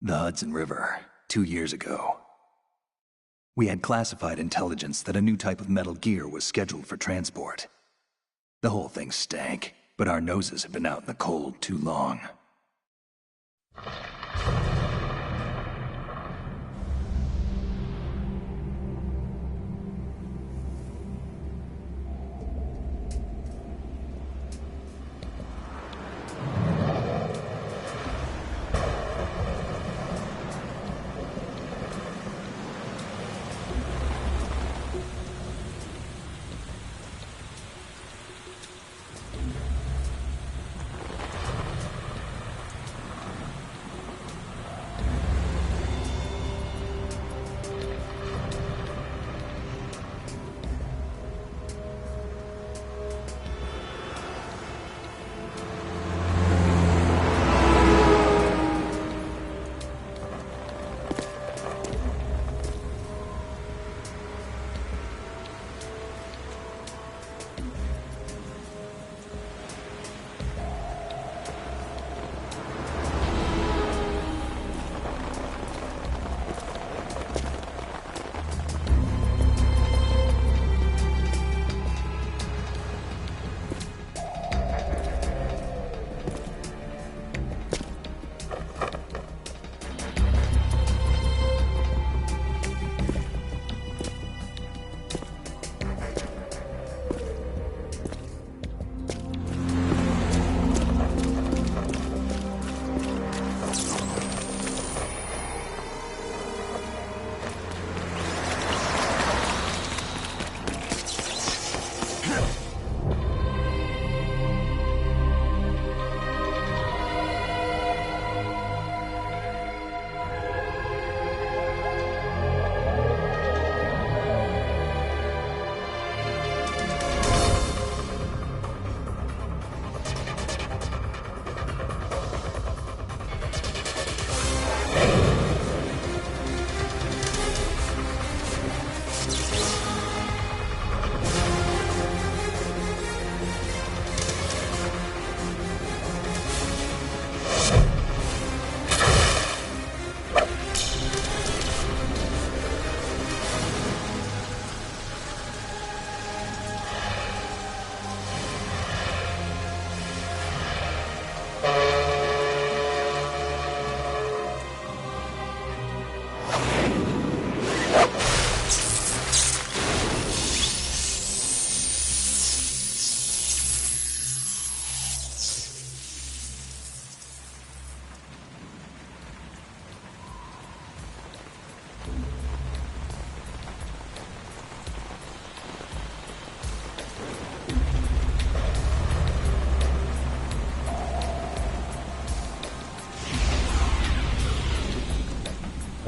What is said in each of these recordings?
The Hudson River, 2 years ago. We had classified intelligence that a new type of metal gear was scheduled for transport. The whole thing stank, but our noses had been out in the cold too long.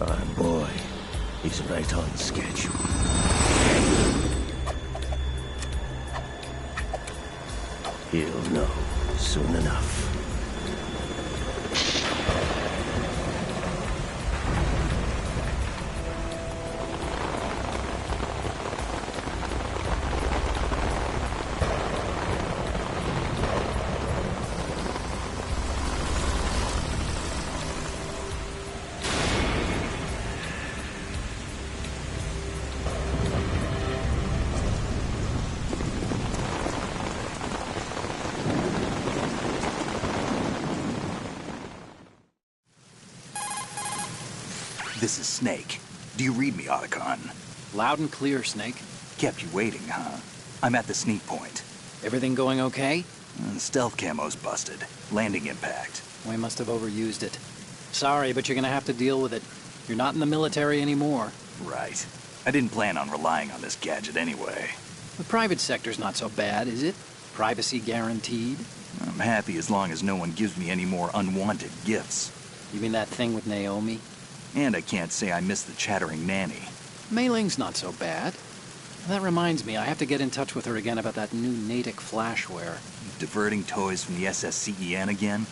Oh boy, he's right on schedule. He'll know soon enough. This is Snake. Do you read me, Otacon? Loud and clear, Snake. Kept you waiting, huh? I'm at the sneak point. Everything going okay? Stealth camo's busted. Landing impact. We must have overused it. Sorry, but you're gonna have to deal with it. You're not in the military anymore. Right. I didn't plan on relying on this gadget anyway. The private sector's not so bad, is it? Privacy guaranteed? I'm happy as long as no one gives me any more unwanted gifts. You mean that thing with Naomi? And I can't say I miss the chattering nanny. Mei Ling's not so bad. That reminds me, I have to get in touch with her again about that new Natick flashware. Diverting toys from the SSCEN again?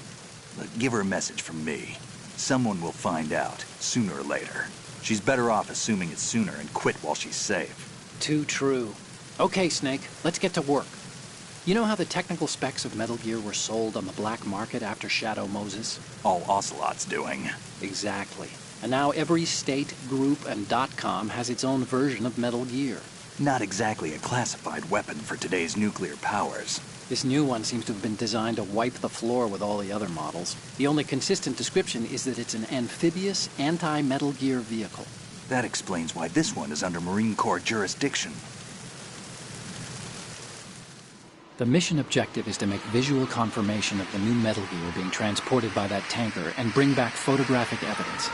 Look, give her a message from me. Someone will find out, sooner or later. She's better off assuming it sooner and quit while she's safe. Too true. Okay, Snake, let's get to work. You know how the technical specs of Metal Gear were sold on the black market after Shadow Moses? All Ocelot's doing. Exactly. And now every state, group, and .com has its own version of Metal Gear. Not exactly a classified weapon for today's nuclear powers. This new one seems to have been designed to wipe the floor with all the other models. The only consistent description is that it's an amphibious, anti-Metal Gear vehicle. That explains why this one is under Marine Corps jurisdiction. The mission objective is to make visual confirmation of the new Metal Gear being transported by that tanker and bring back photographic evidence.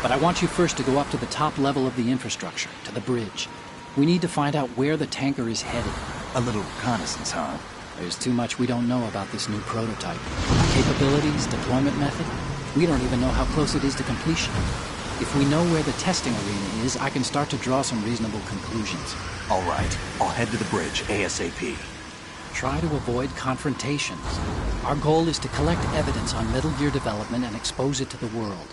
But I want you first to go up to the top level of the infrastructure, to the bridge. We need to find out where the tanker is headed. A little reconnaissance, huh? There's too much we don't know about this new prototype. Capabilities, deployment method. We don't even know how close it is to completion. If we know where the testing arena is, I can start to draw some reasonable conclusions. All right, I'll head to the bridge ASAP. Try to avoid confrontations. Our goal is to collect evidence on Metal Gear development and expose it to the world.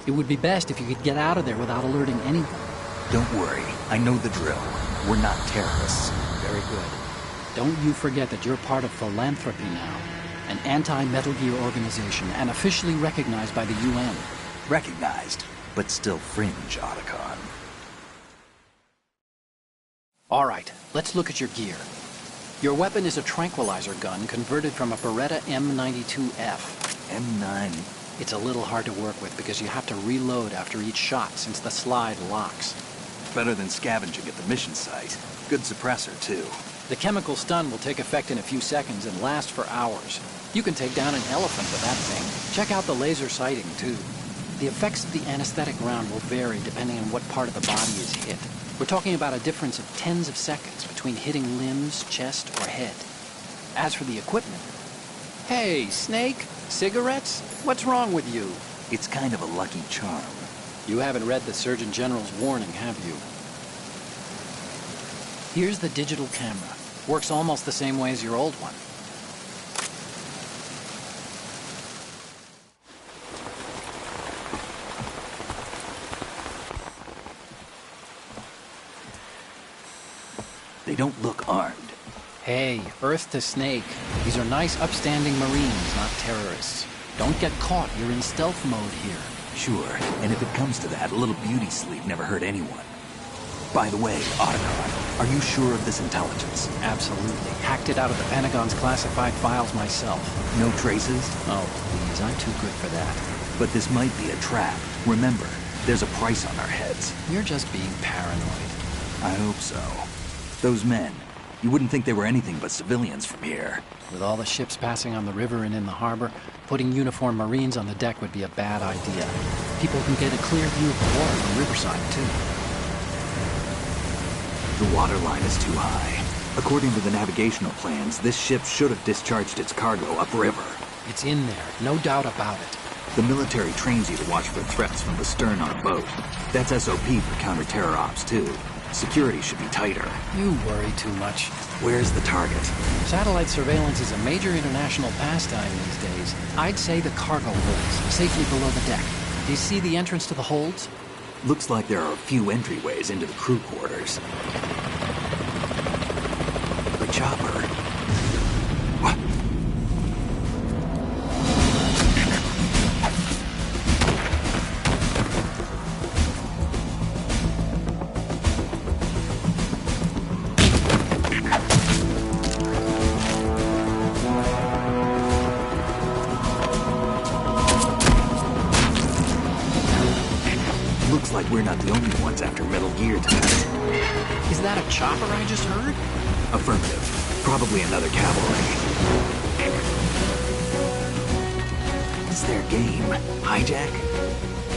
It would be best if you could get out of there without alerting anyone. Don't worry, I know the drill. We're not terrorists. Very good. Don't you forget that you're part of Philanthropy now, an anti-Metal Gear organization and officially recognized by the UN. Recognized, but still fringe, Otacon. All right, let's look at your gear. Your weapon is a tranquilizer gun converted from a Beretta M92F. M9. It's a little hard to work with because you have to reload after each shot since the slide locks. Better than scavenging at the mission site. Good suppressor, too. The chemical stun will take effect in a few seconds and last for hours. You can take down an elephant with that thing. Check out the laser sighting, too. The effects of the anesthetic round will vary depending on what part of the body is hit. We're talking about a difference of tens of seconds between hitting limbs, chest, or head. As for the equipment... Hey, Snake? Cigarettes? What's wrong with you? It's kind of a lucky charm. You haven't read the Surgeon General's warning, have you? Here's the digital camera. Works almost the same way as your old one. They don't look armed. Hey, Earth to Snake. These are nice, upstanding Marines, not terrorists. Don't get caught. You're in stealth mode here. Sure, and if it comes to that, a little beauty sleep never hurt anyone. By the way, Otacon, are you sure of this intelligence? Absolutely. Hacked it out of the Pentagon's classified files myself. No traces? Oh, please, I'm too good for that. But this might be a trap. Remember, there's a price on our heads. You're just being paranoid. I hope so. Those men, you wouldn't think they were anything but civilians from here. With all the ships passing on the river and in the harbor, putting uniformed Marines on the deck would be a bad idea. People can get a clear view of the water from Riverside, too. The water line is too high. According to the navigational plans, this ship should have discharged its cargo upriver. It's in there, no doubt about it. The military trains you to watch for threats from the stern on a boat. That's SOP for counter-terror ops, too. Security should be tighter. You worry too much. Where's the target? Satellite surveillance is a major international pastime these days. I'd say the cargo holds, safely below the deck. Do you see the entrance to the holds? Looks like there are a few entryways into the crew quarters. The chopper. What? Looks like we're not the only ones after Metal Gear tonight. Is that a chopper I just heard? Affirmative. Probably another cavalry. It's their game. Hijack?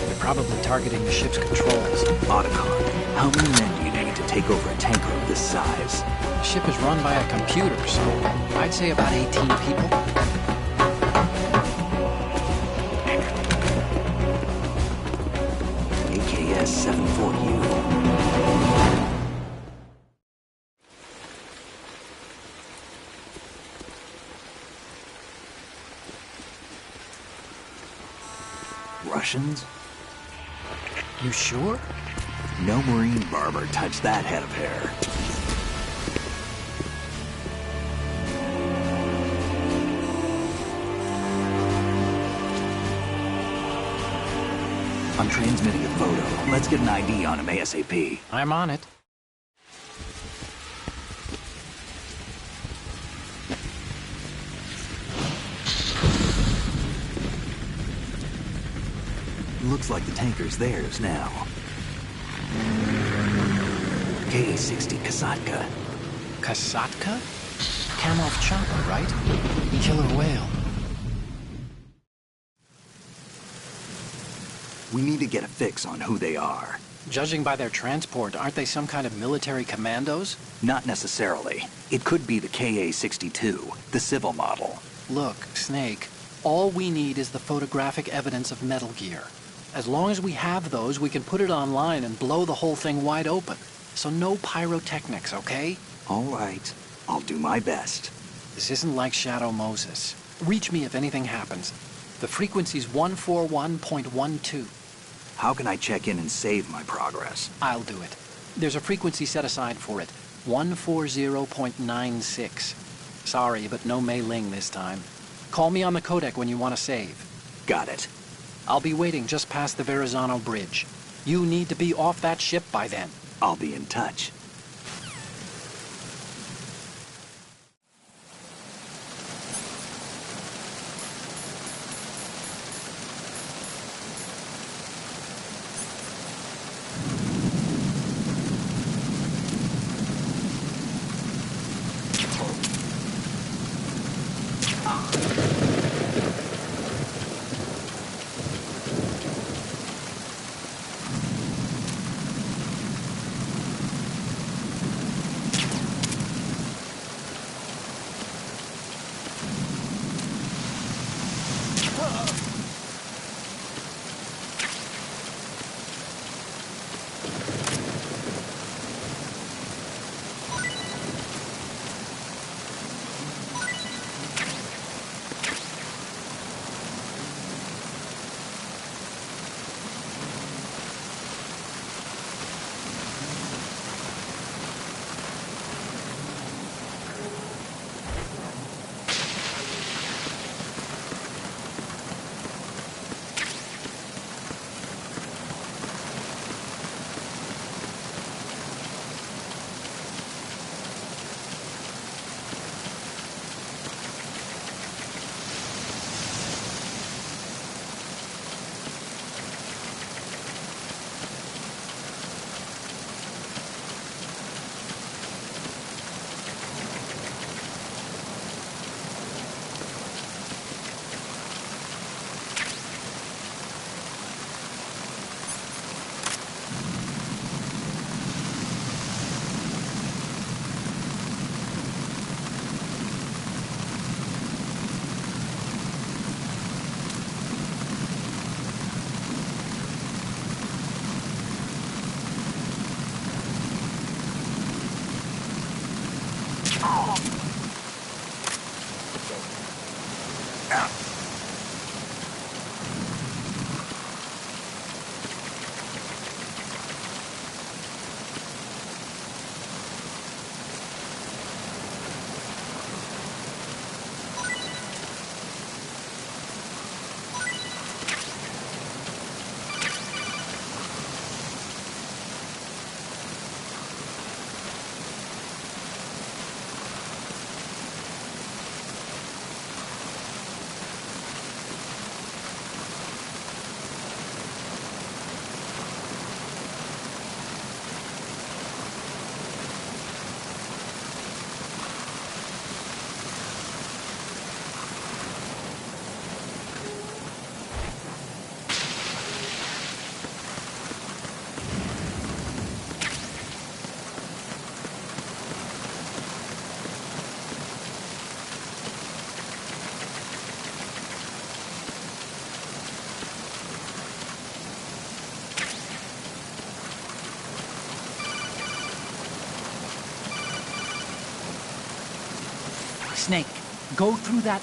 They're probably targeting the ship's controls. Otacon, how many men do you need to take over a tanker of this size? The ship is run by a computer, so I'd say about 18 people. AKS 74U. Russians? You sure? No Marine barber touched that head of hair. I'm transmitting the photo. Let's get an ID on him ASAP. I'm on it. Looks like the tanker's theirs now. Ka-60 Kasatka. Kasatka? Kamov chopper, right? Killer whale. We need to get a fix on who they are. Judging by their transport, aren't they some kind of military commandos? Not necessarily. It could be the Ka-62, the civil model. Look, Snake, all we need is the photographic evidence of Metal Gear. As long as we have those, we can put it online and blow the whole thing wide open. So no pyrotechnics, okay? All right. I'll do my best. This isn't like Shadow Moses. Reach me if anything happens. The frequency's 141.12. How can I check in and save my progress? I'll do it. There's a frequency set aside for it. 140.96. Sorry, but no Mei Ling this time. Call me on the codec when you want to save. Got it. I'll be waiting just past the Verrazano Bridge. You need to be off that ship by then. I'll be in touch. Snake, go through that...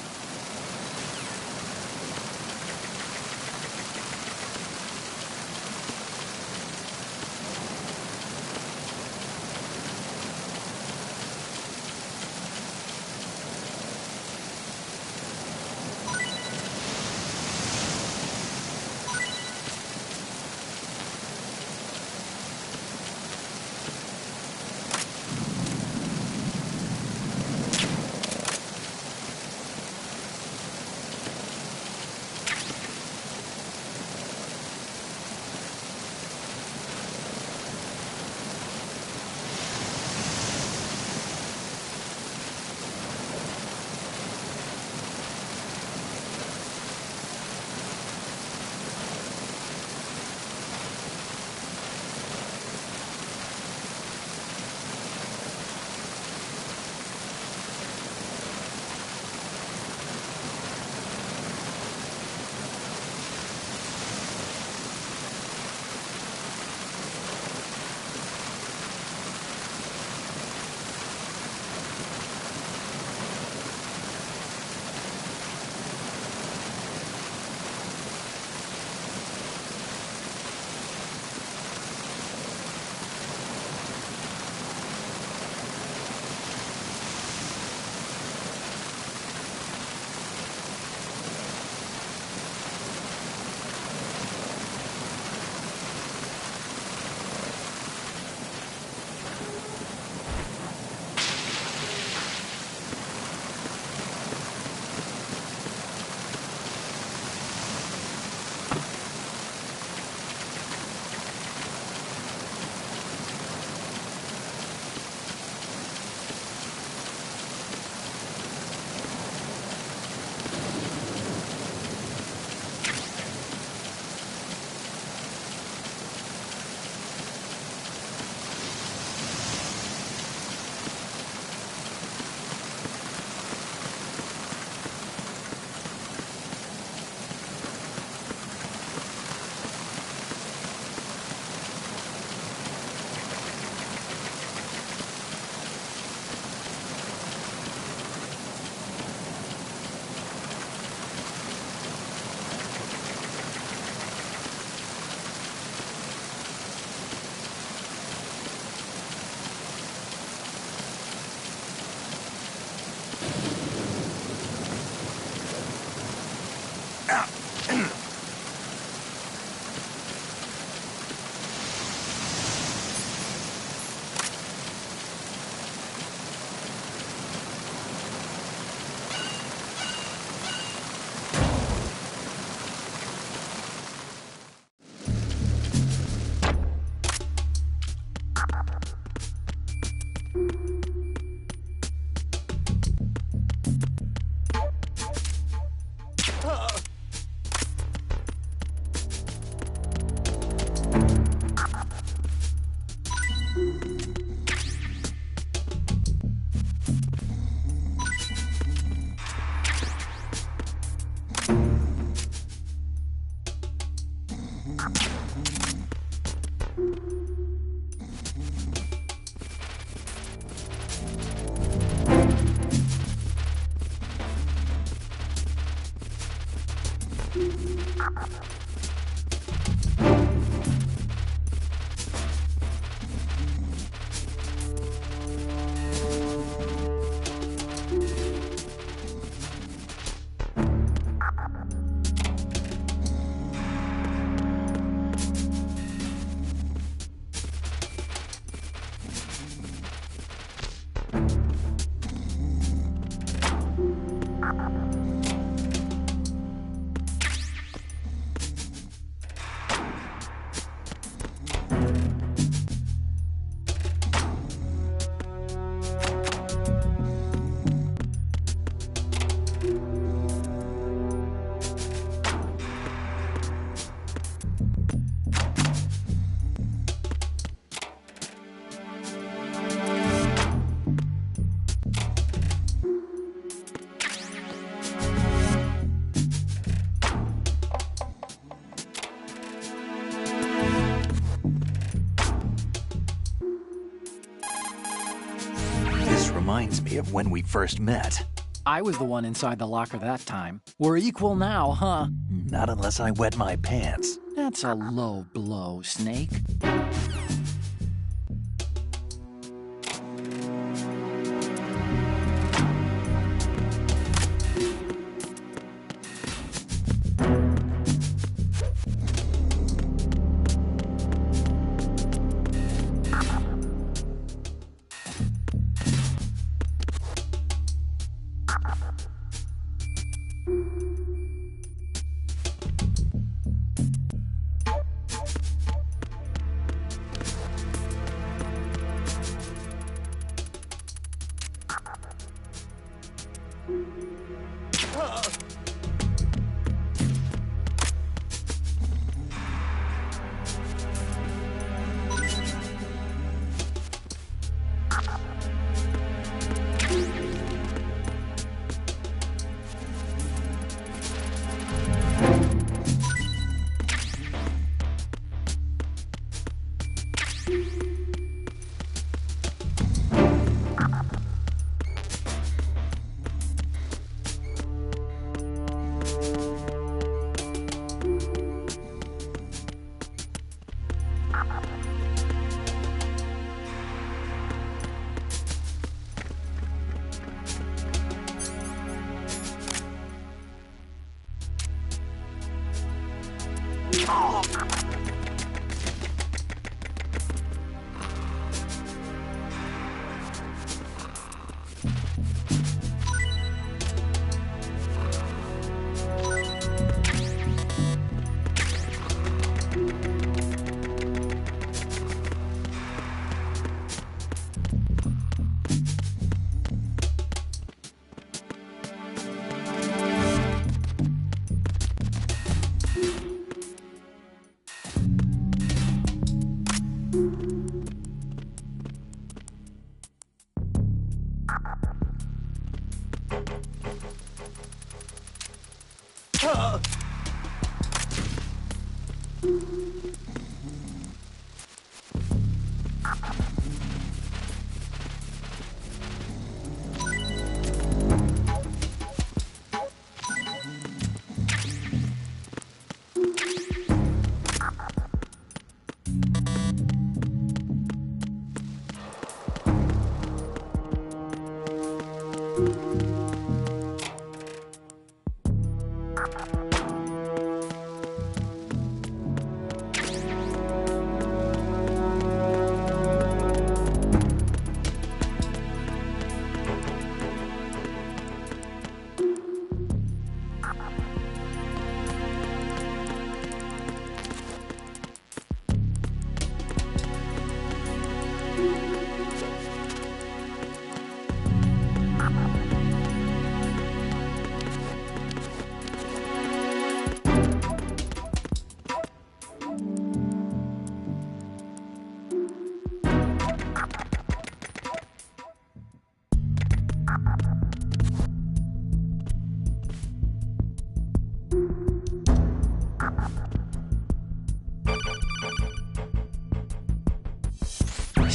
This reminds me of when we first met. I was the one inside the locker that time. We're equal now, huh? Not unless I wet my pants. That's a low blow, Snake.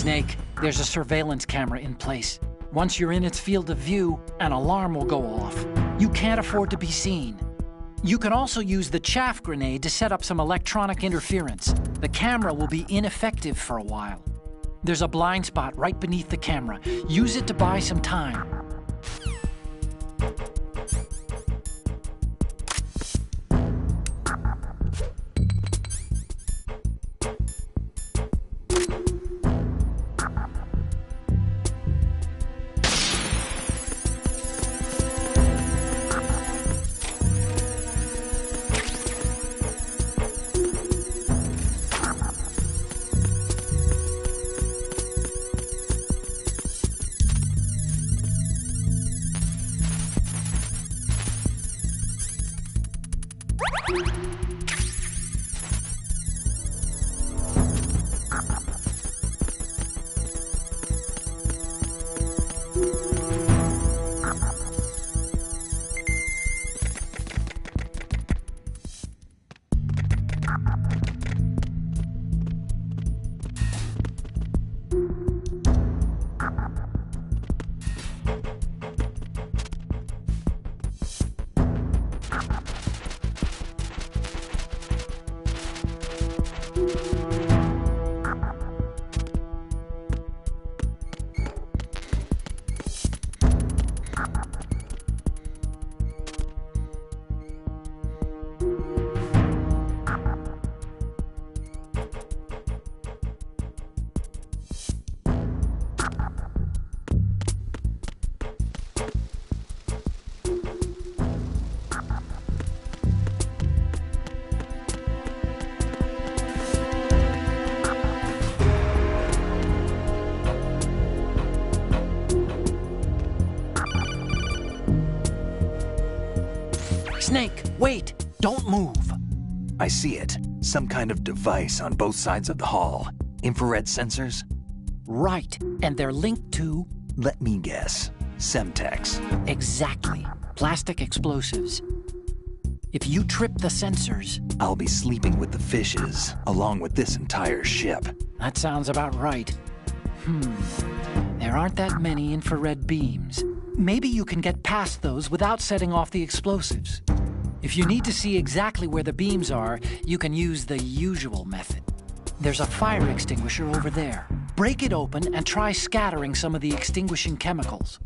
Snake, there's a surveillance camera in place. Once you're in its field of view, an alarm will go off. You can't afford to be seen. You can also use the chaff grenade to set up some electronic interference. The camera will be ineffective for a while. There's a blind spot right beneath the camera. Use it to buy some time. Snake, wait! Don't move! I see it. Some kind of device on both sides of the hall. Infrared sensors? Right, and they're linked to... Let me guess. Semtex. Exactly. Plastic explosives. If you trip the sensors... I'll be sleeping with the fishes, along with this entire ship. That sounds about right. There aren't that many infrared beams. Maybe you can get past those without setting off the explosives. If you need to see exactly where the beams are, you can use the usual method. There's a fire extinguisher over there. Break it open and try scattering some of the extinguishing chemicals.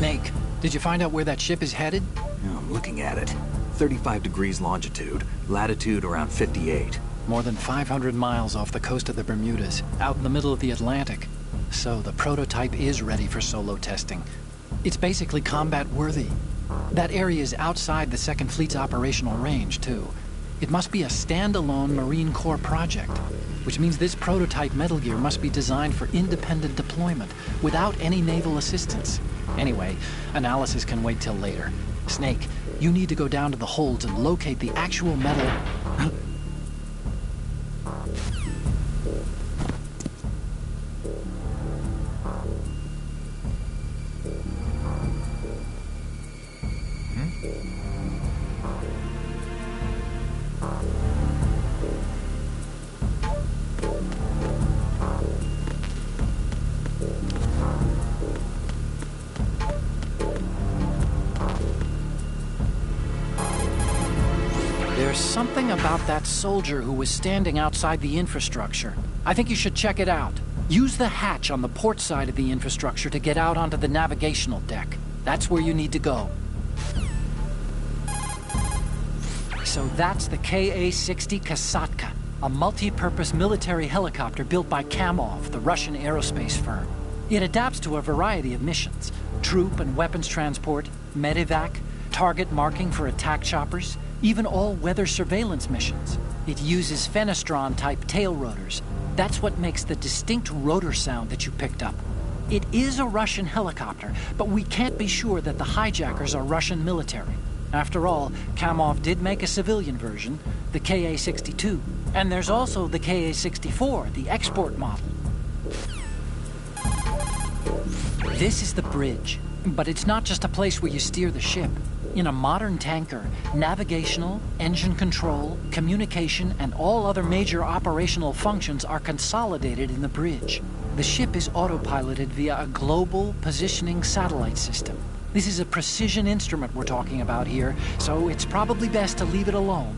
Snake, did you find out where that ship is headed? Oh, I'm looking at it. 35 degrees longitude, latitude around 58. More than 500 miles off the coast of the Bermudas, out in the middle of the Atlantic. So the prototype is ready for solo testing. It's basically combat-worthy. That area is outside the Second Fleet's operational range, too. It must be a standalone Marine Corps project, which means this prototype Metal Gear must be designed for independent deployment, without any naval assistance. Anyway, analysis can wait till later. Snake, you need to go down to the holds and locate the actual metal... There's something about that soldier who was standing outside the infrastructure. I think you should check it out. Use the hatch on the port side of the infrastructure to get out onto the navigational deck. That's where you need to go. So that's the Ka-60 Kasatka, a multi-purpose military helicopter built by Kamov, the Russian aerospace firm. It adapts to a variety of missions: troop and weapons transport, medevac, target marking for attack choppers, even all-weather surveillance missions. It uses Fenestron-type tail rotors. That's what makes the distinct rotor sound that you picked up. It is a Russian helicopter, but we can't be sure that the hijackers are Russian military. After all, Kamov did make a civilian version, the Ka-62. And there's also the Ka-64, the export model. This is the bridge, but it's not just a place where you steer the ship. In a modern tanker, navigational, engine control, communication, and all other major operational functions are consolidated in the bridge. The ship is autopiloted via a global positioning satellite system. This is a precision instrument we're talking about here, so it's probably best to leave it alone.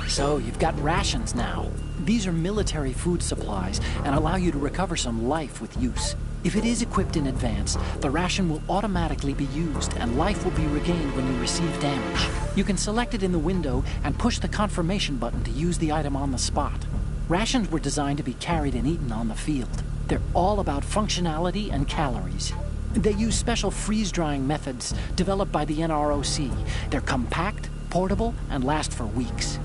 So, you've got rations now. These are military food supplies and allow you to recover some life with use. If it is equipped in advance, the ration will automatically be used and life will be regained when you receive damage. You can select it in the window and push the confirmation button to use the item on the spot. Rations were designed to be carried and eaten on the field. They're all about functionality and calories. They use special freeze-drying methods developed by the NROC. They're compact, portable, and last for weeks.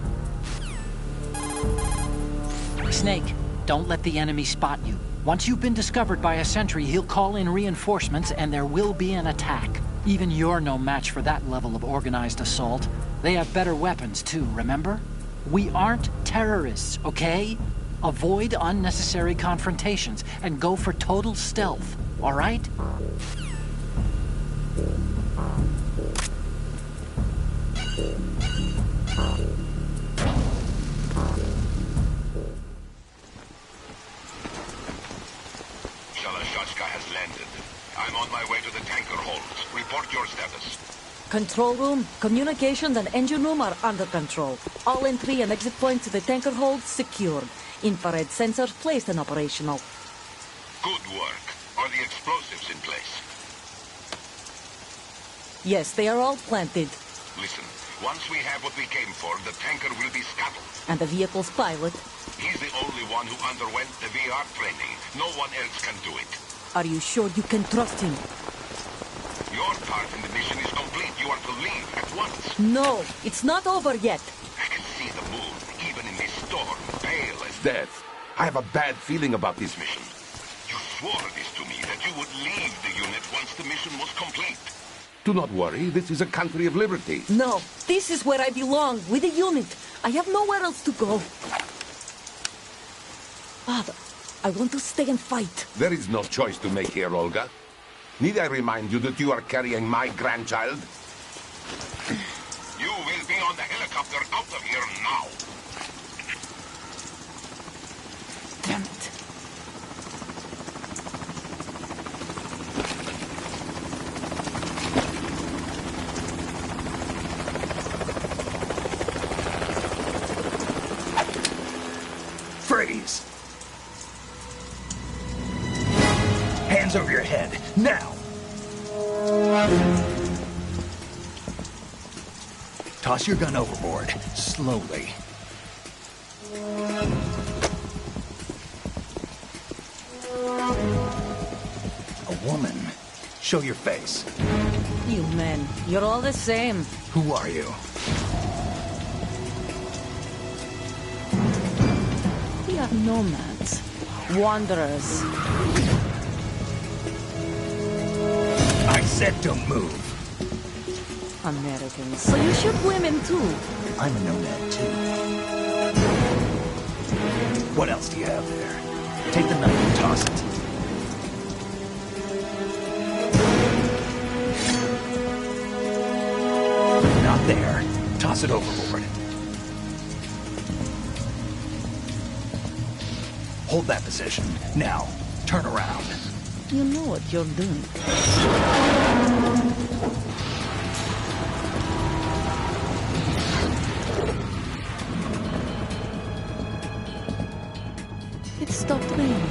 Snake, don't let the enemy spot you. Once you've been discovered by a sentry, he'll call in reinforcements and there will be an attack. Even you're no match for that level of organized assault. They have better weapons too, remember? We aren't terrorists, okay? Avoid unnecessary confrontations and go for total stealth, all right? Has landed. I'm on my way to the tanker holds. Report your status. Control room, communications, and engine room are under control. All entry and exit points to the tanker holds secured. Infrared sensors placed and operational. Good work. Are the explosives in place? Yes, they are all planted. Listen, once we have what we came for, the tanker will be scuttled. And the vehicle's pilot? He's the only one who underwent the VR training. No one else can do it. Are you sure you can trust him? Your part in the mission is complete. You are to leave at once. No, it's not over yet. I can see the moon, even in this storm, pale as death. I have a bad feeling about this mission. You swore this to me, that you would leave the unit once the mission was complete. Do not worry, this is a country of liberty. No, this is where I belong, with the unit. I have nowhere else to go. Father, I want to stay and fight. There is no choice to make here, Olga. Need I remind you that you are carrying my grandchild? You will be on the helicopter out of here now. Damn it. Freeze! Hands Hands over your head, now! Toss your gun overboard, slowly. A woman. Show your face. You men, you're all the same. Who are you? We are nomads. Wanderers. I said don't move. Americans. So you shoot women too. I'm a nomad too. What else do you have there? Take the knife and toss it. Not there. Toss it overboard. Hold that position. Now, turn around. You know what you're doing. It stopped raining.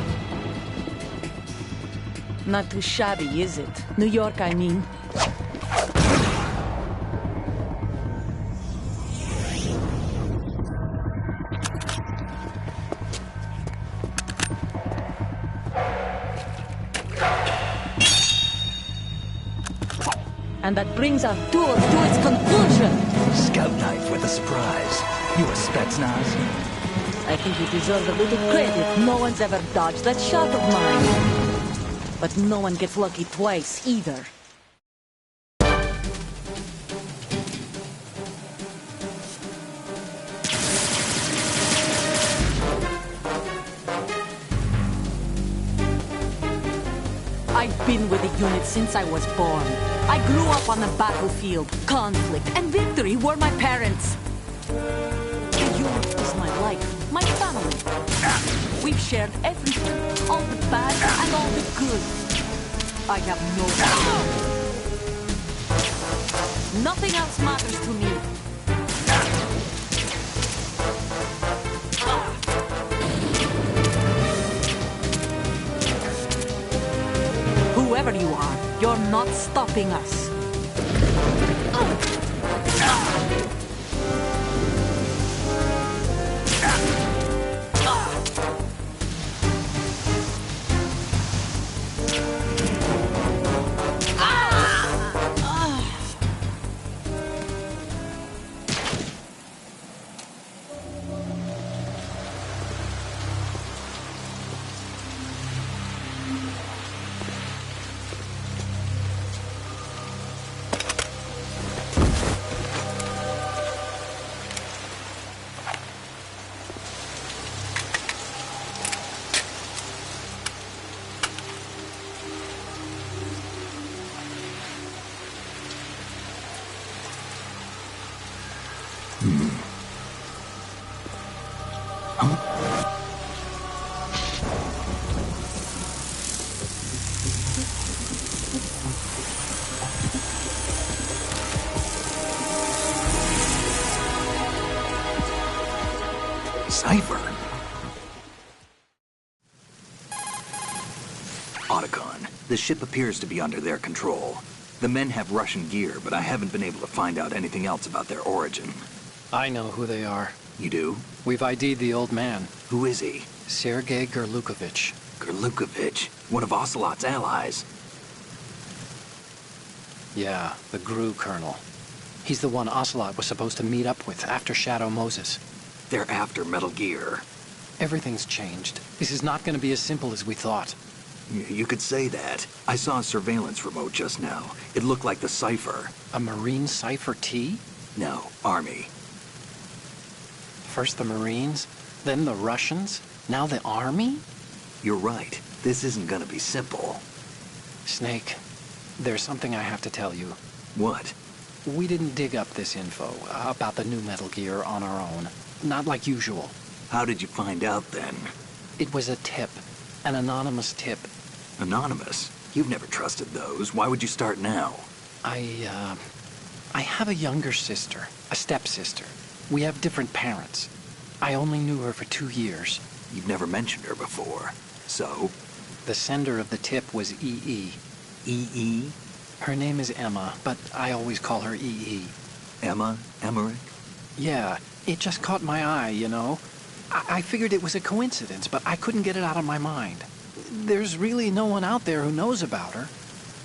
Not too shabby, is it? New York, I mean. And that brings our tour to its conclusion. Scout knife with a surprise. You a Spetsnaz? I think you deserve a little credit. No one's ever dodged that shot of mine. But no one gets lucky twice, either. I've been with the unit since I was born. I grew up on the battlefield. Conflict and victory were my parents. The unit is my life, my family. We've shared everything, all the bad and all the good. I have no fear. Nothing else matters to me. Whoever you are, you're not stopping us. Cipher. Otacon, the ship appears to be under their control. The men have Russian gear, but I haven't been able to find out anything else about their origin. I know who they are. You do? We've ID'd the old man, Who is he? Sergei Gerlukovich. Gerlukovich, one of Ocelot's allies. Yeah, the GRU colonel. He's the one Ocelot was supposed to meet up with after Shadow Moses. They're after Metal Gear. Everything's changed. This is not going to be as simple as we thought. You could say that. I saw a surveillance remote just now. It looked like the Cipher. A Marine Cipher T? No, Army. First the Marines, then the Russians, now the Army? You're right. This isn't gonna be simple. Snake, there's something I have to tell you. What? We didn't dig up this info about the new Metal Gear on our own. Not like usual. How did you find out then? It was a tip. An anonymous tip. Anonymous? You've never trusted those. Why would you start now? I have a younger sister, a stepsister. We have different parents. I only knew her for 2 years. You've never mentioned her before. So, The sender of the tip was EE. E.E.? Her name is Emma, but I always call her EE. Emma? Emmerich? Yeah, it just caught my eye, you know. I figured it was a coincidence, but I couldn't get it out of my mind. There's really no one out there who knows about her.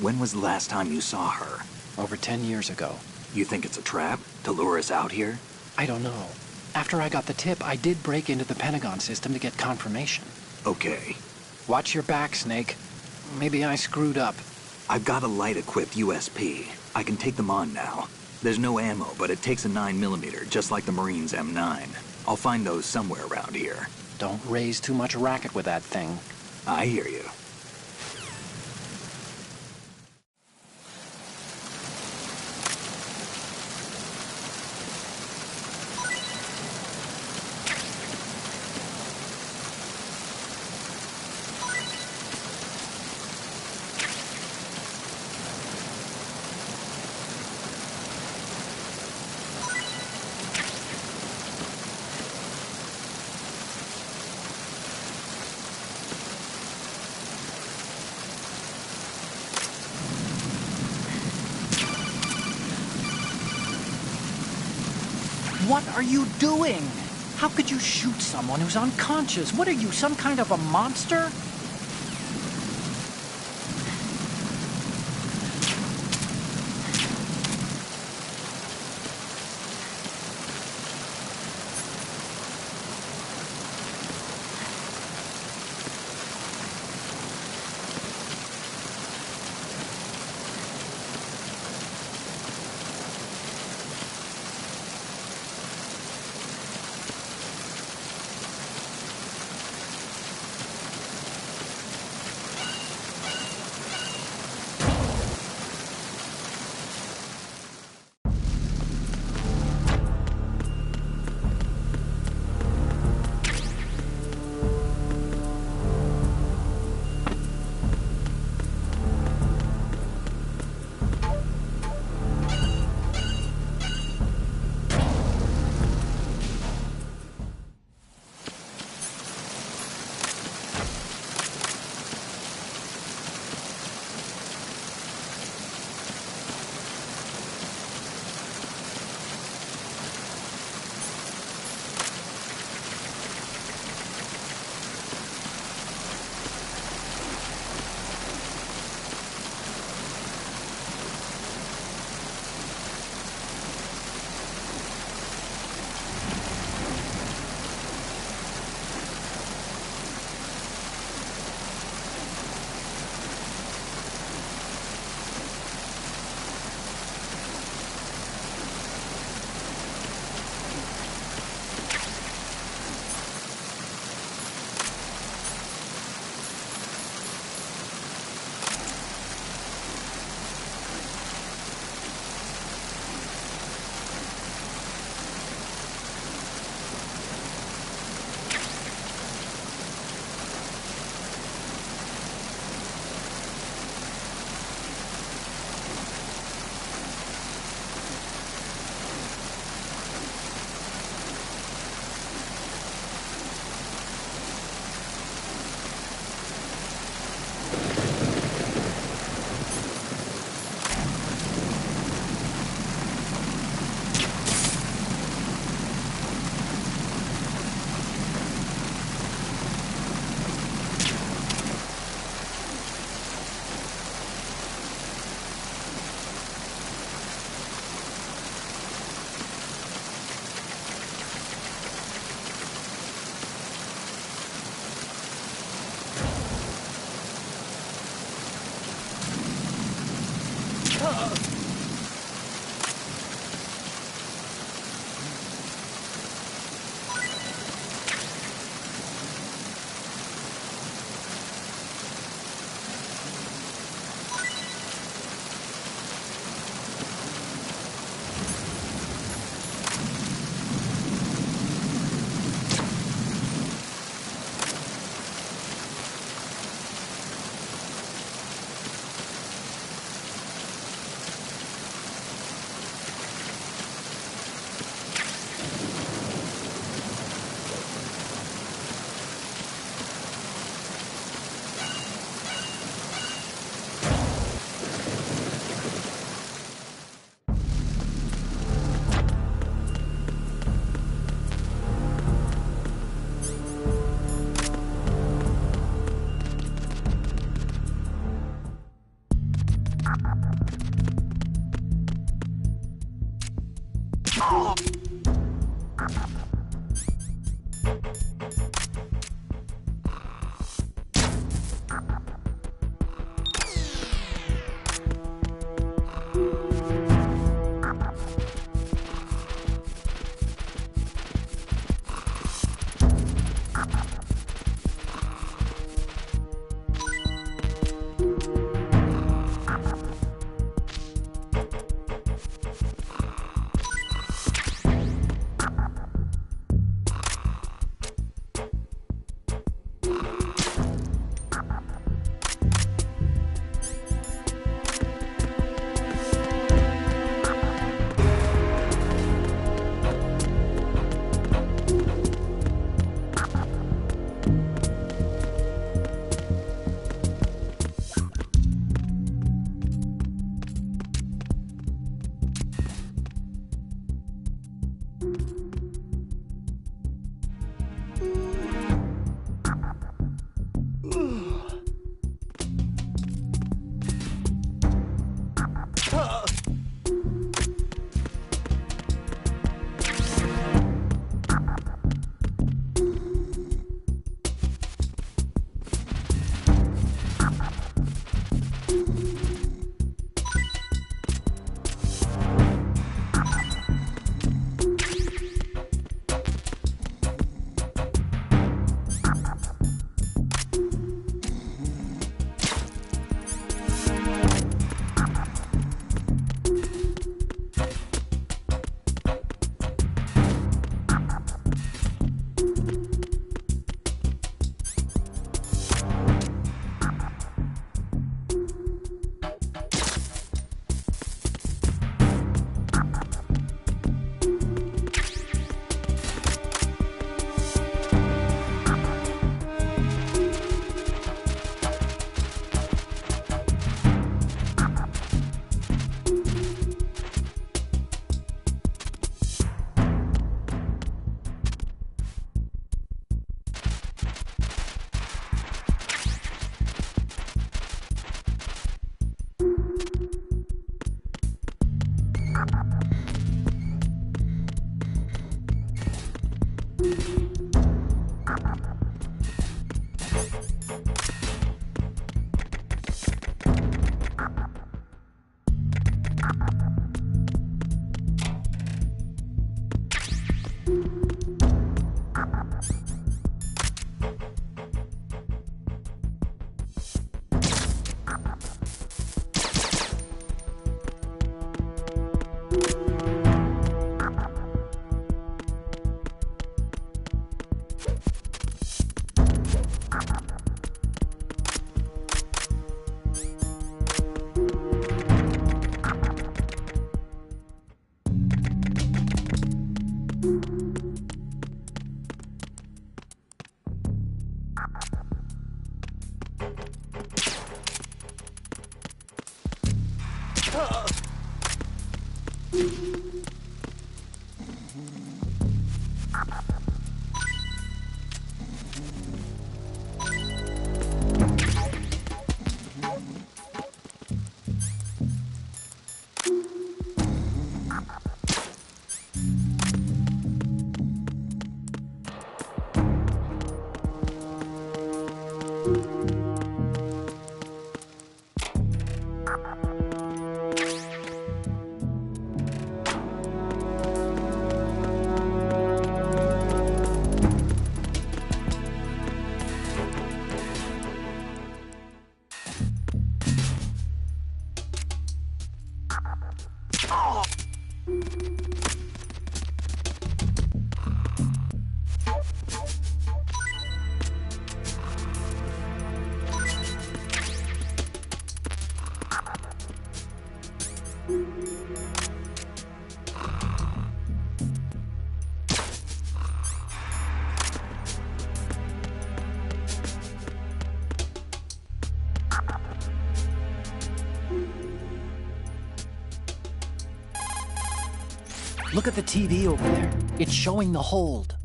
When was the last time you saw her? Over 10 years ago. You think it's a trap? To lure us out here? I don't know. After I got the tip, I did break into the Pentagon system to get confirmation. Okay. Watch your back, Snake. Maybe I screwed up. I've got a light-equipped USP. I can take them on now. There's no ammo, but it takes a 9mm, just like the Marines' M9. I'll find those somewhere around here. Don't raise too much racket with that thing. I hear you. What are you doing? How could you shoot someone who's unconscious? What are you, some kind of a monster? Look at the TV over there. It's showing the hold.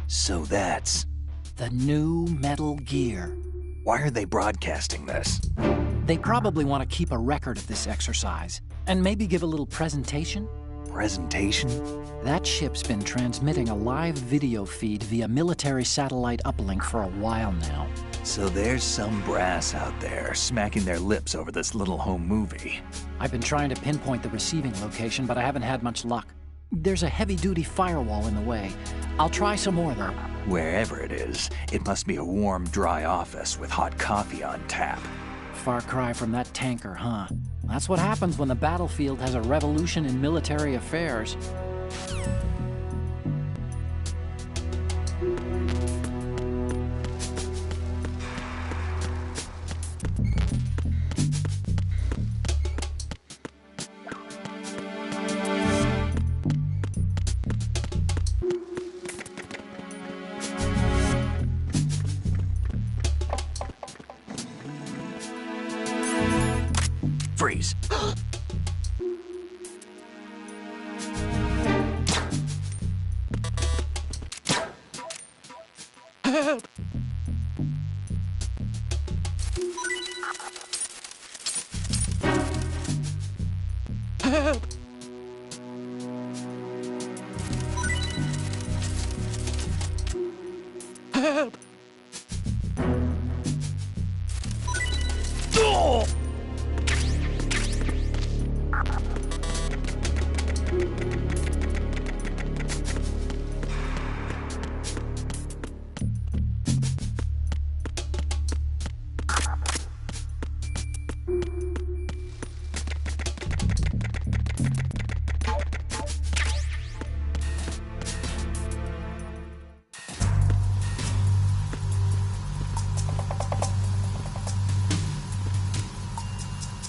So that's... The new Metal Gear. Why are they broadcasting this? They probably want to keep a record of this exercise. And maybe give a little presentation? Presentation? That ship's been transmitting a live video feed via military satellite uplink for a while now. So there's some brass out there smacking their lips over this little home movie. I've been trying to pinpoint the receiving location, but I haven't had much luck. There's a heavy-duty firewall in the way. I'll try some more, though. Wherever it is, it must be a warm, dry office with hot coffee on tap. Far cry from that tanker, huh? That's what happens when the battlefield has a revolution in military affairs. Freeze.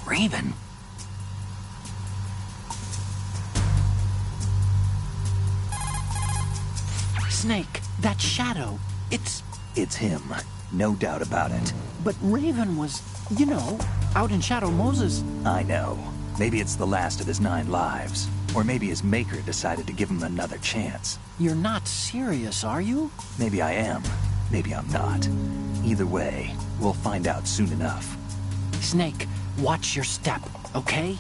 Raven? Snake, that shadow, It's him. No doubt about it. But Raven was, you know, out in Shadow Moses. I know. Maybe it's the last of his 9 lives. Or maybe his maker decided to give him another chance. You're not serious, are you? Maybe I am. Maybe I'm not. Either way, we'll find out soon enough. Snake, watch your step, okay?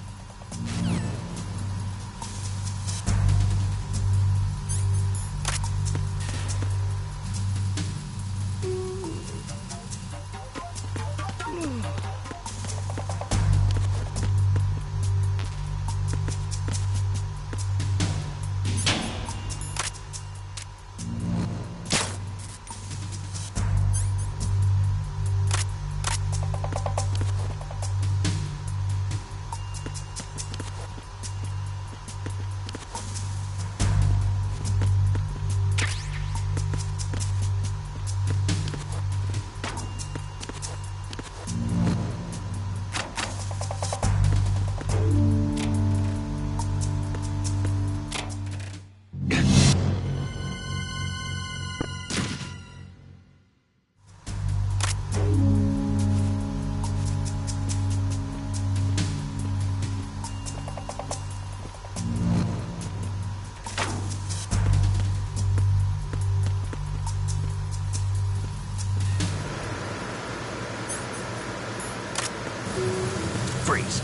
Freeze.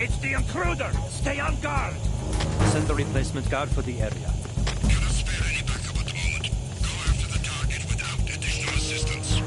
It's the intruder! Stay on guard! Send the replacement guard for the area. Cannot spare any backup at the moment. Go after the target without additional assistance.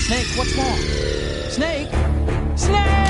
Snake, what's wrong? Snake? Snake!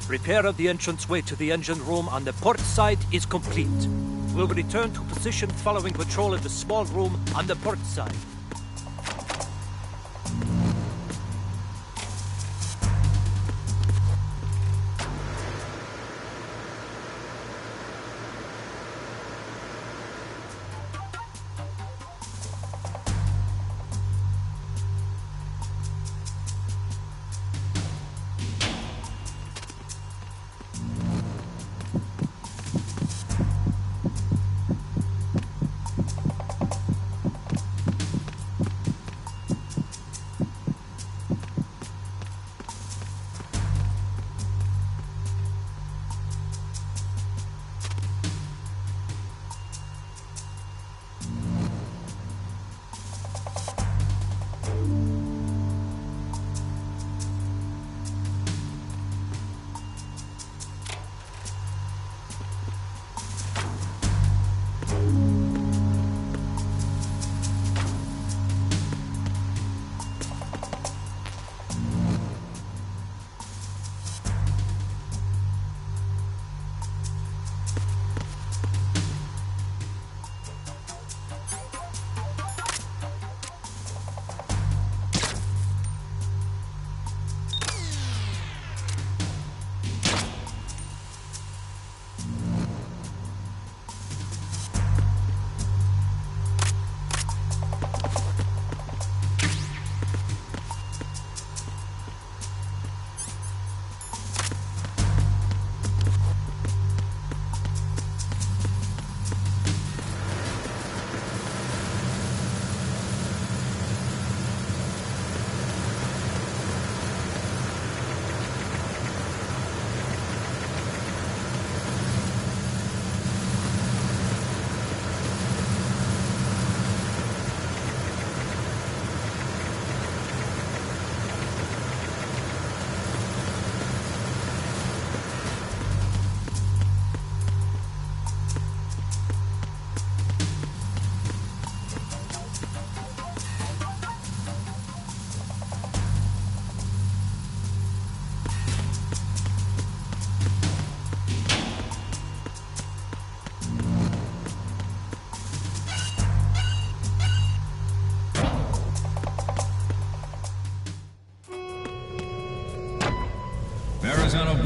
Repair of the entranceway to the engine room on the port side is complete. We'll return to position following patrol of the small room on the port side.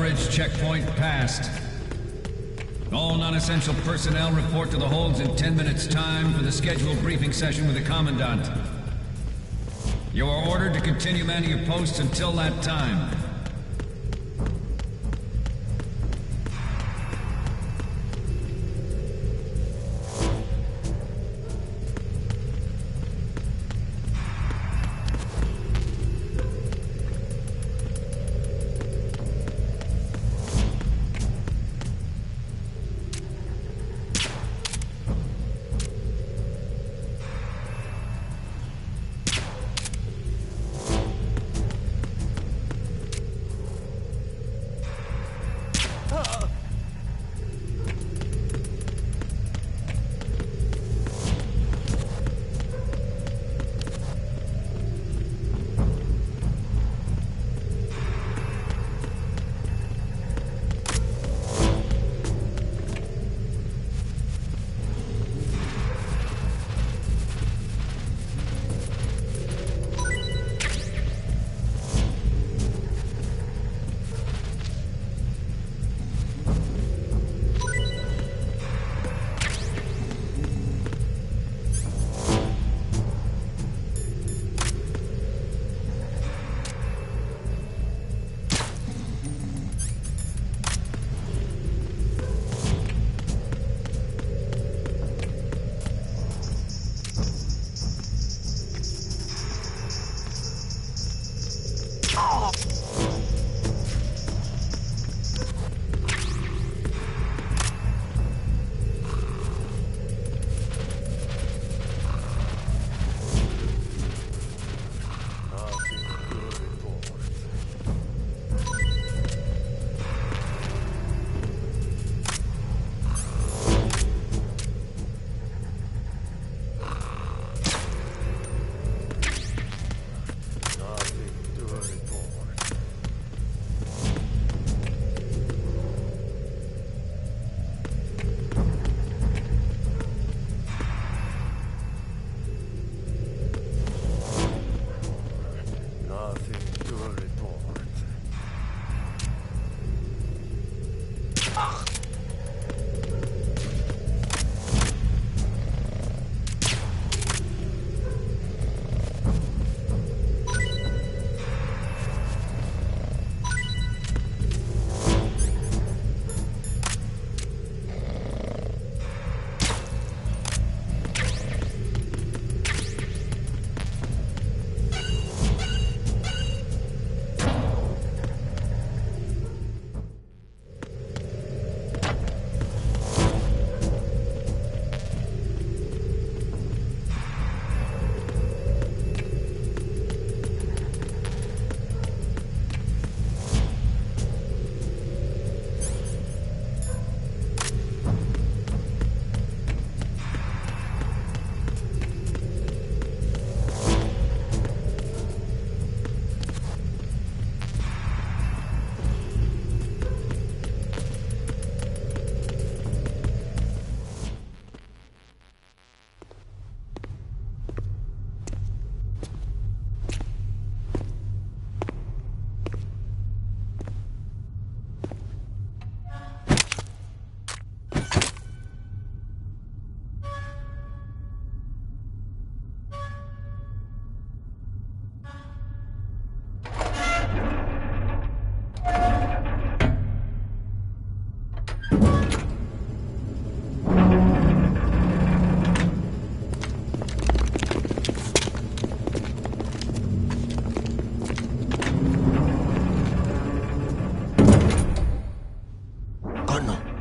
bridge checkpoint passed. All non-essential personnel report to the holds in 10 minutes' time for the scheduled briefing session with the Commandant. You are ordered to continue manning your posts until that time.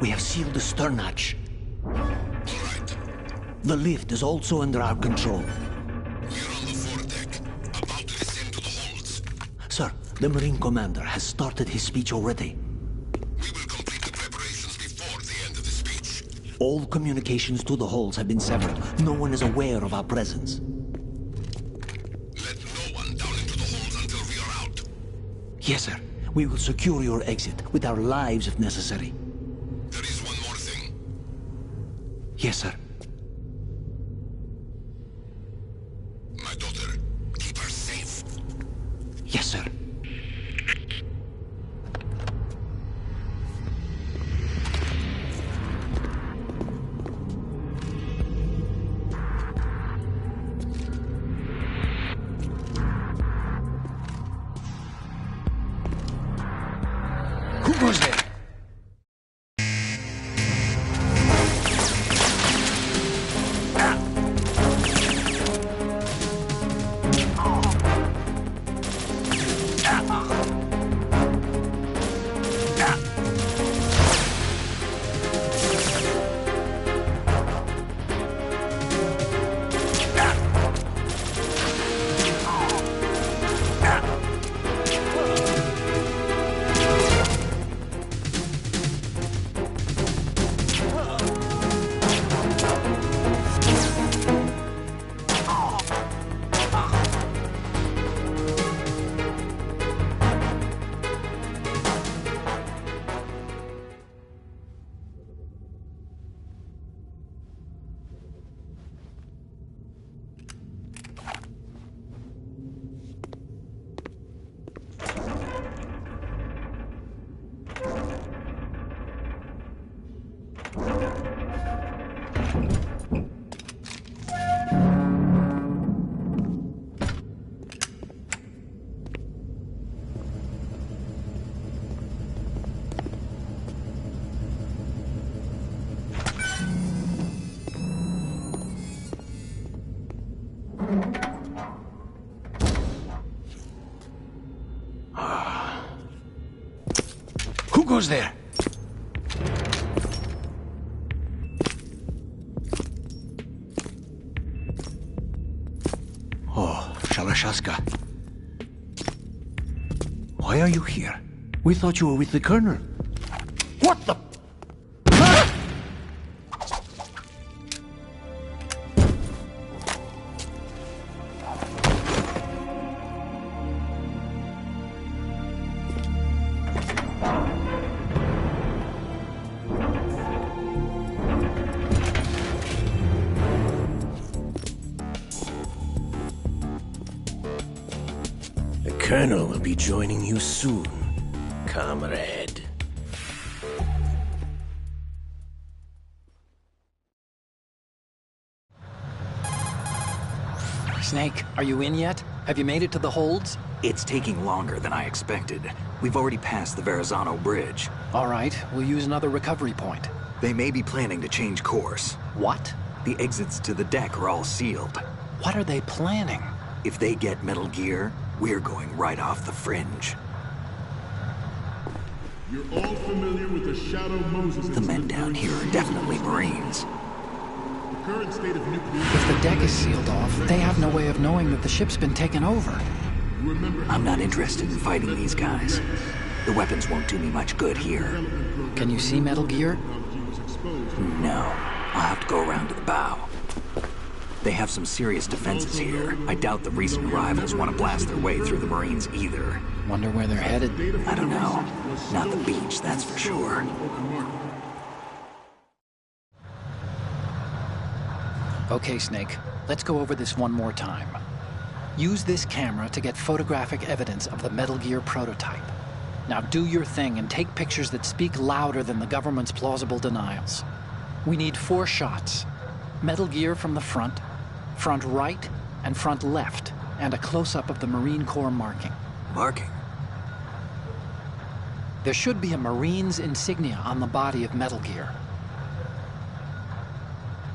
We have sealed the stern hatch. All right. The lift is also under our control. We're on the foredeck, about to descend to the holds. Sir, the Marine Commander has started his speech already. We will complete the preparations before the end of the speech. All communications to the holds have been severed. No one is aware of our presence. Let no one down into the holds until we are out. Yes, sir. We will secure your exit with our lives if necessary. There is one more thing. Yes, sir. My daughter, keep her safe. Yes, sir. goes there? Oh, Shalashaska. Why are you here? We thought you were with the Colonel. What the... The Colonel will be joining you soon, comrade. Snake, are you in yet? Have you made it to the holds? It's taking longer than I expected. We've already passed the Verrazano Bridge. All right, we'll use another recovery point. They may be planning to change course. What? The exits to the deck are all sealed. What are they planning? If they get Metal Gear, we're going right off the fringe. You're all familiar with the Shadow Moses. The men down here are definitely Marines. The current state of nuclear... If the deck is sealed off, they have no way of knowing that the ship's been taken over. I'm not interested in fighting these guys. The weapons won't do me much good here. Can you see Metal Gear? No. I'll have to go around to the bow. They have some serious defenses here. I doubt the recent arrivals want to blast their way through the Marines either. Wonder where they're headed? I don't know. Not the beach, that's for sure. Okay, Snake. Let's go over this one more time. Use this camera to get photographic evidence of the Metal Gear prototype. Now do your thing and take pictures that speak louder than the government's plausible denials. We need 4 shots. Metal Gear from the front right, and front left, and a close-up of the Marine Corps marking. Marking? There should be a Marine's insignia on the body of Metal Gear.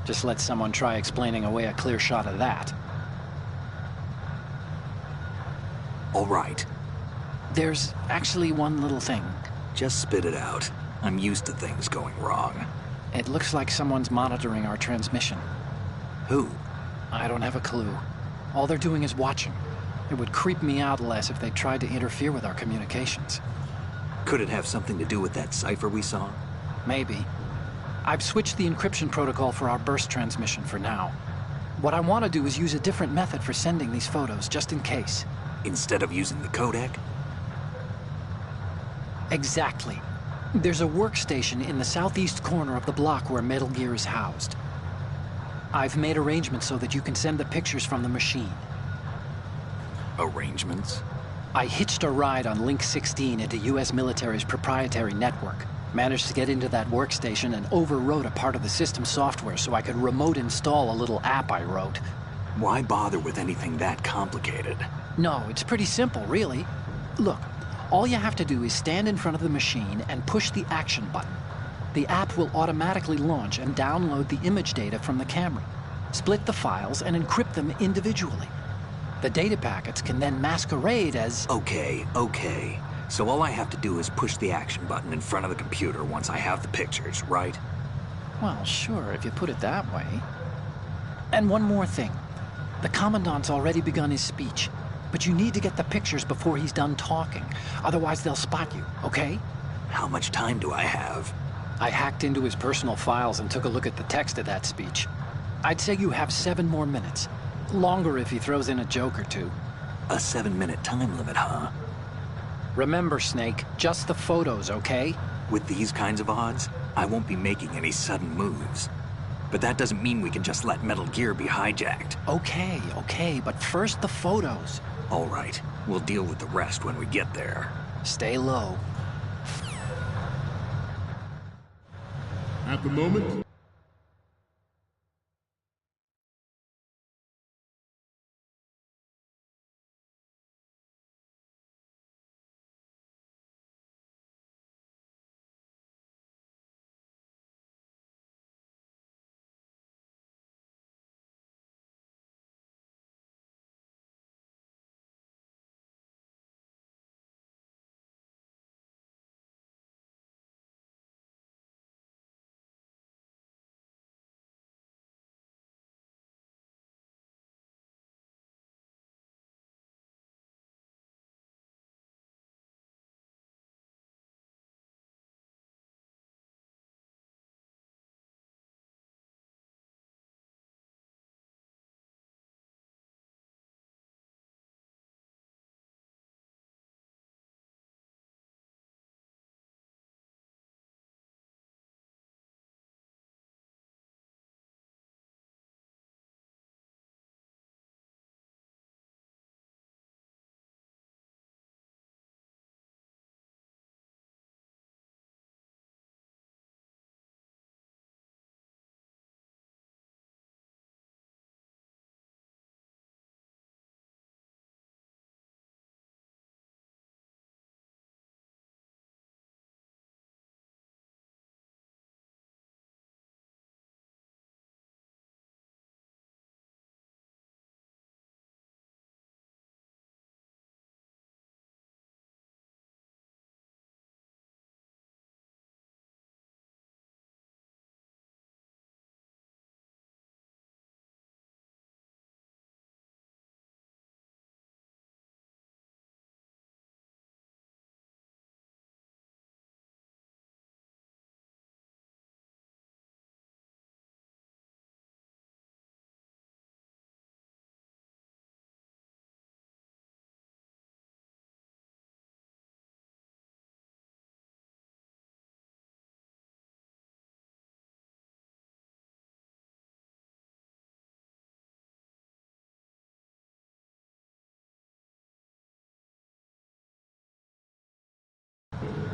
Just let someone try explaining away a clear shot of that. All right. There's actually one little thing. Just spit it out. I'm used to things going wrong. It looks like someone's monitoring our transmission. Who? I don't have a clue. All they're doing is watching. It would creep me out less if they tried to interfere with our communications. Could it have something to do with that cipher we saw? Maybe. I've switched the encryption protocol for our burst transmission for now. What I want to do is use a different method for sending these photos, just in case. Instead of using the codec? Exactly. There's a workstation in the southeast corner of the block where Metal Gear is housed. I've made arrangements so that you can send the pictures from the machine. Arrangements? I hitched a ride on Link 16 into U.S. military's proprietary network. Managed to get into that workstation and overwrote a part of the system software so I could remote install a little app I wrote. Why bother with anything that complicated? No, it's pretty simple, really. Look, all you have to do is stand in front of the machine and push the action button. The app will automatically launch and download the image data from the camera, split the files, and encrypt them individually. The data packets can then masquerade as... Okay. So all I have to do is push the action button in front of the computer once I have the pictures, right? Well, sure, if you put it that way. And one more thing. The Commandant's already begun his speech, but you need to get the pictures before he's done talking. Otherwise, they'll spot you, okay? How much time do I have? I hacked into his personal files and took a look at the text of that speech. I'd say you have 7 more minutes. Longer if he throws in a joke or two. A 7-minute time limit, huh? Remember, Snake, just the photos, okay? With these kinds of odds, I won't be making any sudden moves. But that doesn't mean we can just let Metal Gear be hijacked. Okay, but first the photos. All right, we'll deal with the rest when we get there. Stay low. At the moment,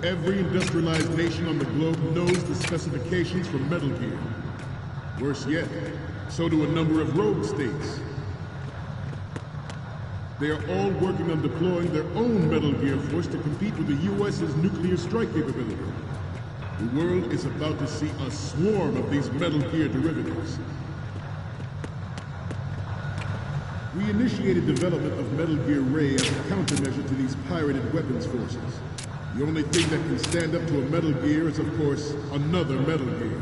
every industrialized nation on the globe knows the specifications for Metal Gear. Worse yet, so do a number of rogue states. They are all working on deploying their own Metal Gear force to compete with the U.S.'s nuclear strike capability. The world is about to see a swarm of these Metal Gear derivatives. We initiated development of Metal Gear Ray as a countermeasure to these pirated weapons forces. The only thing that can stand up to a Metal Gear is, of course, another Metal Gear.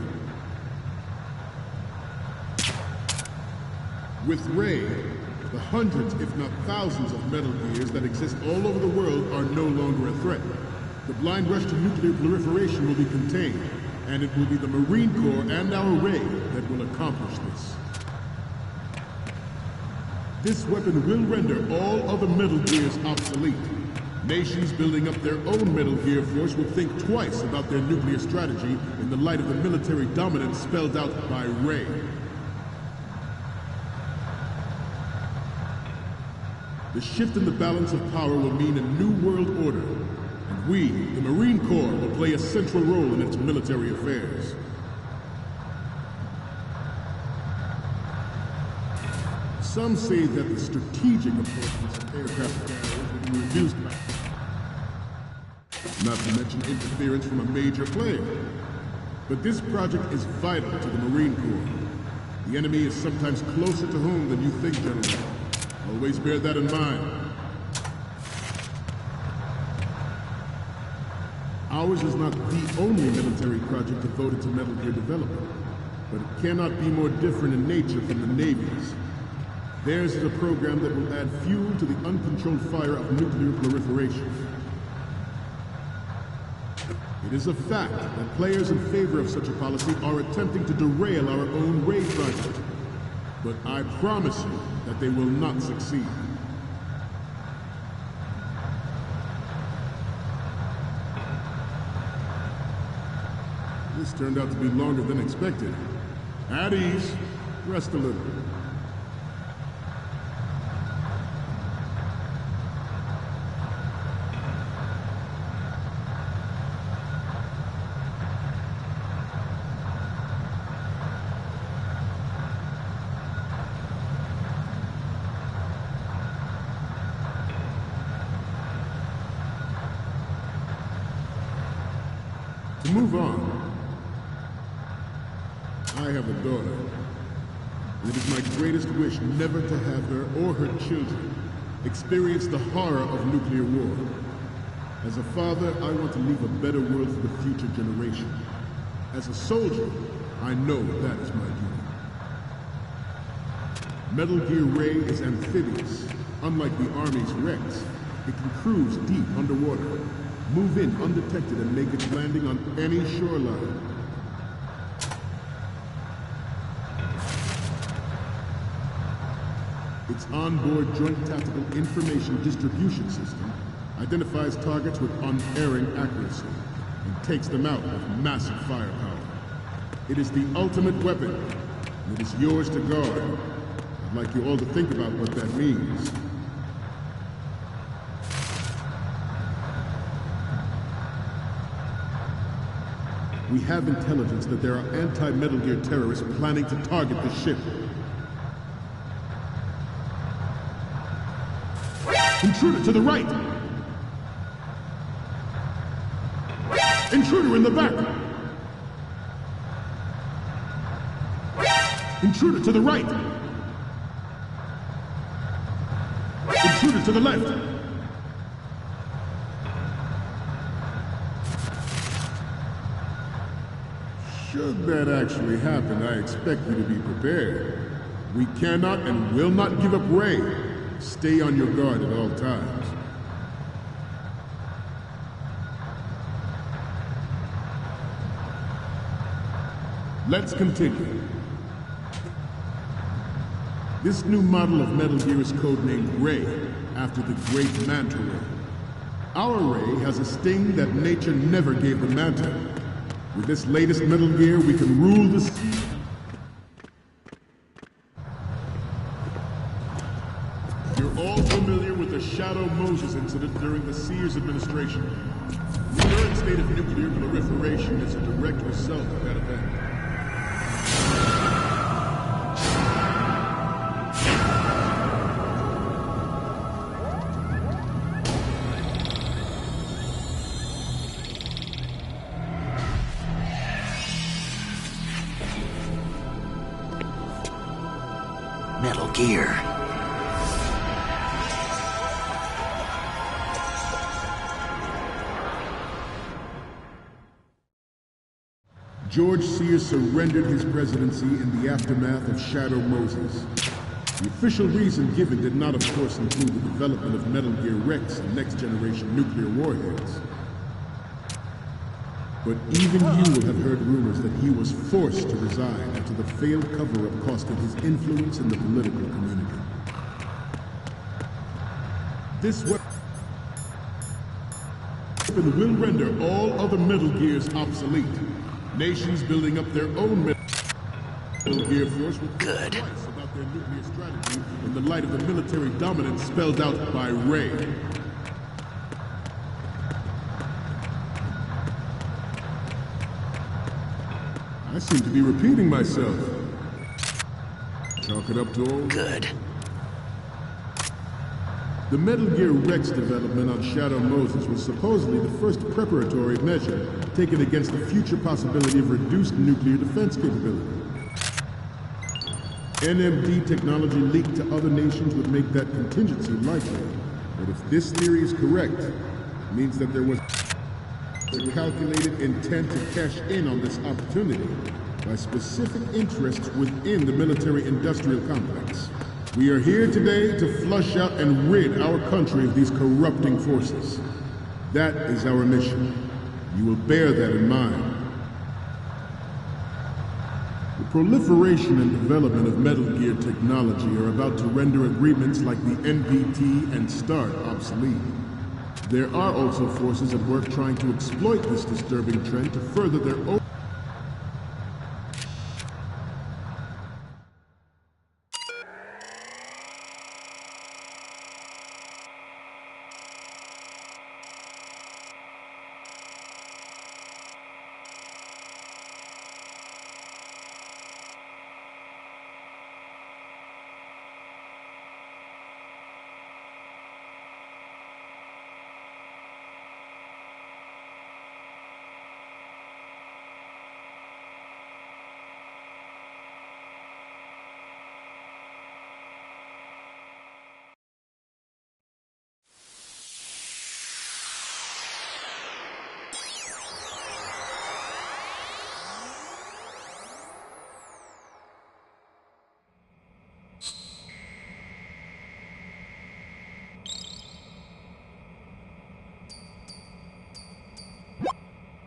With Ray, the hundreds, if not thousands, of Metal Gears that exist all over the world are no longer a threat. The blind rush to nuclear proliferation will be contained, and it will be the Marine Corps and our Ray that will accomplish this. This weapon will render all other Metal Gears obsolete. Nations building up their own Metal Gear force will think twice about their nuclear strategy in the light of the military dominance spelled out by Ray. The shift in the balance of power will mean a new world order, and we, the Marine Corps, will play a central role in its military affairs. Some say that the strategic importance of aircraft carriers will be reduced by, not to mention interference from a major player. But this project is vital to the Marine Corps. The enemy is sometimes closer to home than you think, General. Always bear that in mind. Ours is not the only military project devoted to Metal Gear development, but it cannot be more different in nature from the Navy's. Theirs is a program that will add fuel to the uncontrolled fire of nuclear proliferation. It is a fact that players in favor of such a policy are attempting to derail our own Ray project. But I promise you that they will not succeed. This turned out to be longer than expected. At ease. Rest a little. To move on, I have a daughter. It is my greatest wish never to have her or her children experience the horror of nuclear war. As a father, I want to leave a better world for the future generation. As a soldier, I know that is my duty. Metal Gear Ray is amphibious. Unlike the Army's Rex, it can cruise deep underwater, move in undetected, and make its landing on any shoreline. Its onboard Joint Tactical Information Distribution System identifies targets with unerring accuracy and takes them out with massive firepower. It is the ultimate weapon, and it is yours to guard. I'd like you all to think about what that means. We have intelligence that there are anti-Metal Gear terrorists planning to target the ship. Intruder to the right! Intruder in the back! Intruder to the right! Intruder to the left! Should that actually happen, I expect you to be prepared. We cannot and will not give up Ray. Stay on your guard at all times. Let's continue. This new model of Metal Gear is codenamed Ray, after the great Manta Ray. Our Ray has a sting that nature never gave the Manta. With this latest Metal Gear, we can rule the sea. You're all familiar with the Shadow Moses incident during the Sears administration. The current state of nuclear proliferation is a direct result of that event. Metal Gear. George Sears surrendered his presidency in the aftermath of Shadow Moses. The official reason given did not, of course, include the development of Metal Gear Rex and next-generation nuclear warheads. But even you will have heard rumors that he was forced to resign after the failed cover-up cost him his influence in the political community. This weapon will render all other Metal Gears obsolete. Nations building up their own Metal Gear force will think twice about their nuclear strategy in the light of the military dominance spelled out by Ray. I seem to be repeating myself. Chalk it up to all. Good. The Metal Gear Rex development on Shadow Moses was supposedly the first preparatory measure taken against the future possibility of reduced nuclear defense capability. NMD technology leaked to other nations would make that contingency likely. But if this theory is correct, it means that there was a calculated intent to cash in on this opportunity by specific interests within the military-industrial complex. We are here today to flush out and rid our country of these corrupting forces. That is our mission. You will bear that in mind. The proliferation and development of Metal Gear technology are about to render agreements like the NPT and START obsolete. There are also forces at work trying to exploit this disturbing trend to further their own.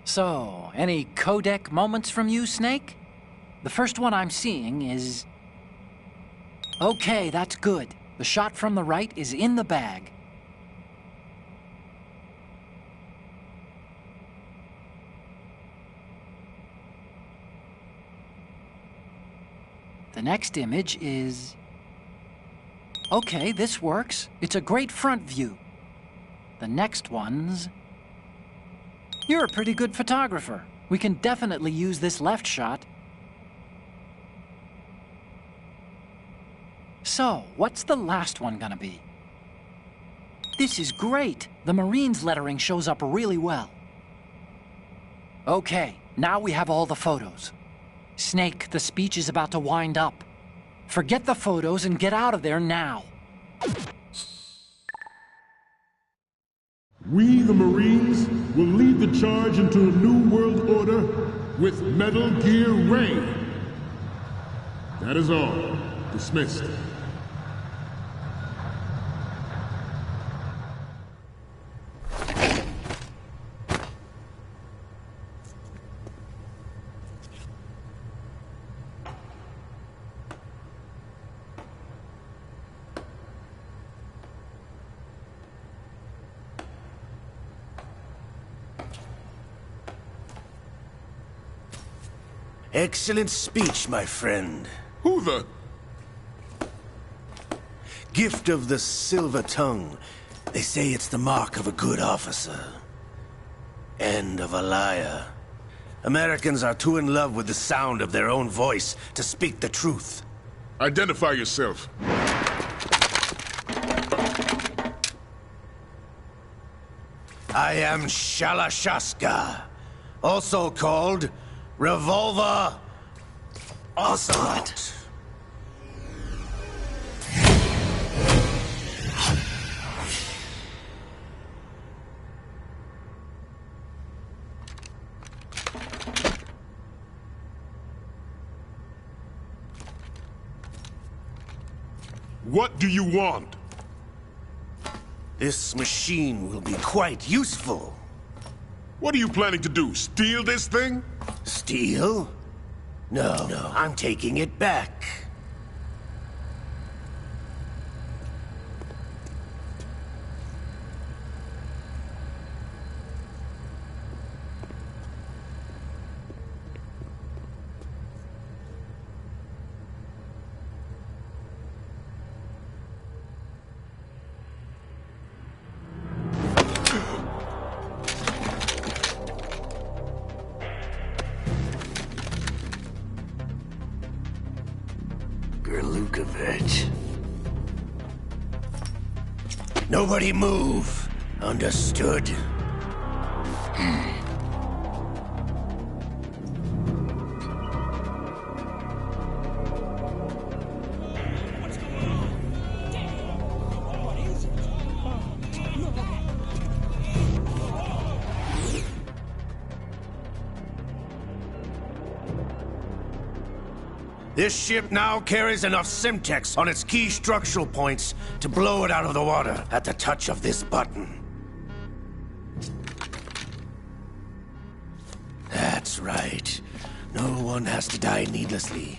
So, any codec moments from you, Snake? The first one I'm seeing is... Okay, that's good. The shot from the right is in the bag. The next image is... Okay, this works. It's a great front view. The next one's... You're a pretty good photographer. We can definitely use this left shot. So, what's the last one gonna be? This is great. The Marines lettering shows up really well. Okay, now we have all the photos. Snake, the speech is about to wind up. Forget the photos and get out of there now. We, the Marines, will lead the charge into a new world order with Metal Gear Ray. That is all. Dismissed. Excellent speech, my friend. Who the... Gift of the silver tongue. They say it's the mark of a good officer. end of a liar. Americans are too in love with the sound of their own voice to speak the truth. Identify yourself. I am Shalashaska, also called Revolver Ocelot. What do you want? This machine will be quite useful. What are you planning to do? Steal this thing? Steal? No, I'm taking it back. Nobody move. Understood? This ship now carries enough Simtex on its key structural points to blow it out of the water at the touch of this button. That's right. No one has to die needlessly.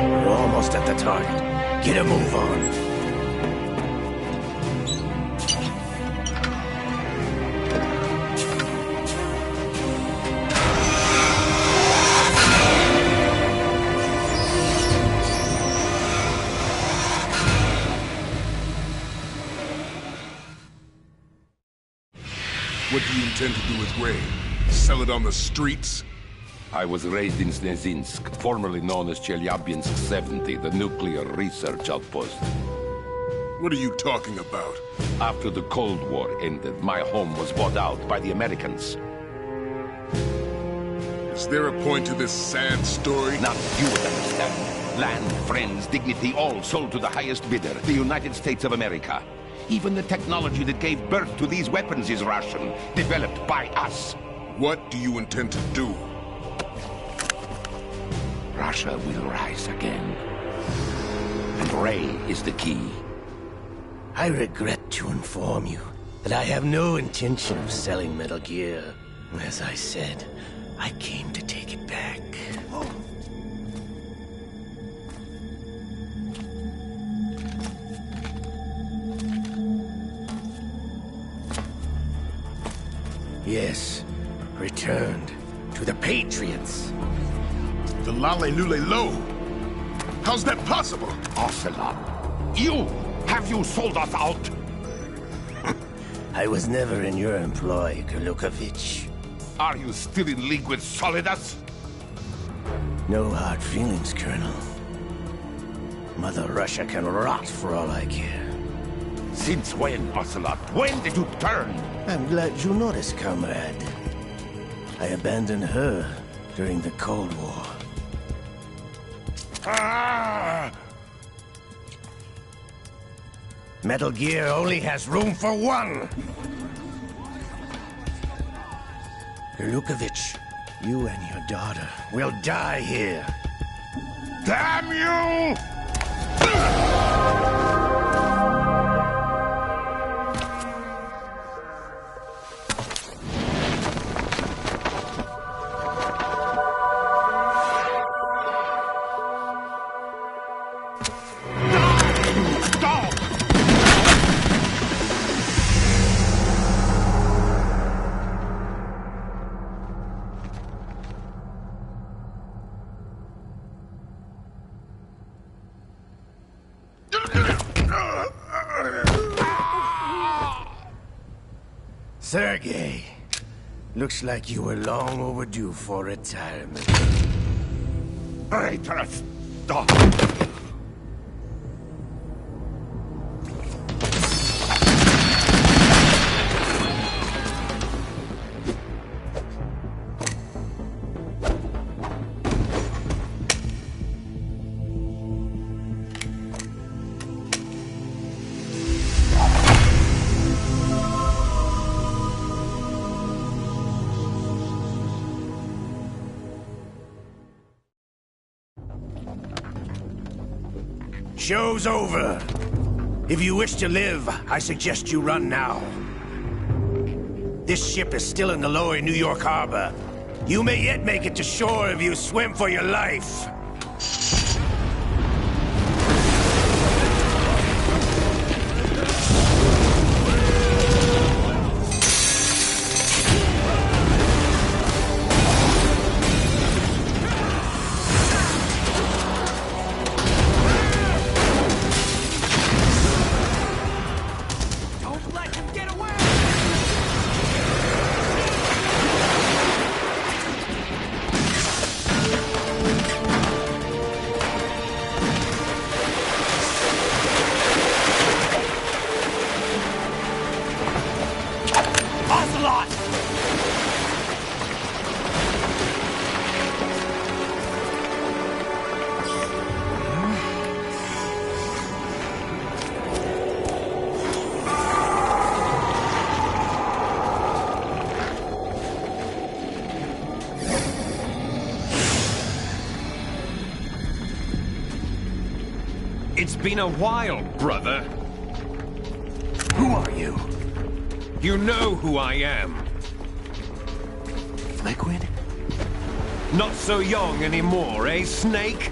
We're almost at the target. Get a move on. What do you intend to do with Ray? Sell it on the streets? I was raised in Snezinsk, formerly known as Chelyabinsk 70, the nuclear research outpost. What are you talking about? After the Cold War ended, my home was bought out by the Americans. Is there a point to this sad story? Now you would understand. Land, friends, dignity, all sold to the highest bidder, the United States of America. Even the technology that gave birth to these weapons is Russian, developed by us. What do you intend to do? Russia will rise again. And Ray is the key. I regret to inform you that I have no intention of selling Metal Gear. As I said, I came to take it back. Yes, returned to the Patriots. The Lale Lule Lo? How's that possible? Ocelot, have you sold us out? I was never in your employ, Gurlukovich. Are you still in league with Solidus? No hard feelings, Colonel. Mother Russia can rot for all I care. Since when, Ocelot? When did you turn? I'm glad you noticed, comrade. I abandoned her during the Cold War. Metal Gear only has room for one! Gurlukovich, you and your daughter will die here. Damn you! Sergei, looks like you were long overdue for retirement. Traitors! Stop! Show's over. If you wish to live, I suggest you run now. This ship is still in the lower New York harbor. You may yet make it to shore if you swim for your life. It's been a while, brother. Who are you? You know who I am. Liquid? Not so young anymore, eh, Snake?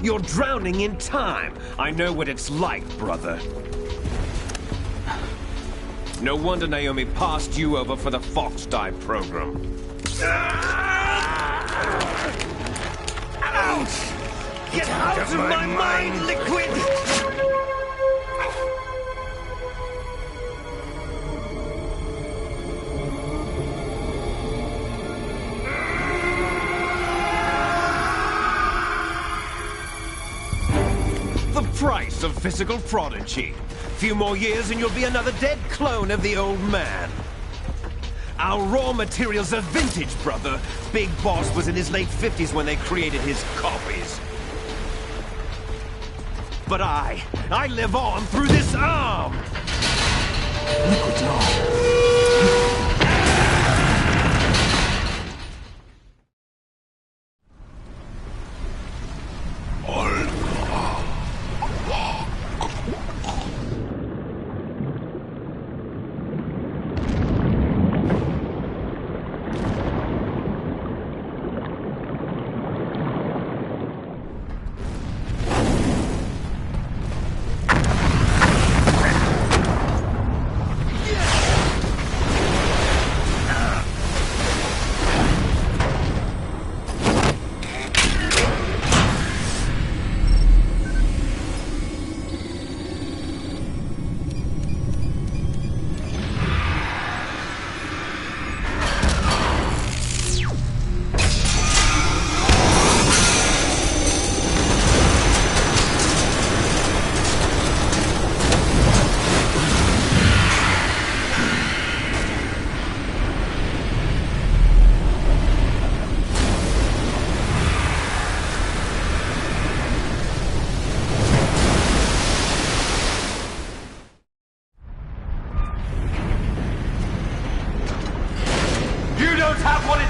You're drowning in time. I know what it's like, brother. No wonder Naomi passed you over for the Fox Die program. Ouch! Get out of my mind, Liquid! The price of physical prodigy. Few more years and you'll be another dead clone of the old man. Our raw materials are vintage, brother. Big Boss was in his late 50s when they created his copies. But I live on through this arm! Liquid, no.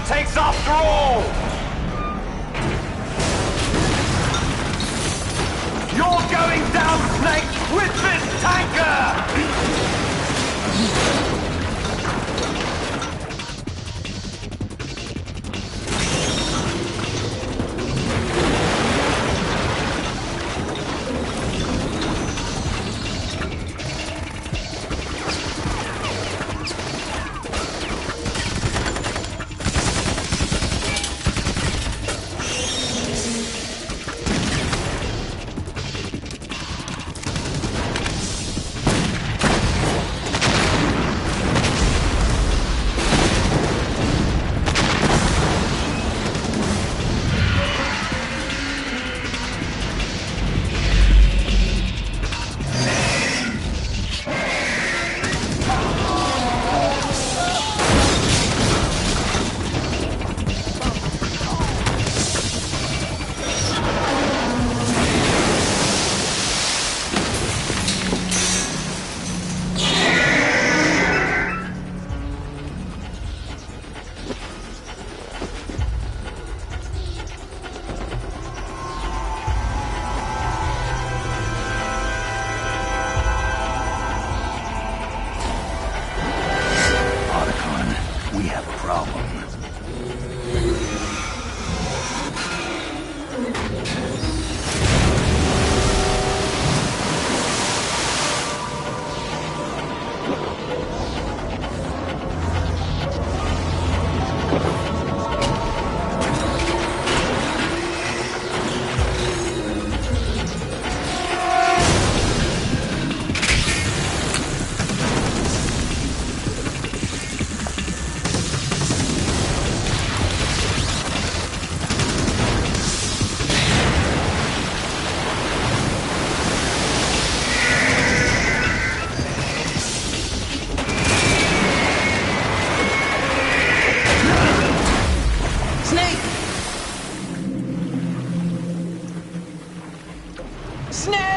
Takes after all! You're going down, Snake, with this tanker! Snake!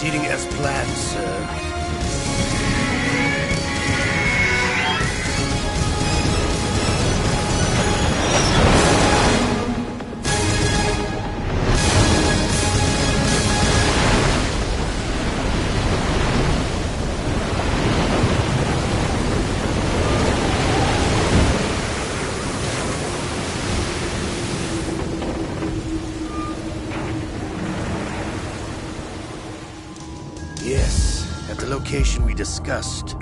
Proceeding as planned, sir. Yes, at the location we discussed.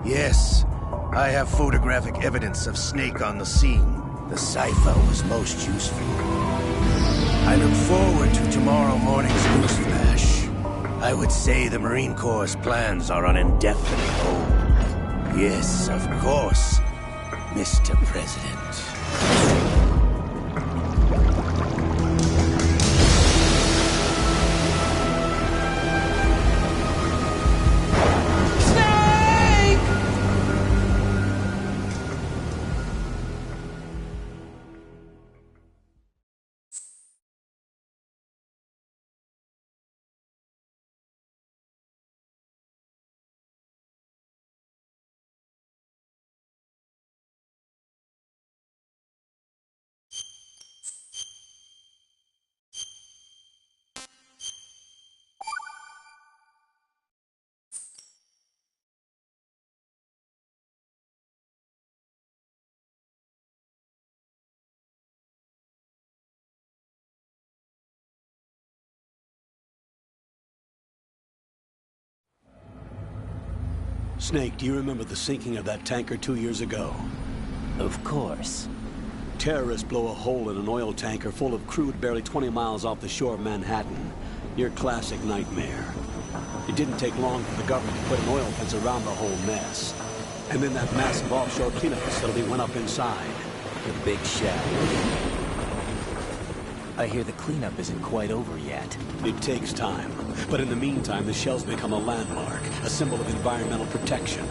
Yes, I have photographic evidence of Snake on the scene. The cipher was most useful. I look forward to tomorrow morning's news flash. I would say the Marine Corps' plans are on indefinite hold. Yes, of course, Mr. President. Snake, do you remember the sinking of that tanker 2 years ago? Of course. Terrorists blow a hole in an oil tanker full of crude barely 20 miles off the shore of Manhattan. Your classic nightmare. It didn't take long for the government to put an oil fence around the whole mess. And then that massive offshore cleanup facility went up inside. The Big Shell. I hear the cleanup isn't quite over yet. It takes time. But in the meantime, the shell's become a landmark, a symbol of environmental protection.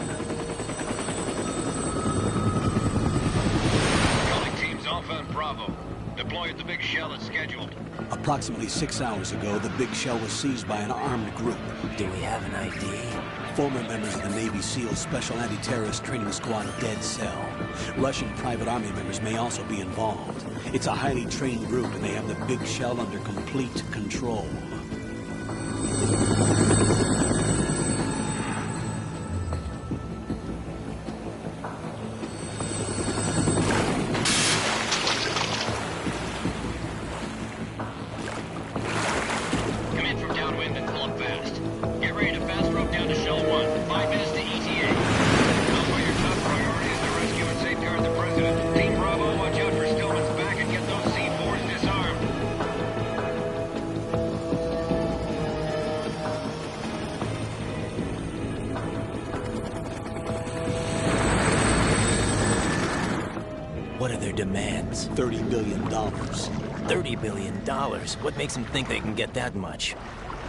Calling teams Alpha and Bravo. Deploy at the Big Shell as scheduled. Approximately 6 hours ago, the Big Shell was seized by an armed group. Do we have an ID? Former members of the Navy SEAL Special Anti-Terrorist Training Squad Dead Cell. Russian private army members may also be involved. It's a highly trained group, and they have the Big Shell under complete control. Come in from downwind and pull up fast. Get ready to fast rope down to Shell 1. 5 minutes to ETA. Know your top priority is to rescue and safeguard the President. Team Bravo, watch out for Stillman's back and get those C4s disarmed. What are their demands? $30 billion. $30 billion? What makes them think they can get that much?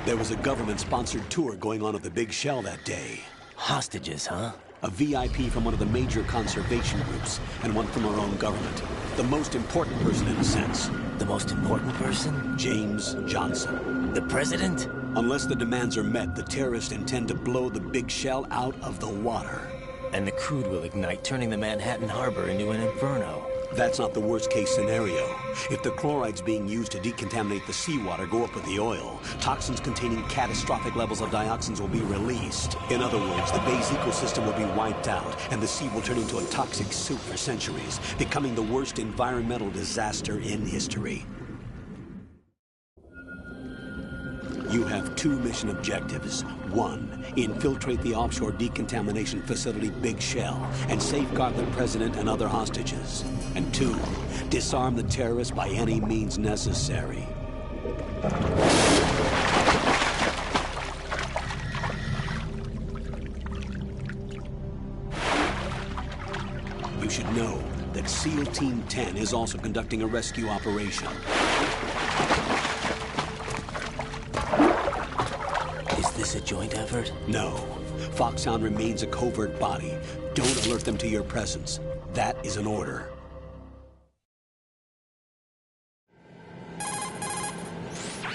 There was a government-sponsored tour going on at the Big Shell that day. Hostages, huh? A VIP from one of the major conservation groups, and one from our own government. The most important person in a sense. The most important person? James Johnson. The president? Unless the demands are met, the terrorists intend to blow the Big Shell out of the water. And the crude will ignite, turning the Manhattan Harbor into an inferno. That's not the worst-case scenario. If the chlorides being used to decontaminate the seawater go up with the oil, toxins containing catastrophic levels of dioxins will be released. In other words, the bay's ecosystem will be wiped out, and the sea will turn into a toxic soup for centuries, becoming the worst environmental disaster in history. You have 2 mission objectives. 1, infiltrate the offshore decontamination facility Big Shell and safeguard the president and other hostages. And 2, disarm the terrorists by any means necessary. You should know that SEAL Team 10 is also conducting a rescue operation. Is this a joint effort? No. Foxhound remains a covert body. Don't alert them to your presence. That is an order.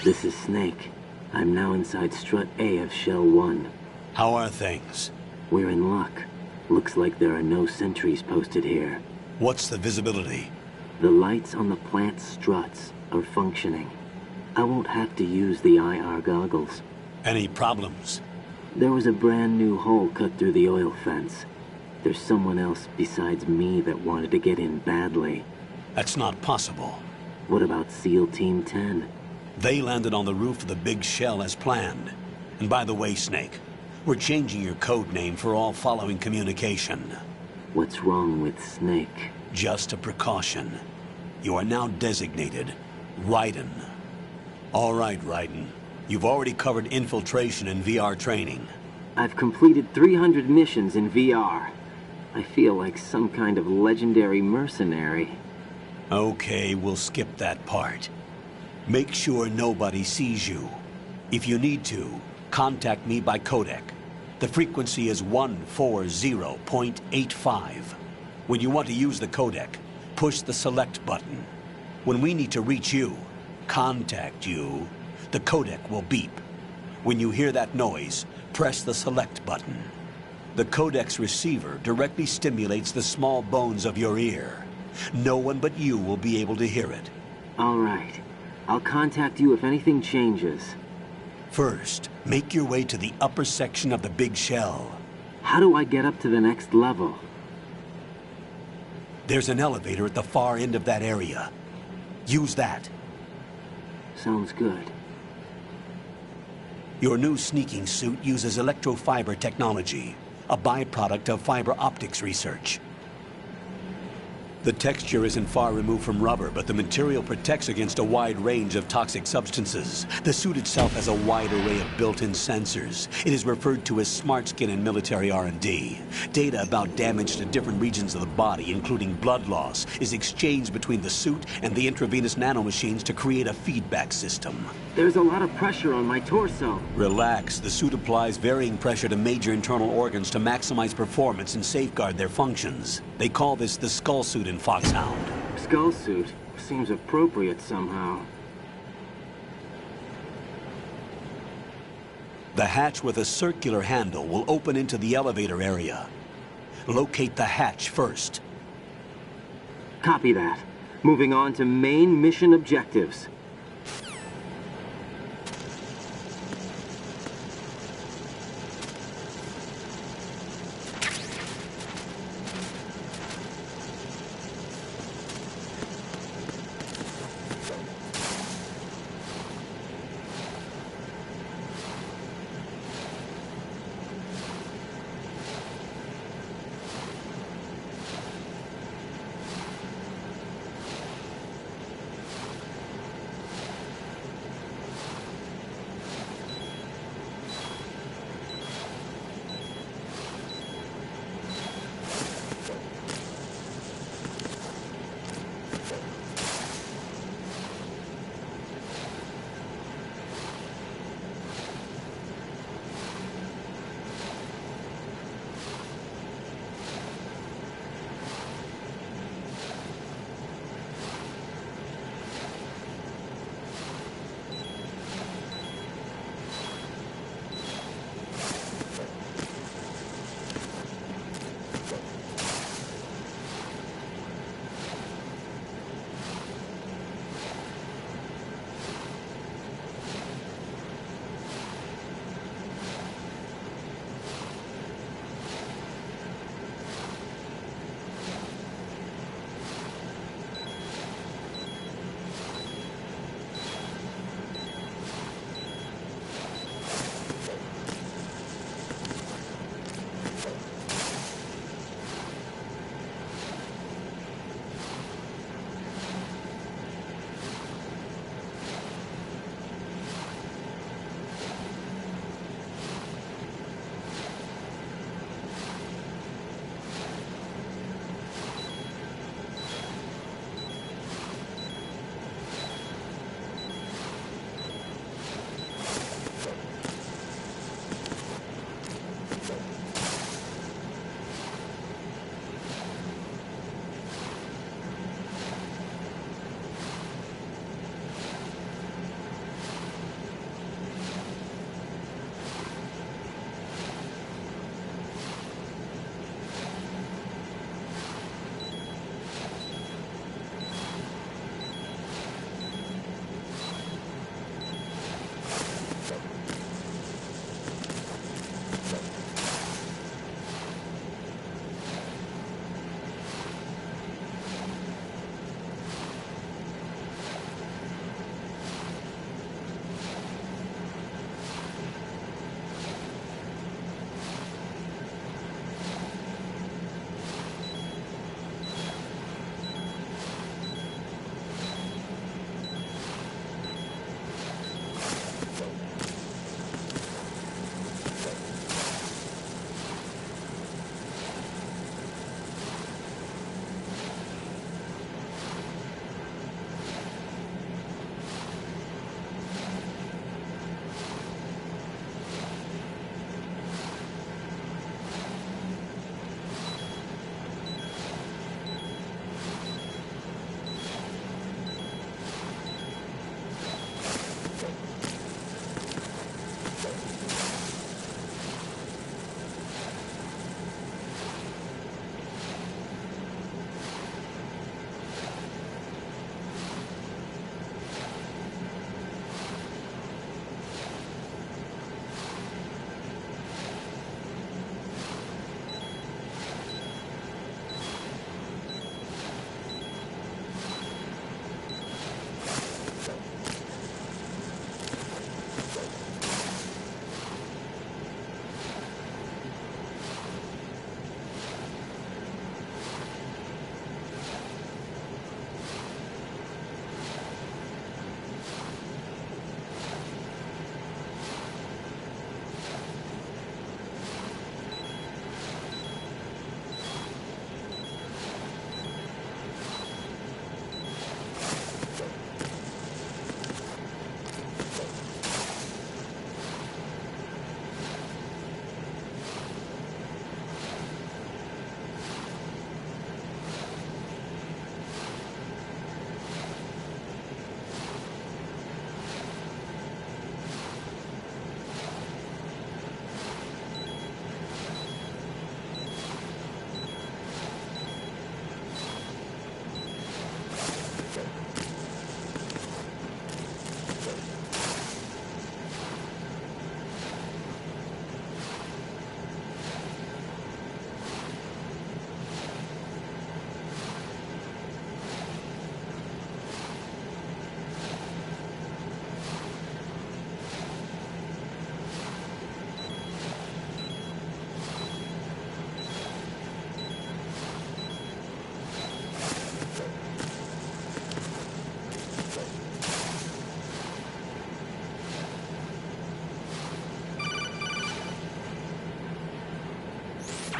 This is Snake. I'm now inside Strut A of Shell 1. How are things? We're in luck. Looks like there are no sentries posted here. What's the visibility? The lights on the plant's struts are functioning. I won't have to use the IR goggles. Any problems? There was a brand new hole cut through the oil fence. There's someone else besides me that wanted to get in badly. That's not possible. What about SEAL Team 10? They landed on the roof of the Big Shell as planned. And by the way, Snake, we're changing your code name for all following communication. What's wrong with Snake? Just a precaution. You are now designated Raiden. All right, Raiden. You've already covered infiltration and VR training. I've completed 300 missions in VR. I feel like some kind of legendary mercenary. Okay, we'll skip that part. Make sure nobody sees you. If you need to, contact me by codec. The frequency is 140.85. When you want to use the codec, push the select button. When we need to reach you, contact you, the codec will beep. When you hear that noise, press the select button. The codec's receiver directly stimulates the small bones of your ear. No one but you will be able to hear it. All right. I'll contact you if anything changes. First, make your way to the upper section of the Big Shell. How do I get up to the next level? There's an elevator at the far end of that area. Use that. Sounds good. Your new sneaking suit uses electrofiber technology, a byproduct of fiber optics research. The texture isn't far removed from rubber, but the material protects against a wide range of toxic substances. The suit itself has a wide array of built-in sensors. It is referred to as smart skin in military R&D. Data about damage to different regions of the body, including blood loss, is exchanged between the suit and the intravenous nanomachines to create a feedback system. There's a lot of pressure on my torso. Relax. The suit applies varying pressure to major internal organs to maximize performance and safeguard their functions. They call this the skull suit in Foxhound. Skull suit seems appropriate somehow. The hatch with a circular handle will open into the elevator area. Locate the hatch first. Copy that. Moving on to main mission objectives.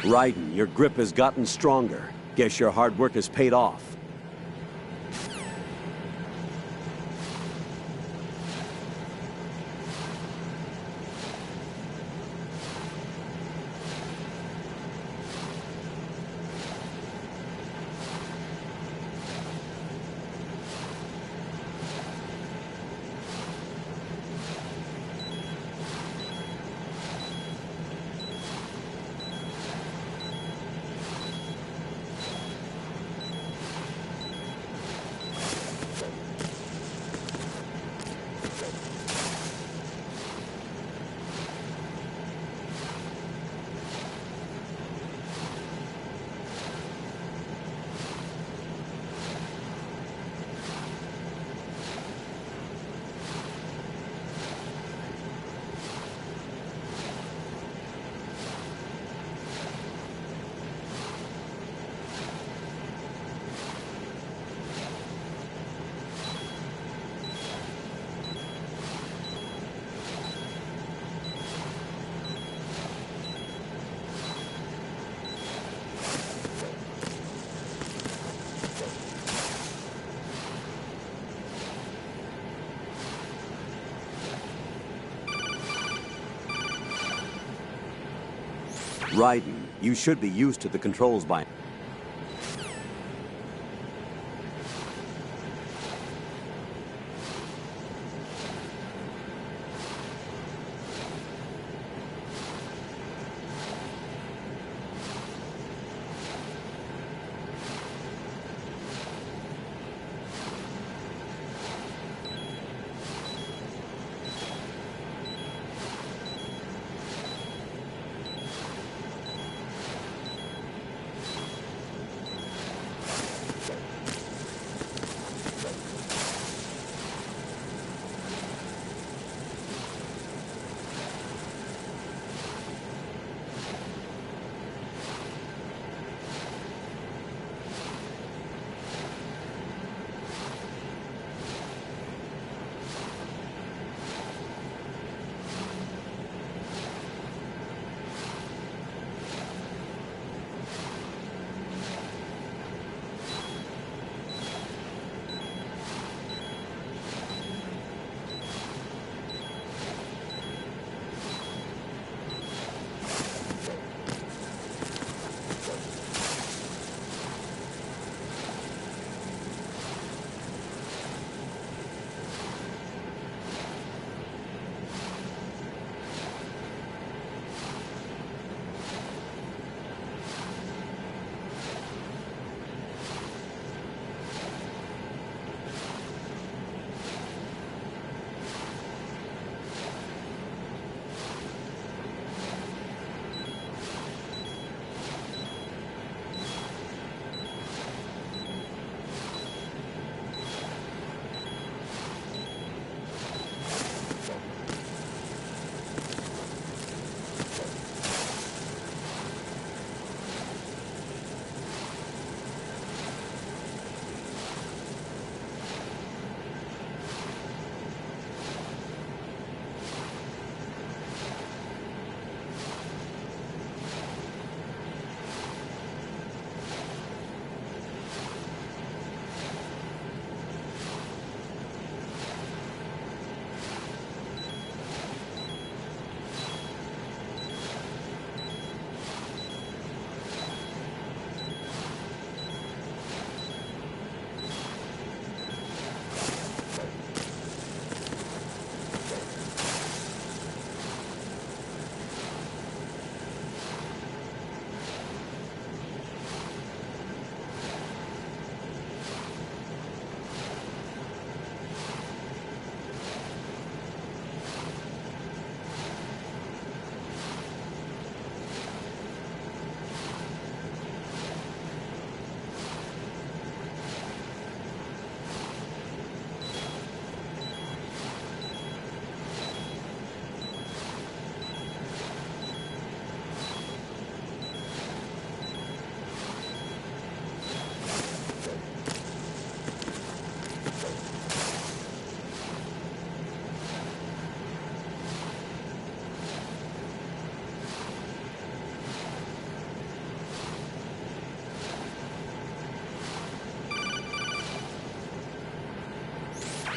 Raiden, your grip has gotten stronger. Guess your hard work has paid off. Raiden, you should be used to the controls by...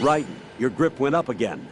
Right, your grip went up again.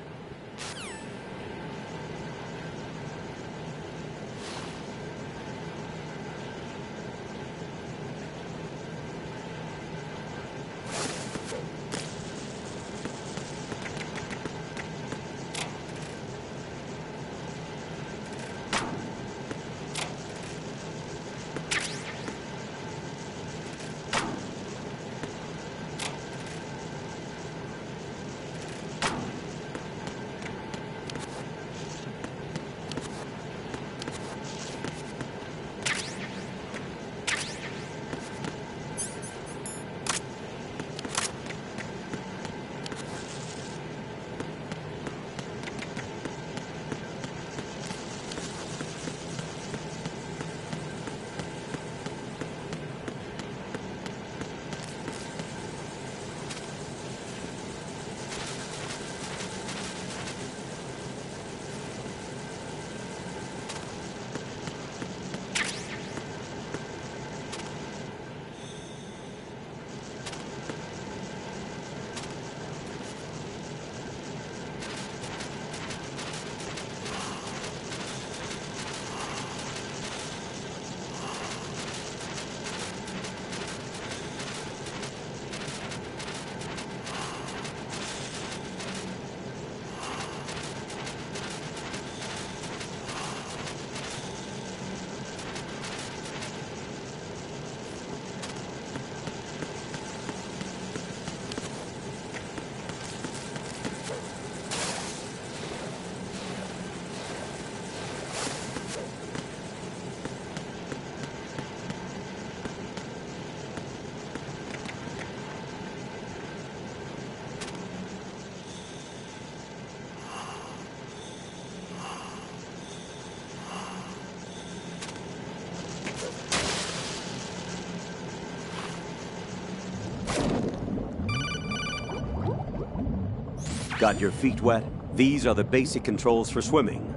Got your feet wet? These are the basic controls for swimming.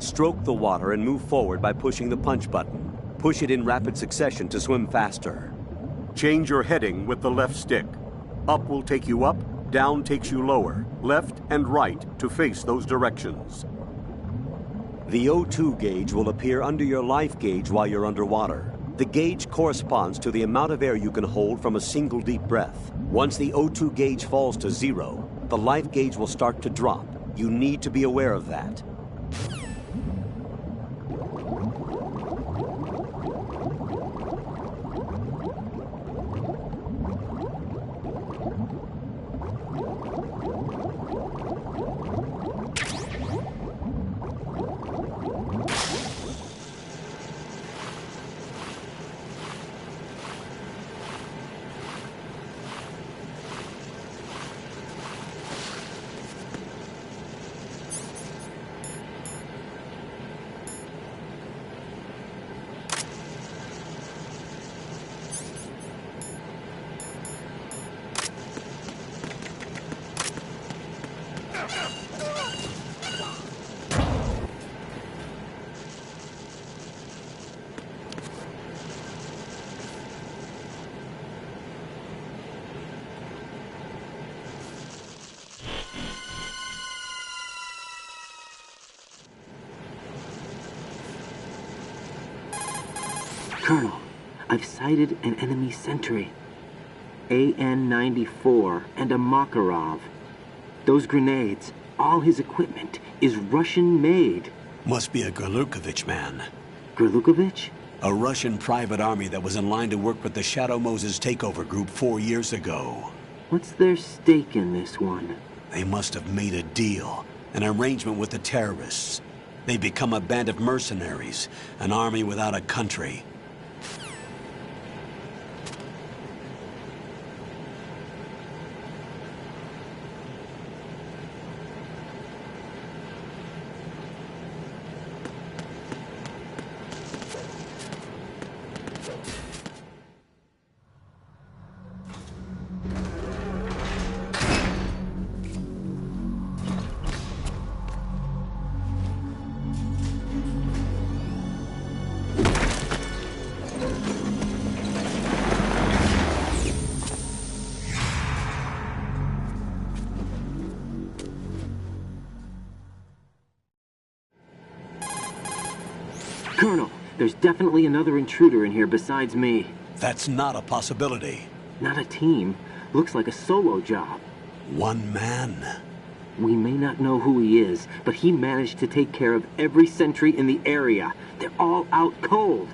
Stroke the water and move forward by pushing the punch button. Push it in rapid succession to swim faster. Change your heading with the left stick. Up will take you up, down takes you lower, left and right to face those directions. The O2 gauge will appear under your life gauge while you're underwater. The gauge corresponds to the amount of air you can hold from a single deep breath. Once the O2 gauge falls to 0, the life gauge will start to drop. You need to be aware of that. Colonel, I've sighted an enemy sentry. AN-94 and a Makarov. Those grenades, all his equipment, is Russian-made. Must be a Gorlukovich man. Gorlukovich? A Russian private army that was in line to work with the Shadow Moses takeover group 4 years ago. What's their stake in this one? They must have made a deal, an arrangement with the terrorists. They become a band of mercenaries, an army without a country. Colonel, there's definitely another intruder in here besides me. That's not a possibility. Not a team. Looks like a solo job. One man. We may not know who he is, but he managed to take care of every sentry in the area. They're all out cold.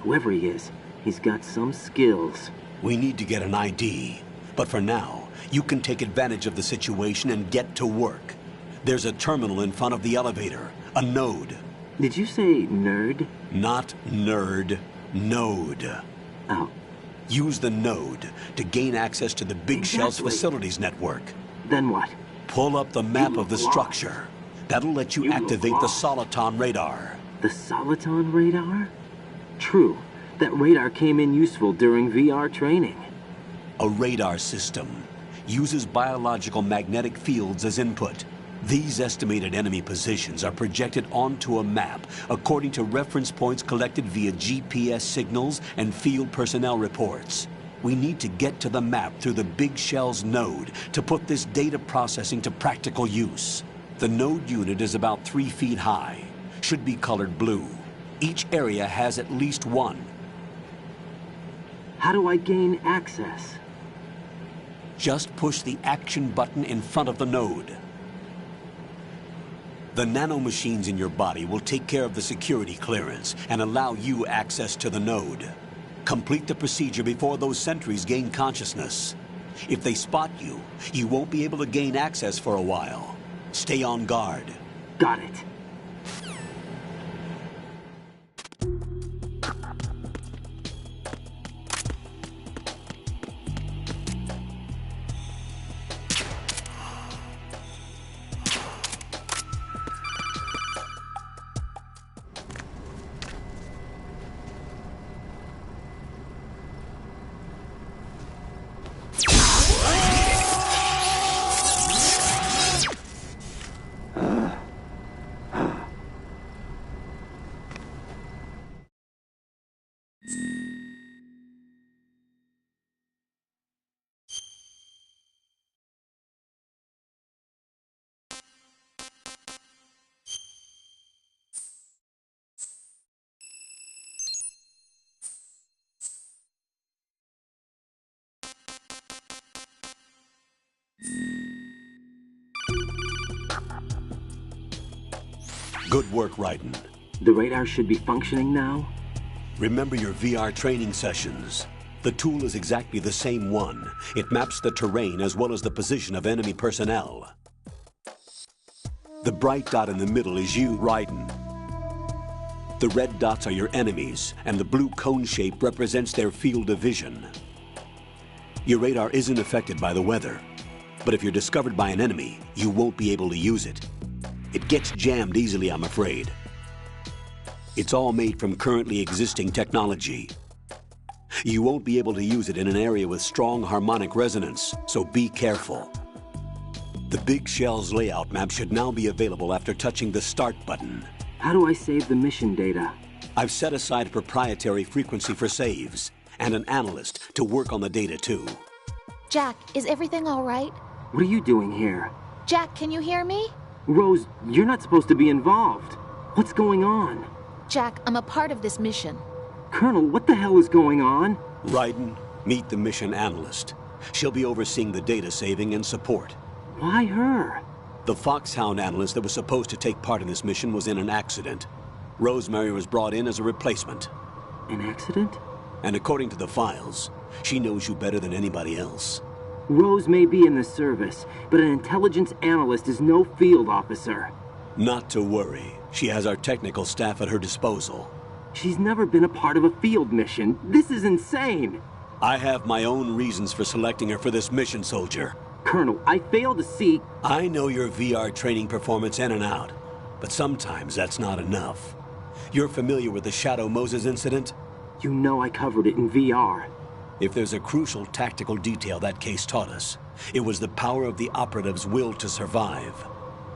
Whoever he is, he's got some skills. We need to get an ID. But for now, you can take advantage of the situation and get to work. There's a terminal in front of the elevator. A node. Did you say nerd? Not nerd. Node. Oh. Use the node to gain access to the Big Shell's facilities network. Then what? Pull up the map of the structure. That'll let you activate the Soliton radar. The Soliton radar? True. That radar came in useful during VR training. A radar system uses biological magnetic fields as input. These estimated enemy positions are projected onto a map according to reference points collected via GPS signals and field personnel reports. We need to get to the map through the Big Shell's node to put this data processing to practical use. The node unit is about 3 feet high, should be colored blue. Each area has at least one. How do I gain access? Just push the action button in front of the node. The nanomachines in your body will take care of the security clearance and allow you access to the node. Complete the procedure before those sentries gain consciousness. If they spot you, you won't be able to gain access for a while. Stay on guard. Got it. Good work, Raiden. The radar should be functioning now? Remember your VR training sessions. The tool is exactly the same one. It maps the terrain as well as the position of enemy personnel. The bright dot in the middle is you, Raiden. The red dots are your enemies, and the blue cone shape represents their field of vision. Your radar isn't affected by the weather, but if you're discovered by an enemy, you won't be able to use it. It gets jammed easily, I'm afraid. It's all made from currently existing technology. You won't be able to use it in an area with strong harmonic resonance, so be careful. The Big Shell's layout map should now be available after touching the Start button. How do I save the mission data? I've set aside a proprietary frequency for saves, and an analyst to work on the data too. Jack, is everything all right? What are you doing here? Jack, can you hear me? Rose, you're not supposed to be involved. What's going on? Jack, I'm a part of this mission. Colonel, what the hell is going on? Raiden, meet the mission analyst. She'll be overseeing the data saving and support. Why her? The Foxhound analyst that was supposed to take part in this mission was in an accident. Rosemary was brought in as a replacement. An accident? And according to the files, she knows you better than anybody else. Rose may be in the service, but an intelligence analyst is no field officer. Not to worry. She has our technical staff at her disposal. She's never been a part of a field mission. This is insane. I have my own reasons for selecting her for this mission, soldier. Colonel, I fail to see... I know your VR training performance in and out, but sometimes that's not enough. You're familiar with the Shadow Moses incident? You know I covered it in VR. If there's a crucial tactical detail that case taught us, it was the power of the operative's will to survive.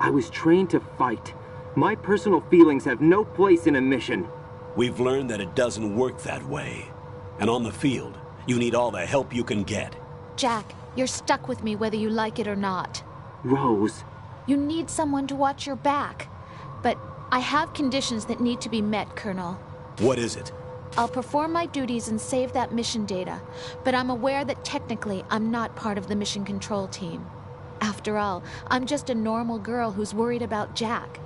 I was trained to fight. My personal feelings have no place in a mission. We've learned that it doesn't work that way. And on the field, you need all the help you can get. Jack, you're stuck with me whether you like it or not. Rose. You need someone to watch your back. But I have conditions that need to be met, Colonel. What is it? I'll perform my duties and save that mission data, but I'm aware that technically I'm not part of the mission control team. After all, I'm just a normal girl who's worried about Jack.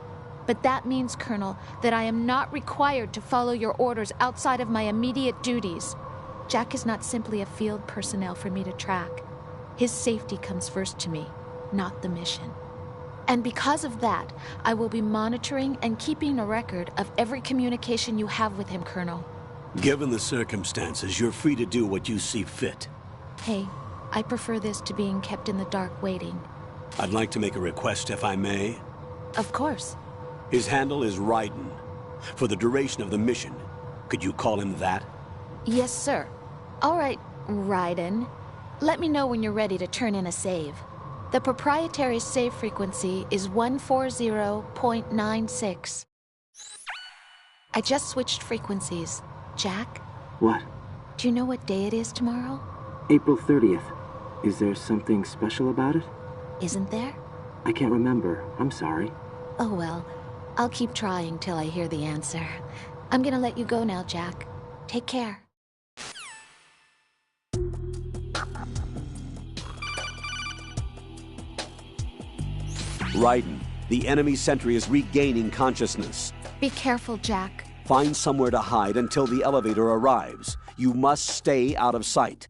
But that means, Colonel, that I am not required to follow your orders outside of my immediate duties. Jack is not simply a field personnel for me to track. His safety comes first to me, not the mission. And because of that, I will be monitoring and keeping a record of every communication you have with him, Colonel. Given the circumstances, you're free to do what you see fit. Hey, I prefer this to being kept in the dark waiting. I'd like to make a request, if I may. Of course. His handle is Raiden. For the duration of the mission, could you call him that? Yes, sir. All right, Raiden. Let me know when you're ready to turn in a save. The proprietary save frequency is 140.96. I just switched frequencies. Jack? What? Do you know what day it is tomorrow? April 30th. Is there something special about it? Isn't there? I can't remember. I'm sorry. Oh well. I'll keep trying till I hear the answer. I'm gonna let you go now, Jack. Take care. Raiden, the enemy sentry is regaining consciousness. Be careful, Jack. Find somewhere to hide until the elevator arrives. You must stay out of sight.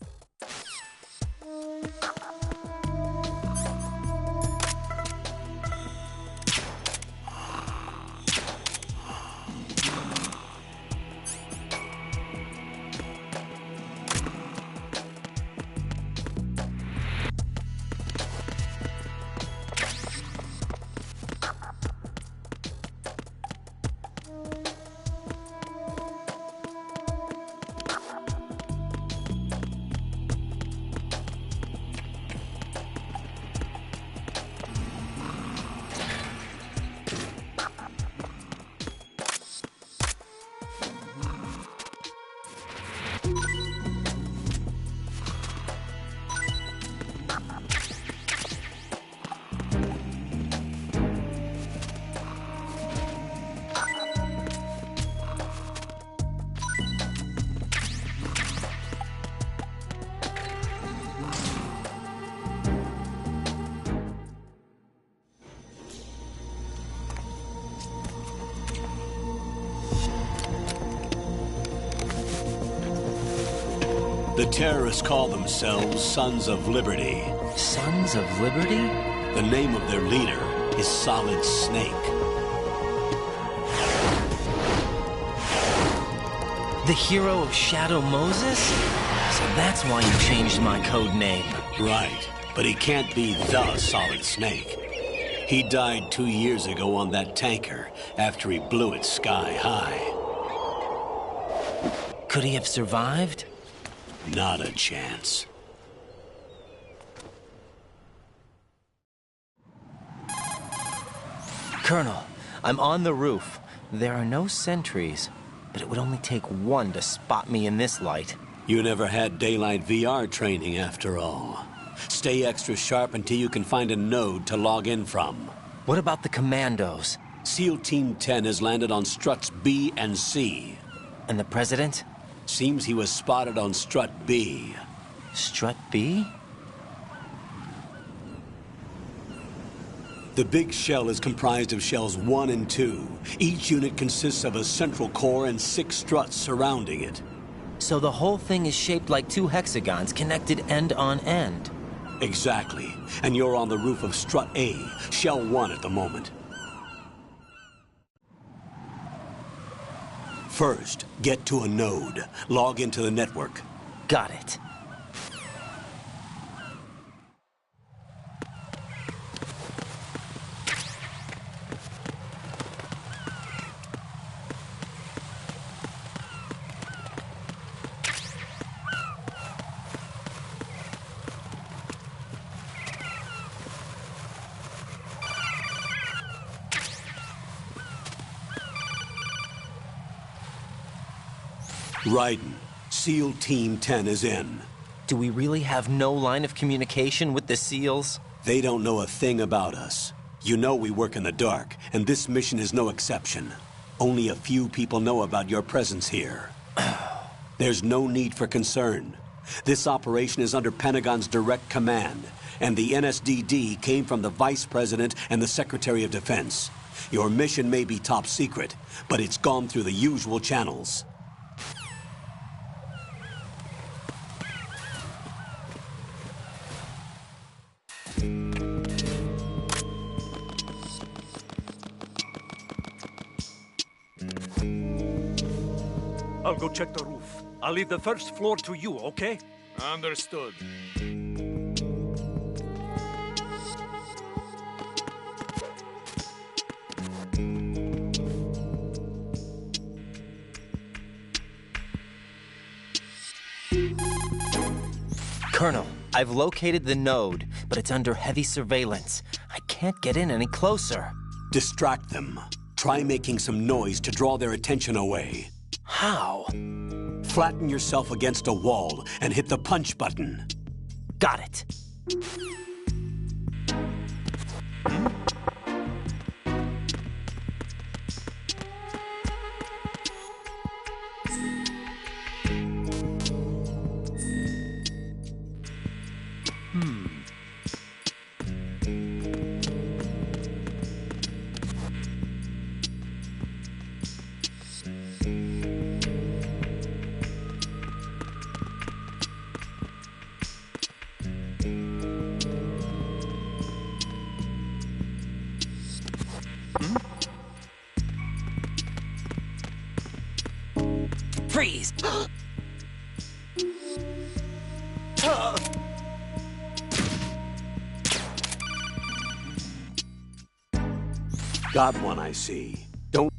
The terrorists call themselves Sons of Liberty. Sons of Liberty? The name of their leader is Solid Snake. The hero of Shadow Moses? So that's why you changed my code name. Right, but he can't be the Solid Snake. He died 2 years ago on that tanker after he blew it sky high. Could he have survived? Not a chance. Colonel, I'm on the roof. There are no sentries, but it would only take one to spot me in this light. You never had daylight VR training after all. Stay extra sharp until you can find a node to log in from. What about the commandos? SEAL Team 10 has landed on struts B and C. And the president? Seems he was spotted on strut B. Strut B? The big shell is comprised of shells 1 and 2. Each unit consists of a central core and 6 struts surrounding it. So the whole thing is shaped like 2 hexagons connected end on end. Exactly. And you're on the roof of strut A, shell 1 at the moment. First, get to a node. Log into the network. Got it. Raiden, SEAL Team 10 is in. Do we really have no line of communication with the SEALs? They don't know a thing about us. You know we work in the dark, and this mission is no exception. Only a few people know about your presence here. There's no need for concern. This operation is under Pentagon's direct command, and the NSDD came from the Vice President and the Secretary of Defense. Your mission may be top secret, but it's gone through the usual channels. I'll go check the roof. I'll leave the first floor to you, okay? Understood. Colonel, I've located the node, but it's under heavy surveillance. I can't get in any closer. Distract them. Try making some noise to draw their attention away. How? Flatten yourself against a wall and hit the punch button. Got it. Freeze! Got one, I see. Don't...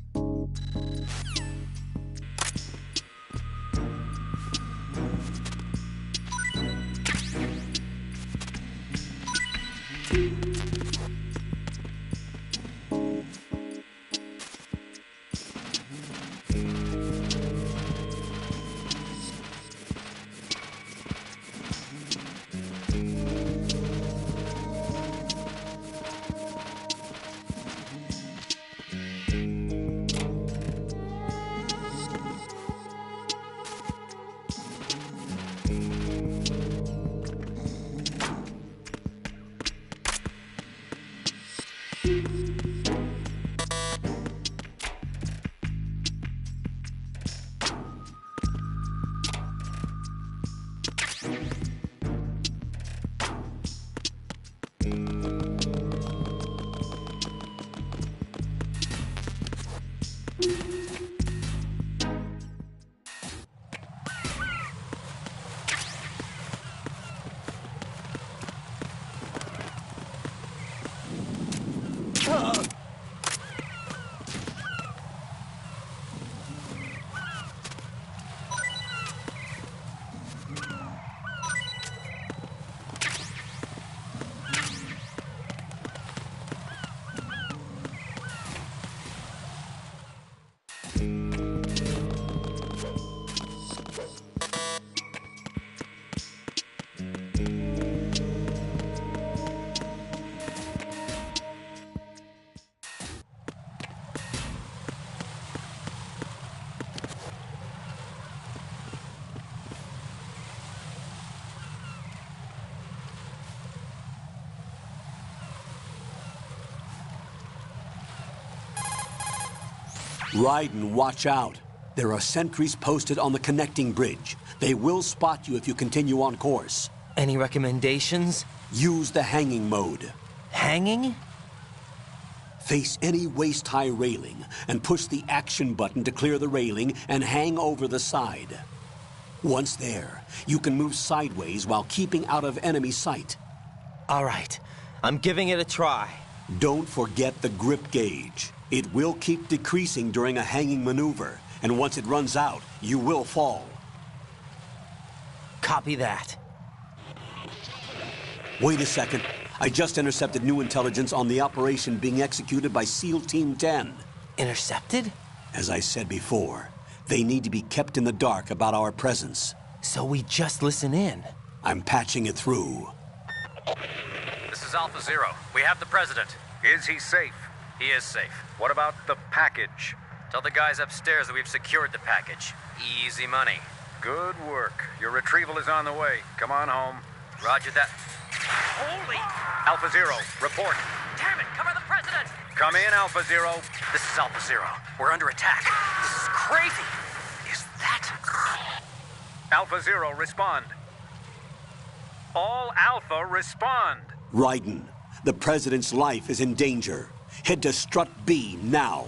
Raiden, watch out. There are sentries posted on the connecting bridge. They will spot you if you continue on course. Any recommendations? Use the hanging mode. Hanging? Face any waist-high railing and push the action button to clear the railing and hang over the side. Once there, you can move sideways while keeping out of enemy sight. All right. I'm giving it a try. Don't forget the grip gauge. It will keep decreasing during a hanging maneuver, and once it runs out, you will fall. Copy that. Wait a second. I just intercepted new intelligence on the operation being executed by SEAL Team 10. Intercepted? As I said before, they need to be kept in the dark about our presence. So we just listen in? I'm patching it through. This is Alpha Zero. We have the President. Is he safe? He is safe. What about the package? Tell the guys upstairs that we've secured the package. Easy money. Good work. Your retrieval is on the way. Come on home. Roger that. Holy! Alpha Zero, report. Damn it! Cover the president! Come in, Alpha Zero. This is Alpha Zero. We're under attack. This is crazy. Is that... Alpha Zero, respond. All Alpha, respond. Raiden, the President's life is in danger. Head to Strut B now.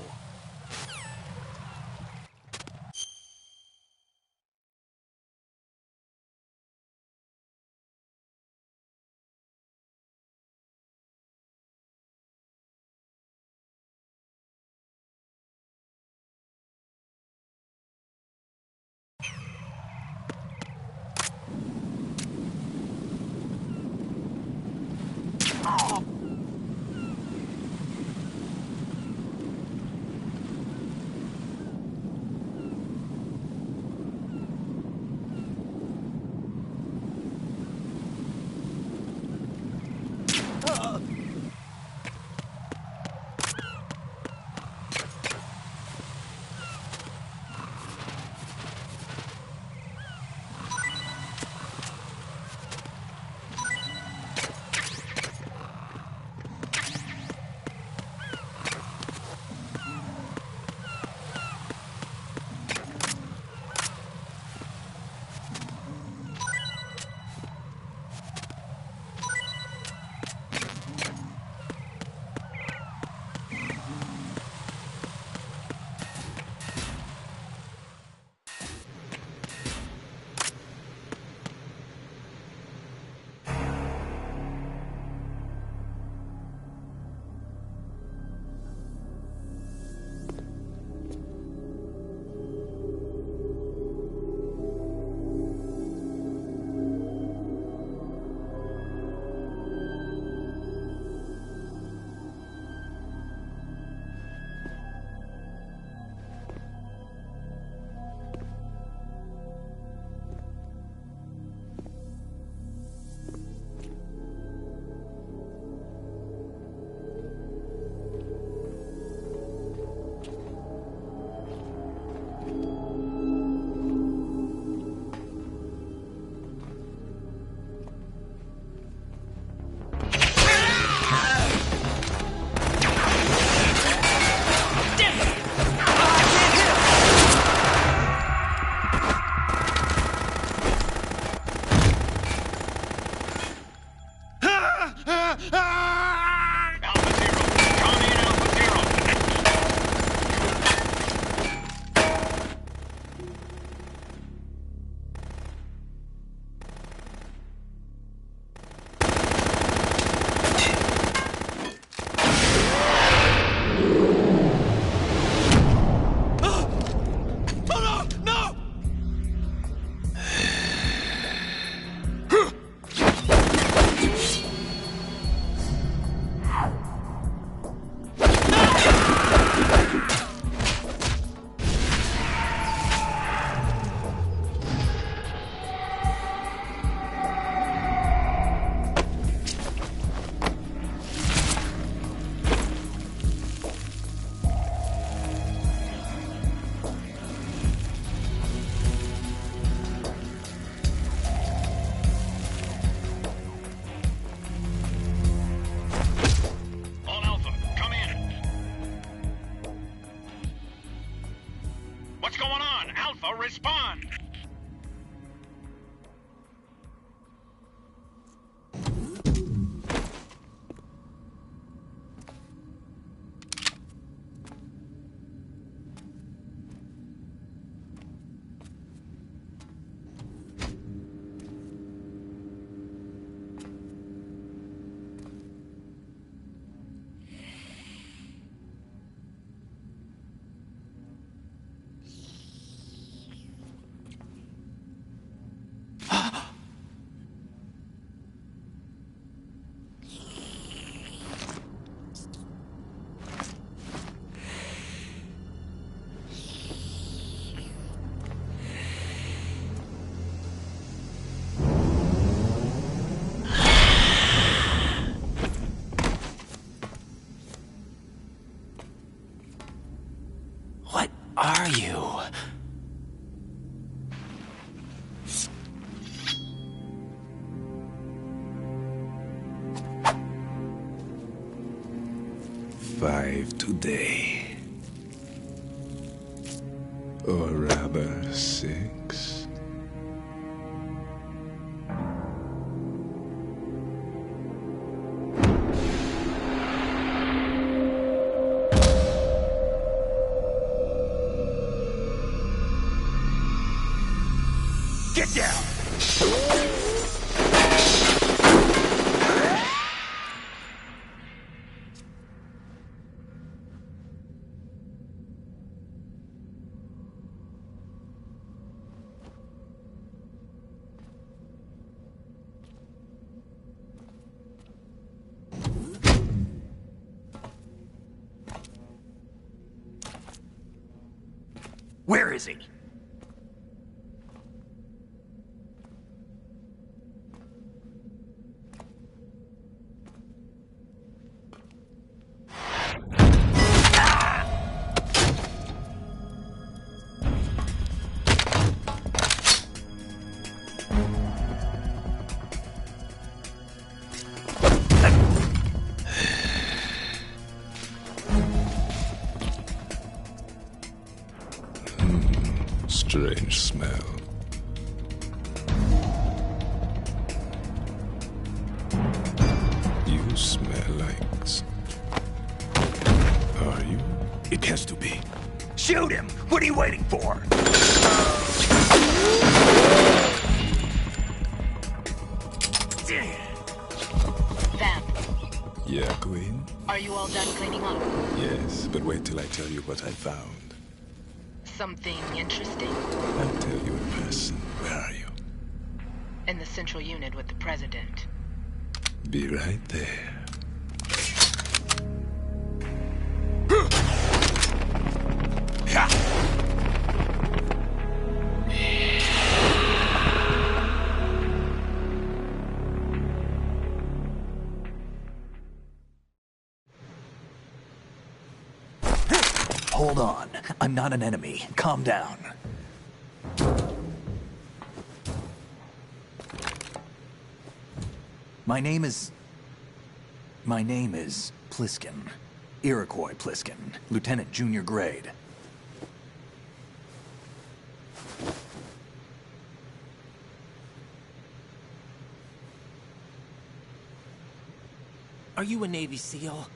5 today. Or rather, 6. Get down! Where is he? Strange smell. You smell like... Are you? It has to be. Shoot him! What are you waiting for? Vamp, Yeah, Queen? are you all done cleaning up? Yes, but wait till I tell you what I found. Something interesting? I'll tell you in person. Where are you? In the central unit with the president. Be right there. Hold on. I'm not an enemy. Calm down. My name is Pliskin. Iroquois Pliskin. Lieutenant Junior Grade. Are you a Navy SEAL?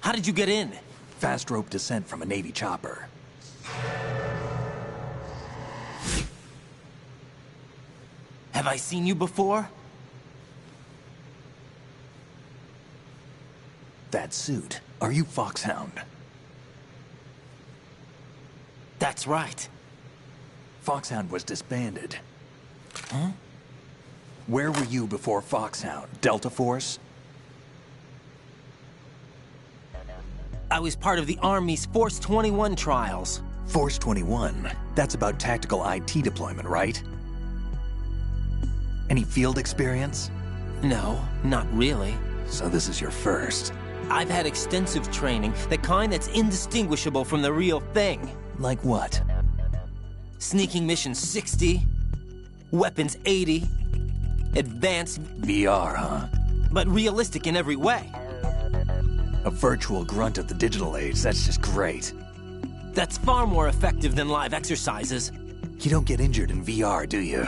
How did you get in? Fast rope descent from a Navy chopper. Have I seen you before? That suit. Are you Foxhound? That's right. Foxhound was disbanded. Huh? Where were you before Foxhound? Delta Force? I was part of the Army's Force 21 trials. Force 21? That's about tactical IT deployment, right? Any field experience? No, not really. So this is your first. I've had extensive training, the kind that's indistinguishable from the real thing. Like what? Sneaking mission 60, weapons 80, advanced... VR, huh? But realistic in every way. A virtual grunt of the digital age, that's just great. That's far more effective than live exercises. You don't get injured in VR, do you?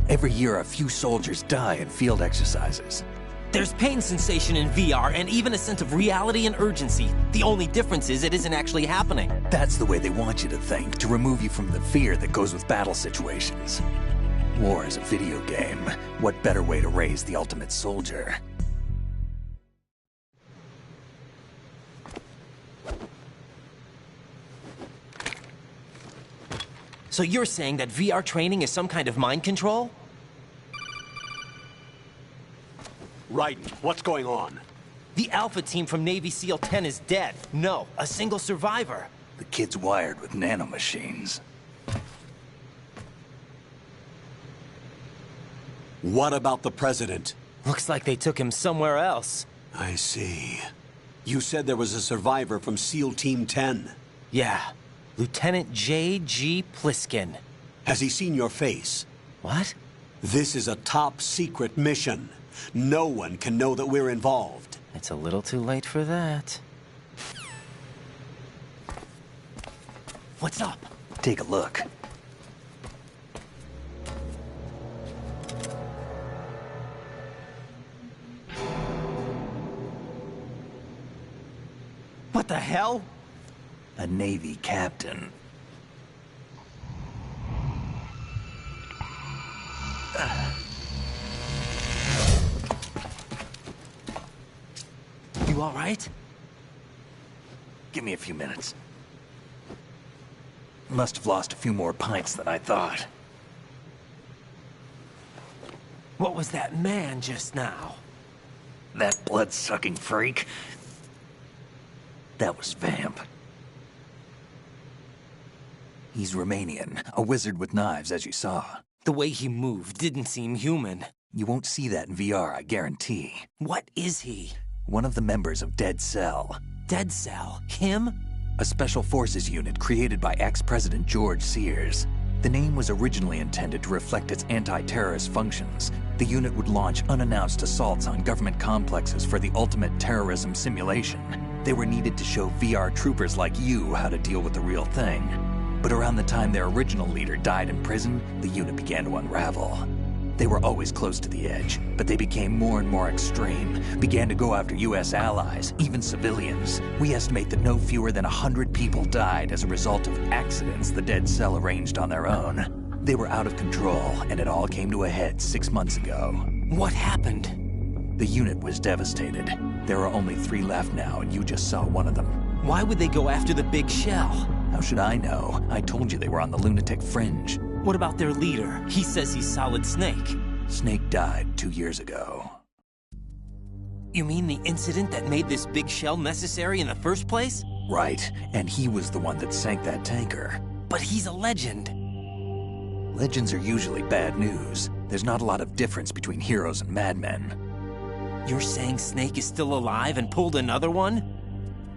Every year a few soldiers die in field exercises. There's pain sensation in VR and even a sense of reality and urgency. The only difference is it isn't actually happening. That's the way they want you to think, to remove you from the fear that goes with battle situations. War is a video game. What better way to raise the ultimate soldier? So you're saying that VR training is some kind of mind control? Raiden, what's going on? The Alpha team from Navy SEAL 10 is dead. No, a single survivor. The kid's wired with nanomachines. What about the president? Looks like they took him somewhere else. I see. You said there was a survivor from SEAL Team 10. Yeah. Lieutenant J.G. Pliskin. Has he seen your face? What? This is a top-secret mission. No one can know that we're involved. It's a little too late for that. What's up? Take a look. What the hell? A Navy captain. You all right? Give me a few minutes. Must have lost a few more pints than I thought. What was that man just now? That blood-sucking freak? That was Vamp. He's Romanian, a wizard with knives, as you saw. The way he moved didn't seem human. You won't see that in VR, I guarantee. What is he? One of the members of S.O.L. S.O.L? Him? A special forces unit created by ex-President George Sears. The name was originally intended to reflect its anti-terrorist functions. The unit would launch unannounced assaults on government complexes for the ultimate terrorism simulation. They were needed to show VR troopers like you how to deal with the real thing. But around the time their original leader died in prison, the unit began to unravel. They were always close to the edge, but they became more and more extreme, began to go after U.S. allies, even civilians. We estimate that no fewer than 100 people died as a result of accidents the S.O.L arranged on their own. They were out of control, and it all came to a head 6 months ago. What happened? The unit was devastated. There are only 3 left now, and you just saw one of them. Why would they go after the big shell? How should I know? I told you they were on the lunatic fringe. What about their leader? He says he's Solid Snake. Snake died 2 years ago. You mean the incident that made this big shell necessary in the first place? Right, and he was the one that sank that tanker. But he's a legend. Legends are usually bad news. There's not a lot of difference between heroes and madmen. You're saying Snake is still alive and pulled another one?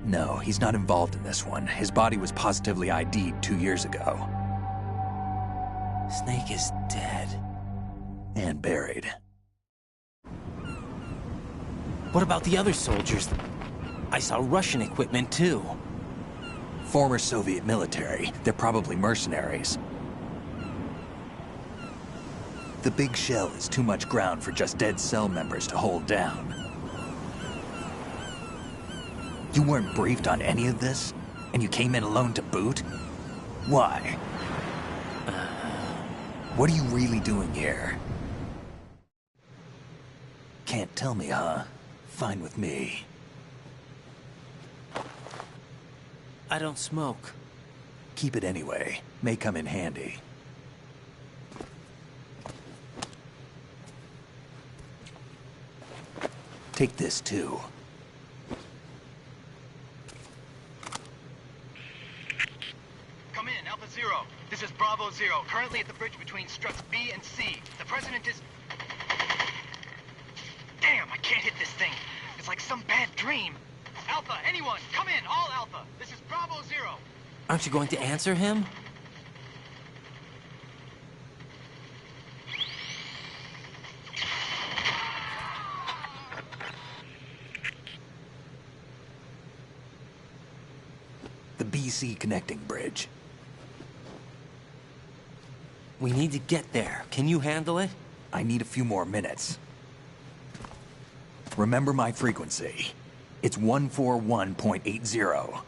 No, he's not involved in this one. His body was positively ID'd 2 years ago. Snake is dead. And buried. What about the other soldiers? I saw Russian equipment too. Former Soviet military. They're probably mercenaries. The big shell is too much ground for just S.O.L members to hold down. You weren't briefed on any of this? And you came in alone to boot? Why? What are you really doing here? Can't tell me, huh? Fine with me. I don't smoke. Keep it anyway. May come in handy. Take this too. Come in, Alpha Zero. This is Bravo Zero, currently at the bridge between struts B and C. The President is... Damn, I can't hit this thing. It's like some bad dream. Alpha, anyone, come in, all Alpha. This is Bravo Zero. Aren't you going to answer him? The BC connecting bridge. We need to get there. Can you handle it? I need a few more minutes. Remember my frequency. It's 141.80.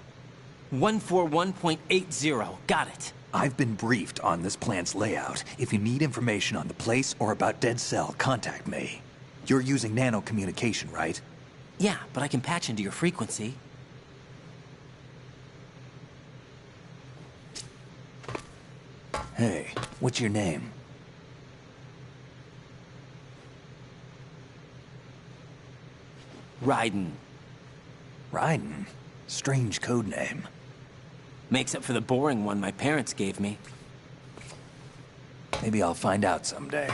141.80. Got it. I've been briefed on this plant's layout. If you need information on the place or about S.O.L, contact me. You're using nano communication, right? Yeah, but I can patch into your frequency. Hey, what's your name? Raiden. Raiden? Strange code name. Makes up for the boring one my parents gave me. Maybe I'll find out someday.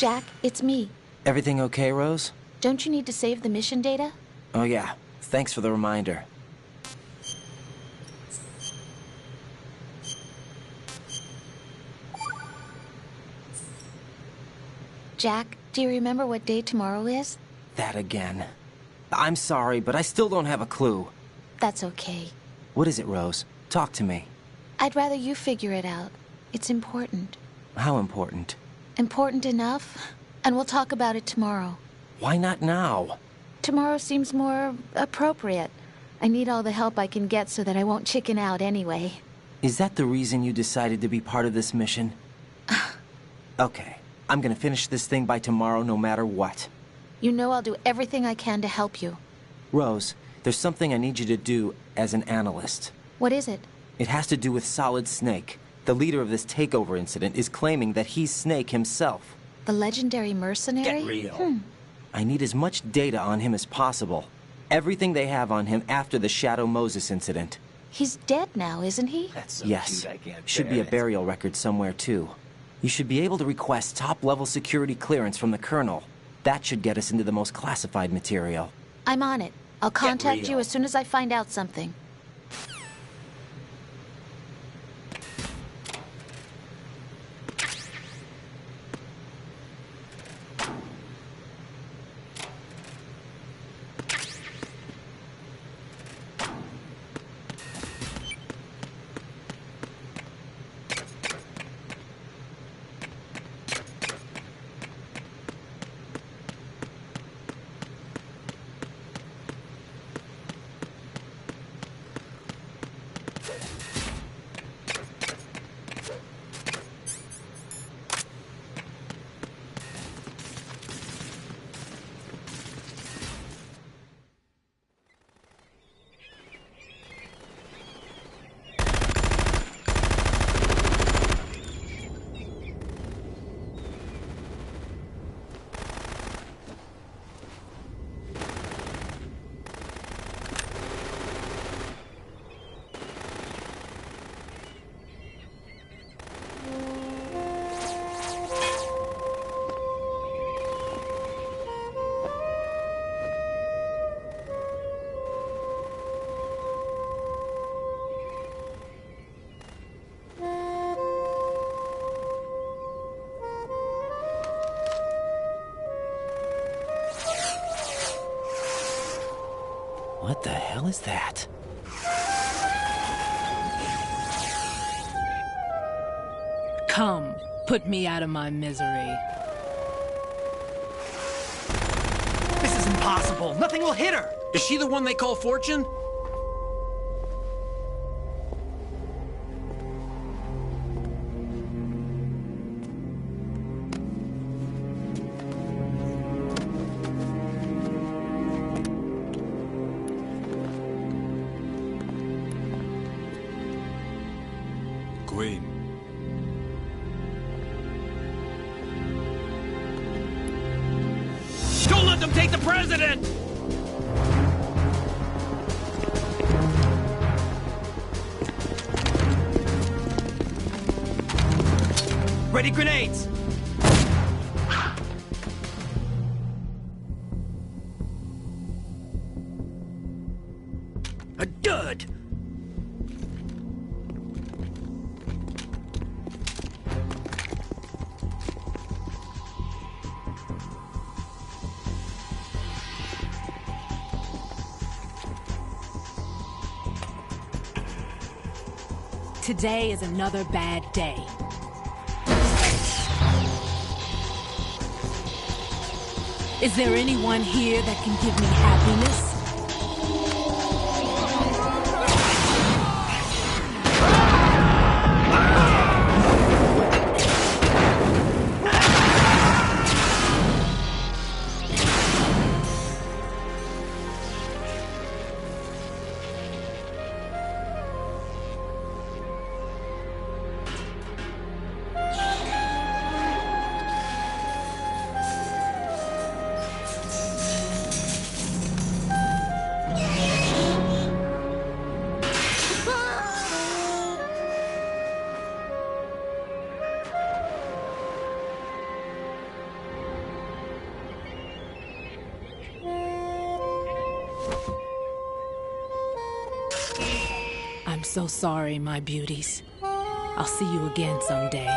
Jack, it's me. Everything okay, Rose? Don't you need to save the mission data? Oh yeah, thanks for the reminder. Jack, do you remember what day tomorrow is? That again. I'm sorry, but I still don't have a clue. That's okay. What is it, Rose? Talk to me. I'd rather you figure it out. It's important. How important? Important enough? And we'll talk about it tomorrow. Why not now? Tomorrow seems more appropriate. I need all the help I can get so that I won't chicken out anyway. Is that the reason you decided to be part of this mission? Okay, I'm gonna finish this thing by tomorrow no matter what. You know I'll do everything I can to help you. Rose, there's something I need you to do as an analyst. What is it? It has to do with Solid Snake. The leader of this takeover incident is claiming that he's Snake himself. The legendary mercenary? Get real. I need as much data on him as possible. Everything they have on him after the Shadow Moses incident. He's dead now, isn't he? That's so yes. Cute, I can't should be a burial record somewhere, too. You should be able to request top-level security clearance from the Colonel. That should get us into the most classified material. I'm on it. I'll contact you as soon as I find out something. What the hell is that? Come, put me out of my misery. This is impossible. Nothing will hit her. Is she the one they call Fortune? Queen. Don't let them take the president! Ready grenades! Good! Today is another bad day. Is there anyone here that can give me happiness? so sorry, my beauties. I'll see you again someday.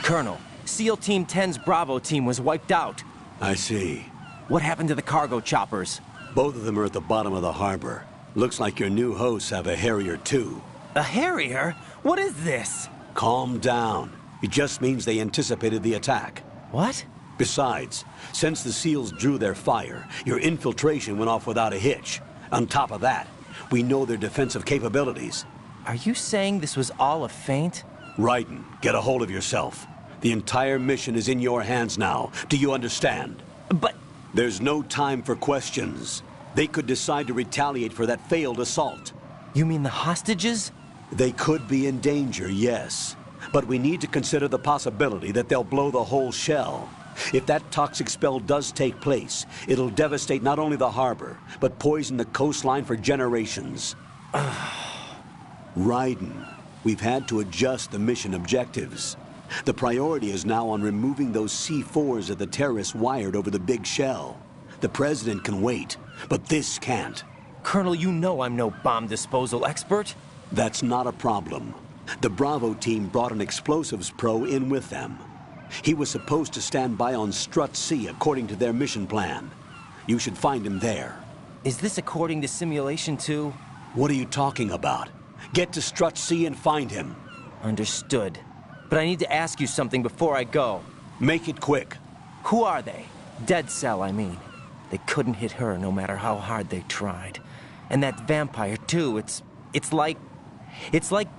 Colonel, SEAL Team 10's Bravo team was wiped out. I see. What happened to the cargo choppers? Both of them are at the bottom of the harbor. Looks like your new hosts have a Harrier too. A Harrier? What is this? Calm down. It just means they anticipated the attack. What? Besides, since the SEALs drew their fire, your infiltration went off without a hitch. On top of that, we know their defensive capabilities. Are you saying this was all a feint? Raiden, get a hold of yourself. The entire mission is in your hands now. Do you understand? But... There's no time for questions. They could decide to retaliate for that failed assault. You mean the hostages? They could be in danger, yes. But we need to consider the possibility that they'll blow the whole shell. If that toxic spell does take place, it'll devastate not only the harbor, but poison the coastline for generations. Raiden, we've had to adjust the mission objectives. The priority is now on removing those C4s that the terrorists wired over the big shell. The president can wait, but this can't. Colonel, you know I'm no bomb disposal expert. That's not a problem. The Bravo team brought an explosives pro in with them. He was supposed to stand by on Strut C according to their mission plan. You should find him there. Is this according to Simulation 2? What are you talking about? Get to Strut C and find him. Understood. But I need to ask you something before I go. Make it quick. Who are they? Dead Cell, I mean. They couldn't hit her no matter how hard they tried. And that vampire, too, it's like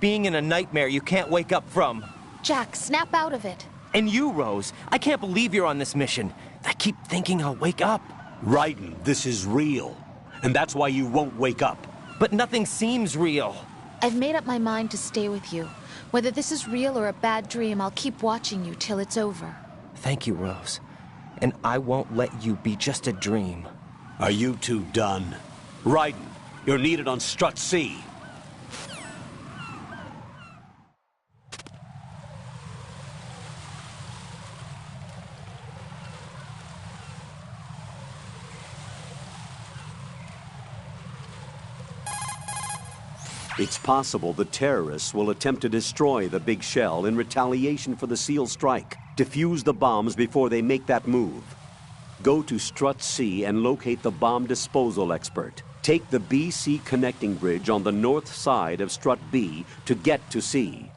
being in a nightmare you can't wake up from. Jack, snap out of it. And you, Rose, I can't believe you're on this mission. I keep thinking I'll wake up. Raiden, this is real. And that's why you won't wake up. But nothing seems real. I've made up my mind to stay with you. Whether this is real or a bad dream, I'll keep watching you till it's over. Thank you, Rose. And I won't let you be just a dream. Are you two done? Raiden, you're needed on Strut C. It's possible the terrorists will attempt to destroy the big shell in retaliation for the SEAL strike. Defuse the bombs before they make that move. Go to Strut C and locate the bomb disposal expert. Take the B-C connecting bridge on the north side of Strut B to get to C.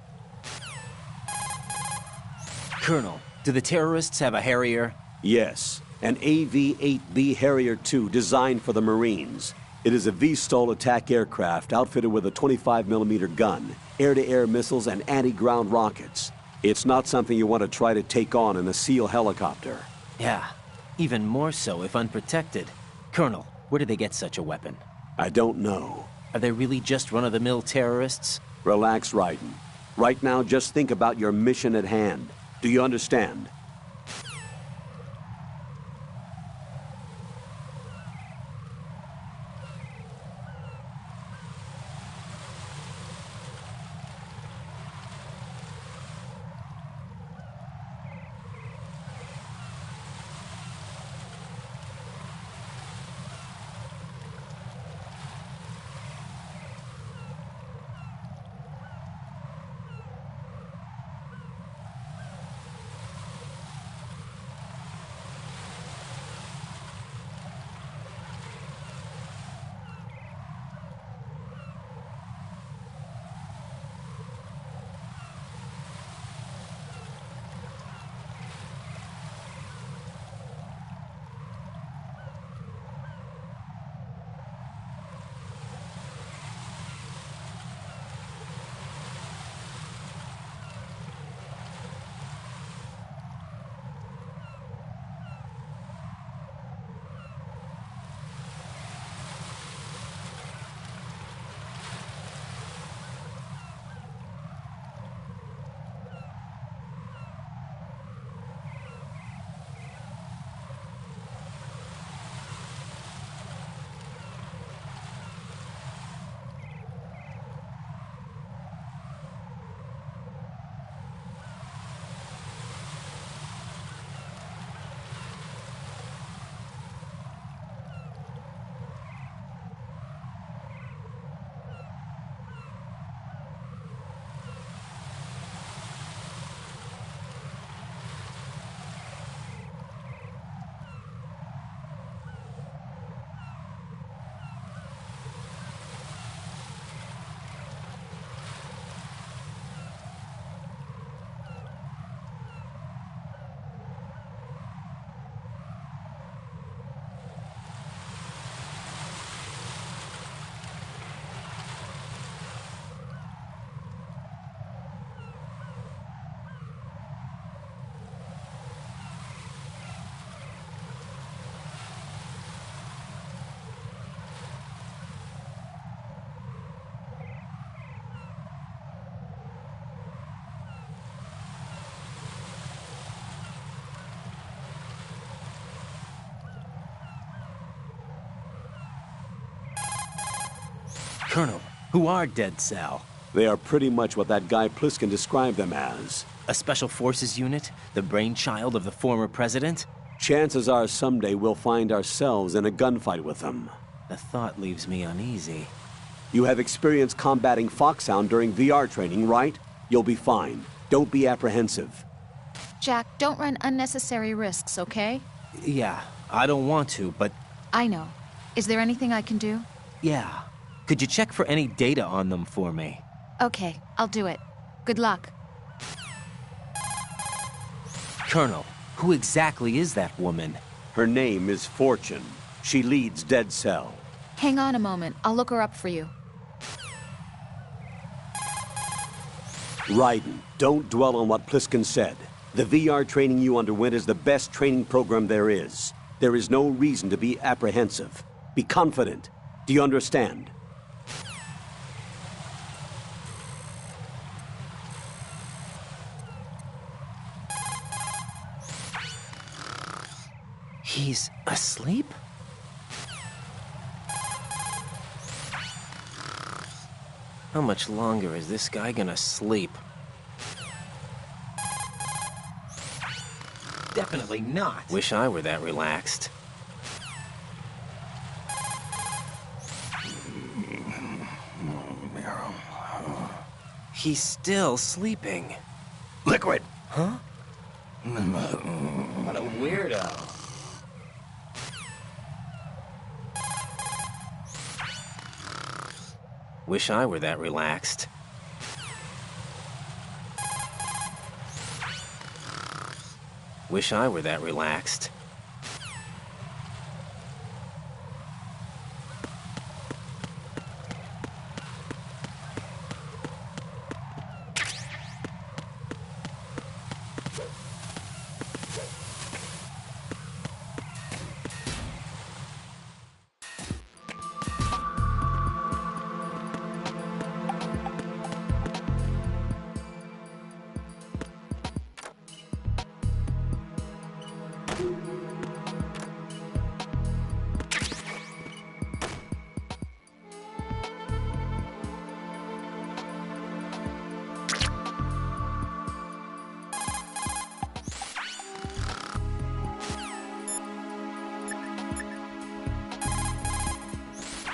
Colonel, do the terrorists have a Harrier? Yes, an AV-8B Harrier II designed for the Marines. It is a V-STOL attack aircraft outfitted with a 25mm gun, air-to-air missiles, and anti-ground rockets. It's not something you want to try to take on in a SEAL helicopter. Yeah, even more so if unprotected. Colonel, where did they get such a weapon? I don't know. Are they really just run-of-the-mill terrorists? Relax, Raiden. Right now, just think about your mission at hand. Do you understand? Colonel, who are Dead S.O.L? They are pretty much what that guy Pliskin described them as. A special forces unit? The brainchild of the former president? Chances are someday we'll find ourselves in a gunfight with them. The thought leaves me uneasy. You have experience combating Foxhound during VR training, right? You'll be fine. Don't be apprehensive. Jack, don't run unnecessary risks, okay? Yeah, I don't want to, but... I know. Is there anything I can do? Yeah. Could you check for any data on them for me? Okay, I'll do it. Good luck. Colonel, who exactly is that woman? Her name is Fortune. She leads Dead S.O.L. Hang on a moment. I'll look her up for you. Raiden, don't dwell on what Pliskin said. The VR training you underwent is the best training program there is. There is no reason to be apprehensive. Be confident. Do you understand? He's asleep? How much longer is this guy gonna sleep? Definitely not. Wish I were that relaxed. He's still sleeping. Liquid! Huh? What a weirdo. Wish I were that relaxed. Wish I were that relaxed.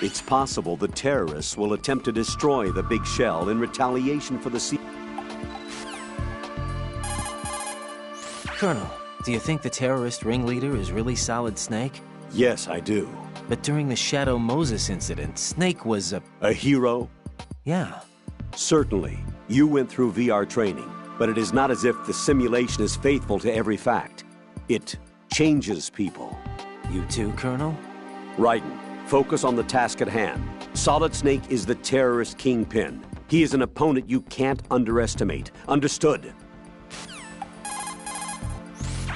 It's possible the terrorists will attempt to destroy the big shell in retaliation for the sea. Colonel, do you think the terrorist ringleader is really Solid Snake? Yes, I do. But during the Shadow Moses incident, Snake was a hero? Yeah. Certainly. You went through VR training, but it is not as if the simulation is faithful to every fact. It changes people. You too, Colonel? Raiden, focus on the task at hand. Solid Snake is the terrorist kingpin. He is an opponent you can't underestimate. Understood?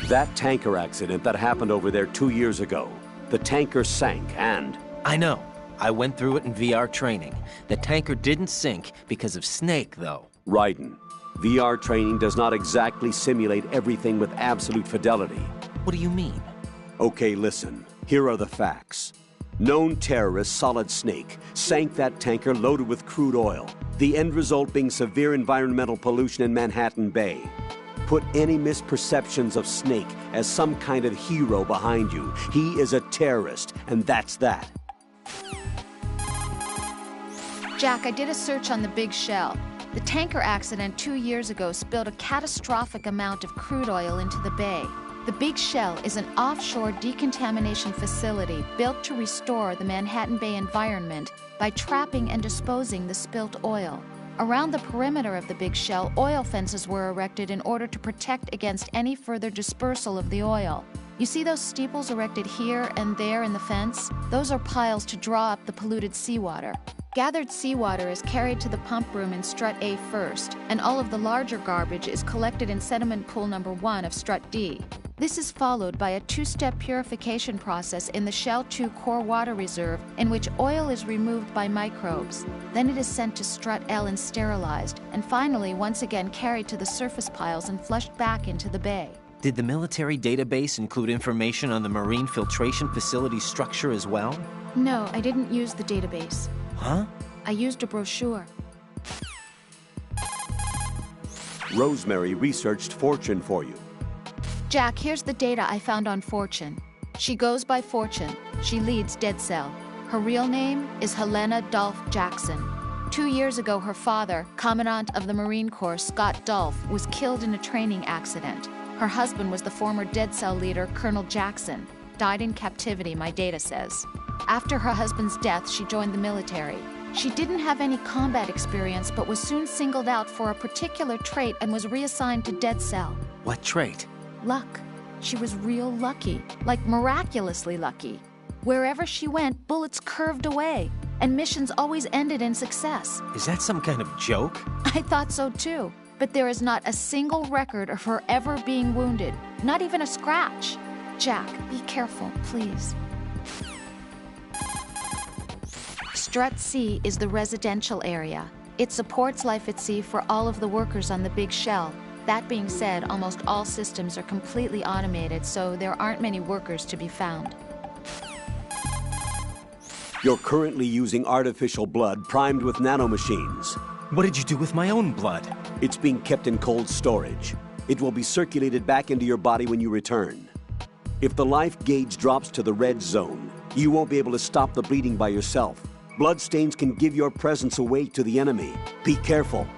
That tanker accident that happened over there 2 years ago, the tanker sank and... I know. I went through it in VR training. The tanker didn't sink because of Snake, though. Raiden, VR training does not exactly simulate everything with absolute fidelity. What do you mean? Okay, listen. Here are the facts. Known terrorist Solid Snake sank that tanker loaded with crude oil, the end result being severe environmental pollution in Manhattan Bay. Put any misperceptions of Snake as some kind of hero behind you. He is a terrorist, and that's that. Jack, I did a search on the Big Shell. The tanker accident 2 years ago spilled a catastrophic amount of crude oil into the bay. The Big Shell is an offshore decontamination facility built to restore the Manhattan Bay environment by trapping and disposing the spilt oil. Around the perimeter of the Big Shell, oil fences were erected in order to protect against any further dispersal of the oil. You see those steeples erected here and there in the fence? Those are piles to draw up the polluted seawater. Gathered seawater is carried to the pump room in Strut A first, and all of the larger garbage is collected in sediment pool number 1 of Strut D. This is followed by a 2-step purification process in the Shell 2 core water reserve in which oil is removed by microbes. Then it is sent to Strut L and sterilized, and finally once again carried to the surface piles and flushed back into the bay. Did the military database include information on the marine filtration facility structure as well? No, I didn't use the database. Huh? I used a brochure. Rosemary researched Fortune for you. Jack, here's the data I found on Fortune. She goes by Fortune. She leads Dead Cell. Her real name is Helena Dolph Jackson. 2 years ago, her father, Commandant of the Marine Corps Scott Dolph, was killed in a training accident. Her husband was the former Dead Cell leader, Colonel Jackson. Died in captivity, my data says. After her husband's death, she joined the military. She didn't have any combat experience, but was soon singled out for a particular trait and was reassigned to Dead Cell. What trait? Luck. She was real lucky, like miraculously lucky. Wherever she went, bullets curved away, and missions always ended in success. Is that some kind of joke? I thought so too, but there is not a single record of her ever being wounded, not even a scratch. Jack, be careful, please. Strut C is the residential area. It supports life at sea for all of the workers on the big shell. That being said, almost all systems are completely automated, so there aren't many workers to be found. You're currently using artificial blood primed with nanomachines. What did you do with my own blood? It's being kept in cold storage. It will be circulated back into your body when you return. If the life gauge drops to the red zone, you won't be able to stop the bleeding by yourself. Bloodstains can give your presence away to the enemy. Be careful.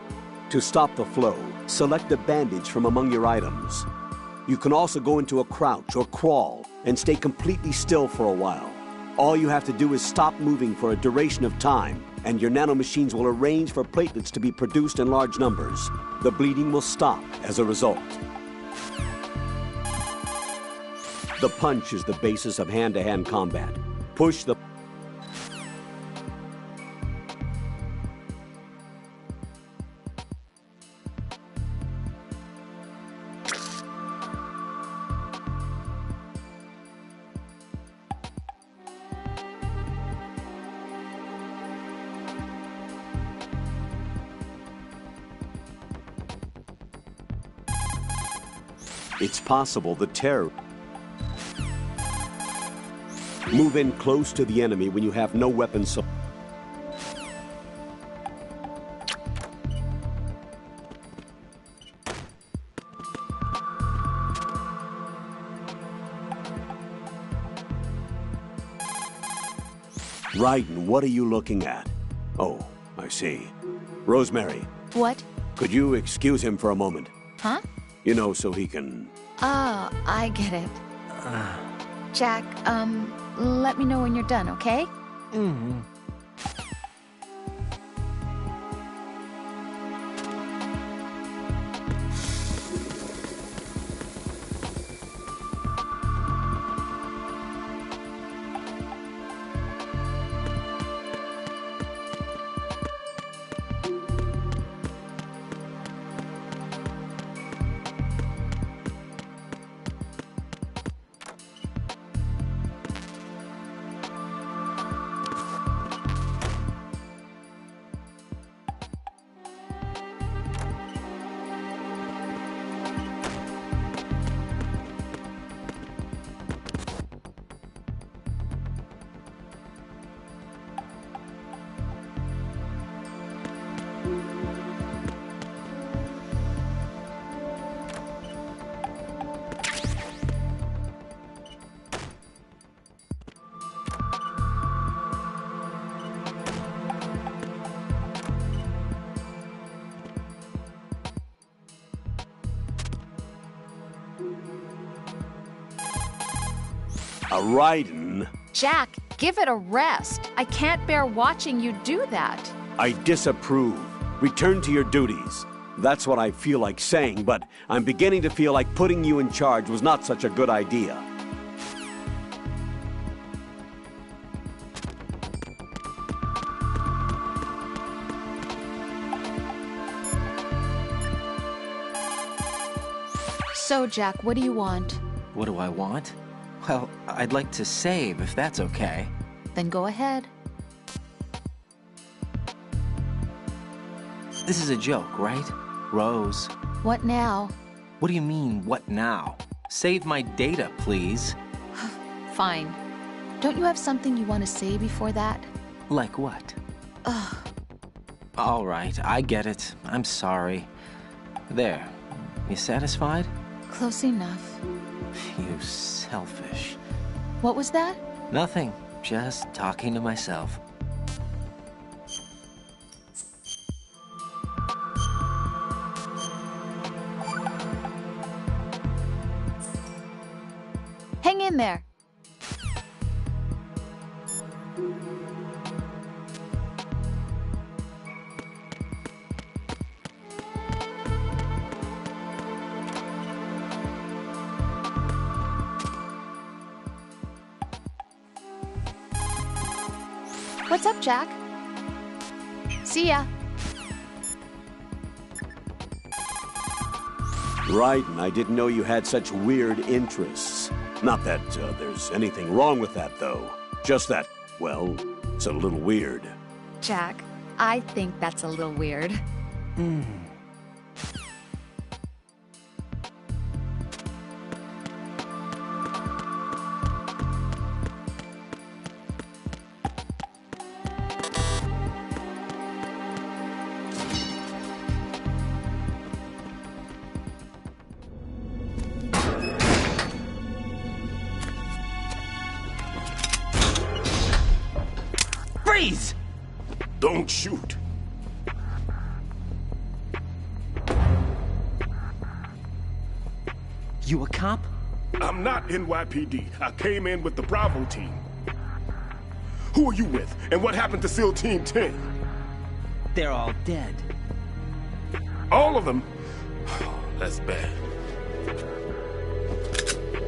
To stop the flow, select a bandage from among your items. You can also go into a crouch or crawl and stay completely still for a while. All you have to do is stop moving for a duration of time, and your nanomachines will arrange for platelets to be produced in large numbers. The bleeding will stop as a result. The punch is the basis of hand-to-hand combat. Push the... It's possible the terror... Move in close to the enemy when you have no weapons. Raiden, what are you looking at? Oh, I see. Rosemary. What? Could you excuse him for a moment? Huh? You know, so he can... Ah, I get it. Jack, let me know when you're done, okay? Mm-hmm. Raiden? Jack, give it a rest. I can't bear watching you do that. I disapprove. Return to your duties. That's what I feel like saying, but I'm beginning to feel like putting you in charge was not such a good idea. So, Jack, what do you want? What do I want? Well, I'd like to save, if that's okay. Then go ahead. This is a joke, right? Rose. What now? What do you mean, what now? Save my data, please. Fine. Don't you have something you want to say before that? Like what? Ugh. All right, I get it. I'm sorry. There. You satisfied? Close enough. You selfish. What was that? Nothing. Just talking to myself. Hang in there. What's up, Jack? See ya. Right, and I didn't know you had such weird interests. Not that there's anything wrong with that, though. Just that, well, it's a little weird. Jack, I think that's a little weird. Freeze! Don't shoot. You a cop? I'm not NYPD. I came in with the Bravo team. Who are you with? And what happened to SEAL Team 10? They're all dead. All of them? That's bad.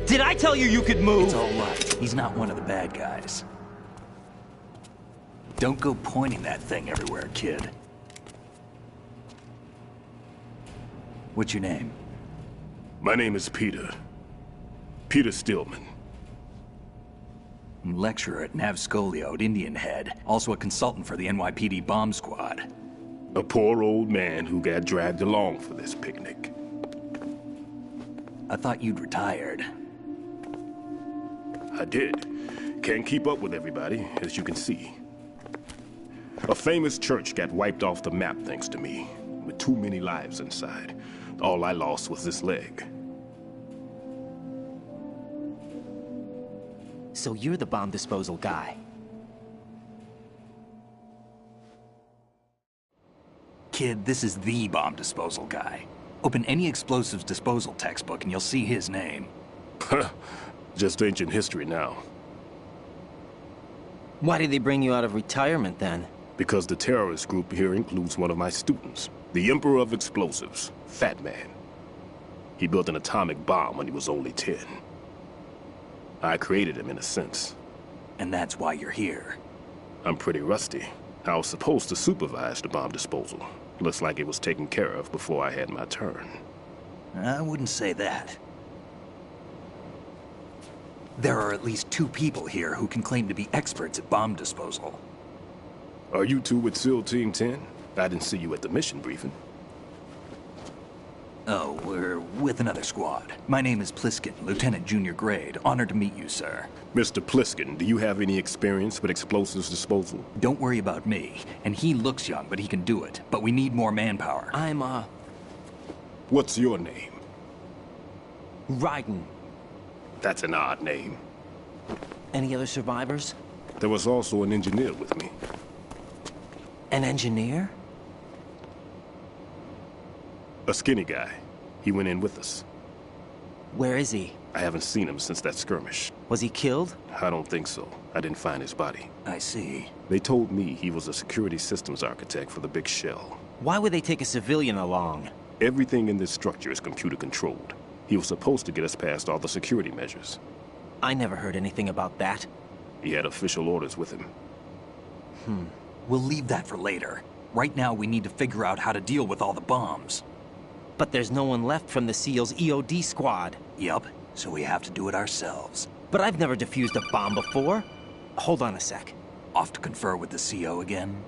Did I tell you you could move? It's all right. He's not one of the bad guys. Don't go pointing that thing everywhere, kid. What's your name? My name is Peter. Peter Stillman. Lecturer at Nav Scolio at Indian Head. Also a consultant for the NYPD bomb squad. A poor old man who got dragged along for this picnic. I thought you'd retired. I did. Can't keep up with everybody, as you can see. A famous church got wiped off the map thanks to me, with too many lives inside. All I lost was this leg. So you're the bomb disposal guy. Kid, this is the bomb disposal guy. Open any explosives disposal textbook and you'll see his name. Just ancient history now. Why did they bring you out of retirement then? Because the terrorist group here includes one of my students, the Emperor of Explosives, Fat Man. He built an atomic bomb when he was only 10. I created him in a sense. And that's why you're here. I'm pretty rusty. I was supposed to supervise the bomb disposal. Looks like it was taken care of before I had my turn. I wouldn't say that. There are at least 2 people here who can claim to be experts at bomb disposal. Are you two with SEAL Team 10? I didn't see you at the mission briefing. Oh, we're with another squad. My name is Pliskin, Lieutenant Junior Grade. Honored to meet you, sir. Mr. Pliskin, do you have any experience with explosives disposal? Don't worry about me. And he looks young, but he can do it. But we need more manpower. I'm, What's your name? Raiden. That's an odd name. Any other survivors? There was also an engineer with me. An engineer? A skinny guy. He went in with us. Where is he? I haven't seen him since that skirmish. Was he killed? I don't think so. I didn't find his body. I see. They told me he was a security systems architect for the big shell. Why would they take a civilian along? Everything in this structure is computer controlled. He was supposed to get us past all the security measures. I never heard anything about that. He had official orders with him. We'll leave that for later. Right now, we need to figure out how to deal with all the bombs. But there's no one left from the SEAL's EOD squad. Yup, so we have to do it ourselves. But I've never defused a bomb before. Hold on a sec. Off to confer with the CO again?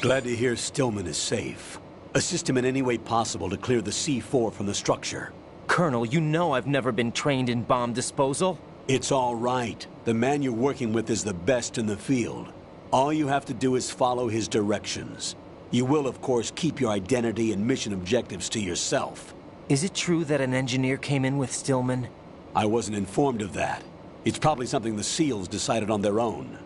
Glad to hear Stillman is safe. Assist him in any way possible to clear the C4 from the structure. Colonel, you know I've never been trained in bomb disposal. It's all right. The man you're working with is the best in the field. All you have to do is follow his directions. You will, of course, keep your identity and mission objectives to yourself. Is it true that an engineer came in with Stillman? I wasn't informed of that. It's probably something the SEALs decided on their own.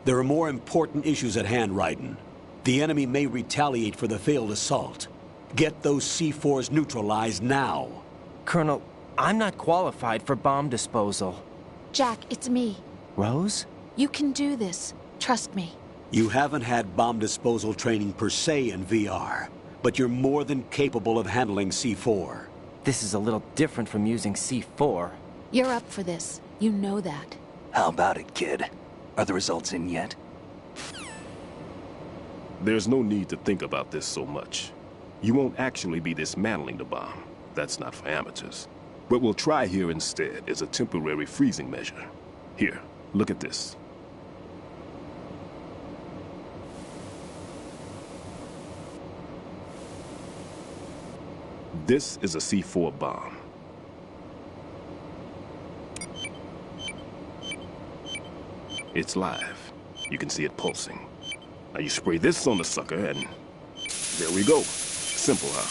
There are more important issues at hand, Raiden. The enemy may retaliate for the failed assault. Get those C4s neutralized now. Colonel, I'm not qualified for bomb disposal. Jack, it's me. Rose? You can do this. Trust me. You haven't had bomb disposal training per se in VR, but you're more than capable of handling C4. This is a little different from using C4. You're up for this. You know that. How about it, kid? Are the results in yet? There's no need to think about this so much. You won't actually be dismantling the bomb. That's not for amateurs. What we'll try here instead is a temporary freezing measure. Here, look at this. This is a C4 bomb. It's live. You can see it pulsing. Now you spray this on the sucker and there we go. Simple, huh?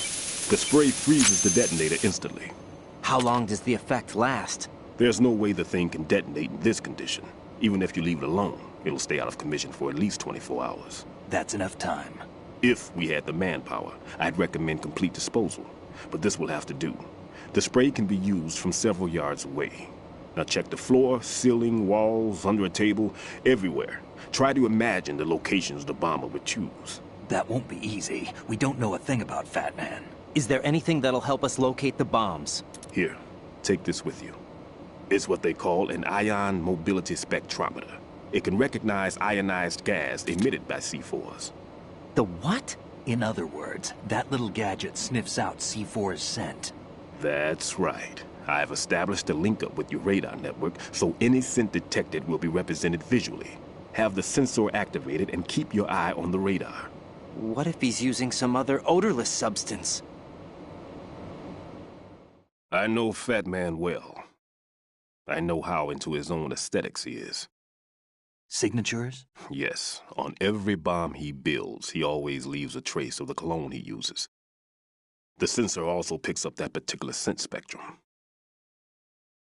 The spray freezes the detonator instantly. How long does the effect last? There's no way the thing can detonate in this condition. Even if you leave it alone, it'll stay out of commission for at least 24 hours. That's enough time. If we had the manpower, I'd recommend complete disposal. But this will have to do. The spray can be used from several yards away. Now check the floor, ceiling, walls, under a table, everywhere. Try to imagine the locations the bomber would choose. That won't be easy. We don't know a thing about Fat Man. Is there anything that'll help us locate the bombs? Here, take this with you. It's what they call an ion mobility spectrometer. It can recognize ionized gas emitted by C4s. The what? In other words, that little gadget sniffs out C4's scent. That's right. I've established a link-up with your radar network, so any scent detected will be represented visually. Have the sensor activated and keep your eye on the radar. What if he's using some other odorless substance? I know Fat Man well. I know how into his own aesthetics he is. Signatures? Yes. On every bomb he builds, he always leaves a trace of the cologne he uses. The sensor also picks up that particular scent spectrum.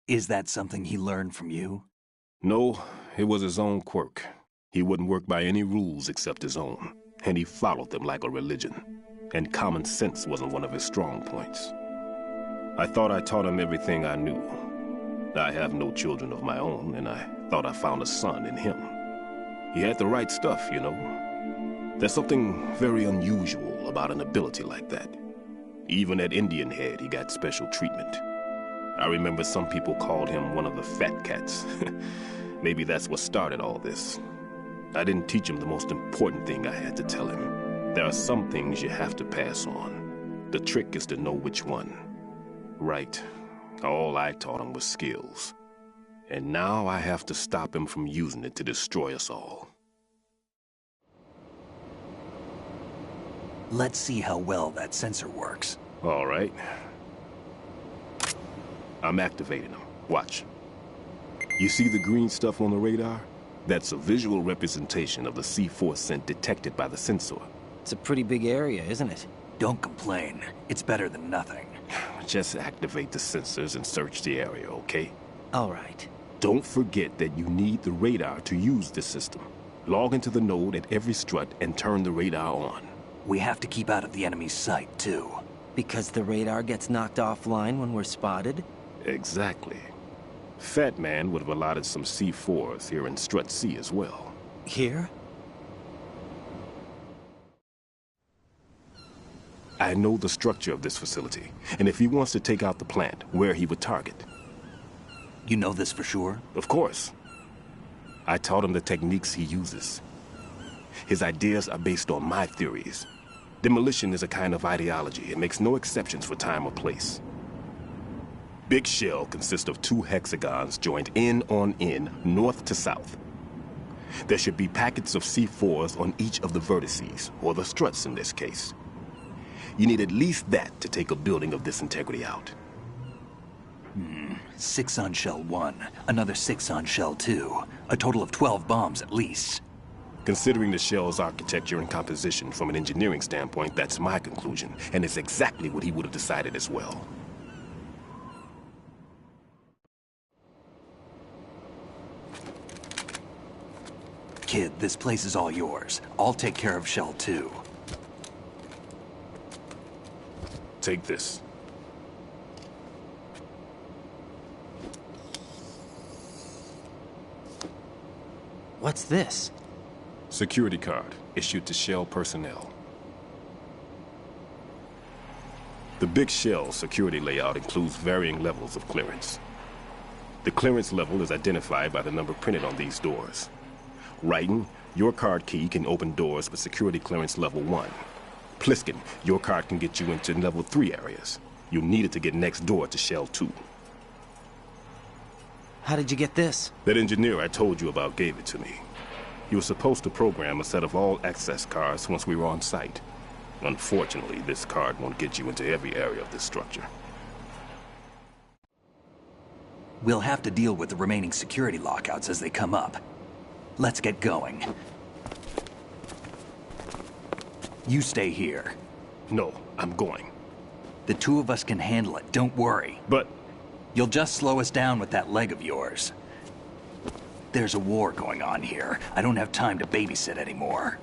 Is that something he learned from you? No, it was his own quirk. He wouldn't work by any rules except his own, and he followed them like a religion. And common sense wasn't one of his strong points. I thought I taught him everything I knew. I have no children of my own, and I thought I found a son in him. He had the right stuff, you know. There's something very unusual about an ability like that. Even at Indian Head, he got special treatment. I remember some people called him one of the fat cats. Maybe that's what started all this. I didn't teach him the most important thing I had to tell him. There are some things you have to pass on. The trick is to know which one. Right. All I taught him was skills. And now I have to stop him from using it to destroy us all. Let's see how well that sensor works. All right. I'm activating them. Watch. You see the green stuff on the radar? That's a visual representation of the C4 scent detected by the sensor. It's a pretty big area, isn't it? Don't complain. It's better than nothing. Just activate the sensors and search the area, okay? All right. Don't forget that you need the radar to use this system. Log into the node at every strut and turn the radar on. We have to keep out of the enemy's sight, too. Because the radar gets knocked offline when we're spotted? Exactly. Fat Man would have allotted some C4s here in Strut C as well. Here? I know the structure of this facility, and if he wants to take out the plant, where he would target. You know this for sure? Of course. I taught him the techniques he uses. His ideas are based on my theories. Demolition is a kind of ideology. It makes no exceptions for time or place. Big shell consists of 2 hexagons joined end on end, north to south. There should be packets of C4s on each of the vertices, or the struts in this case. You need at least that to take a building of this integrity out. 6 on Shell 1, another 6 on Shell 2. A total of 12 bombs at least. Considering the shell's architecture and composition from an engineering standpoint, that's my conclusion, and it's exactly what he would have decided as well. Kid, this place is all yours. I'll take care of Shell 2. Take this. What's this? Security card, issued to Shell personnel. The Big Shell security layout includes varying levels of clearance. The clearance level is identified by the number printed on these doors. Writing, your card key can open doors with security clearance level 1. Pliskin, your card can get you into level 3 areas. You need it to get next door to Shell 2. How did you get this? That engineer I told you about gave it to me. He was supposed to program a set of all-access cards once we were on site. Unfortunately, this card won't get you into every area of this structure. We'll have to deal with the remaining security lockouts as they come up. Let's get going. You stay here. No, I'm going. The two of us can handle it, don't worry. But... You'll just slow us down with that leg of yours. There's a war going on here. I don't have time to babysit anymore.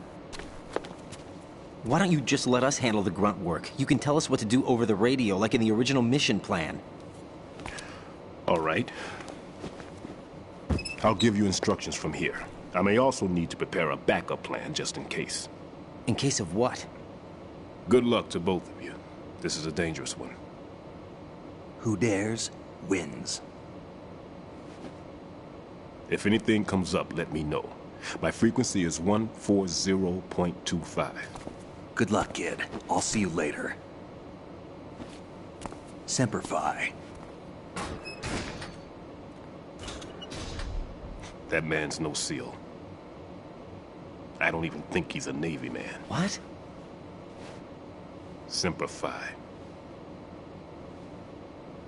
Why don't you just let us handle the grunt work? You can tell us what to do over the radio, like in the original mission plan. All right. I'll give you instructions from here. I may also need to prepare a backup plan just in case. In case of what? Good luck to both of you. This is a dangerous one. Who dares, wins. If anything comes up, let me know. My frequency is 140.25. Good luck, kid. I'll see you later. Semper Fi. That man's no SEAL. I don't even think he's a Navy man. What? Semper Fi.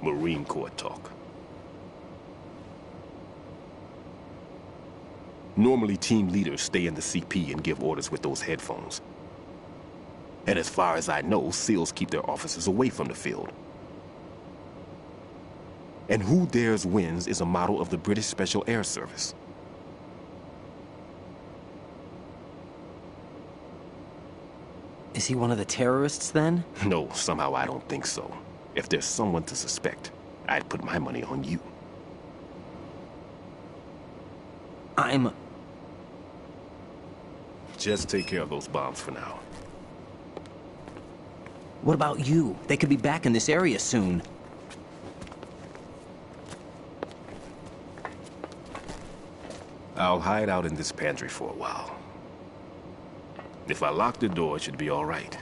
Marine Corps talk. Normally, team leaders stay in the CP and give orders with those headphones. And as far as I know, SEALs keep their officers away from the field. And who dares wins is a motto of the British Special Air Service. Is he one of the terrorists, then? No, somehow I don't think so. If there's someone to suspect, I'd put my money on you. Just take care of those bombs for now. What about you? They could be back in this area soon. I'll hide out in this pantry for a while. If I lock the door, it should be all right.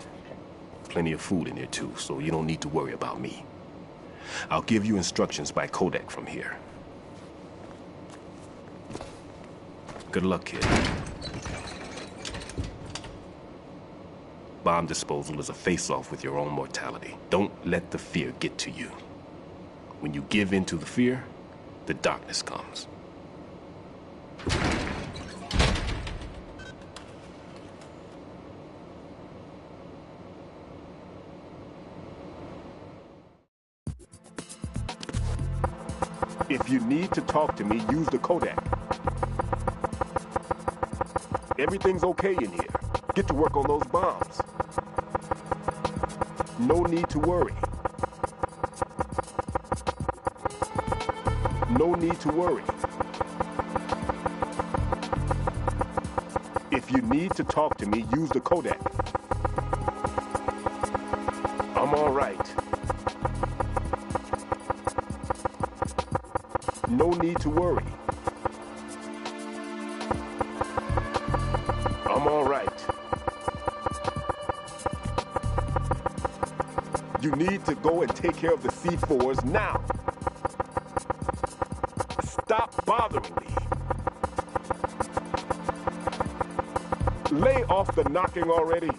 Plenty of food in here too, so you don't need to worry about me. I'll give you instructions by codec from here. Good luck, kid. Bomb disposal is a face-off with your own mortality. Don't let the fear get to you. When you give in to the fear, the darkness comes. If you need to talk to me, use the codec. Everything's okay in here. Get to work on those bombs. No need to worry. No need to worry. If you need to talk to me, use the codec. I'm all right. No need to worry. I'm all right. You need to go and take care of the C4s now. Stop bothering me. Lay off the knocking already.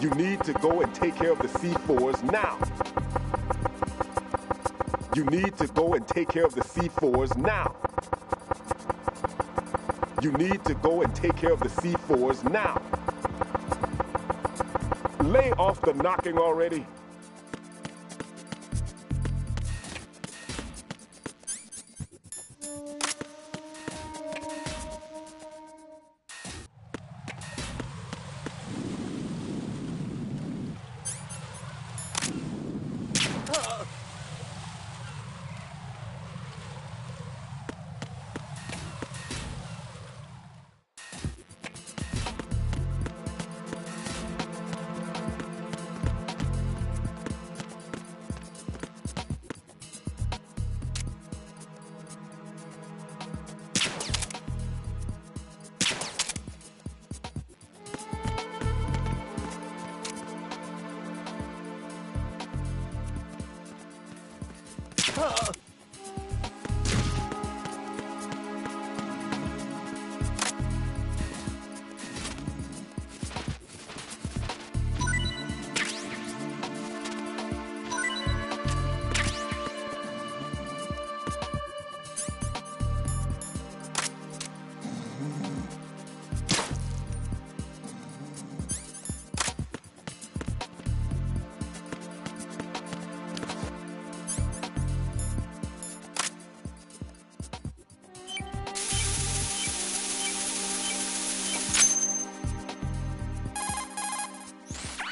You need to go and take care of the C4s now. You need to go and take care of the C4s now. You need to go and take care of the C4s now. Lay off the knocking already.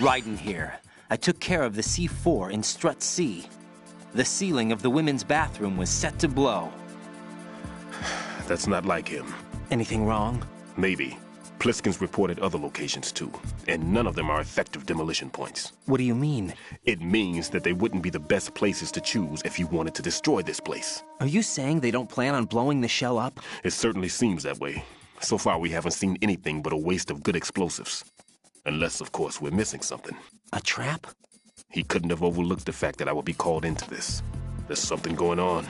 Ryden here. I took care of the C4 in Strut C. The ceiling of the women's bathroom was set to blow. That's not like him. Anything wrong? Maybe. Pliskin's reported other locations too, and none of them are effective demolition points. What do you mean? It means that they wouldn't be the best places to choose if you wanted to destroy this place. Are you saying they don't plan on blowing the shell up? It certainly seems that way. So far we haven't seen anything but a waste of good explosives. Unless, of course, we're missing something. A trap? He couldn't have overlooked the fact that I would be called into this. There's something going on.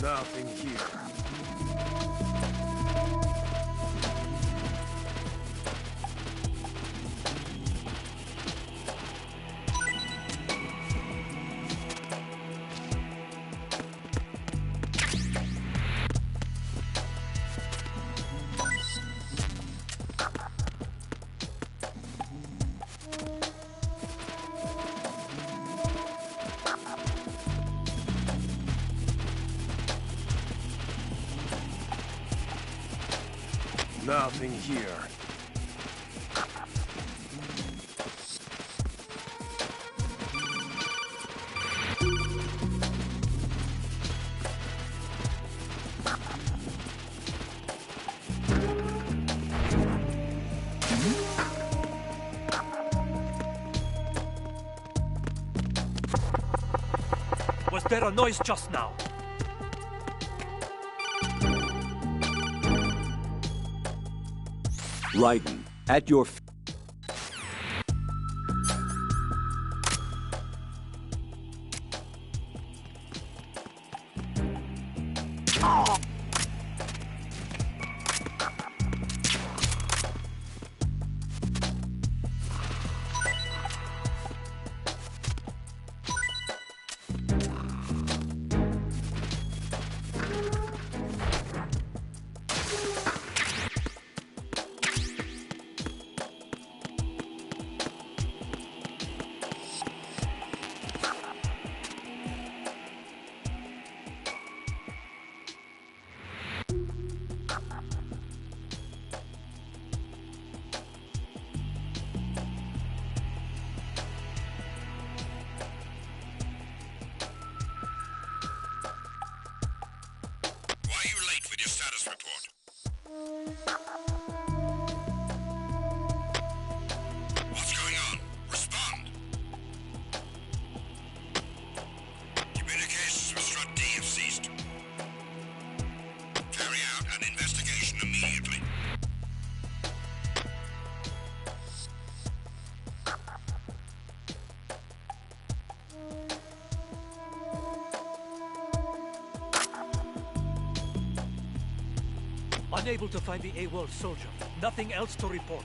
Nothing here. Nothing here. Was there a noise just now? Raiden, at your... Unable to find the AWOL soldier. Nothing else to report.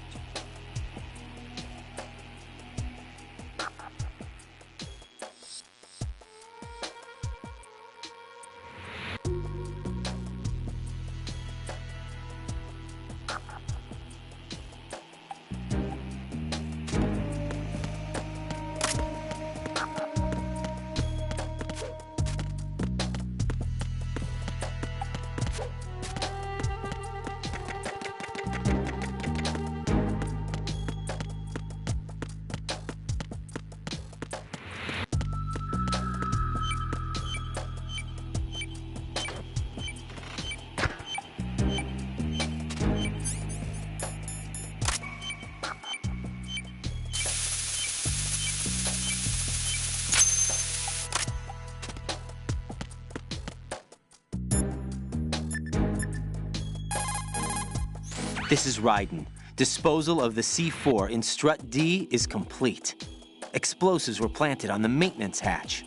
This is Raiden. Disposal of the C4 in Strut D is complete. Explosives were planted on the maintenance hatch.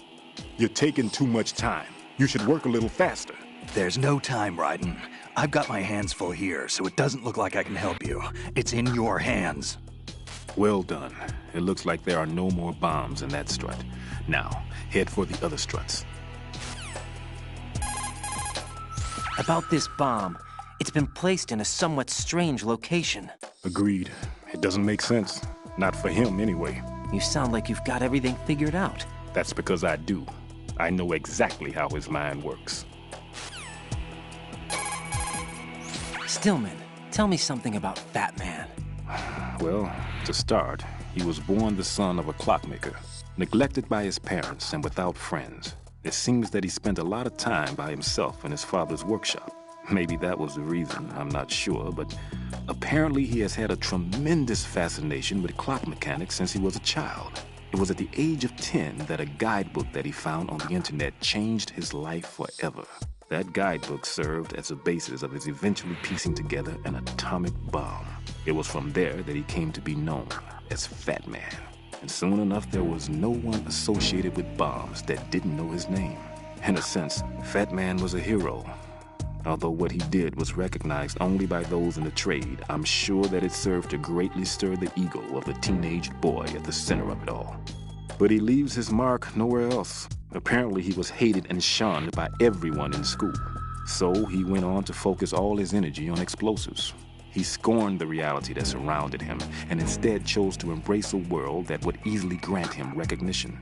You're taking too much time. You should work a little faster. There's no time, Raiden. I've got my hands full here, so it doesn't look like I can help you. It's in your hands. Well done. It looks like there are no more bombs in that strut. Now, head for the other struts. About this bomb, it's been placed in a somewhat strange location. Agreed. It doesn't make sense. Not for him, anyway. You sound like you've got everything figured out. That's because I do. I know exactly how his mind works. Stillman, tell me something about Fat Man. Well, to start, he was born the son of a clockmaker, neglected by his parents and without friends. It seems that he spent a lot of time by himself in his father's workshop. Maybe that was the reason, I'm not sure, but apparently he has had a tremendous fascination with clock mechanics since he was a child. It was at the age of 10 that a guidebook that he found on the internet changed his life forever. That guidebook served as a basis of his eventually piecing together an atomic bomb. It was from there that he came to be known as Fat Man. And soon enough, there was no one associated with bombs that didn't know his name. In a sense, Fat Man was a hero. Although what he did was recognized only by those in the trade, I'm sure that it served to greatly stir the ego of the teenage boy at the center of it all. But he leaves his mark nowhere else. Apparently he was hated and shunned by everyone in school. So he went on to focus all his energy on explosives. He scorned the reality that surrounded him and instead chose to embrace a world that would easily grant him recognition.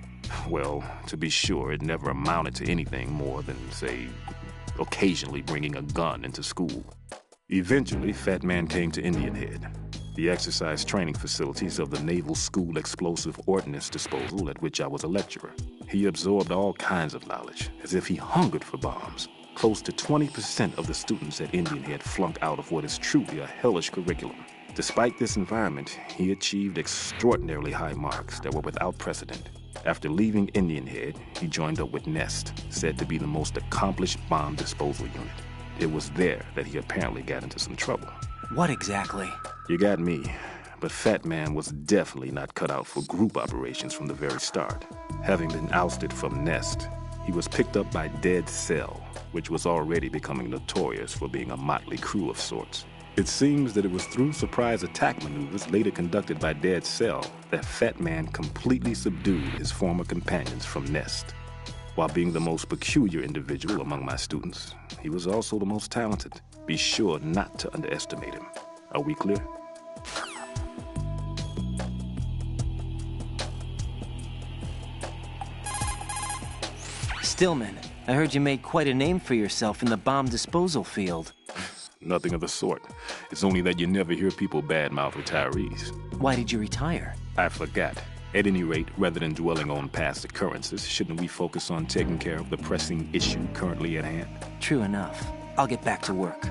Well, to be sure, it never amounted to anything more than, say, occasionally bringing a gun into school. Eventually, Fat Man came to Indian Head, the exercise training facilities of the Naval School Explosive Ordnance Disposal, at which I was a lecturer. He absorbed all kinds of knowledge, as if he hungered for bombs. Close to 20% of the students at Indian Head flunked out of what is truly a hellish curriculum. Despite this environment, he achieved extraordinarily high marks that were without precedent. After leaving Indian Head, he joined up with Nest, said to be the most accomplished bomb disposal unit. It was there that he apparently got into some trouble. What exactly? You got me, but Fat Man was definitely not cut out for group operations from the very start. Having been ousted from Nest, he was picked up by S.O.L, which was already becoming notorious for being a motley crew of sorts. It seems that it was through surprise attack maneuvers later conducted by S.O.L that Fat Man completely subdued his former companions from Nest. While being the most peculiar individual among my students, he was also the most talented. Be sure not to underestimate him. Are we clear? Stillman, I heard you made quite a name for yourself in the bomb disposal field. Nothing of the sort. It's only that you never hear people badmouth retirees. Why did you retire? I forgot. At any rate, rather than dwelling on past occurrences, shouldn't we focus on taking care of the pressing issue currently at hand? True enough. I'll get back to work.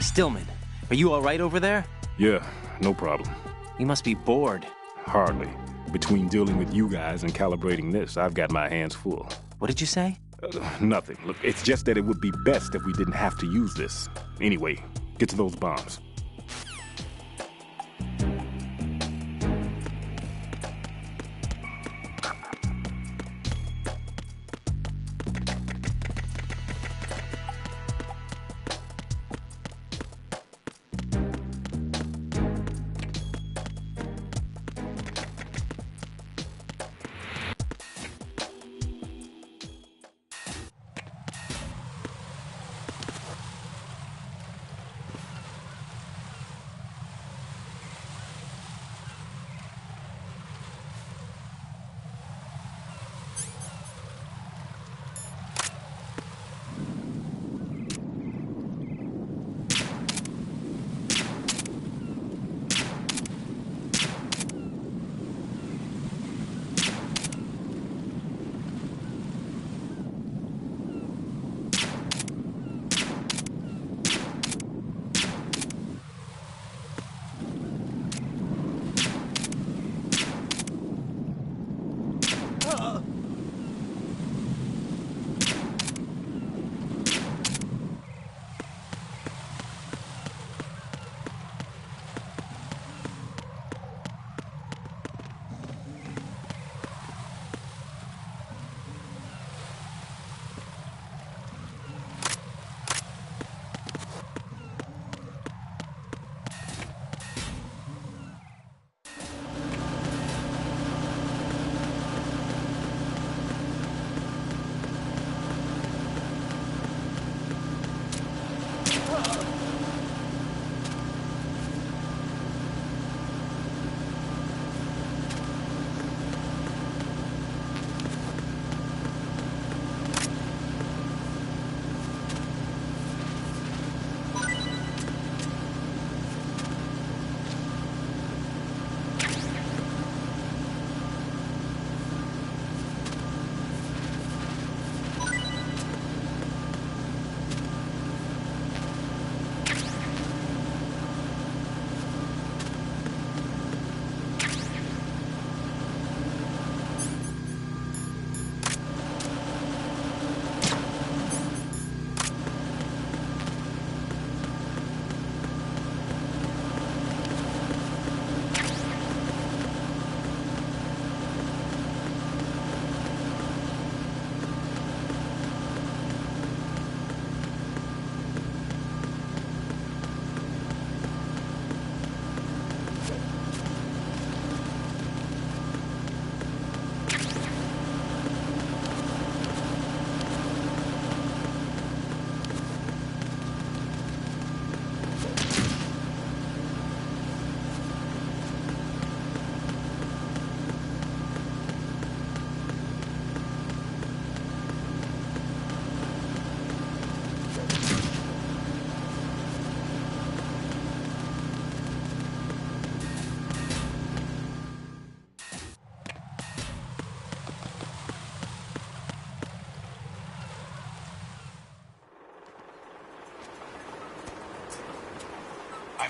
Stillman, are you all right over there? Yeah, no problem. You must be bored. Hardly. Between dealing with you guys and calibrating this, I've got my hands full. What did you say? Nothing. Look, it's just that it would be best if we didn't have to use this. Anyway, get to those bombs.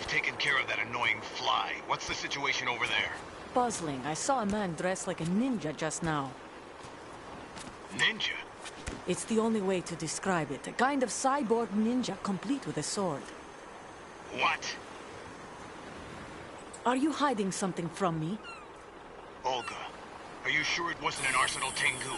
You've taken care of that annoying fly. What's the situation over there? Puzzling. I saw a man dressed like a ninja just now. Ninja? It's the only way to describe it. A kind of cyborg ninja, complete with a sword. What? Are you hiding something from me? Olga, are you sure it wasn't an Arsenal Tengu?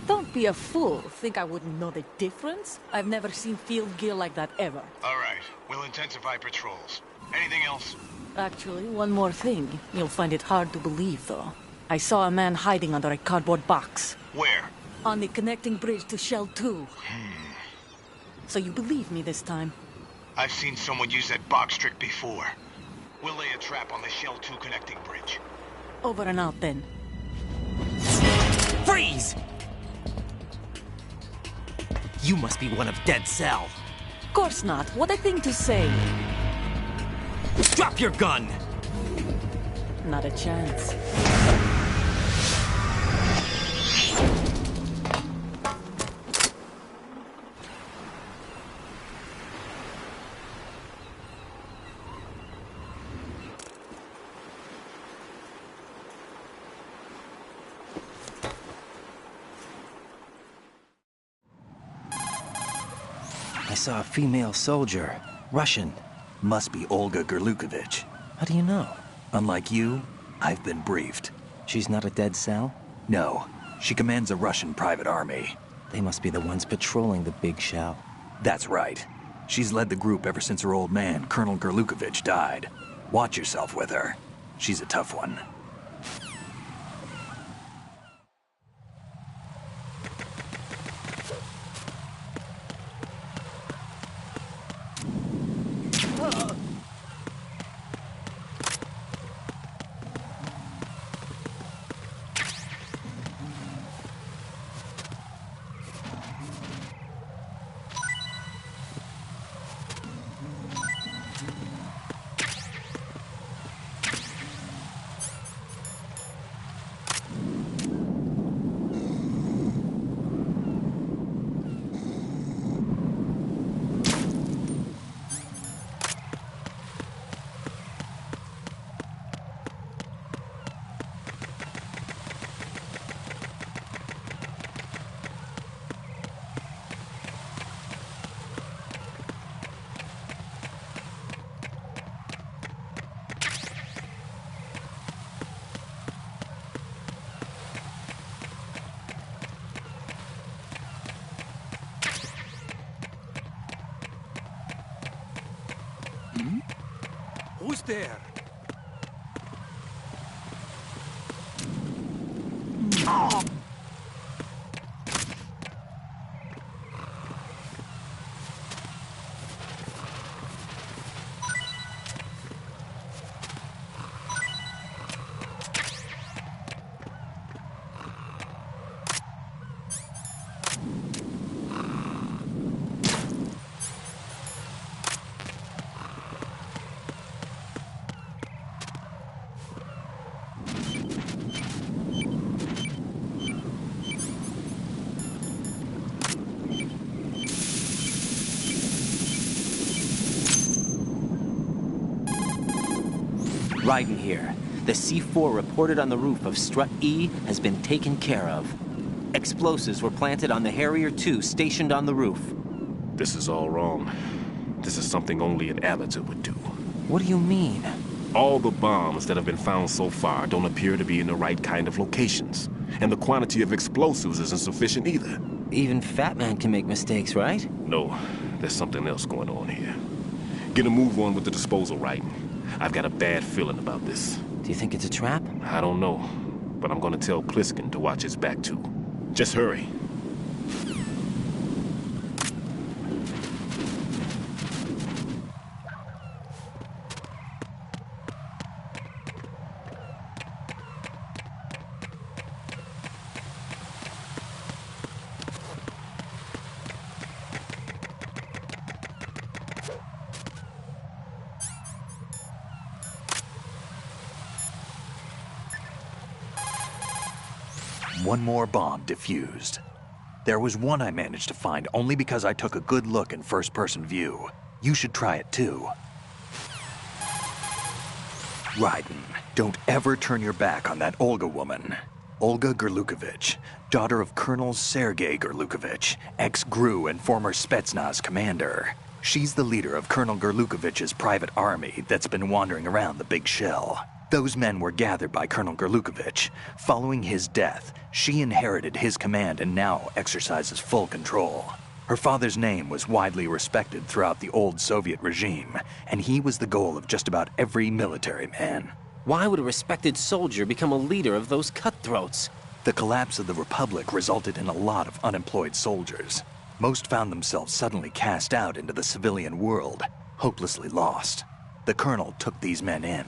Don't be a fool. Think I wouldn't know the difference? I've never seen field gear like that ever. All right, we'll intensify patrols. Anything else? Actually, one more thing. You'll find it hard to believe, though. I saw a man hiding under a cardboard box. Where? On the connecting bridge to Shell 2. So you believe me this time? I've seen someone use that box trick before. We'll lay a trap on the Shell 2 connecting bridge. Over and out, then. Freeze! You must be one of Dead S.O.L. Course not. What a thing to say. Drop your gun! Not a chance. I saw a female soldier. Russian. Must be Olga Gerlukovich. How do you know? Unlike you, I've been briefed. She's not a Dead S.O.L? No. She commands a Russian private army. They must be the ones patrolling the big shell. That's right. She's led the group ever since her old man, Colonel Gerlukovich, died. Watch yourself with her. She's a tough one. Who's there? Raiden here. The C4 reported on the roof of Strut E has been taken care of. Explosives were planted on the Harrier 2 stationed on the roof. This is all wrong. This is something only an amateur would do. What do you mean? All the bombs that have been found so far don't appear to be in the right kind of locations. And the quantity of explosives isn't sufficient either. Even Fat Man can make mistakes, right? No, there's something else going on here. Get a move on with the disposal, Raiden. I've got a bad feeling about this. Do you think it's a trap? I don't know, but I'm gonna tell Pliskin to watch his back too. Just hurry. One more bomb defused. There was one I managed to find only because I took a good look in first-person view. You should try it too. Raiden, don't ever turn your back on that Olga woman. Olga Gerlukovich, daughter of Colonel Sergei Gerlukovich, ex-GRU and former Spetsnaz commander. She's the leader of Colonel Gerlukovich's private army that's been wandering around the Big Shell. Those men were gathered by Colonel Gerlukovich. Following his death, she inherited his command and now exercises full control. Her father's name was widely respected throughout the old Soviet regime, and he was the goal of just about every military man. Why would a respected soldier become a leader of those cutthroats? The collapse of the Republic resulted in a lot of unemployed soldiers. Most found themselves suddenly cast out into the civilian world, hopelessly lost. The colonel took these men in.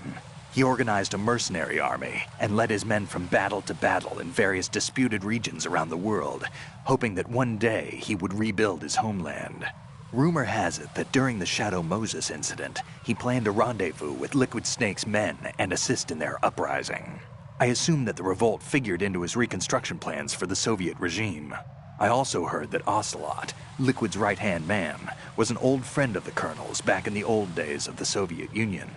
He organized a mercenary army and led his men from battle to battle in various disputed regions around the world, hoping that one day he would rebuild his homeland. Rumor has it that during the Shadow Moses incident, he planned a rendezvous with Liquid Snake's men and assist in their uprising. I assume that the revolt figured into his reconstruction plans for the Soviet regime. I also heard that Ocelot, Liquid's right-hand man, was an old friend of the colonel's back in the old days of the Soviet Union.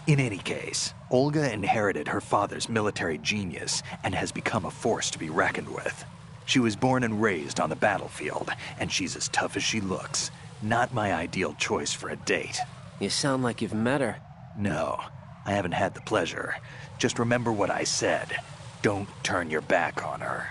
In any case, Olga inherited her father's military genius and has become a force to be reckoned with. She was born and raised on the battlefield, and she's as tough as she looks. Not my ideal choice for a date. You sound like you've met her. No, I haven't had the pleasure. Just remember what I said. Don't turn your back on her.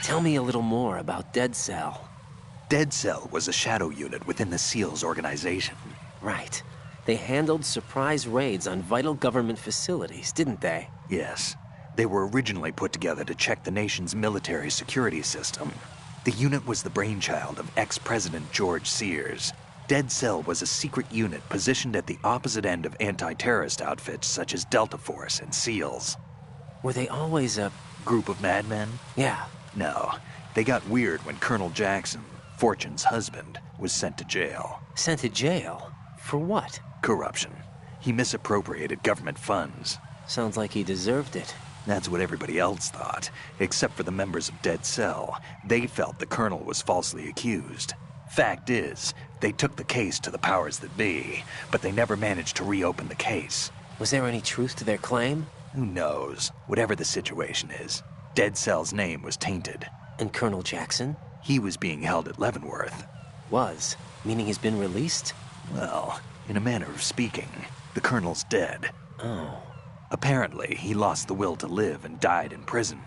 Tell me a little more about Dead Cell. Dead Cell was a shadow unit within the SEALs organization. Right. They handled surprise raids on vital government facilities, didn't they? Yes. They were originally put together to check the nation's military security system. The unit was the brainchild of ex-President George Sears. Dead Cell was a secret unit positioned at the opposite end of anti-terrorist outfits such as Delta Force and SEALs. Were they always a group of madmen? Yeah. No. They got weird when Colonel Jackson, Fortune's husband, was sent to jail. Sent to jail? For what? Corruption. He misappropriated government funds. Sounds like he deserved it. That's what everybody else thought, except for the members of Dead Cell. They felt the colonel was falsely accused. Fact is, they took the case to the powers that be, but they never managed to reopen the case. Was there any truth to their claim? Who knows? Whatever the situation is, Dead Cell's name was tainted. And Colonel Jackson? He was being held at Leavenworth. Was? Meaning he's been released? Well, in a manner of speaking, the Colonel's dead. Oh. Apparently, he lost the will to live and died in prison.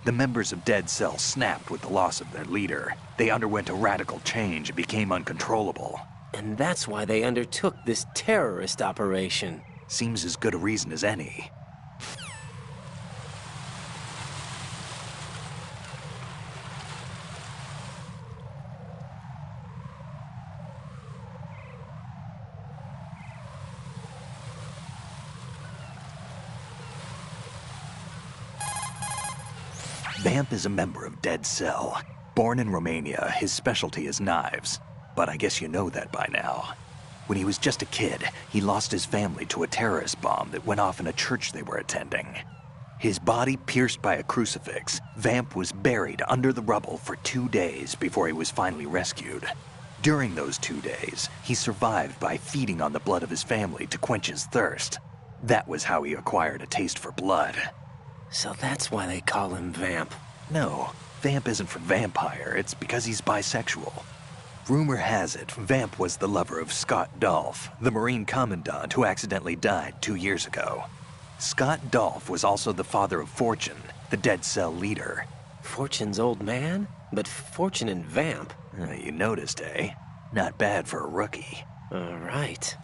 The members of Dead S.O.L snapped with the loss of their leader. They underwent a radical change and became uncontrollable. And that's why they undertook this terrorist operation. Seems as good a reason as any. Vamp is a member of Dead S.O.L. Born in Romania, his specialty is knives. But I guess you know that by now. When he was just a kid, he lost his family to a terrorist bomb that went off in a church they were attending. His body pierced by a crucifix, Vamp was buried under the rubble for 2 days before he was finally rescued. During those 2 days, he survived by feeding on the blood of his family to quench his thirst. That was how he acquired a taste for blood. So that's why they call him Vamp. No, Vamp isn't for vampire, it's because he's bisexual. Rumor has it, Vamp was the lover of Scott Dolph, the Marine Commandant who accidentally died 2 years ago. Scott Dolph was also the father of Fortune, the Dead S.O.L leader. Fortune's old man? But Fortune and Vamp? You noticed, eh? Not bad for a rookie. All right.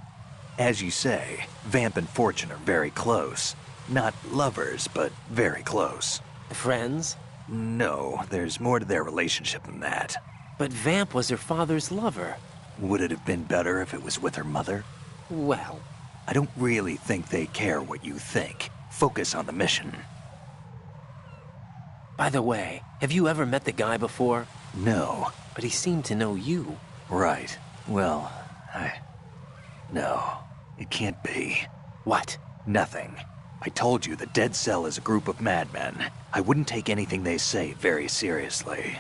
As you say, Vamp and Fortune are very close. Not lovers, but very close. Friends? No, there's more to their relationship than that. But Vamp was her father's lover. Would it have been better if it was with her mother? Well, I don't really think they care what you think. Focus on the mission. By the way, have you ever met the guy before? No. But he seemed to know you. Right. Well, No, it can't be. What? Nothing. I told you that Dead S.O.L is a group of madmen. I wouldn't take anything they say very seriously.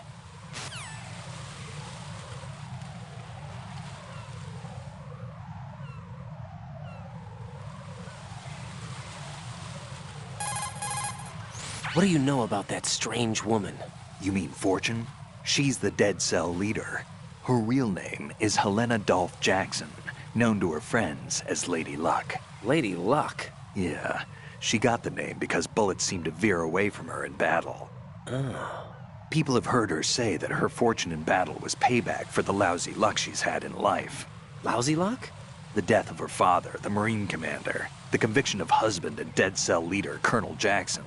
What do you know about that strange woman? You mean Fortune? She's the Dead S.O.L leader. Her real name is Helena Dolph Jackson, known to her friends as Lady Luck. Lady Luck? Yeah. She got the name because bullets seemed to veer away from her in battle. Oh. People have heard her say that her fortune in battle was payback for the lousy luck she's had in life. Lousy luck? The death of her father, the Marine commander. The conviction of husband and Dead S.O.L leader, Colonel Jackson.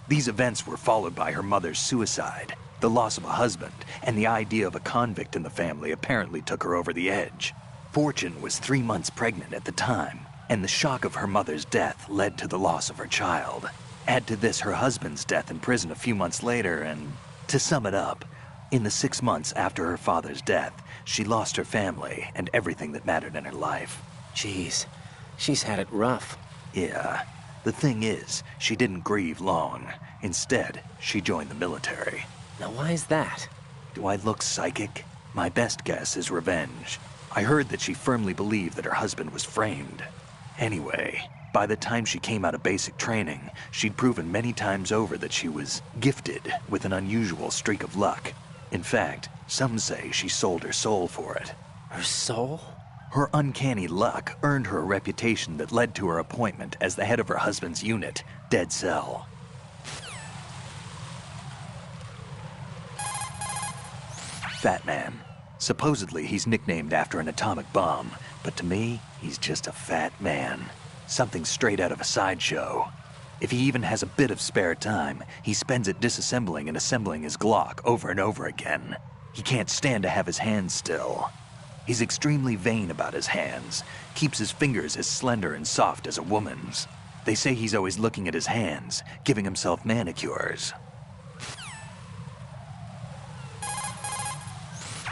These events were followed by her mother's suicide. The loss of a husband, and the idea of a convict in the family apparently took her over the edge. Fortune was 3 months pregnant at the time, and the shock of her mother's death led to the loss of her child. Add to this her husband's death in prison a few months later, and to sum it up, in the 6 months after her father's death, she lost her family and everything that mattered in her life. Jeez, she's had it rough. Yeah. The thing is, she didn't grieve long. Instead, she joined the military. Now why is that? Do I look psychic? My best guess is revenge. I heard that she firmly believed that her husband was framed. Anyway, by the time she came out of basic training, she'd proven many times over that she was gifted with an unusual streak of luck. In fact, some say she sold her soul for it. Her soul? Her uncanny luck earned her a reputation that led to her appointment as the head of her husband's unit, Dead S.O.L. Fat Man. Supposedly, he's nicknamed after an atomic bomb, but to me, he's just a fat man. Something straight out of a sideshow. If he even has a bit of spare time, he spends it disassembling and assembling his Glock over and over again. He can't stand to have his hands still. He's extremely vain about his hands, keeps his fingers as slender and soft as a woman's. They say he's always looking at his hands, giving himself manicures.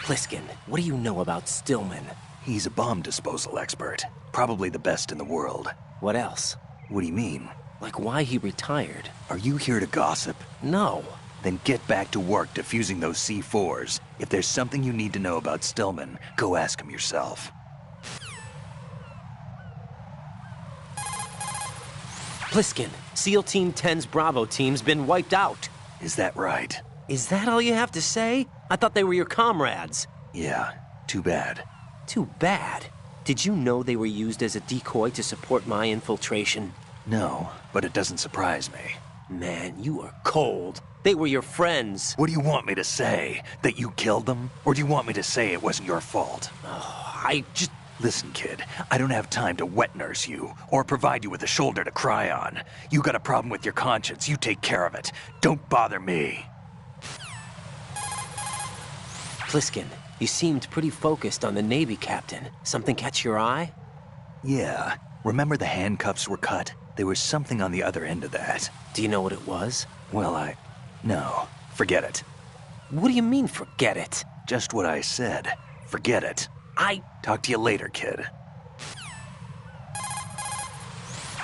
Pliskin, what do you know about Stillman? He's a bomb disposal expert, probably the best in the world. What else? What do you mean? Like why he retired. Are you here to gossip? No. Then get back to work defusing those C4s. If there's something you need to know about Stillman, go ask him yourself. Pliskin, SEAL Team 10's Bravo team's been wiped out. Is that right? Is that all you have to say? I thought they were your comrades. Yeah, too bad. Too bad? Did you know they were used as a decoy to support my infiltration? No, but it doesn't surprise me. Man, you are cold. They were your friends. What do you want me to say? That you killed them? Or do you want me to say it wasn't your fault? Oh, I just... Listen, kid, I don't have time to wet nurse you, or provide you with a shoulder to cry on. You got a problem with your conscience, you take care of it. Don't bother me. Pliskin, you seemed pretty focused on the Navy captain. Something catch your eye? Yeah. Remember the handcuffs were cut? There was something on the other end of that. Do you know what it was? Well, No. Forget it. What do you mean, forget it? Just what I said. Forget it. Talk to you later, kid.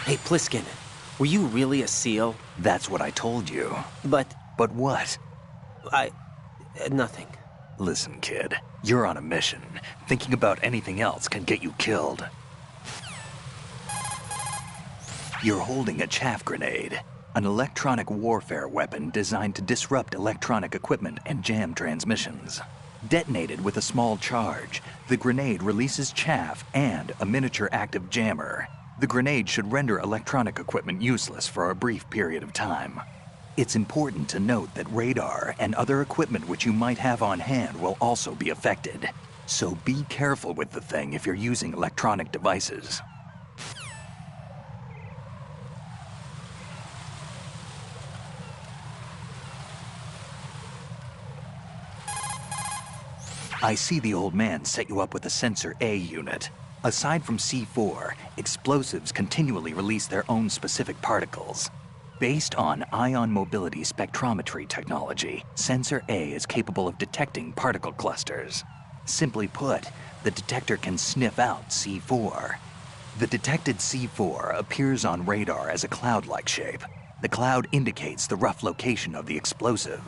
Hey, Pliskin, were you really a SEAL? That's what I told you. But what? Nothing. Listen, kid, you're on a mission. Thinking about anything else can get you killed. You're holding a chaff grenade, an electronic warfare weapon designed to disrupt electronic equipment and jam transmissions. Detonated with a small charge, the grenade releases chaff and a miniature active jammer. The grenade should render electronic equipment useless for a brief period of time. It's important to note that radar and other equipment which you might have on hand will also be affected. So be careful with the thing if you're using electronic devices. I see the old man set you up with a Sensor A unit. Aside from C4, explosives continually release their own specific particles. Based on ion mobility spectrometry technology, Sensor A is capable of detecting particle clusters. Simply put, the detector can sniff out C4. The detected C4 appears on radar as a cloud-like shape. The cloud indicates the rough location of the explosive.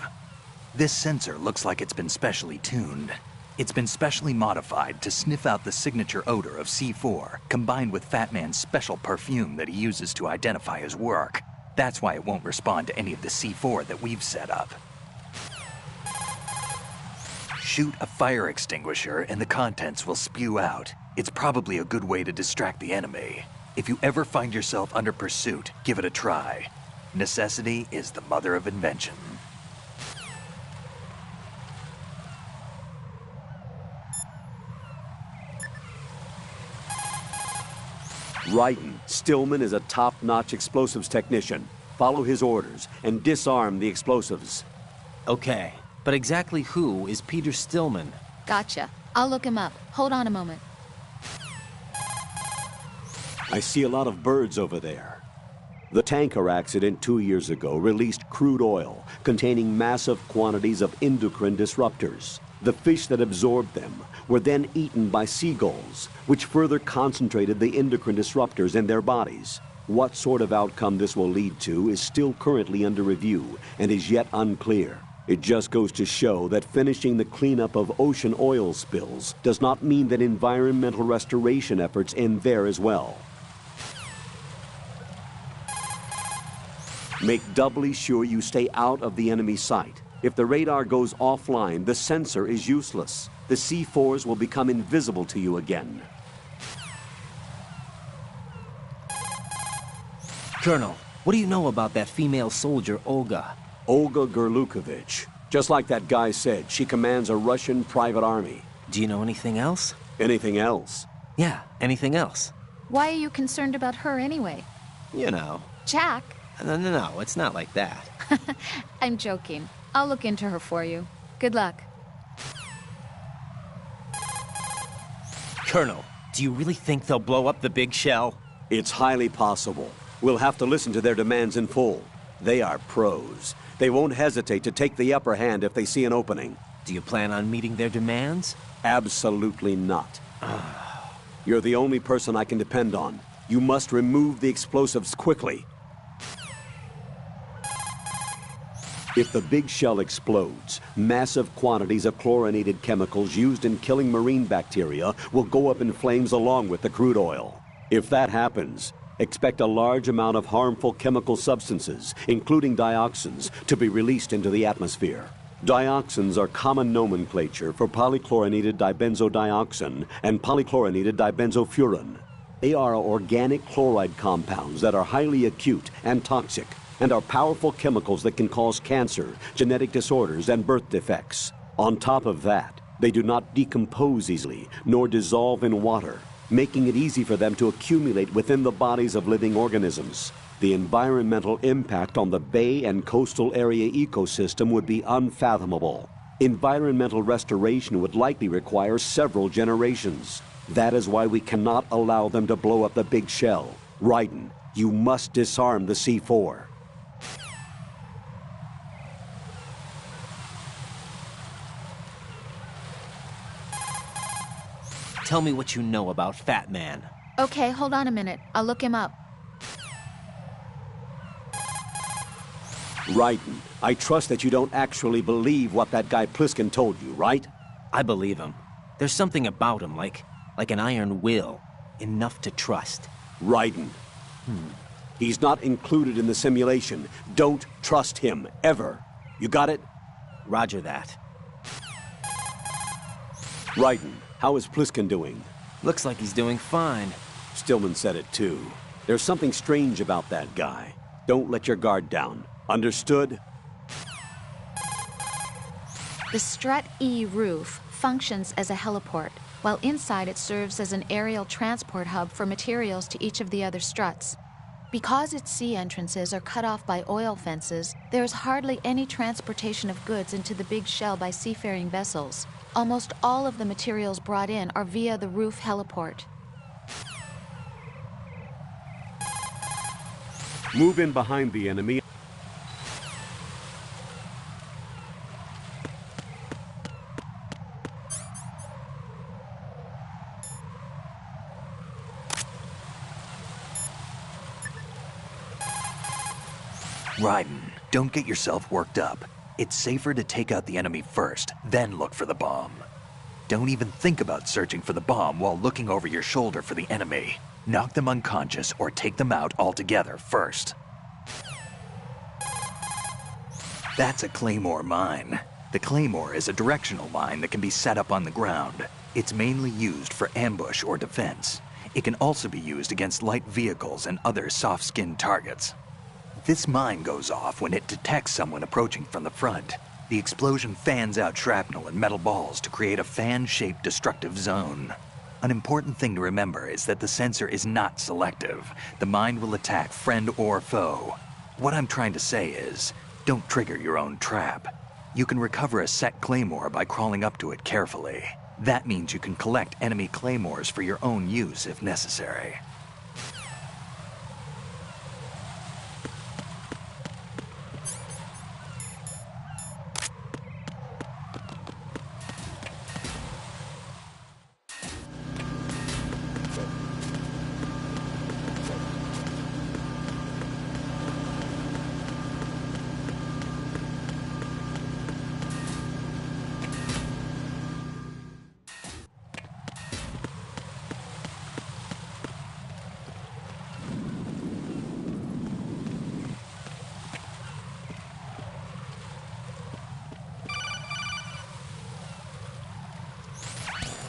This sensor looks like it's been specially tuned. It's been specially modified to sniff out the signature odor of C4, combined with Fat Man's special perfume that he uses to identify his work. That's why it won't respond to any of the C4 that we've set up. Shoot a fire extinguisher and the contents will spew out. It's probably a good way to distract the enemy. If you ever find yourself under pursuit, give it a try. Necessity is the mother of invention. Ryden, Stillman is a top-notch explosives technician. Follow his orders and disarm the explosives. Okay, but exactly who is Peter Stillman? Gotcha. I'll look him up. Hold on a moment. I see a lot of birds over there. The tanker accident 2 years ago released crude oil containing massive quantities of endocrine disruptors. The fish that absorbed them were then eaten by seagulls, which further concentrated the endocrine disruptors in their bodies. What sort of outcome this will lead to is still currently under review and is yet unclear. It just goes to show that finishing the cleanup of ocean oil spills does not mean that environmental restoration efforts end there as well. Make doubly sure you stay out of the enemy sight. If the radar goes offline, the sensor is useless. The C4s will become invisible to you again. Colonel, what do you know about that female soldier, Olga? Olga Gerlukovich. Just like that guy said, she commands a Russian private army. Do you know anything else? Anything else? Yeah, anything else. Why are you concerned about her anyway? You know. Jack? No, it's not like that. I'm joking. I'll look into her for you. Good luck. Colonel, do you really think they'll blow up the big shell? It's highly possible. We'll have to listen to their demands in full. They are pros. They won't hesitate to take the upper hand if they see an opening. Do you plan on meeting their demands? Absolutely not. You're the only person I can depend on. You must remove the explosives quickly. If the big shell explodes, massive quantities of chlorinated chemicals used in killing marine bacteria will go up in flames along with the crude oil. If that happens, expect a large amount of harmful chemical substances, including dioxins, to be released into the atmosphere. Dioxins are common nomenclature for polychlorinated dibenzodioxin and polychlorinated dibenzofuran. They are organic chloride compounds that are highly acute and toxic, and are powerful chemicals that can cause cancer, genetic disorders, and birth defects. On top of that, they do not decompose easily, nor dissolve in water, making it easy for them to accumulate within the bodies of living organisms. The environmental impact on the bay and coastal area ecosystem would be unfathomable. Environmental restoration would likely require several generations. That is why we cannot allow them to blow up the big shell. Raiden, you must disarm the C4. Tell me what you know about Fat Man. Okay, hold on a minute. I'll look him up. Raiden, I trust that you don't actually believe what that guy Pliskin told you, right? I believe him. There's something about him, like an iron will. Enough to trust. Raiden. He's not included in the simulation. Don't trust him, ever. You got it? Roger that. Raiden, how is Pliskin doing? Looks like he's doing fine. Stillman said it too. There's something strange about that guy. Don't let your guard down. Understood? The Strut E roof functions as a heliport, while inside it serves as an aerial transport hub for materials to each of the other struts. Because its sea entrances are cut off by oil fences, there is hardly any transportation of goods into the big shell by seafaring vessels. Almost all of the materials brought in are via the roof heliport. Move in behind the enemy. Raiden, don't get yourself worked up. It's safer to take out the enemy first, then look for the bomb. Don't even think about searching for the bomb while looking over your shoulder for the enemy. Knock them unconscious or take them out altogether first. That's a Claymore mine. The Claymore is a directional mine that can be set up on the ground. It's mainly used for ambush or defense. It can also be used against light vehicles and other soft-skinned targets. This mine goes off when it detects someone approaching from the front. The explosion fans out shrapnel and metal balls to create a fan-shaped destructive zone. An important thing to remember is that the sensor is not selective. The mine will attack friend or foe. What I'm trying to say is, don't trigger your own trap. You can recover a set claymore by crawling up to it carefully. That means you can collect enemy claymores for your own use if necessary.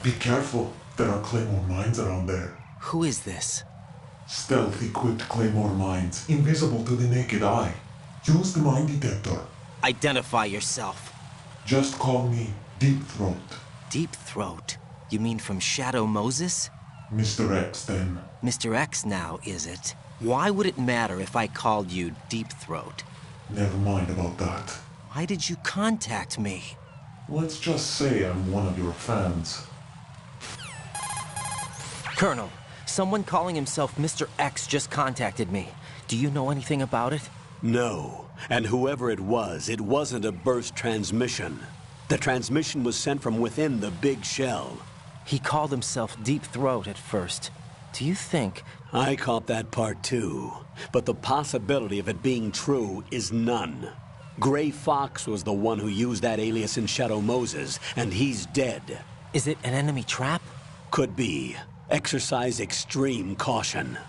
Be careful, there are Claymore mines around there. Who is this? Stealth-equipped Claymore mines, invisible to the naked eye. Use the mine detector. Identify yourself. Just call me Deep Throat. Deep Throat? You mean from Shadow Moses? Mr. X, then. Mr. X now, is it? Why would it matter if I called you Deep Throat? Never mind about that. Why did you contact me? Let's just say I'm one of your fans. Colonel, someone calling himself Mr. X just contacted me. Do you know anything about it? No. And whoever it wasn't a burst transmission. The transmission was sent from within the big shell. He called himself Deep Throat at first. Do you think... I caught that part too. But the possibility of it being true is none. Gray Fox was the one who used that alias in Shadow Moses, and he's dead. Is it an enemy trap? Could be. Exercise extreme caution.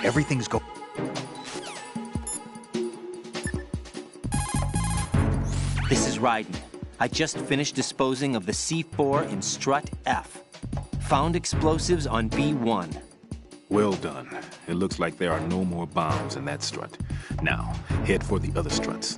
Everything's go... This is Ryden. I just finished disposing of the C4 in strut F. Found explosives on B1. Well done. It looks like there are no more bombs in that strut. Now, head for the other struts.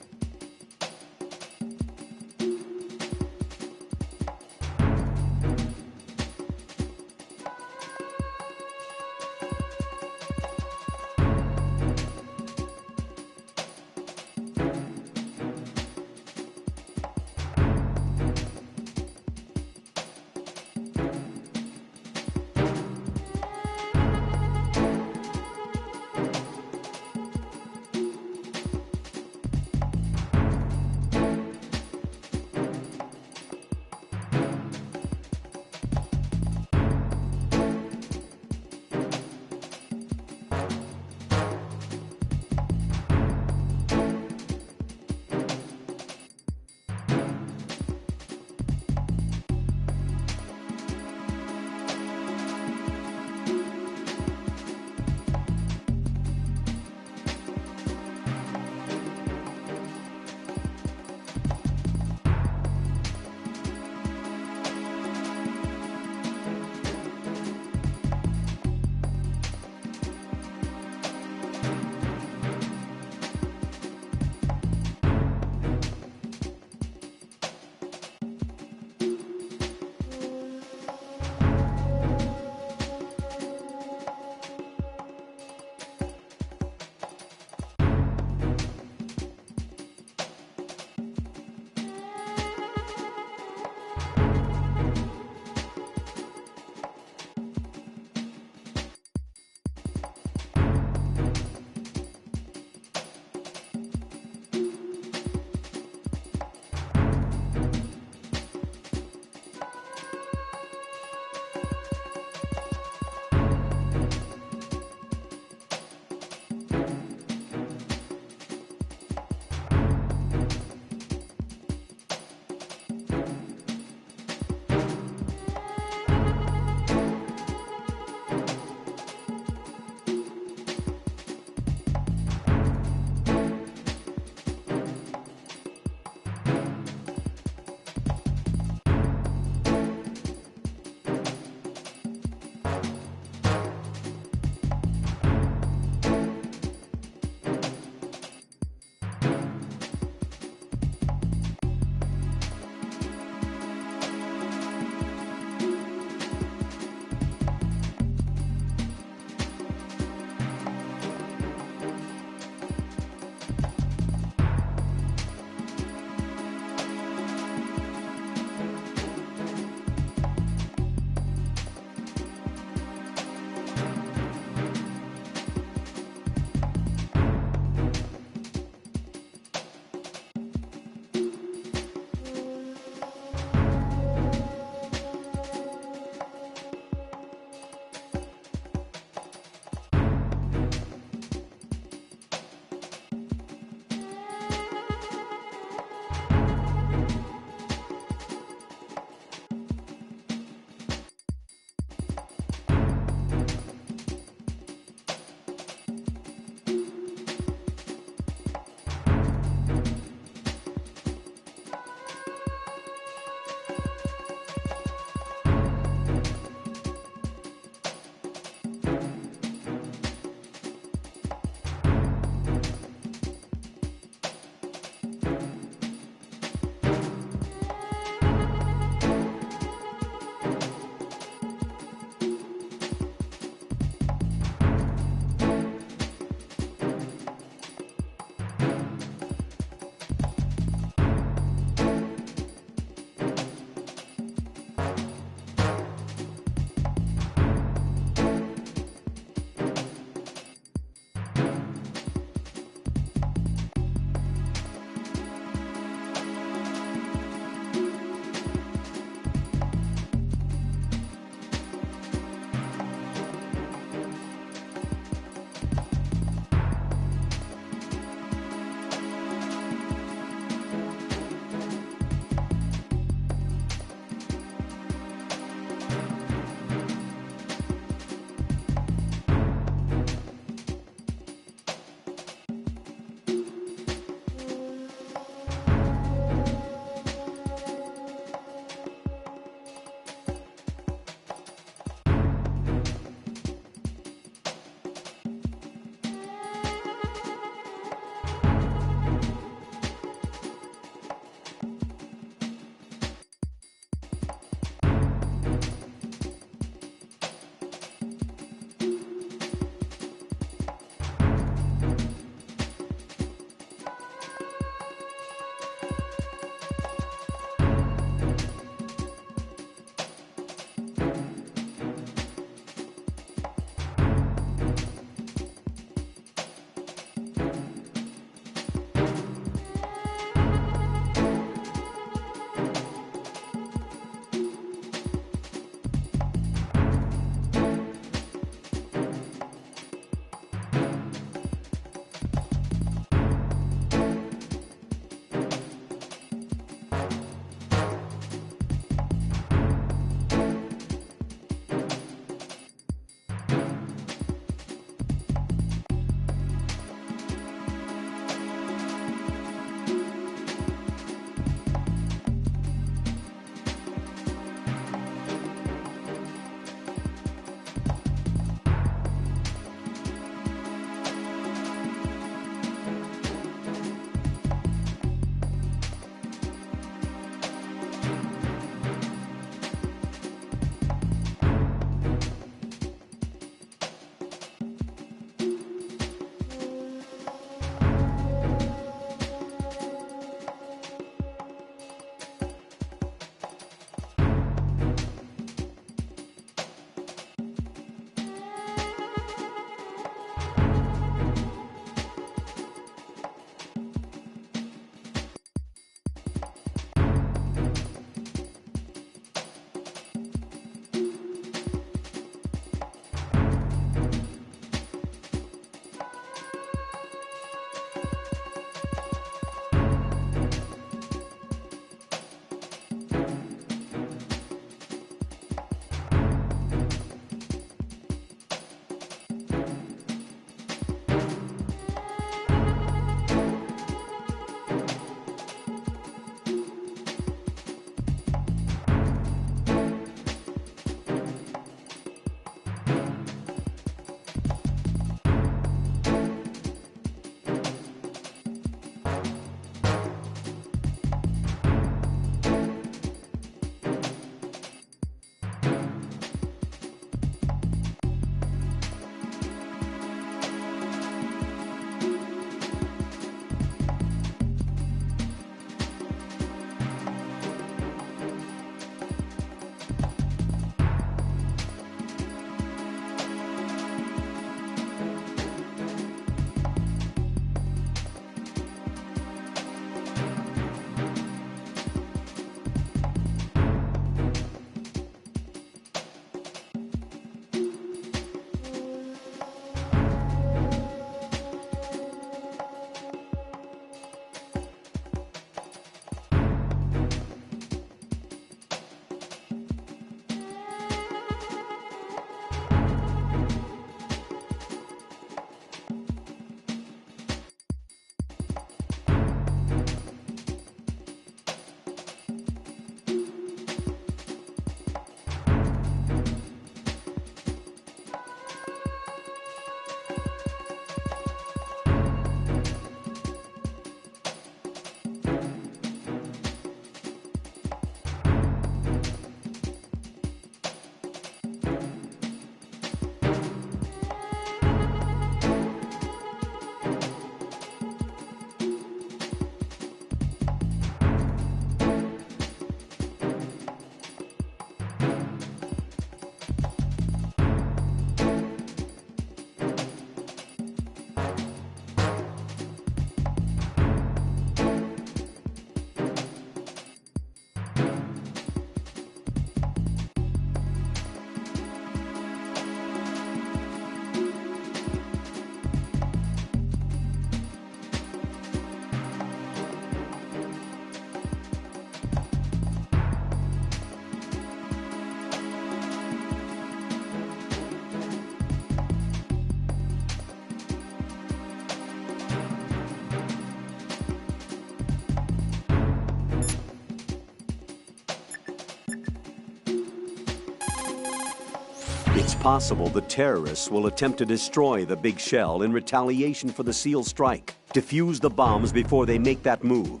It's possible the terrorists will attempt to destroy the big shell in retaliation for the SEAL strike. Defuse the bombs before they make that move.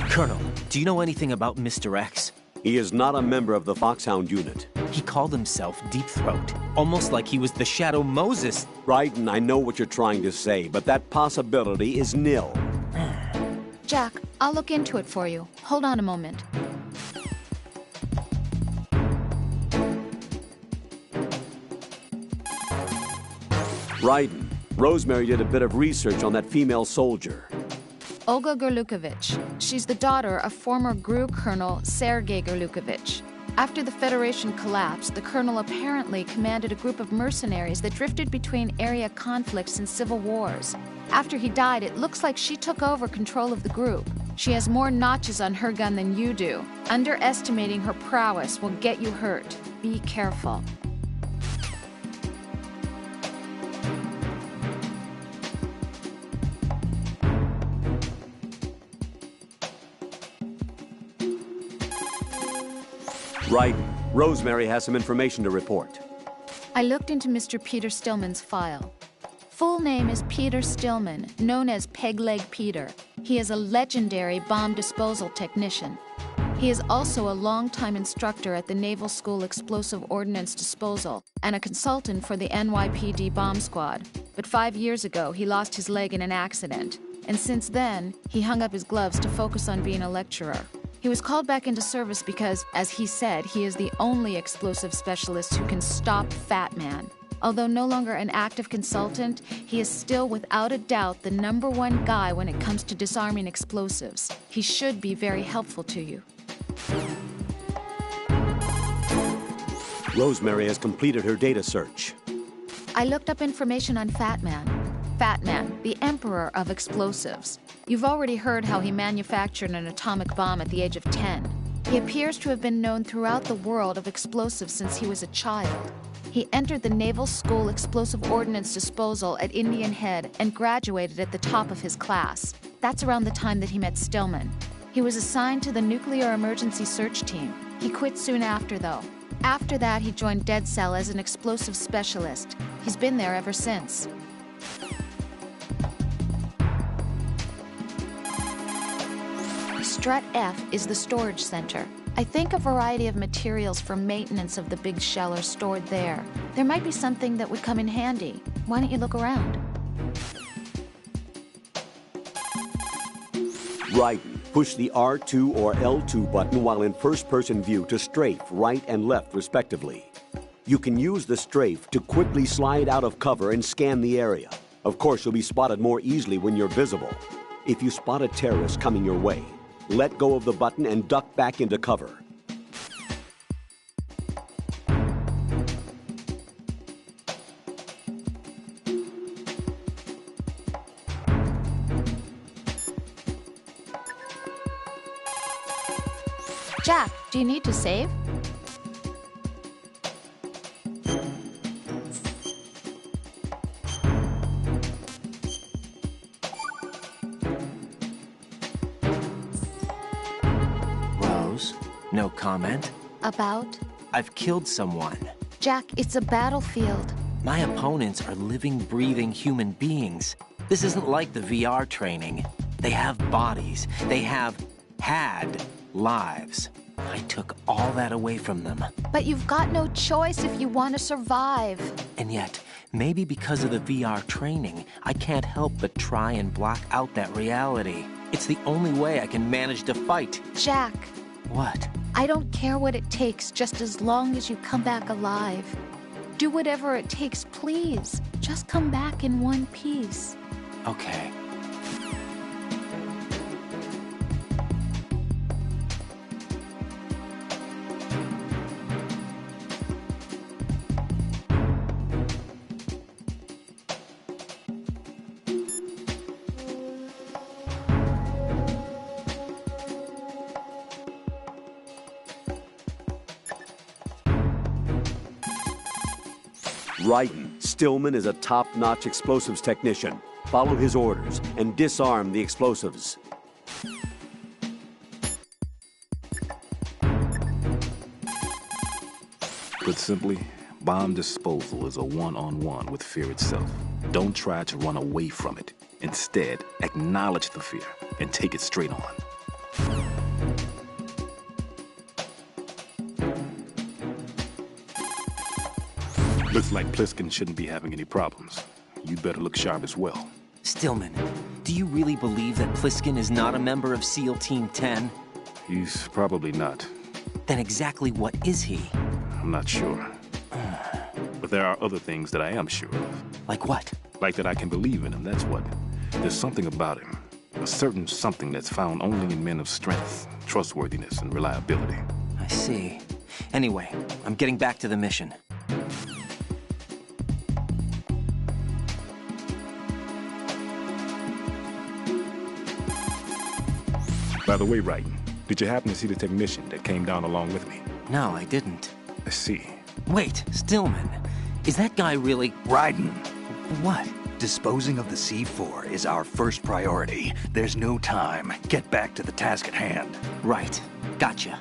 Colonel, do you know anything about Mr. X? He is not a member of the Foxhound unit. He called himself Deep Throat, almost like he was the Shadow Moses. Raiden, I know what you're trying to say, but that possibility is nil. Jack, I'll look into it for you. Hold on a moment. Raiden, Rosemary did a bit of research on that female soldier. Olga Gorlukovich. She's the daughter of former GRU Colonel Sergei Gorlukovich. After the Federation collapsed, the colonel apparently commanded a group of mercenaries that drifted between area conflicts and civil wars. After he died, it looks like she took over control of the group. She has more notches on her gun than you do. Underestimating her prowess will get you hurt. Be careful. Raiden, Rosemary has some information to report. I looked into Mr. Peter Stillman's file. Full name is Peter Stillman, known as Peg Leg Peter. He is a legendary bomb disposal technician. He is also a longtime instructor at the Naval School Explosive Ordnance Disposal and a consultant for the NYPD bomb squad. But 5 years ago, he lost his leg in an accident. And since then, he hung up his gloves to focus on being a lecturer. He was called back into service because, as he said, he is the only explosive specialist who can stop Fat Man. Although no longer an active consultant, he is still without a doubt the #1 guy when it comes to disarming explosives. He should be very helpful to you. Rosemary has completed her data search. I looked up information on Fat Man. Fat Man, the emperor of explosives. You've already heard how he manufactured an atomic bomb at the age of 10. He appears to have been known throughout the world of explosives since he was a child. He entered the Naval School Explosive Ordnance Disposal at Indian Head and graduated at the top of his class. That's around the time that he met Stillman. He was assigned to the Nuclear Emergency Search Team. He quit soon after, though. After that, he joined S.O.L as an explosive specialist. He's been there ever since. Strut F is the storage center. I think a variety of materials for maintenance of the big shell are stored there. There might be something that would come in handy. Why don't you look around? Raiden, push the R2 or L2 button while in first-person view to strafe right and left, respectively. You can use the strafe to quickly slide out of cover and scan the area. Of course, you'll be spotted more easily when you're visible. If you spot a terrorist coming your way, let go of the button and duck back into cover. Jack, do you need to save? No comment. About? I've killed someone. Jack, it's a battlefield. My opponents are living, breathing human beings. This isn't like the VR training. They have bodies. They have had lives. I took all that away from them. But you've got no choice if you want to survive. And yet, maybe because of the VR training, I can't help but try and block out that reality. It's the only way I can manage to fight. Jack. What? I don't care what it takes, just as long as you come back alive. Do whatever it takes, please. Just come back in one piece. Okay. Ryden, Stillman is a top-notch explosives technician. Follow his orders and disarm the explosives. Put simply, bomb disposal is a one-on-one with fear itself. Don't try to run away from it. Instead, acknowledge the fear and take it straight on. Looks like Pliskin shouldn't be having any problems. You'd better look sharp as well. Stillman, do you really believe that Pliskin is not a member of SEAL Team 10? He's probably not. Then exactly what is he? I'm not sure. But there are other things that I am sure of. Like what? Like that I can believe in him, that's what. There's something about him. A certain something that's found only in men of strength, trustworthiness, and reliability. I see. Anyway, I'm getting back to the mission. By the way, Ryden, did you happen to see the technician that came down along with me? No, I didn't. I see. Wait, Stillman. Is that guy really... Ryden. What? Disposing of the C4 is our first priority. There's no time. Get back to the task at hand. Right. Gotcha.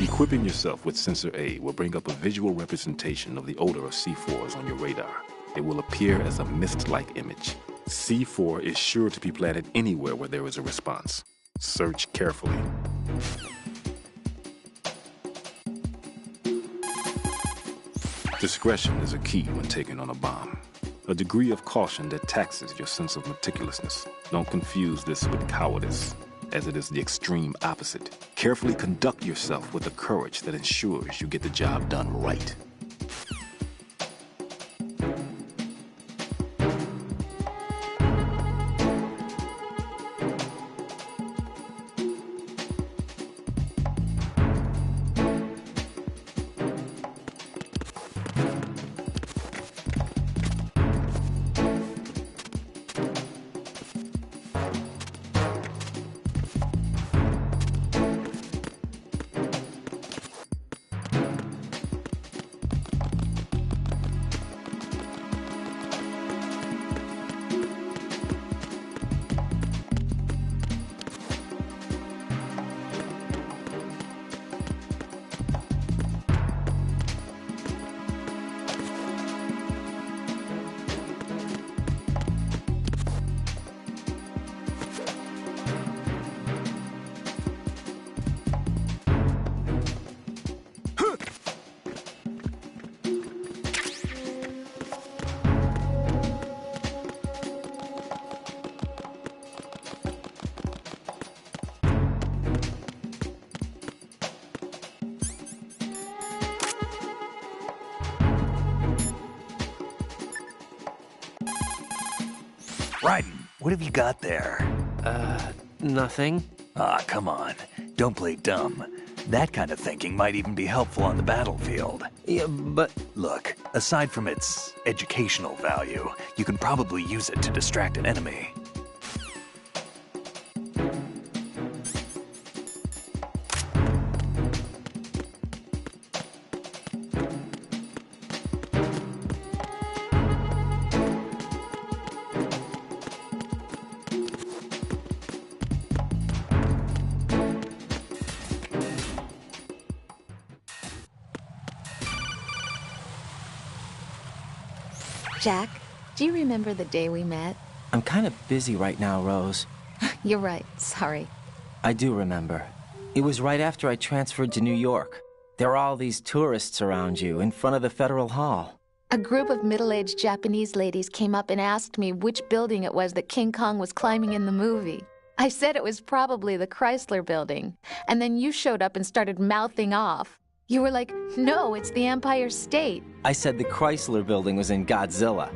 Equipping yourself with Sensor A will bring up a visual representation of the odor of C4s on your radar. It will appear as a mist-like image. C4 is sure to be planted anywhere where there is a response. Search carefully. Discretion is a key when taking on a bomb. A degree of caution that taxes your sense of meticulousness. Don't confuse this with cowardice, as it is the extreme opposite. Carefully conduct yourself with a courage that ensures you get the job done right. Ryden, what have you got there? Nothing. Ah, come on. Don't play dumb. That kind of thinking might even be helpful on the battlefield. Yeah, but... Look, aside from its educational value, you can probably use it to distract an enemy. Jack, do you remember the day we met? I'm kind of busy right now, Rose. You're right, sorry. I do remember. It was right after I transferred to New York. There were all these tourists around you in front of the Federal Hall. A group of middle-aged Japanese ladies came up and asked me which building it was that King Kong was climbing in the movie. I said it was probably the Chrysler Building, and then you showed up and started mouthing off. You were like, no, it's the Empire State. I said the Chrysler Building was in Godzilla.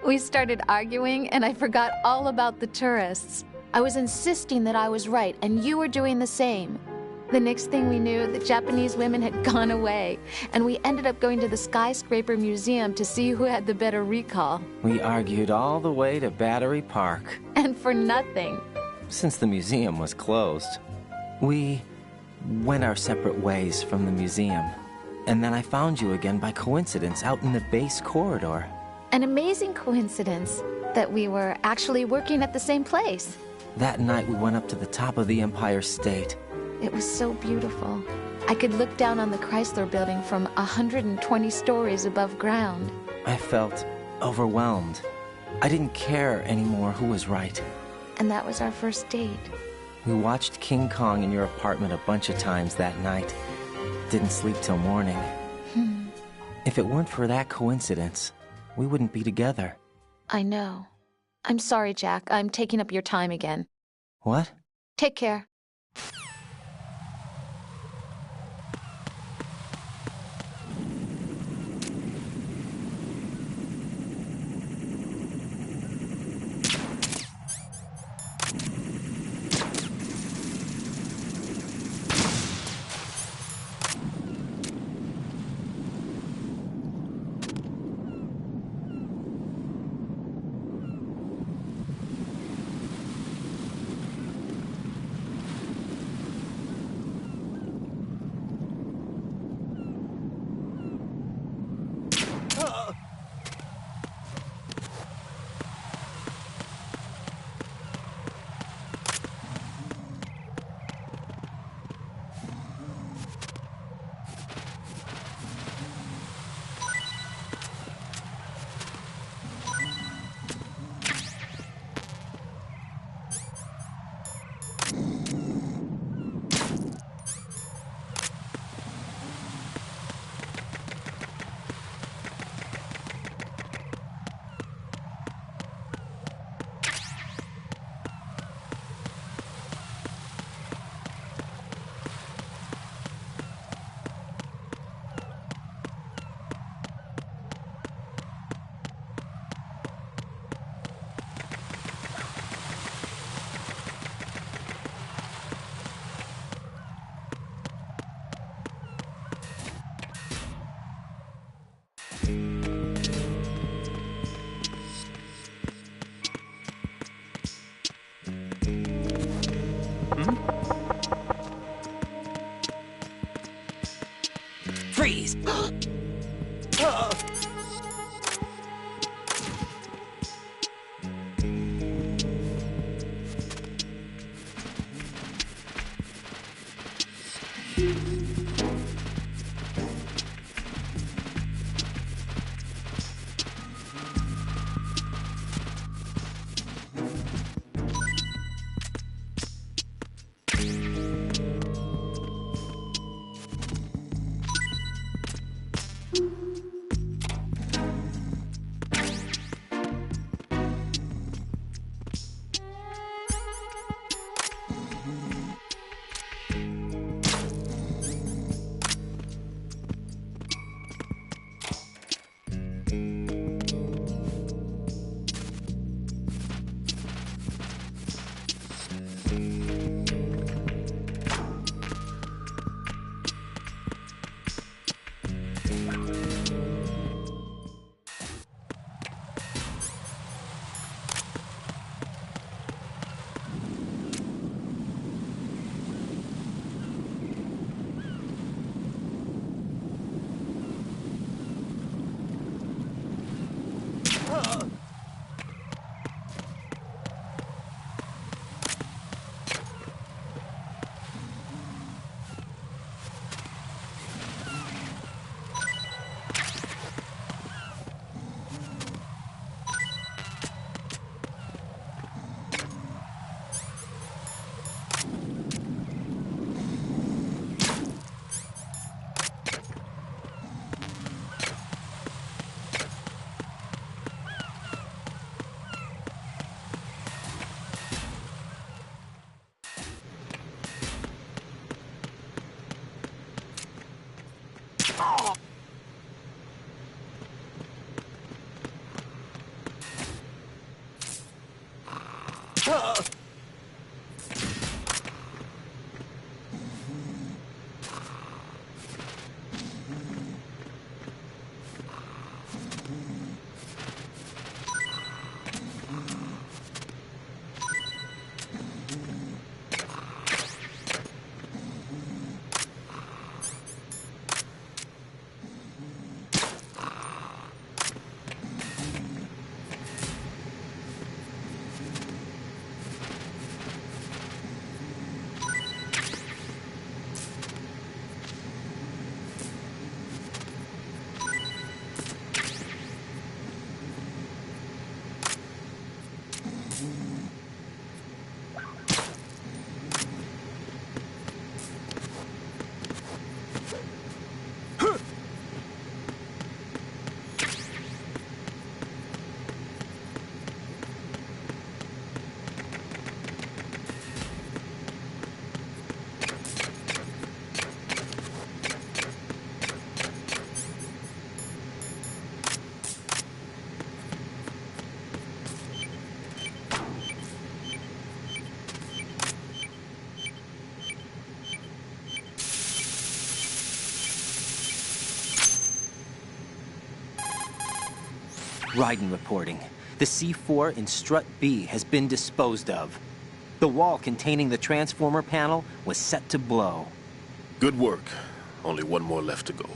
We started arguing, and I forgot all about the tourists. I was insisting that I was right, and you were doing the same. The next thing we knew, the Japanese women had gone away, and we ended up going to the Skyscraper Museum to see who had the better recall. We argued all the way to Battery Park. And for nothing. Since the museum was closed, we went our separate ways from the museum. And then I found you again by coincidence out in the base corridor. An amazing coincidence that we were actually working at the same place. That night we went up to the top of the Empire State. It was so beautiful. I could look down on the Chrysler Building from 120 stories above ground. I felt overwhelmed. I didn't care anymore who was right. And that was our first date. We watched King Kong in your apartment a bunch of times that night. Didn't sleep till morning. If it weren't for that coincidence, we wouldn't be together. I know. I'm sorry, Jack. I'm taking up your time again. What? Take care. Freeze! Raiden reporting. The C4 in strut B has been disposed of. The wall containing the transformer panel was set to blow. Good work. Only one more left to go.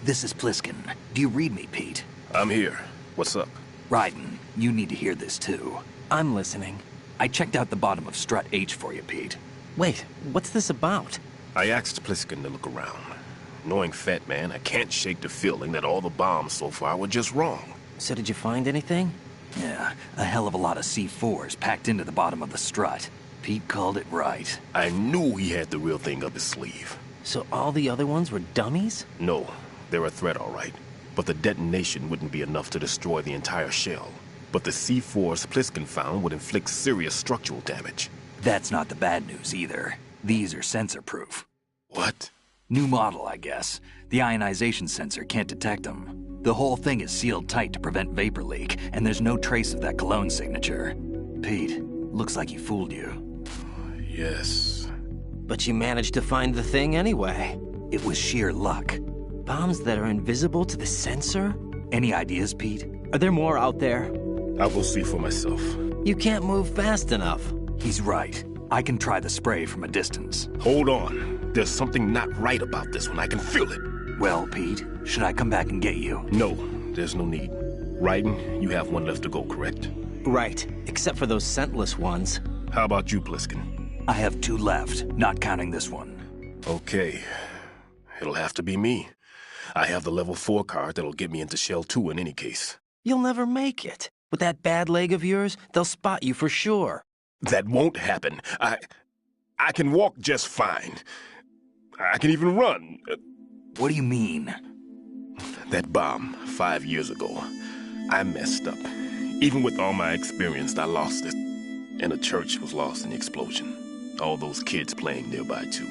This is Pliskin. Do you read me, Pete? I'm here. What's up? Raiden, you need to hear this too. I'm listening. I checked out the bottom of strut H for you, Pete. Wait, what's this about? I asked Pliskin to look around. Knowing Fat Man, I can't shake the feeling that all the bombs so far were just wrong. So did you find anything? Yeah, a hell of a lot of C4s packed into the bottom of the strut. Pete called it right. I knew he had the real thing up his sleeve. So all the other ones were dummies? No, they're a threat, all right. But the detonation wouldn't be enough to destroy the entire shell. But the C4s Pliskin found would inflict serious structural damage. That's not the bad news either. These are sensor-proof. What? New model, I guess. The ionization sensor can't detect them. The whole thing is sealed tight to prevent vapor leak, and there's no trace of that cologne signature. Pete, looks like he fooled you. Yes. But you managed to find the thing anyway. It was sheer luck. Bombs that are invisible to the sensor? Any ideas, Pete? Are there more out there? I'll go see for myself. You can't move fast enough. He's right. I can try the spray from a distance. Hold on. There's something not right about this one. I can feel it. Well, Pete, should I come back and get you? No, there's no need. Raiden, you have one left to go, correct? Right, except for those scentless ones. How about you, Pliskin? I have 2 left, not counting this one. Okay. It'll have to be me. I have the level 4 card that'll get me into Shell 2 in any case. You'll never make it. With that bad leg of yours, they'll spot you for sure. That won't happen. I can walk just fine. I can even run. What do you mean? That bomb, 5 years ago. I messed up. Even with all my experience, I lost it. And the church was lost in the explosion. All those kids playing nearby, too.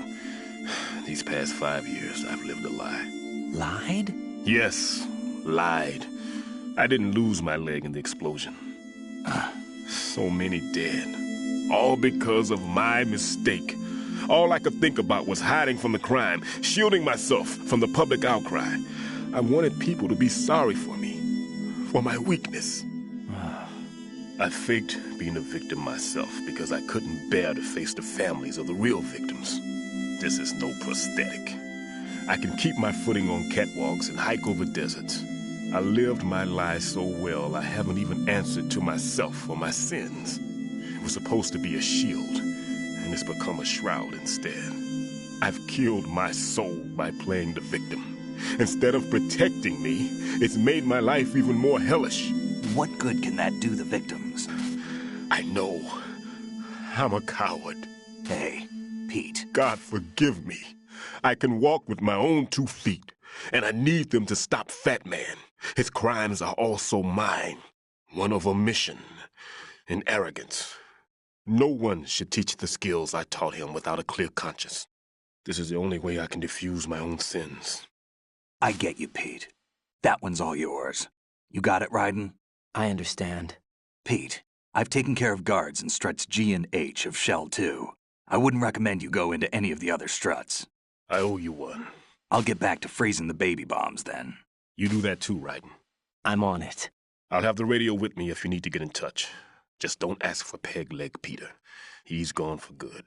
These past 5 years, I've lived a lie. Lied? Yes, lied. I didn't lose my leg in the explosion. So many dead. All because of my mistake. All I could think about was hiding from the crime, shielding myself from the public outcry. I wanted people to be sorry for me, for my weakness. I faked being a victim myself because I couldn't bear to face the families of the real victims. This is no prosthetic. I can keep my footing on catwalks and hike over deserts. I lived my life so well I haven't even answered to myself for my sins. It was supposed to be a shield, and it's become a shroud instead. I've killed my soul by playing the victim. Instead of protecting me, it's made my life even more hellish. What good can that do the victims? I know. I'm a coward. Hey, Pete. God forgive me. I can walk with my own 2 feet, and I need them to stop Fat Man. His crimes are also mine. One of omission and arrogance. No one should teach the skills I taught him without a clear conscience. This is the only way I can diffuse my own sins. I get you, Pete. That one's all yours. You got it, Raiden? I understand. Pete, I've taken care of guards in struts G and H of Shell 2. I wouldn't recommend you go into any of the other struts. I owe you one. I'll get back to freezing the baby bombs then. You do that too, Raiden. I'm on it. I'll have the radio with me if you need to get in touch. Just don't ask for Peg Leg Peter. He's gone for good.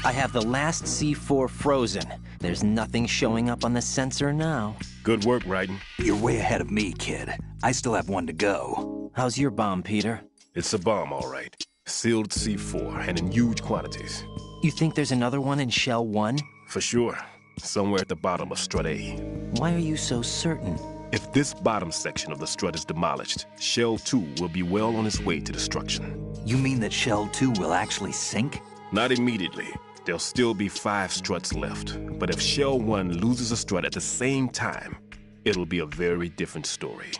I have the last C4 frozen. There's nothing showing up on the sensor now. Good work, Raiden. You're way ahead of me, kid. I still have one to go. How's your bomb, Peter? It's a bomb, all right. Sealed C4, and in huge quantities. You think there's another one in Shell 1? For sure. Somewhere at the bottom of Strut A. Why are you so certain? If this bottom section of the strut is demolished, Shell 2 will be well on its way to destruction. You mean that Shell 2 will actually sink? Not immediately. There'll still be 5 struts left. But if Shell 1 loses a strut at the same time, it'll be a very different story.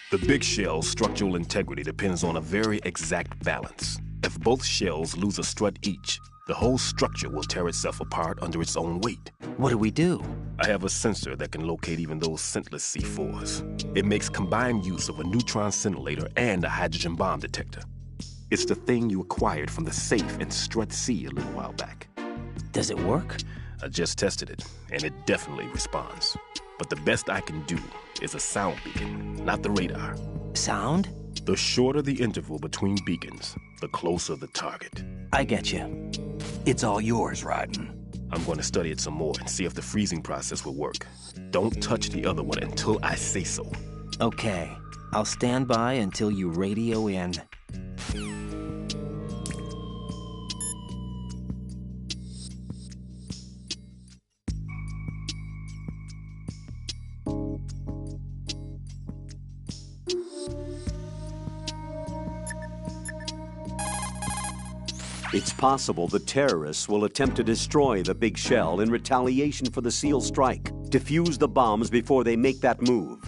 The big shell's structural integrity depends on a very exact balance. If both shells lose a strut each, the whole structure will tear itself apart under its own weight. What do we do? I have a sensor that can locate even those scentless C4s. It makes combined use of a neutron scintillator and a hydrogen bomb detector. It's the thing you acquired from the safe in Strut C a little while back. Does it work? I just tested it, and it definitely responds. But the best I can do is a sound beacon, not the radar. Sound? The shorter the interval between beacons, the closer the target. I get you. It's all yours, Raiden. I'm going to study it some more and see if the freezing process will work. Don't touch the other one until I say so. Okay. I'll stand by until you radio in. It's possible the terrorists will attempt to destroy the big shell in retaliation for the SEAL strike. Defuse the bombs before they make that move.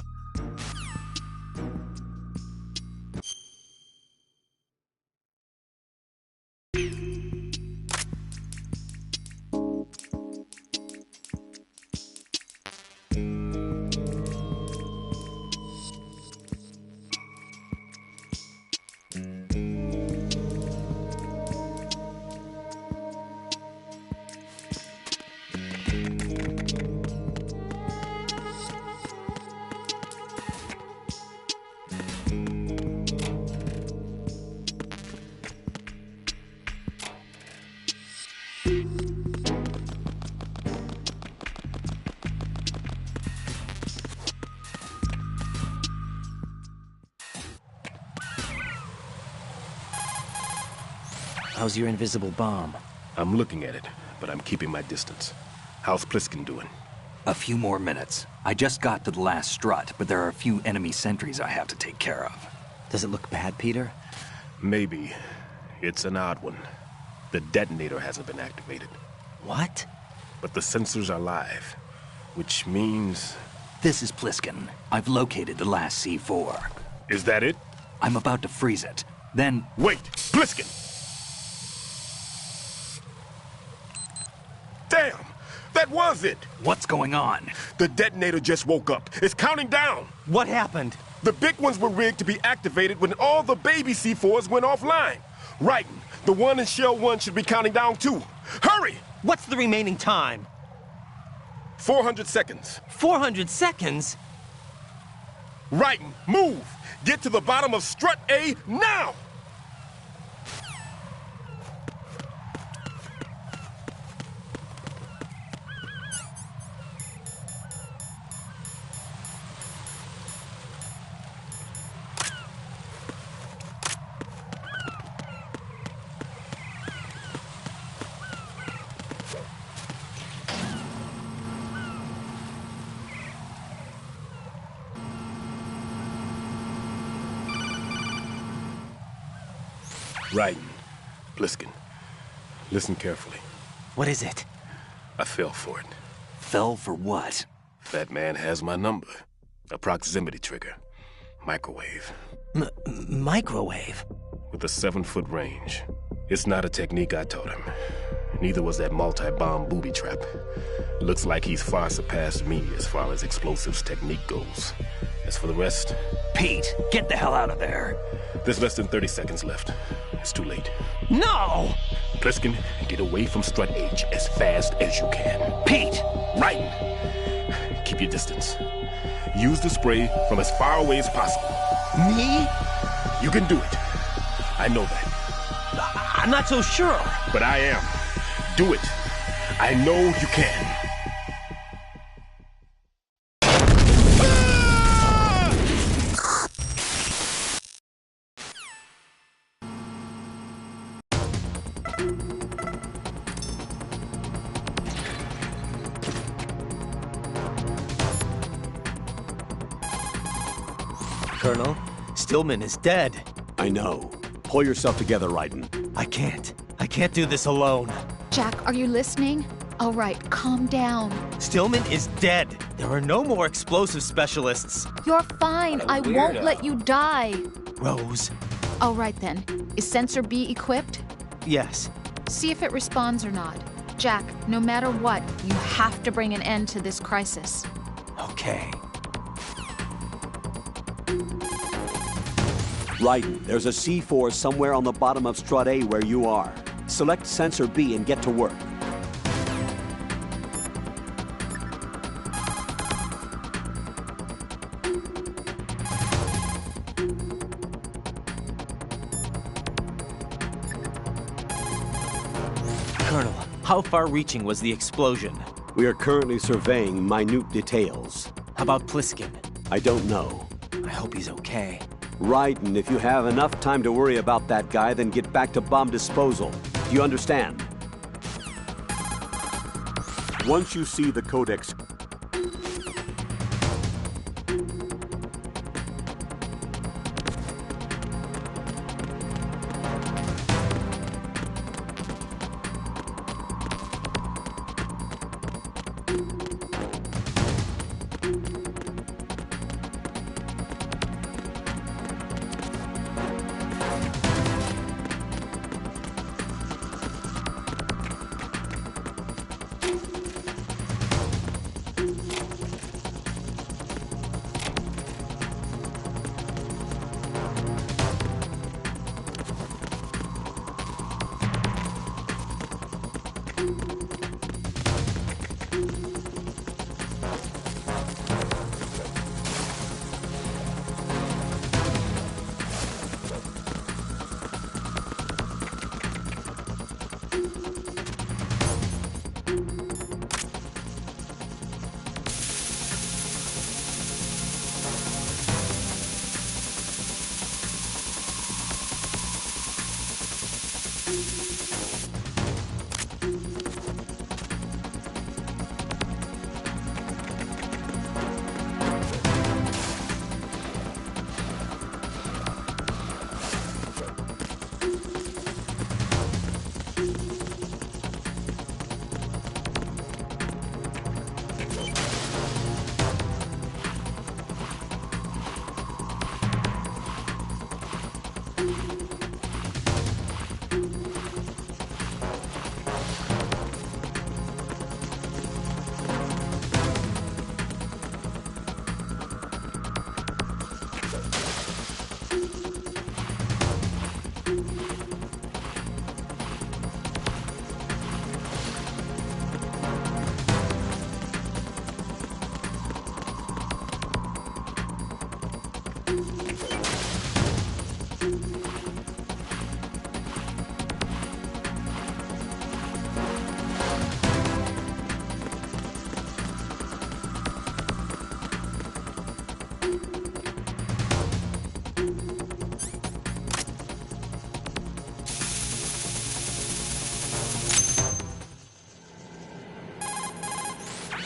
How's your invisible bomb? I'm looking at it, but I'm keeping my distance. How's Pliskin doing? A few more minutes. I just got to the last strut, but there are a few enemy sentries I have to take care of. Does it look bad, Peter? Maybe. It's an odd one. The detonator hasn't been activated. What? But the sensors are live, which means... This is Pliskin. I've located the last C4. Is that it? I'm about to freeze it. Then... Wait! Pliskin! Damn! That was it! What's going on? The detonator just woke up. It's counting down! What happened? The big ones were rigged to be activated when all the baby C4s went offline. Right. The one in Shell 1 should be counting down too. Hurry! What's the remaining time? 400 seconds. 400 seconds? Right. Move! Get to the bottom of strut A now! Right. Pliskin. Listen carefully. What is it? I fell for it. Fell for what? That man has my number. A proximity trigger. Microwave. Microwave? With a 7-foot range. It's not a technique I taught him. Neither was that multi-bomb booby trap. Looks like he's far surpassed me as far as explosives technique goes. As for the rest... Pete, get the hell out of there. There's less than 30 seconds left. It's too late. No! Pliskin, get away from strut H as fast as you can. Pete! Right! Keep your distance. Use the spray from as far away as possible. Me? You can do it. I know that. I'm not so sure. But I am. Do it. I know you can. Colonel, Stillman is dead. I know. Pull yourself together, Raiden. I can't. I can't do this alone. Jack, are you listening? All right, calm down. Stillman is dead. There are no more explosive specialists. You're fine. I won't let you die. Rose. All right then. Is Sensor B equipped? Yes. See if it responds or not. Jack, no matter what, you have to bring an end to this crisis. Okay. Raiden, there's a C4 somewhere on the bottom of strut A where you are. Select Sensor B and get to work. Colonel, how far-reaching was the explosion? We are currently surveying minute details. How about Pliskin? I don't know. I hope he's okay. Raiden, if you have enough time to worry about that guy, then get back to bomb disposal. Do you understand? Once you see the codex...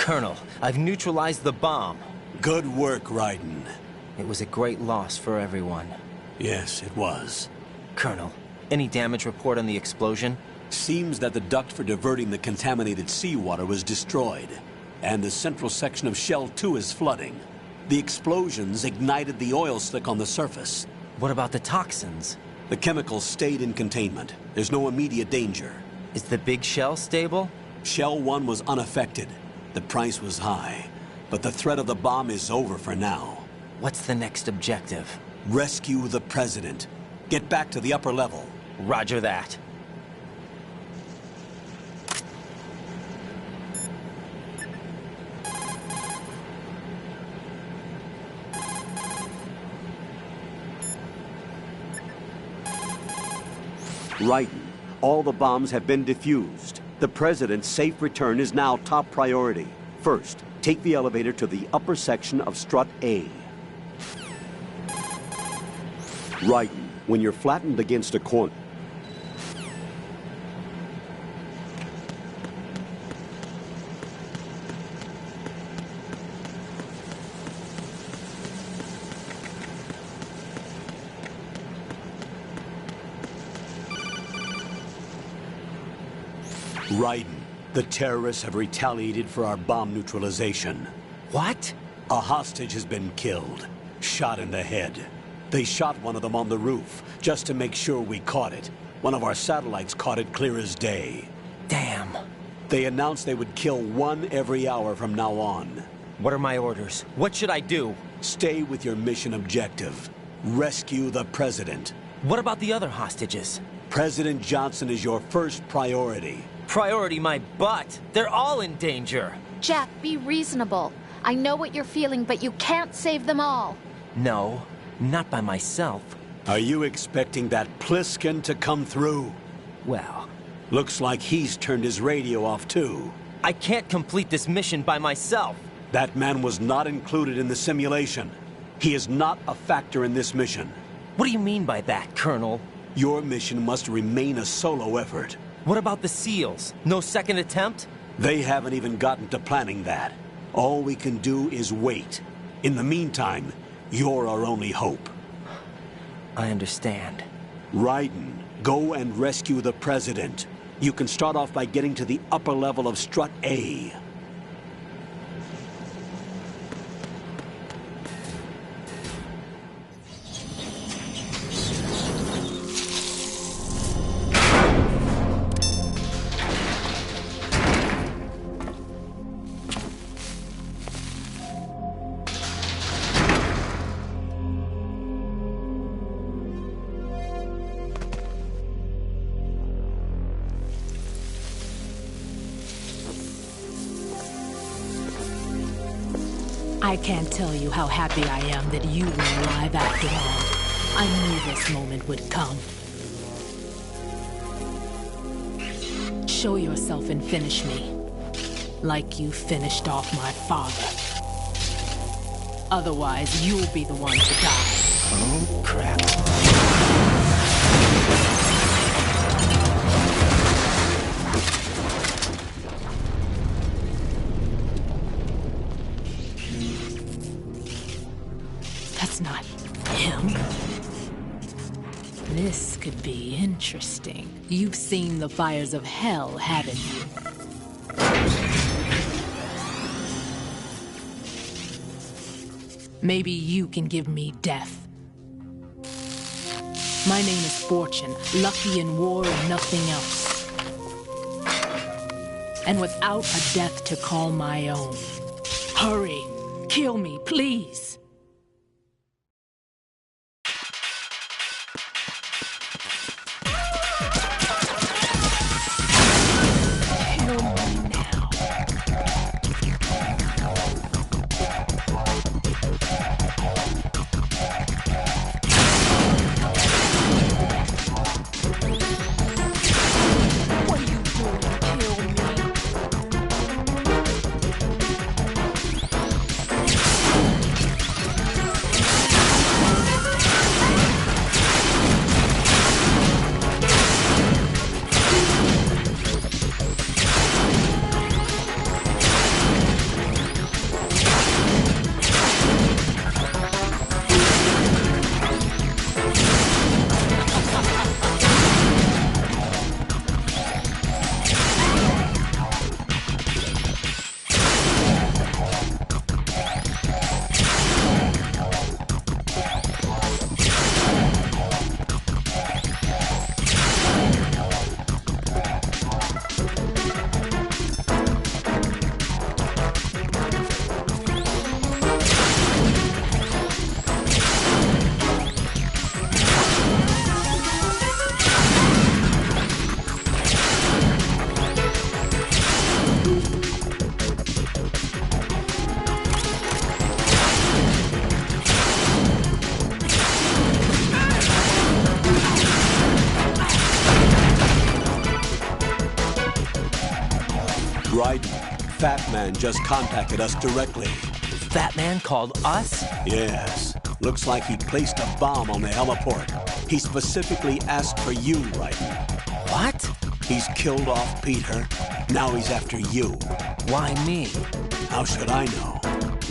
Colonel, I've neutralized the bomb. Good work, Raiden. It was a great loss for everyone. Yes, it was. Colonel, any damage report on the explosion? Seems that the duct for diverting the contaminated seawater was destroyed, and the central section of Shell 2 is flooding. The explosions ignited the oil slick on the surface. What about the toxins? The chemicals stayed in containment. There's no immediate danger. Is the big shell stable? Shell 1 was unaffected. The price was high, but the threat of the bomb is over for now. What's the next objective? Rescue the President. Get back to the upper level. Roger that. Raiden, all the bombs have been defused. The President's safe return is now top priority. First, take the elevator to the upper section of Strut A. Raiden, when you're flattened against a corner, Raiden, the terrorists have retaliated for our bomb neutralization. What? A hostage has been killed, shot in the head. They shot one of them on the roof, just to make sure we caught it. One of our satellites caught it clear as day. Damn. They announced they would kill one every hour from now on. What are my orders? What should I do? Stay with your mission objective. Rescue the President. What about the other hostages? President Johnson is your first priority. Priority my butt. They're all in danger. Jack, be reasonable. I know what you're feeling, but you can't save them all. No, not by myself. Are you expecting that Pliskin to come through? Well, looks like he's turned his radio off too. I can't complete this mission by myself. That man was not included in the simulation. He is not a factor in this mission. What do you mean by that, Colonel? Your mission must remain a solo effort. What about the SEALs? No second attempt? They haven't even gotten to planning that. All we can do is wait. In the meantime, you're our only hope. I understand. Raiden, go and rescue the President. You can start off by getting to the upper level of Strut A. I can't tell you how happy I am that you were alive after all. I knew this moment would come. Show yourself and finish me. Like you finished off my father. Otherwise, you'll be the one to die. Oh, crap. That's not him. This could be interesting. You've seen the fires of hell, haven't you? Maybe you can give me death. My name is Fortune, lucky in war and nothing else. And without a death to call my own. Hurry, kill me, please. Fat Man just contacted us directly. Fat Man called us? Yes. Looks like he placed a bomb on the heliport. He specifically asked for you, Raiden. What? He's killed off Peter. Now he's after you. Why me? How should I know?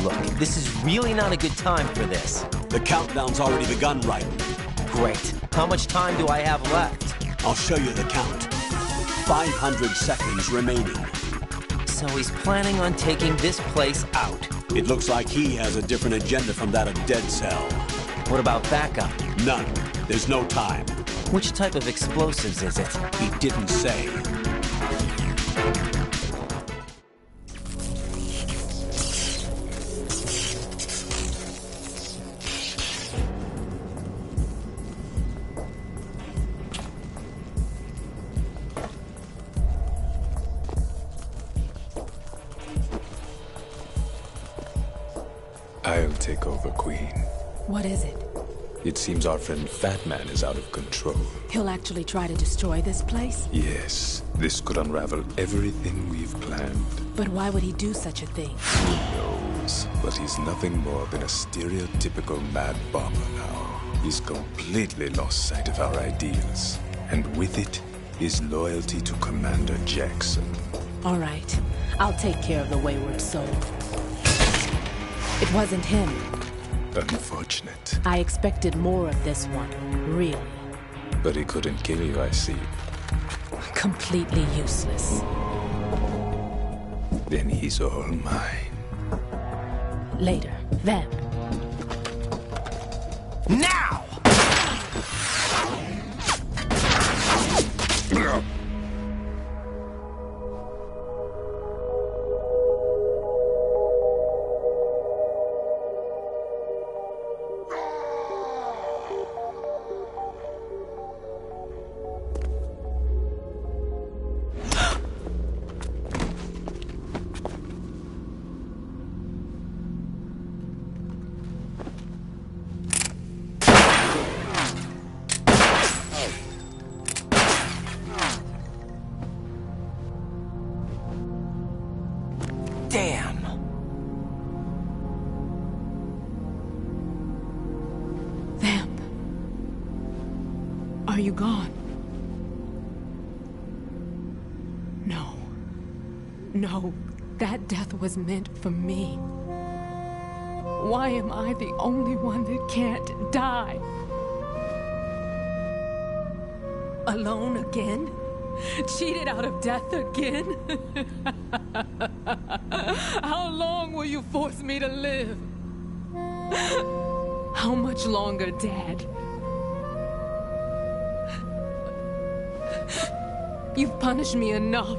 Look, this is really not a good time for this. The countdown's already begun, Raiden. Great. How much time do I have left? I'll show you the count. 500 seconds remaining. So he's planning on taking this place out. It looks like he has a different agenda from that of Dead Cell. What about backup? None. There's no time. Which type of explosives is it? He didn't say. I'll take over, Queen. What is it? It seems our friend Fat Man is out of control. He'll actually try to destroy this place? Yes, this could unravel everything we've planned. But why would he do such a thing? Who knows? But he's nothing more than a stereotypical mad bomber now. He's completely lost sight of our ideals. And with it, his loyalty to Commander Jackson. All right. I'll take care of the wayward soul. It wasn't him. Unfortunate. I expected more of this one, really. But he couldn't kill you, I see. Completely useless. Then he's all mine. Later, then. Now! Are you gone? No. No, that death was meant for me. Why am I the only one that can't die? Alone again? Cheated out of death again? How long will you force me to live? How much longer, Dad? You've punished me enough.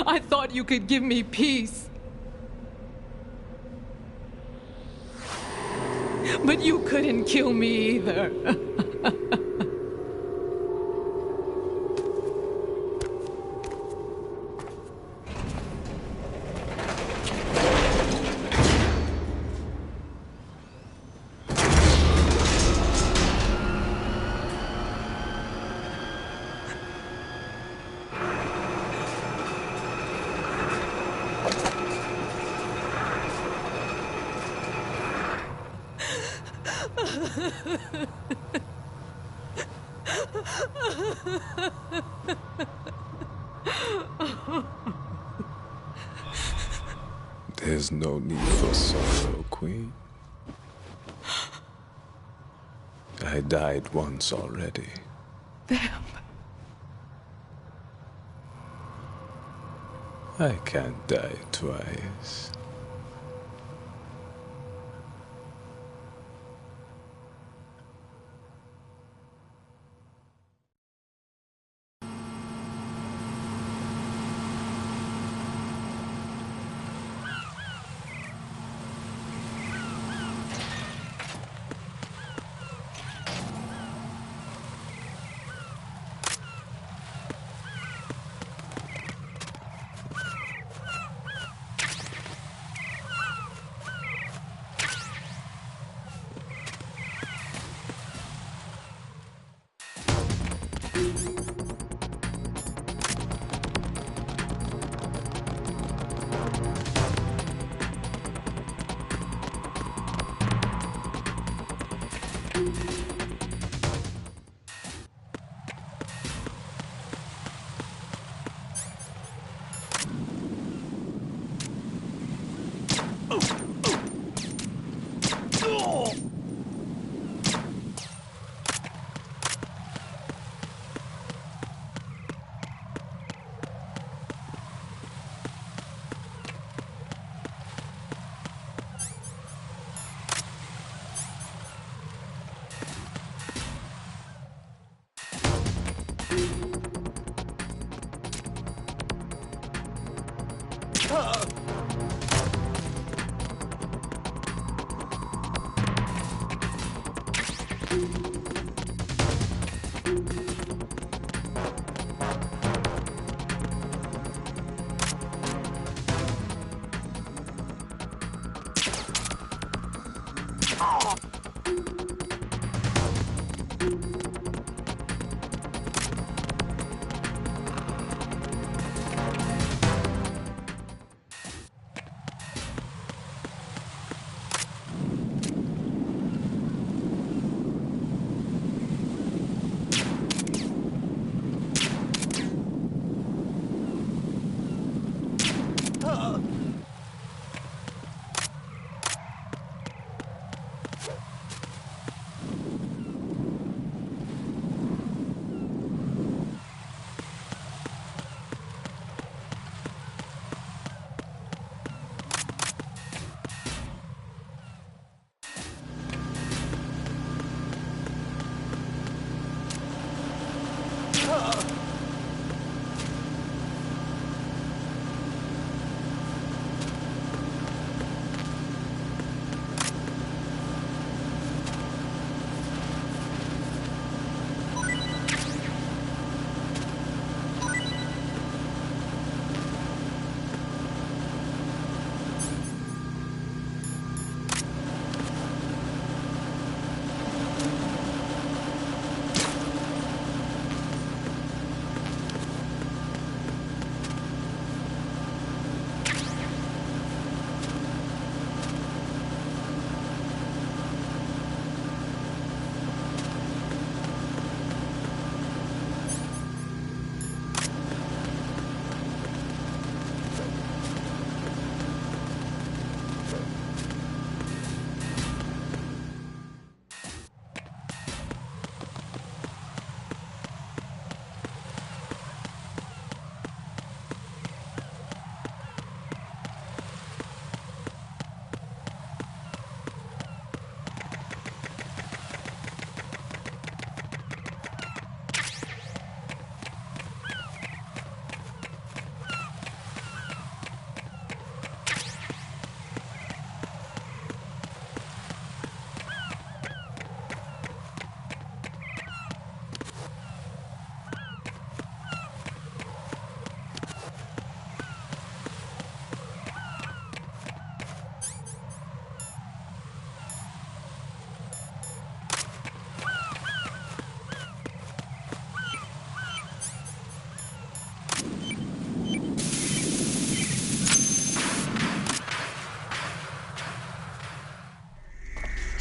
I thought you could give me peace. But you couldn't kill me either. There's no need for sorrow, Queen. I died once already. I can't die twice.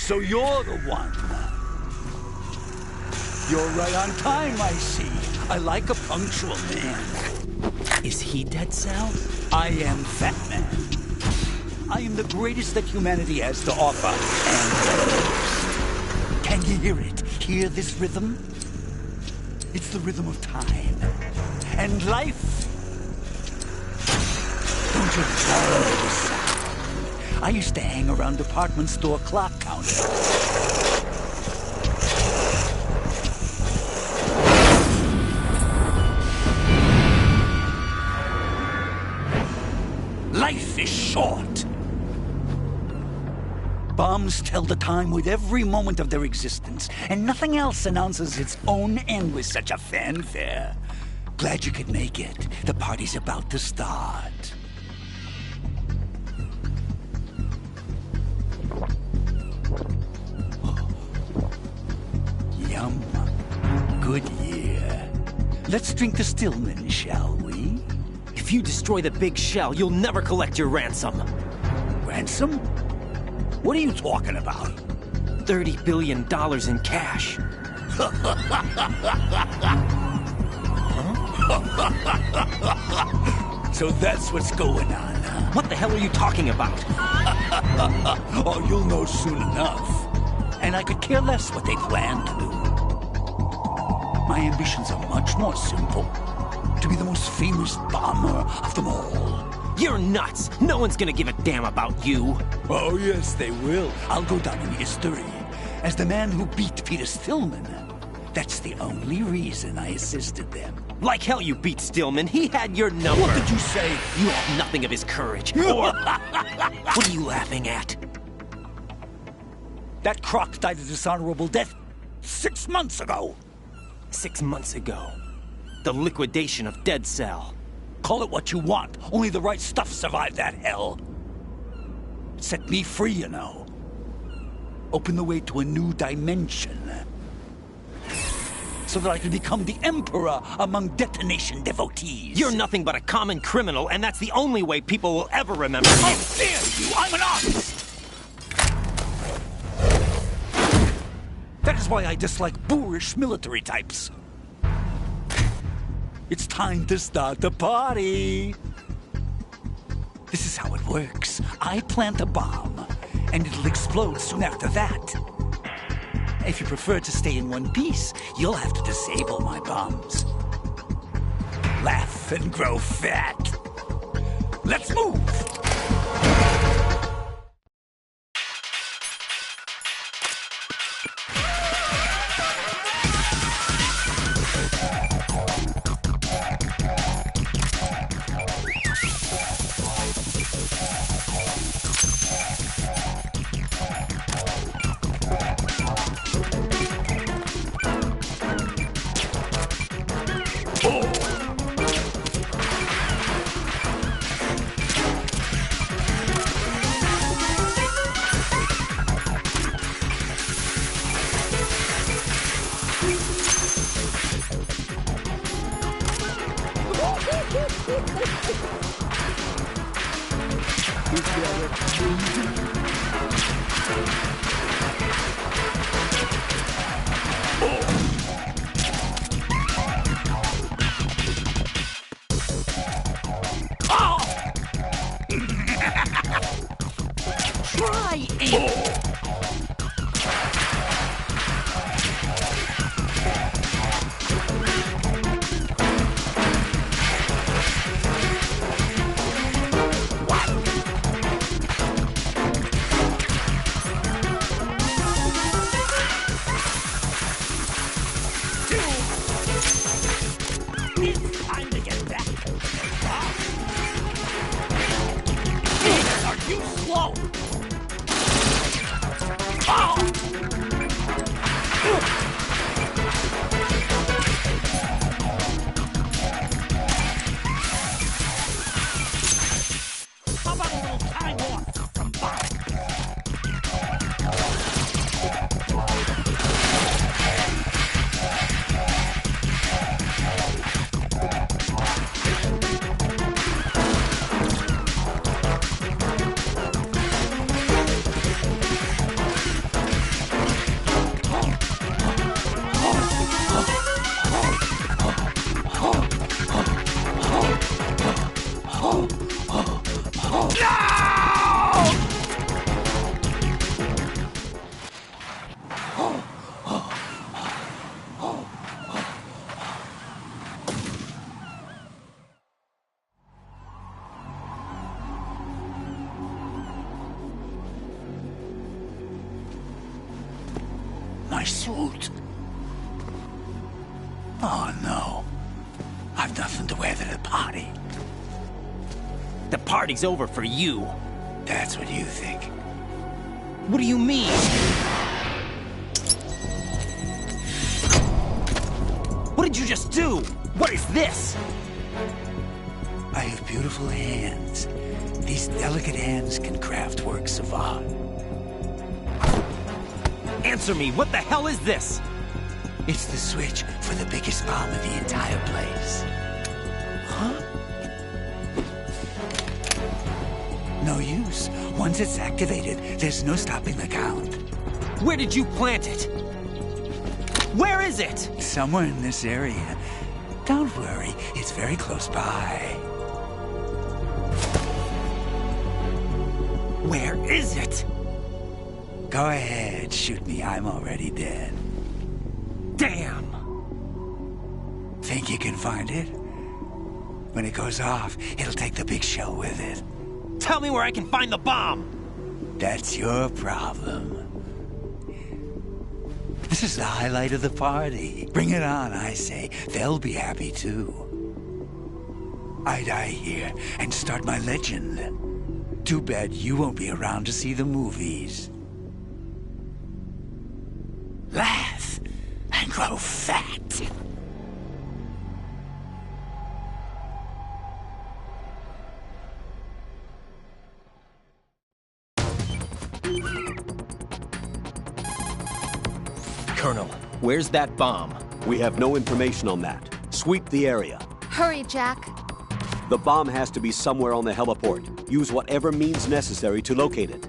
So you're the one. You're right on time, I see. I like a punctual man. Is he Dead Cell? I am Fat Man. I am the greatest that humanity has to offer, and the most. Can you hear it? Hear this rhythm? It's the rhythm of time. And life. Don't you love this sound? I used to hang around department store clock counters. Life is short. Bombs tell the time with every moment of their existence, and nothing else announces its own end with such a fanfare. Glad you could make it. The party's about to start. Yum. Good year. Let's drink to Stillman, shall we? If you destroy the big shell, you'll never collect your ransom. Ransom? What are you talking about? $30 billion in cash. So that's what's going on, huh? What the hell are you talking about? Oh, you'll know soon enough. And I could care less what they plan to do. My ambitions are much more simple. To be the most famous bomber of them all. You're nuts! No one's gonna give a damn about you. Oh, yes, they will. I'll go down in history as the man who beat Peter Stillman. That's the only reason I assisted them. Like hell you beat Stillman. He had your number. What did you say? You have nothing of his courage. Or... What are you laughing at? That croc died a dishonorable death 6 months ago. 6 months ago. The liquidation of Dead Cell. Call it what you want. Only the right stuff survived that hell. Set me free, you know. Open the way to a new dimension. So that I can become the emperor among detonation devotees. You're nothing but a common criminal, and that's the only way people will ever remember you. How dare you! I'm an artist! That is why I dislike boorish military types. It's time to start the party. This is how it works. I plant a bomb, and it'll explode soon after that. If you prefer to stay in one piece, you'll have to disable my bombs. Laugh and grow fat. Let's move! Try it! It's time to get back. Are you slow? How about a little time off from bombing? suit. Oh, no. I've nothing to wear to the party. The party's over for you. That's what you think. What do you mean? What did you just do? What is this? I have beautiful hands. These delicate hands can craft works of art. Answer me, what the hell is this? It's the switch for the biggest bomb in the entire place. Huh? No use. Once it's activated, there's no stopping the count. Where did you plant it? Where is it? Somewhere in this area. Don't worry, it's very close by. Where is it? Go ahead, shoot me. I'm already dead. Damn! Think you can find it? When it goes off, it'll take the big show with it. Tell me where I can find the bomb! That's your problem. This is the highlight of the party. Bring it on, I say. They'll be happy too. I die here and start my legend. Too bad you won't be around to see the movies. Laugh and grow fat. Colonel, where's that bomb? We have no information on that. Sweep the area. Hurry, Jack. The bomb has to be somewhere on the heliport. Use whatever means necessary to locate it.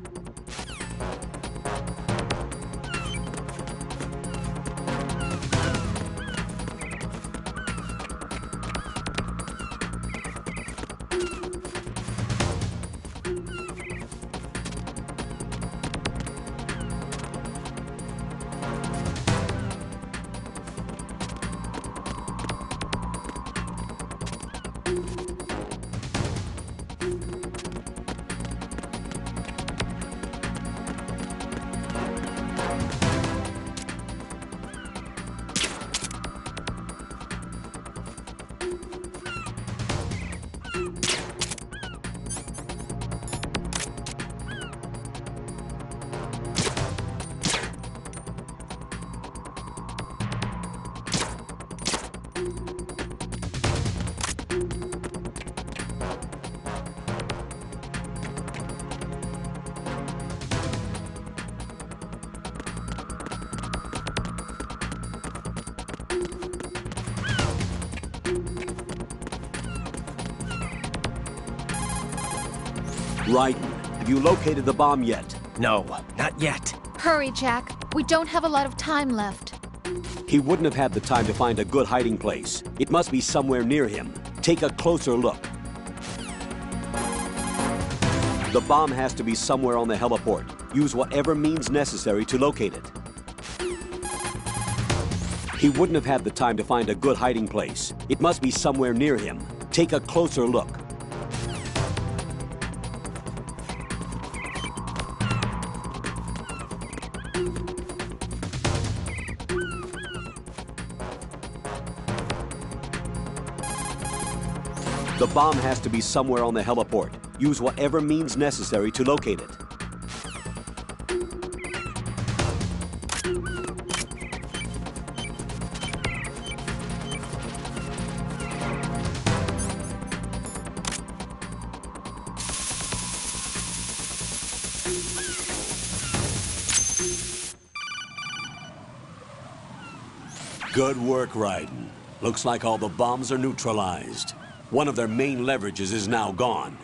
Raiden, have you located the bomb yet? No, not yet. Hurry, Jack. We don't have a lot of time left. He wouldn't have had the time to find a good hiding place. It must be somewhere near him. Take a closer look. The bomb has to be somewhere on the heliport. Use whatever means necessary to locate it. He wouldn't have had the time to find a good hiding place. It must be somewhere near him. Take a closer look. The bomb has to be somewhere on the heliport. Use whatever means necessary to locate it. Good work, Raiden. Looks like all the bombs are neutralized. One of their main leverages is now gone.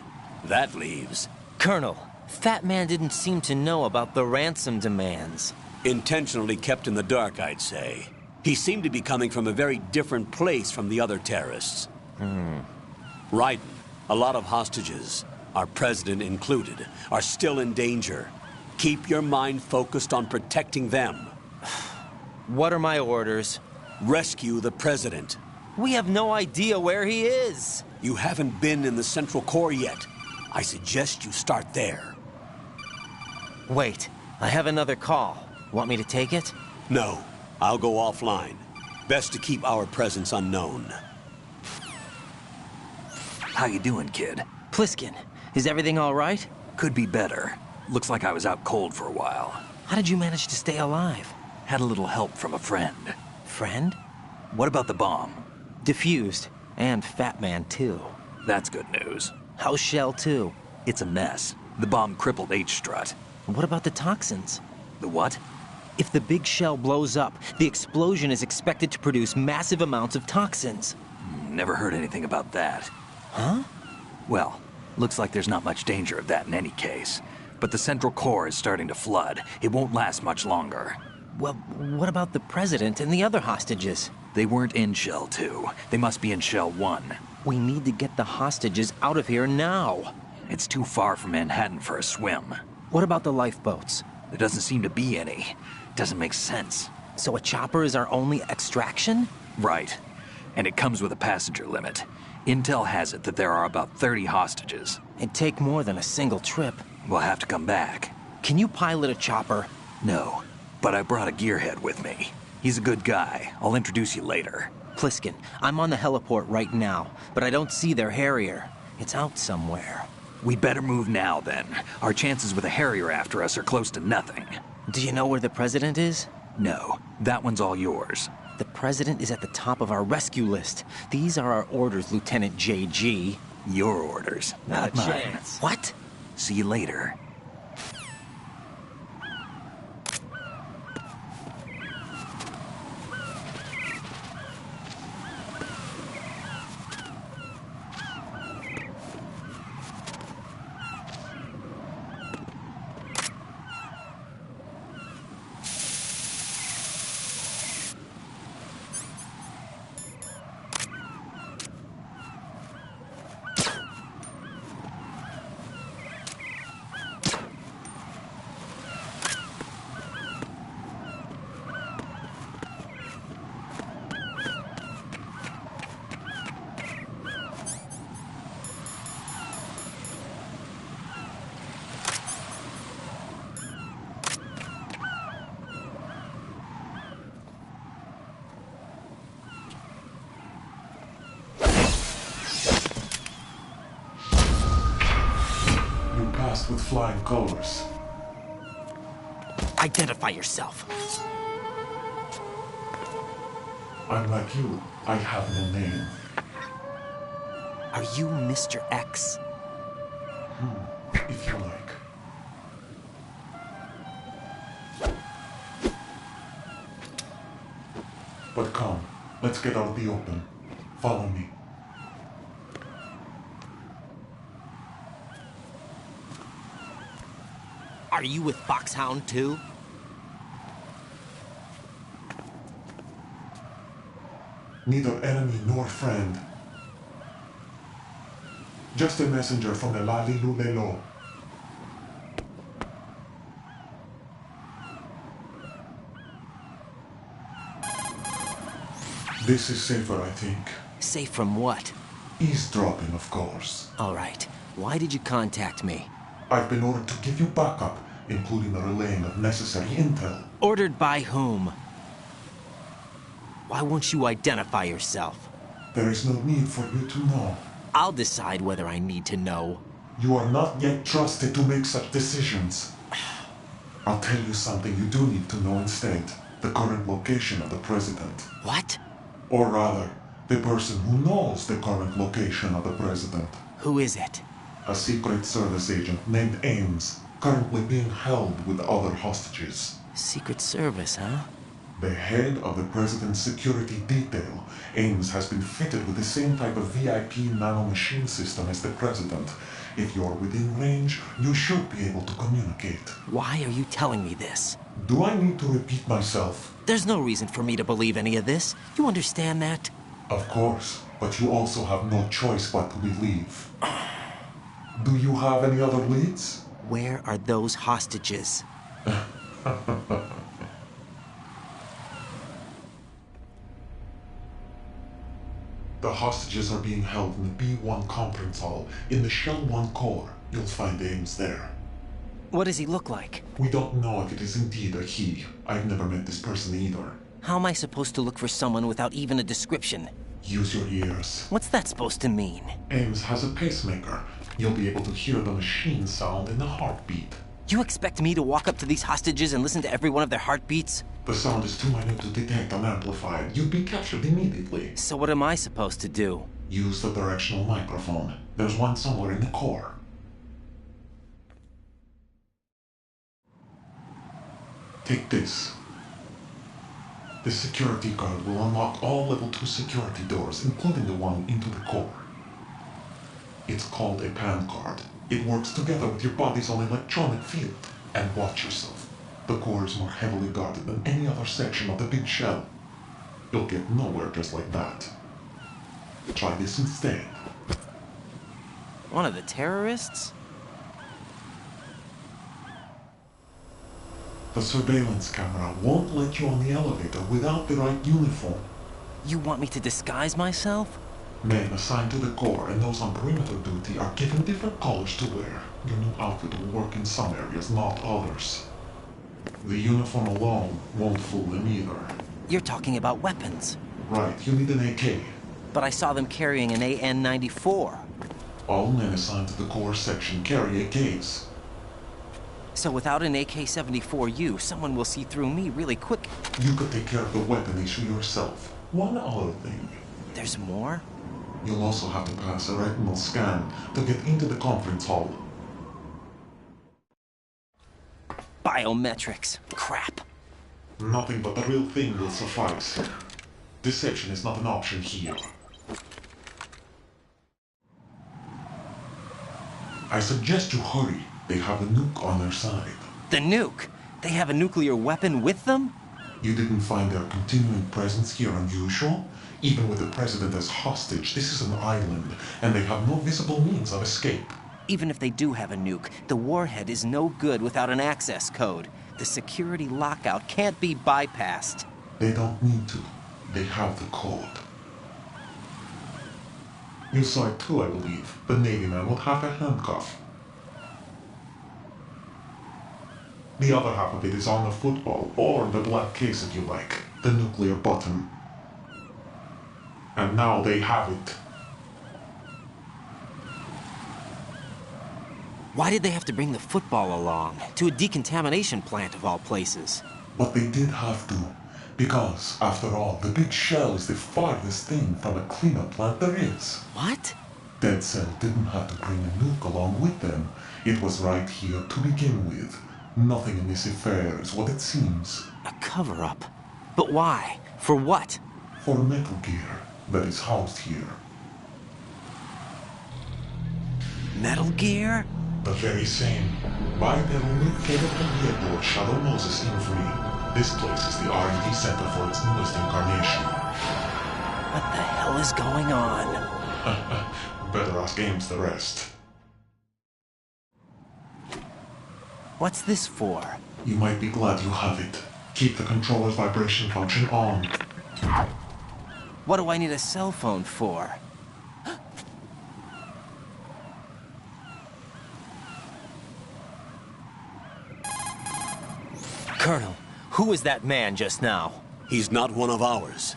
That leaves... Colonel, Fat Man didn't seem to know about the ransom demands. Intentionally kept in the dark, I'd say. He seemed to be coming from a very different place from the other terrorists. Raiden, a lot of hostages, our president included, are still in danger. Keep your mind focused on protecting them. What are my orders? Rescue the president. We have no idea where he is. You haven't been in the Central Core yet. I suggest you start there. Wait, I have another call. Want me to take it? No, I'll go offline. Best to keep our presence unknown. How you doing, kid? Pliskin, is everything all right? Could be better. Looks like I was out cold for a while. How did you manage to stay alive? Had a little help from a friend. Friend? What about the bomb? Defused. And Fat Man, too. That's good news. How's Shell 2? It's a mess. The bomb crippled H-Strut. What about the toxins? The what? If the big shell blows up, the explosion is expected to produce massive amounts of toxins. Never heard anything about that. Huh? Well, looks like there's not much danger of that in any case. But the central core is starting to flood. It won't last much longer. Well, what about the President and the other hostages? They weren't in Shell 2. They must be in Shell 1. We need to get the hostages out of here now. It's too far from Manhattan for a swim. What about the lifeboats? There doesn't seem to be any. Doesn't make sense. So a chopper is our only extraction? Right. And it comes with a passenger limit. Intel has it that there are about 30 hostages. It'd take more than a single trip. We'll have to come back. Can you pilot a chopper? No, but I brought a gearhead with me. He's a good guy. I'll introduce you later. Pliskin, I'm on the heliport right now, but I don't see their Harrier. It's out somewhere. We'd better move now, then. Our chances with a Harrier after us are close to nothing. Do you know where the President is? No, that one's all yours. The President is at the top of our rescue list. These are our orders, Lieutenant JG. Your orders, not mine. Chance. What? See you later. With flying colors. Identify yourself. I'm like you. I have no name. Are you Mr. X? If you like. But come, let's get out the open. Follow me. Are you with Foxhound too? Neither enemy nor friend. Just a messenger from the Lali Lulelo. This is safer, I think. Safe from what? Eavesdropping, of course. All right. Why did you contact me? I've been ordered to give you backup, including the relaying of necessary intel. Ordered by whom? Why won't you identify yourself? There is no need for you to know. I'll decide whether I need to know. You are not yet trusted to make such decisions. I'll tell you something you do need to know instead. The current location of the President. What? Or rather, the person who knows the current location of the President. Who is it? A Secret Service agent named Ames, currently being held with other hostages. Secret Service, huh? The head of the President's security detail, Ames, has been fitted with the same type of VIP nanomachine system as the President. If you're within range, you should be able to communicate. Why are you telling me this? Do I need to repeat myself? There's no reason for me to believe any of this. You understand that? Of course, but you also have no choice but to believe. Do you have any other leads? Where are those hostages? The hostages are being held in the B1 conference hall in the Shell 1 core. You'll find Ames there. What does he look like? We don't know if it is indeed a he. I've never met this person either. How am I supposed to look for someone without even a description? Use your ears. What's that supposed to mean? Ames has a pacemaker. You'll be able to hear the machine sound in the heartbeat. You expect me to walk up to these hostages and listen to every one of their heartbeats? The sound is too minute to detect unamplified. You'd be captured immediately. So what am I supposed to do? Use the directional microphone. There's one somewhere in the core. Take this. This security card will unlock all level 2 security doors, including the one into the core. It's called a PAN card. It works together with your body's own electronic field. And watch yourself. The core is more heavily guarded than any other section of the big shell. You'll get nowhere just like that. Try this instead. One of the terrorists? The surveillance camera won't let you on the elevator without the right uniform. You want me to disguise myself? Men assigned to the core and those on perimeter duty are given different colors to wear. Your new outfit will work in some areas, not others. The uniform alone won't fool them either. You're talking about weapons. Right, you need an AK. But I saw them carrying an AN-94. All men assigned to the core section carry AKs. So without an AK-74U, someone will see through me really quick. You could take care of the weapon issue yourself. One other thing. There's more? You'll also have to pass a retinal scan to get into the conference hall. Biometrics. Crap. Nothing but the real thing will suffice. Deception is not an option here. I suggest you hurry. They have a nuke on their side. The nuke? They have a nuclear weapon with them? You didn't find their continuing presence here unusual? Even with the president as hostage, this is an island, and they have no visible means of escape. Even if they do have a nuke, the warhead is no good without an access code. The security lockout can't be bypassed. They don't need to. They have the code. You saw it too, I believe. The Navy man with half a handcuff. The other half of it is on the football, or the black case if you like. The nuclear button. And now they have it. Why did they have to bring the football along? To a decontamination plant of all places. But they did have to. Because, after all, the big shell is the farthest thing from a cleanup plant there is. What? Dead Cell didn't have to bring a nuke along with them. It was right here to begin with. Nothing in this affair is what it seems. A cover-up? But why? For what? For Metal Gear that is housed here. Metal Gear? The very same. Bipedal nuke came from the airport Shadow Moses Infamy. This place is the R&D center for its newest incarnation. What the hell is going on? Better ask Ames the rest. What's this for? You might be glad you have it. Keep the controller's vibration function on. What do I need a cell phone for? Colonel, who was that man just now? He's not one of ours.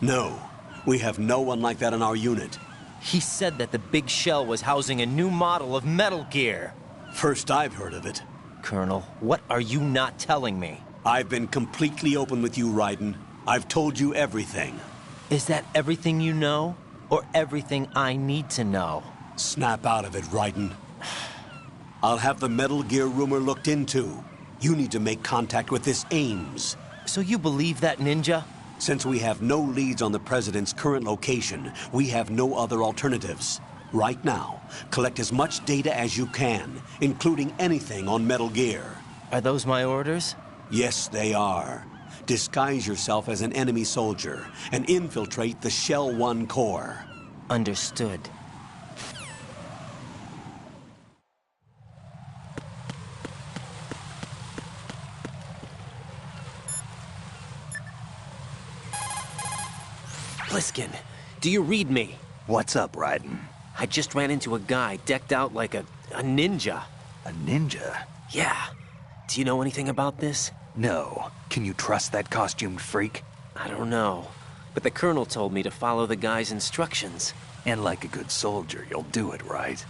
No, we have no one like that in our unit. He said that the big shell was housing a new model of Metal Gear. First I've heard of it. Colonel, what are you not telling me? I've been completely open with you, Raiden. I've told you everything. Is that everything you know? Or everything I need to know? Snap out of it, Raiden. I'll have the Metal Gear rumor looked into. You need to make contact with this Ames. So you believe that ninja? Since we have no leads on the President's current location, we have no other alternatives. Right now, collect as much data as you can, including anything on Metal Gear. Are those my orders? Yes, they are. Disguise yourself as an enemy soldier and infiltrate the Shell 1 core. Understood. Pliskin, do you read me? What's up, Raiden? I just ran into a guy decked out like a ninja. A ninja? Yeah. Do you know anything about this? No. Can you trust that costumed freak? I don't know. But the colonel told me to follow the guy's instructions. And like a good soldier, you'll do it, right?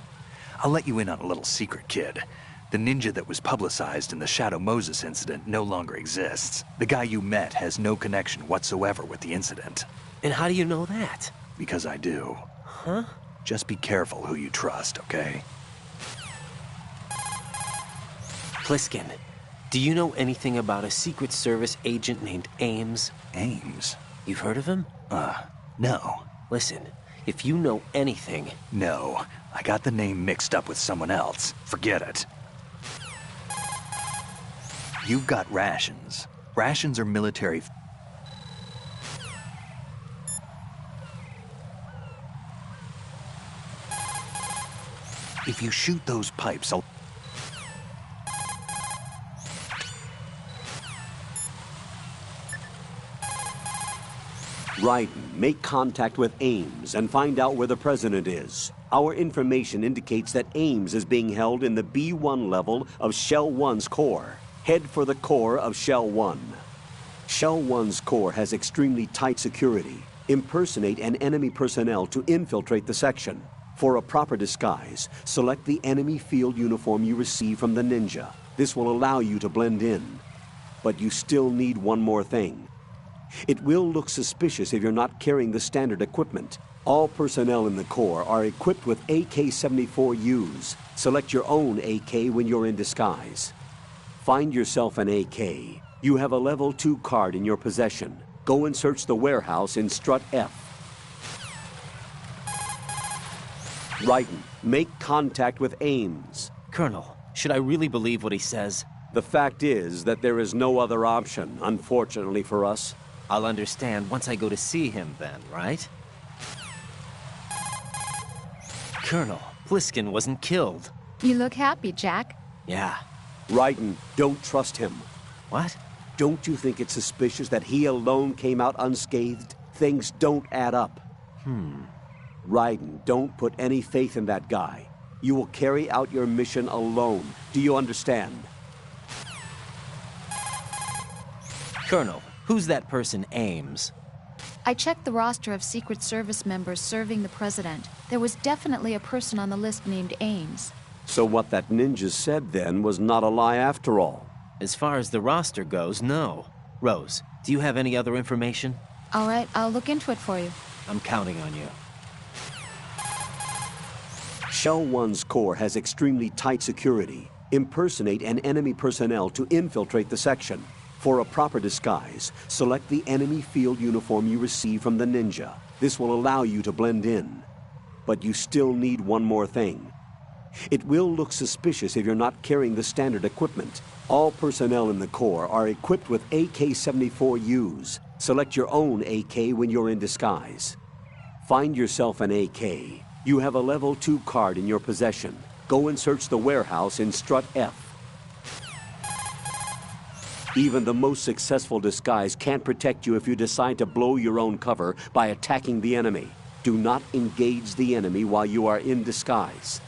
I'll let you in on a little secret, kid. The ninja that was publicized in the Shadow Moses incident no longer exists. The guy you met has no connection whatsoever with the incident. And how do you know that? Because I do. Huh? Just be careful who you trust, okay? Pliskin, do you know anything about a Secret Service agent named Ames? Ames? You've heard of him? No. Listen, if you know anything... No. I got the name mixed up with someone else. Forget it. You've got rations. Rations are military... If you shoot those pipes, I'll... Raiden, make contact with Ames and find out where the president is. Our information indicates that Ames is being held in the B1 level of Shell 1's core. Head for the core of Shell 1. Shell 1's core has extremely tight security. Impersonate an enemy personnel to infiltrate the section. For a proper disguise, select the enemy field uniform you receive from the ninja. This will allow you to blend in. But you still need one more thing. It will look suspicious if you're not carrying the standard equipment. All personnel in the Corps are equipped with AK-74Us. Select your own AK when you're in disguise. Find yourself an AK. You have a level 2 card in your possession. Go and search the warehouse in Strut F. Raiden, make contact with Ames. Colonel, should I really believe what he says? The fact is that there is no other option, unfortunately for us. I'll understand once I go to see him then, right? Colonel, Pliskin wasn't killed. You look happy, Jack. Yeah. Raiden, don't trust him. What? Don't you think it's suspicious that he alone came out unscathed? Things don't add up. Raiden, don't put any faith in that guy. You will carry out your mission alone. Do you understand? Colonel, who's that person, Ames? I checked the roster of Secret Service members serving the president. There was definitely a person on the list named Ames. So what that ninja said then was not a lie after all. As far as the roster goes, no. Rose, do you have any other information? All right, I'll look into it for you. I'm counting on you. Shell 1's core has extremely tight security. Impersonate an enemy personnel to infiltrate the section. For a proper disguise, select the enemy field uniform you receive from the ninja. This will allow you to blend in. But you still need one more thing. It will look suspicious if you're not carrying the standard equipment. All personnel in the Corps are equipped with AK-74Us. Select your own AK when you're in disguise. Find yourself an AK. You have a level 2 card in your possession. Go and search the warehouse in Strut F. Even the most successful disguise can't protect you if you decide to blow your own cover by attacking the enemy. Do not engage the enemy while you are in disguise.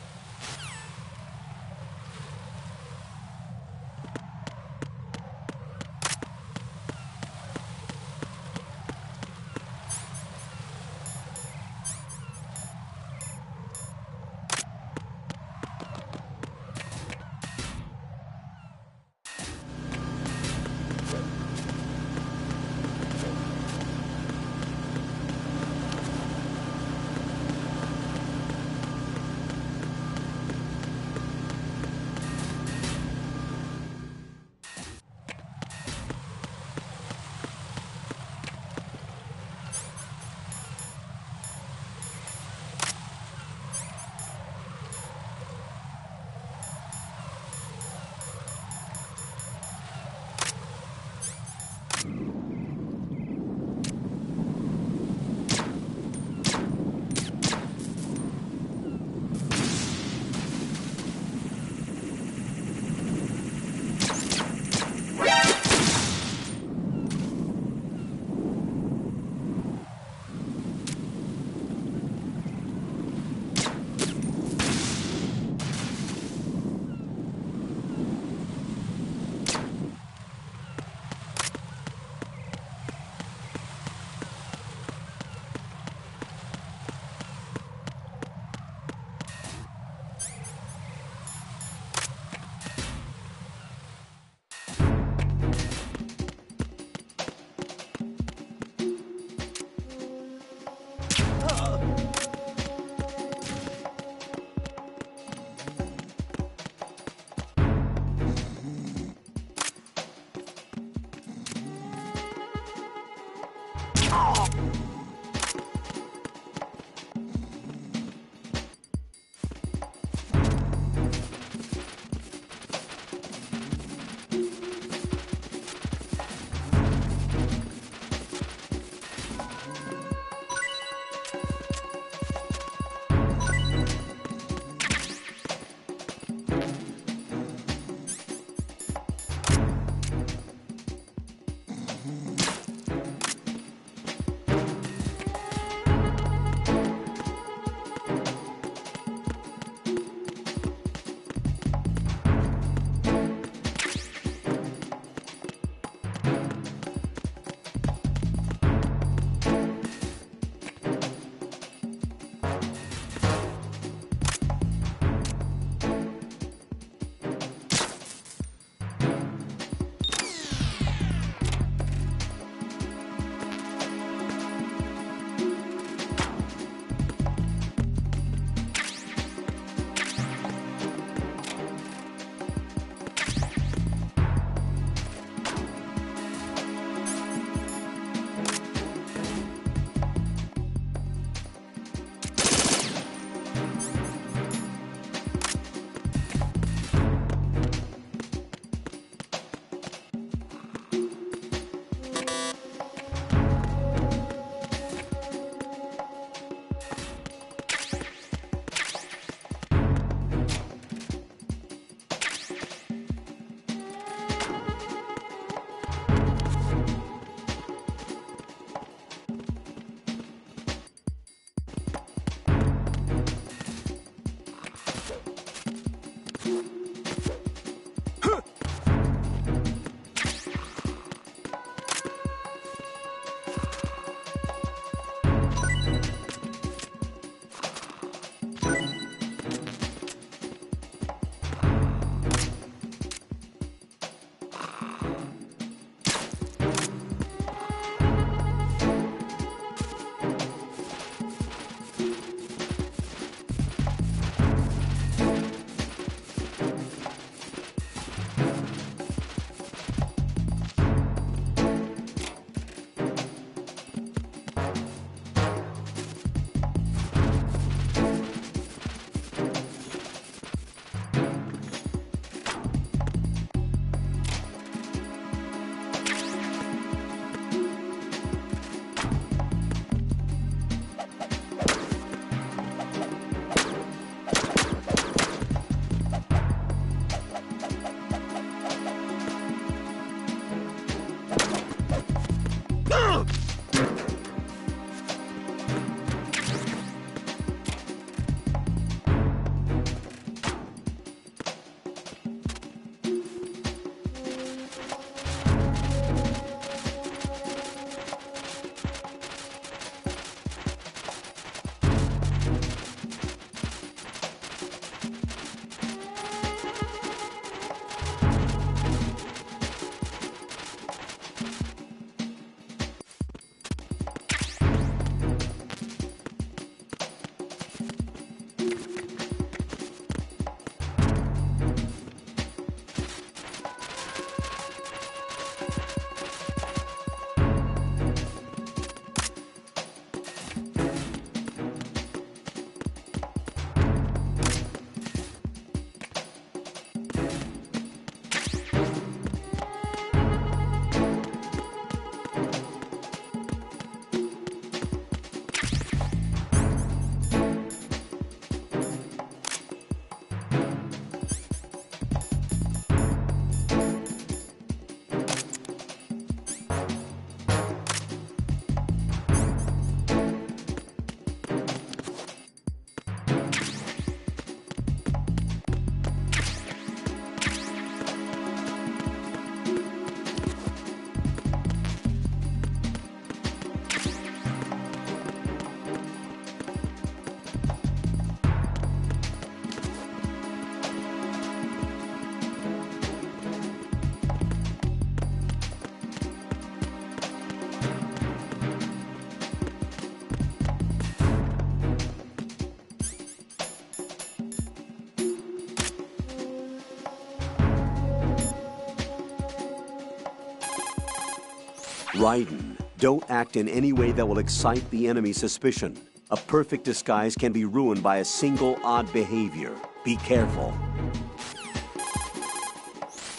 Raiden, Don't act in any way that will excite the enemy's suspicion. A perfect disguise can be ruined by a single odd behavior. Be careful.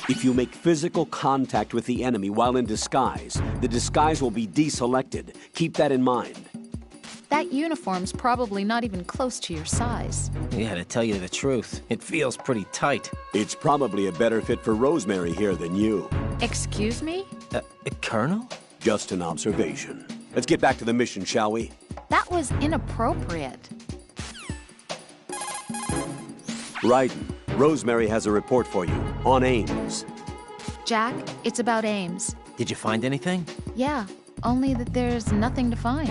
If you make physical contact with the enemy while in disguise, the disguise will be deselected. Keep that in mind. That uniform's probably not even close to your size. Yeah, to tell you the truth, it feels pretty tight. It's probably a better fit for Rosemary here than you. Excuse me? Colonel? Just an observation. Let's get back to the mission, shall we? That was inappropriate. Raiden, Rosemary has a report for you on Ames. Jack, it's about Ames. Did you find anything? Yeah, only that there's nothing to find.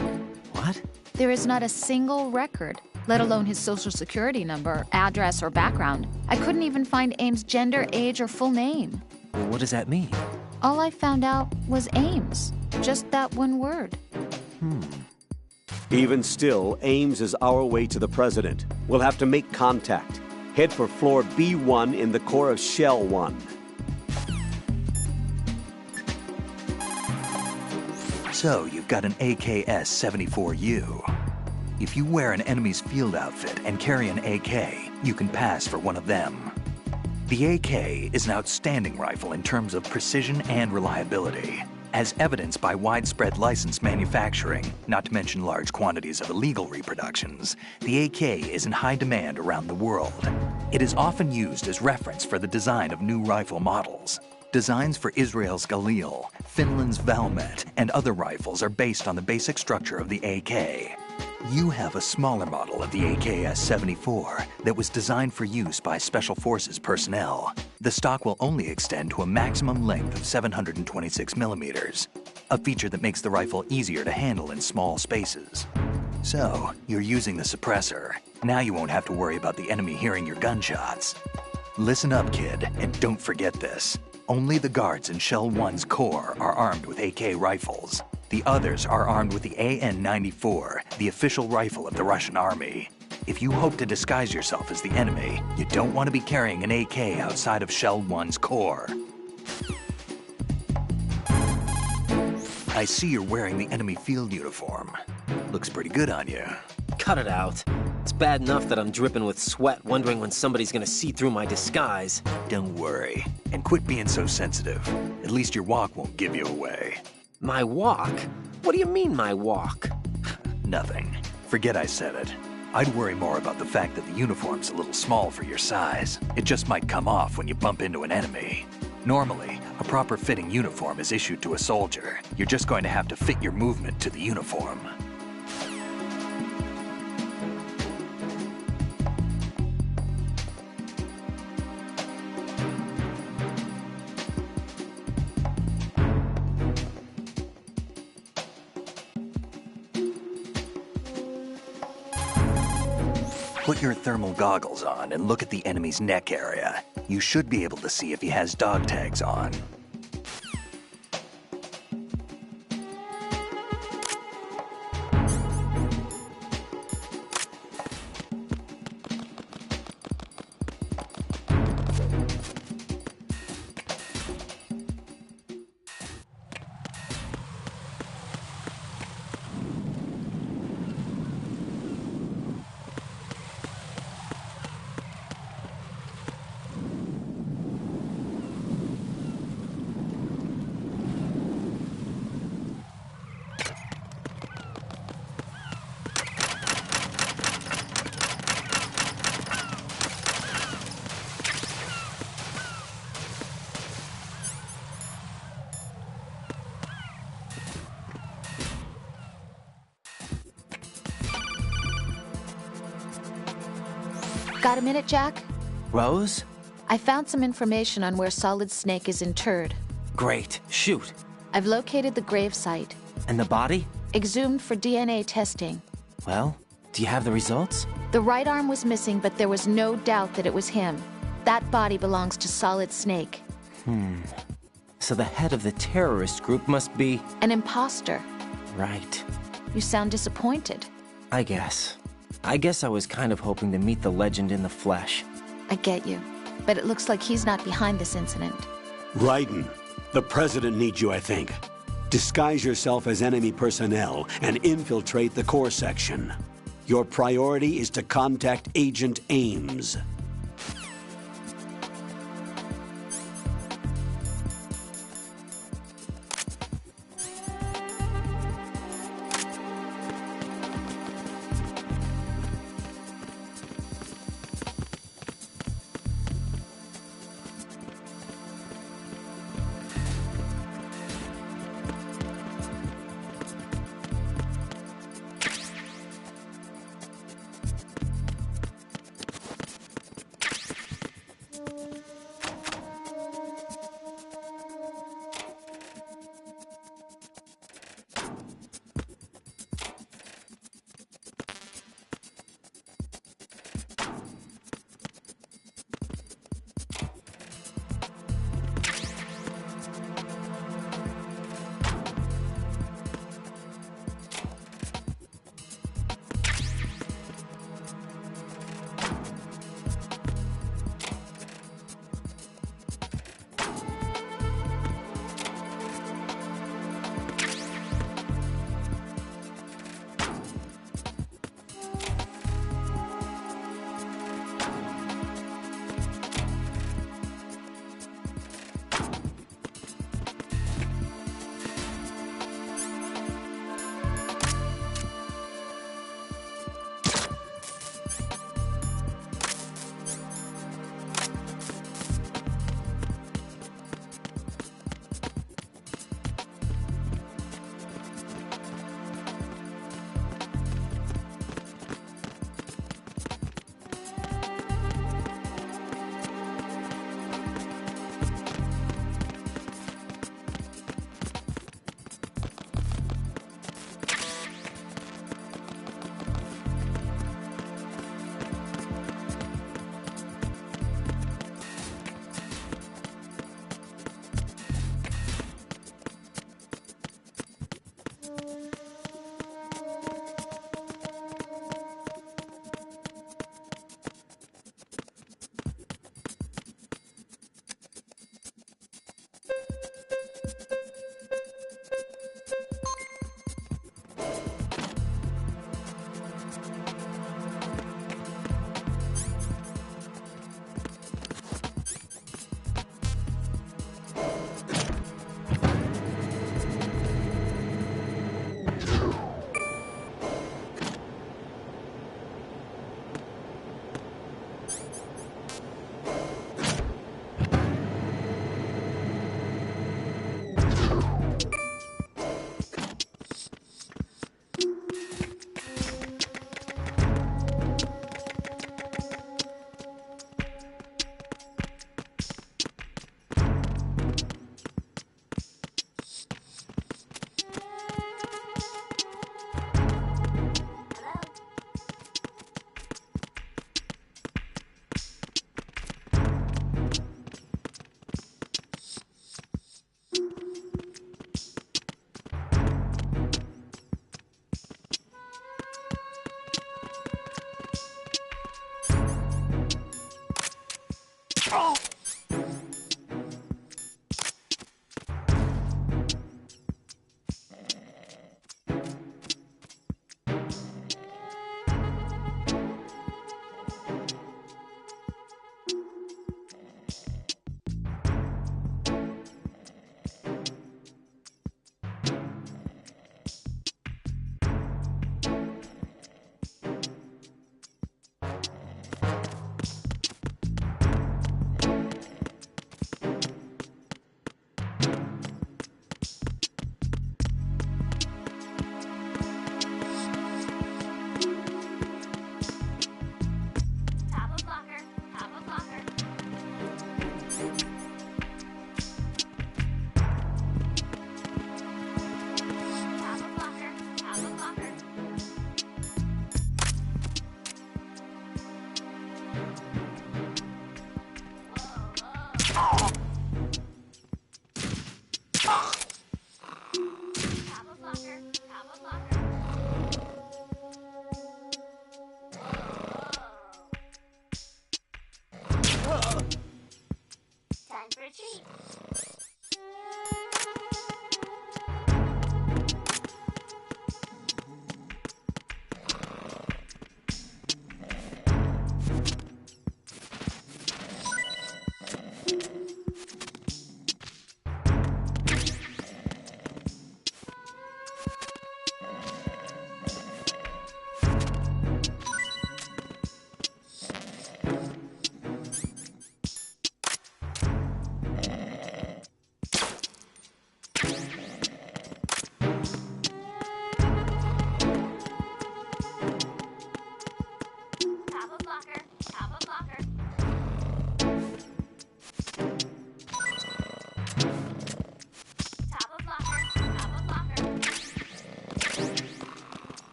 What? There is not a single record, let alone his social security number, address, or background. I couldn't even find Ames' gender, age, or full name. Well, what does that mean? All I found out was Ames. Just that one word. Even still, Ames is our way to the president. We'll have to make contact. Head for floor B1 in the core of Shell 1. So, you've got an AKS-74U. If you wear an enemy's field outfit and carry an AK, you can pass for one of them. The AK is an outstanding rifle in terms of precision and reliability, as evidenced by widespread licensed manufacturing, not to mention large quantities of illegal reproductions. The AK is in high demand around the world. It is often used as reference for the design of new rifle models. Designs for Israel's Galil, Finland's Valmet, and other rifles are based on the basic structure of the AK. You have a smaller model of the AKS-74 that was designed for use by Special Forces personnel. The stock will only extend to a maximum length of 726 millimeters, a feature that makes the rifle easier to handle in small spaces. So, you're using the suppressor. Now you won't have to worry about the enemy hearing your gunshots. Listen up, kid, and don't forget this. Only the guards in Shell 1's core are armed with AK rifles. The others are armed with the AN-94, the official rifle of the Russian army. If you hope to disguise yourself as the enemy, you don't want to be carrying an AK outside of Shell 1's core. I see you're wearing the enemy field uniform. Looks pretty good on you. Cut it out. It's bad enough that I'm dripping with sweat, wondering when somebody's gonna see through my disguise. Don't worry, and quit being so sensitive. At least your walk won't give you away. My walk? What do you mean, my walk? Nothing. Forget I said it. I'd worry more about the fact that the uniform's a little small for your size. It just might come off when you bump into an enemy. Normally, a proper fitting uniform is issued to a soldier. You're just going to have to fit your movement to the uniform. Put your thermal goggles on and look at the enemy's neck area. You should be able to see if he has dog tags on. Got a minute, Jack? Rose? I found some information on where Solid Snake is interred. Great. Shoot. I've located the grave site. And the body? Exhumed for DNA testing. Well, do you have the results? The right arm was missing, but there was no doubt that it was him. That body belongs to Solid Snake. So the head of the terrorist group must be... An imposter. Right. You sound disappointed. I guess I was kind of hoping to meet the legend in the flesh. I get you. But it looks like he's not behind this incident. Raiden, the president needs you, I think. Disguise yourself as enemy personnel and infiltrate the core section. Your priority is to contact Agent Ames.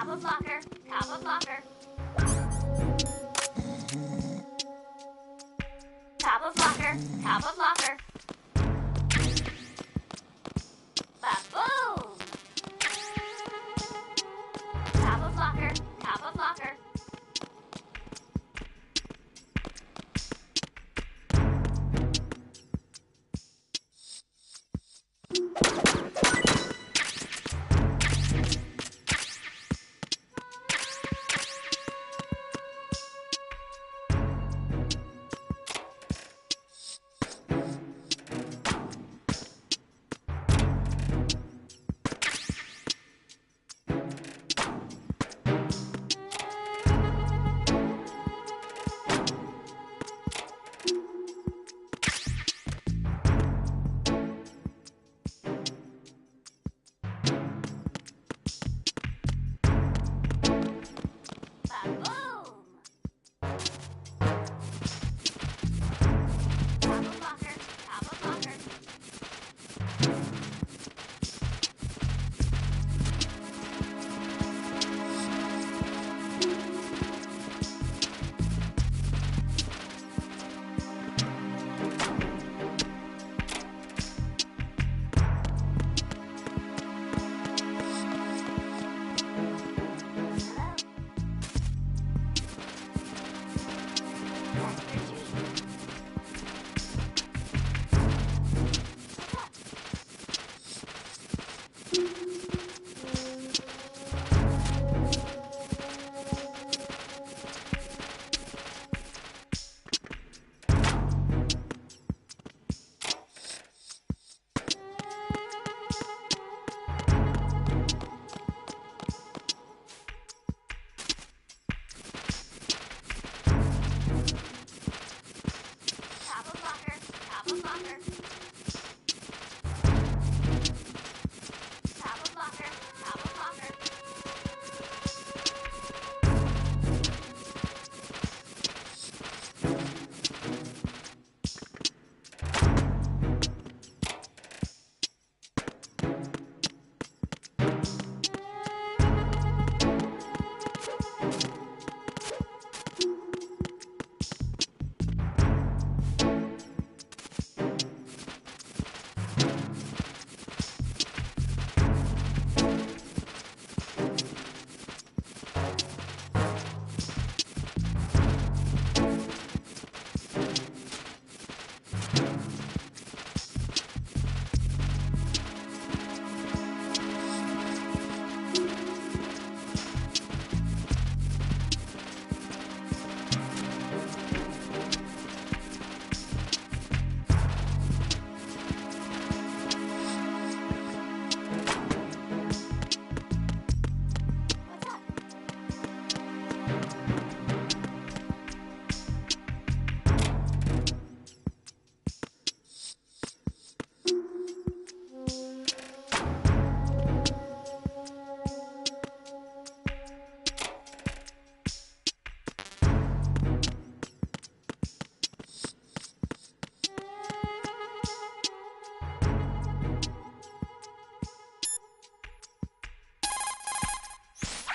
Top of locker. Top of locker. Top of locker. Top of locker. Ba-boom! Top of locker. Top of locker.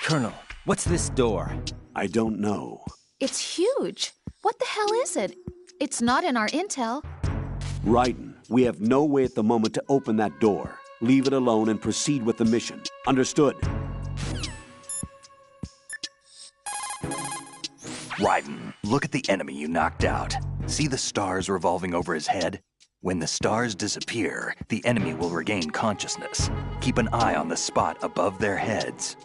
Colonel, what's this door? I don't know. It's huge. What the hell is it? It's not in our intel. Raiden, we have no way at the moment to open that door. Leave it alone and proceed with the mission. Understood? Raiden, look at the enemy you knocked out. See the stars revolving over his head? When the stars disappear, the enemy will regain consciousness. Keep an eye on the spot above their heads.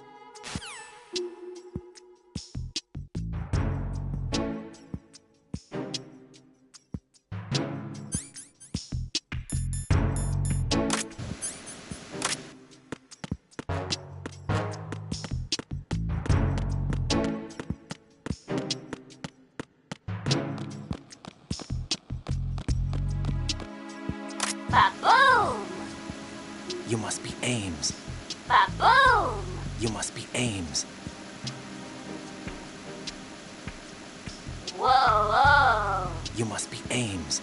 Ba-boom! You must be Ames. Ba-boom! You must be Ames. Whoa, whoa! You must be Ames.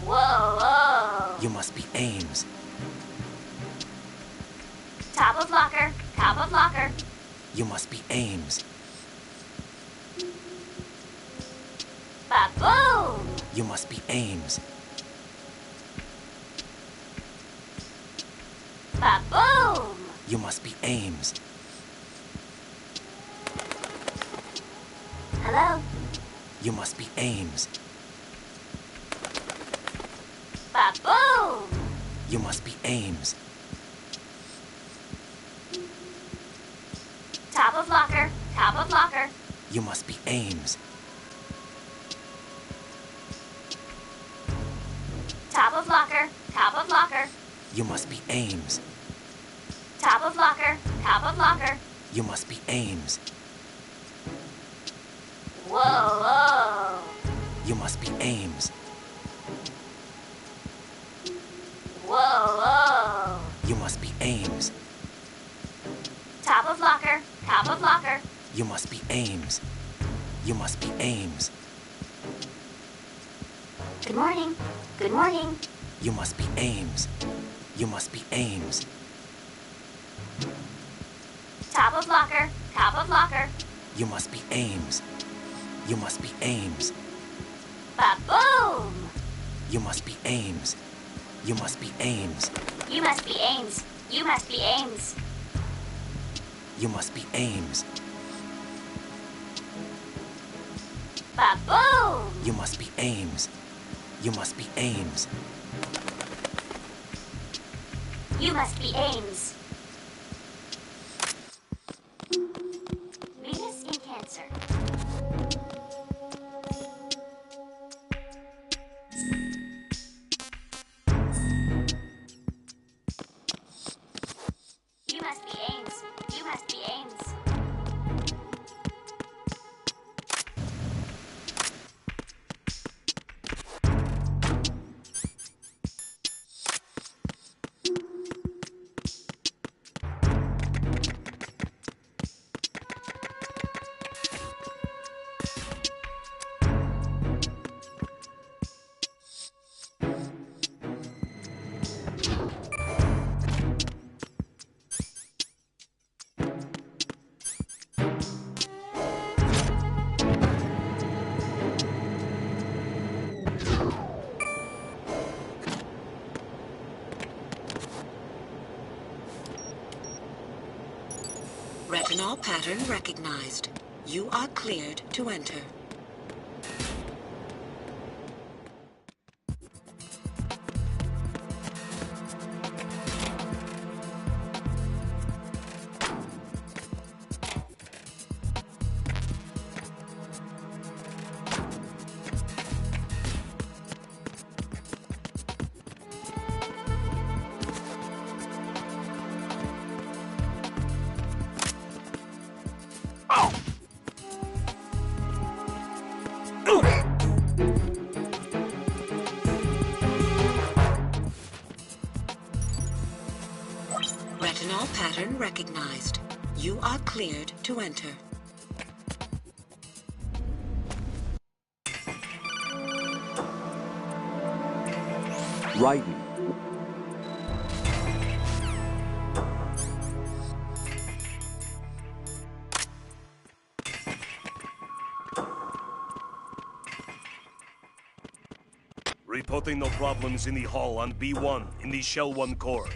Whoa, whoa! You must be Ames. Top of locker. Top of locker. You must be Ames. Ba-boom! You must be Ames. Ba-boom! You must be Ames. Hello? You must be Ames. Ba-boom! You must be Ames. Top of locker. Top of locker. You must be Ames. Top of locker. Top of locker. You must be Ames. Top of locker. Top of locker. You must be Ames. Whoa, whoa. You must be Ames. Whoa, whoa. You must be Ames. Top of locker. Top of locker. You must be Ames. You must be Ames. Good morning. Good morning. You must be Ames. You must be Ames. Top of locker. Top of locker. You must be Ames. You must be Ames. Ba-boom! You must be Ames. You must be Ames. You must be Ames. You must be Ames. You must be Ames. Ba-boom! You must be Ames. You must be Ames. You must be Ames. Venus in Cancer. You must be Ames. You must be Ames. Retinol pattern recognized. You are cleared to enter. Retinol pattern recognized. You are cleared to enter. Raiden. Reporting no problems in the hall on B1 in the Shell 1 core.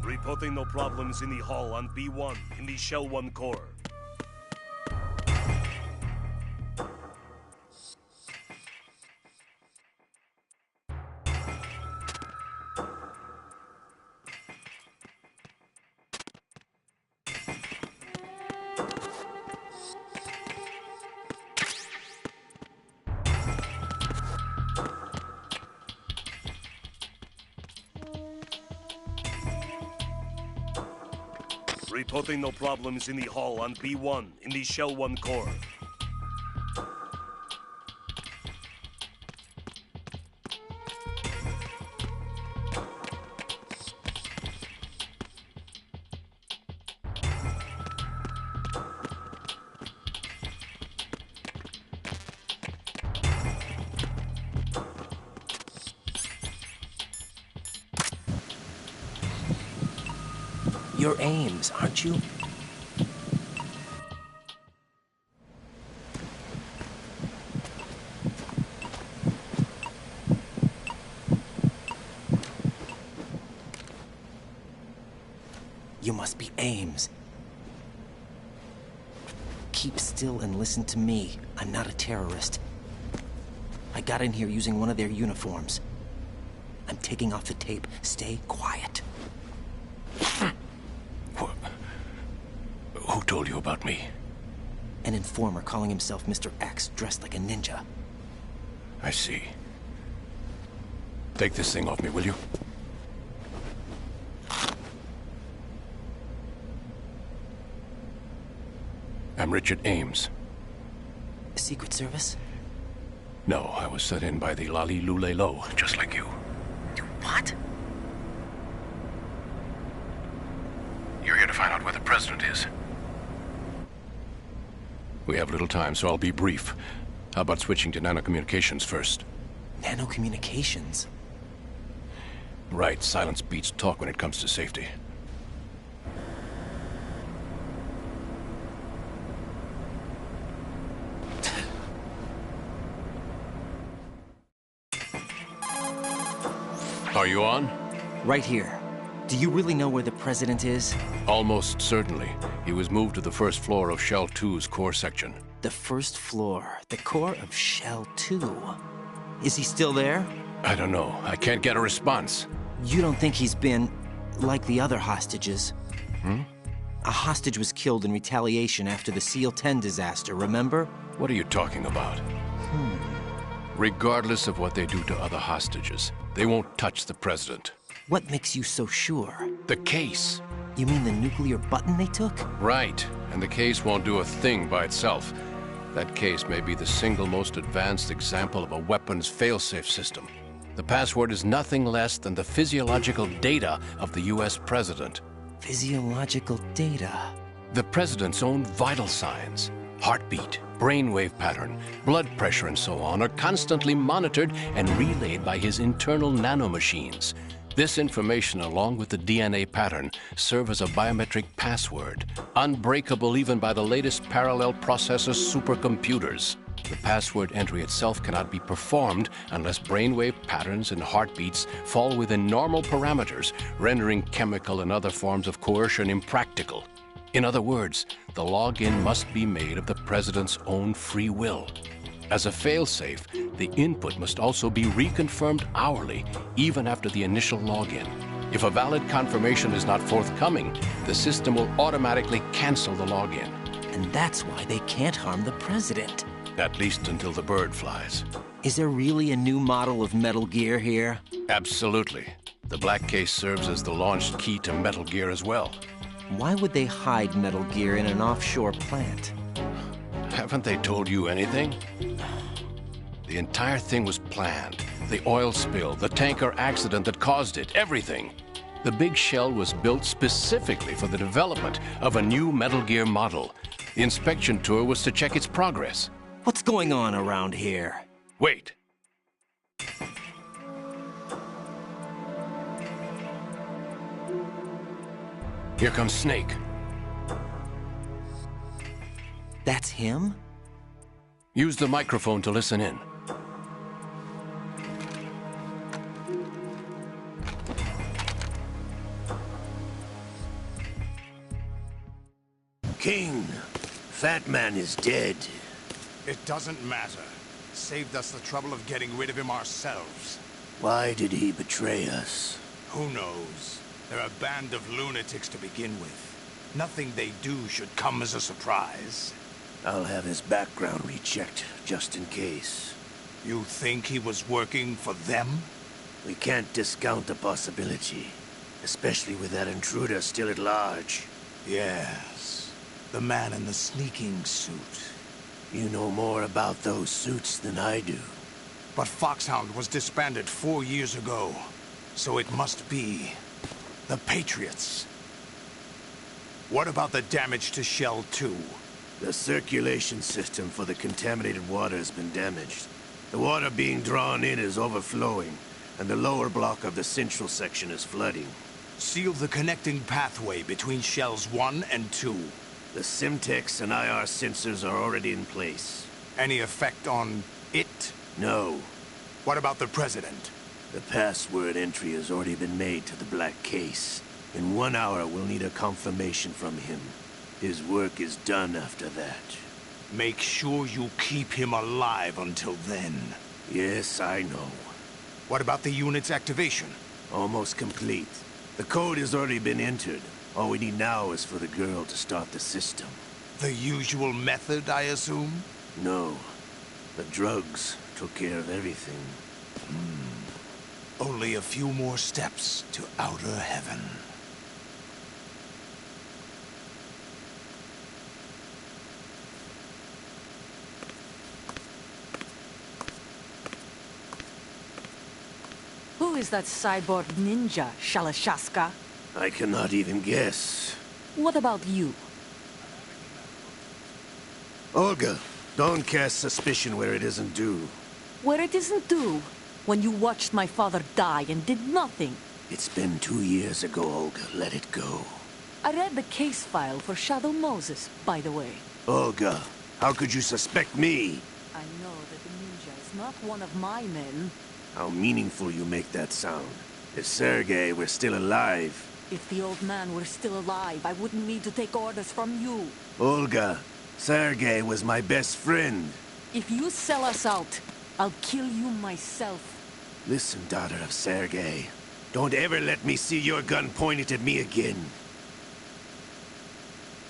Reporting no problems in the hall on B1 in the Shell 1 core. Reporting no problems in the hall on B1 in the Shell 1 core. You're Ames, aren't you? You must be Ames. Keep still and listen to me. I'm not a terrorist. I got in here using one of their uniforms. I'm taking off the tape. Stay quiet. Who told you about me? An informer calling himself Mr. X, dressed like a ninja. I see. Take this thing off me, will you? I'm Richard Ames. Secret Service? No, I was set in by the Lali Lule Lo, just like you. What? You're here to find out where the president is. We have little time, so I'll be brief. How about switching to nanocommunications first? Nanocommunications? Right, silence beats talk when it comes to safety. Are you on? Right here. Do you really know where the president is? Almost certainly. He was moved to the first floor of Shell 2's core section. The first floor, the core of Shell 2. Is he still there? I don't know. I can't get a response. You don't think he's been like the other hostages? A hostage was killed in retaliation after the SEAL 10 disaster, remember? What are you talking about? Regardless of what they do to other hostages, they won't touch the president. What makes you so sure? The case. You mean the nuclear button they took? Right, and the case won't do a thing by itself. That case may be the single most advanced example of a weapons failsafe system. The password is nothing less than the physiological data of the US president. Physiological data? The president's own vital signs, heartbeat, brainwave pattern, blood pressure, and so on, are constantly monitored and relayed by his internal nanomachines. This information, along with the DNA pattern, serve as a biometric password, unbreakable even by the latest parallel processor supercomputers. The password entry itself cannot be performed unless brainwave patterns and heartbeats fall within normal parameters, rendering chemical and other forms of coercion impractical. In other words, the login must be made of the president's own free will. As a failsafe, the input must also be reconfirmed hourly, even after the initial login. If a valid confirmation is not forthcoming, the system will automatically cancel the login. And that's why they can't harm the president. At least until the bird flies. Is there really a new model of Metal Gear here? Absolutely. The black case serves as the launch key to Metal Gear as well. Why would they hide Metal Gear in an offshore plant? Haven't they told you anything? The entire thing was planned. The oil spill, the tanker accident that caused it, everything. The big shell was built specifically for the development of a new Metal Gear model. The inspection tour was to check its progress. What's going on around here? Wait. Here comes Snake. That's him? Use the microphone to listen in. King, Fat Man is dead. It doesn't matter. Saved us the trouble of getting rid of him ourselves. Why did he betray us? Who knows? They're a band of lunatics to begin with. Nothing they do should come as a surprise. I'll have his background rechecked, just in case. You think he was working for them? We can't discount the possibility. Especially with that intruder still at large. Yes. The man in the sneaking suit. You know more about those suits than I do. But Foxhound was disbanded 4 years ago. So it must be the Patriots. What about the damage to Shell 2? The circulation system for the contaminated water has been damaged. The water being drawn in is overflowing, and the lower block of the central section is flooding. Seal the connecting pathway between shells 1 and 2. The Simtex and IR sensors are already in place. Any effect on it? No. What about the President? The password entry has already been made to the black case. In 1 hour, we'll need a confirmation from him. His work is done after that. Make sure you keep him alive until then. Yes, I know. What about the unit's activation? Almost complete. The code has already been entered. All we need now is for the girl to start the system. The usual method, I assume? No. The drugs took care of everything. Only a few more steps to outer heaven. Who is that cyborg ninja, Shalashaska? I cannot even guess. What about you? Olga, don't cast suspicion where it isn't due. Where it isn't due? When you watched my father die and did nothing. It's been 2 years ago, Olga. Let it go. I read the case file for Shadow Moses, by the way. Olga, how could you suspect me? I know that the ninja is not one of my men. How meaningful you make that sound. If Sergei were still alive... If the old man were still alive, I wouldn't need to take orders from you. Olga, Sergei was my best friend. If you sell us out, I'll kill you myself. Listen, daughter of Sergei. Don't ever let me see your gun pointed at me again.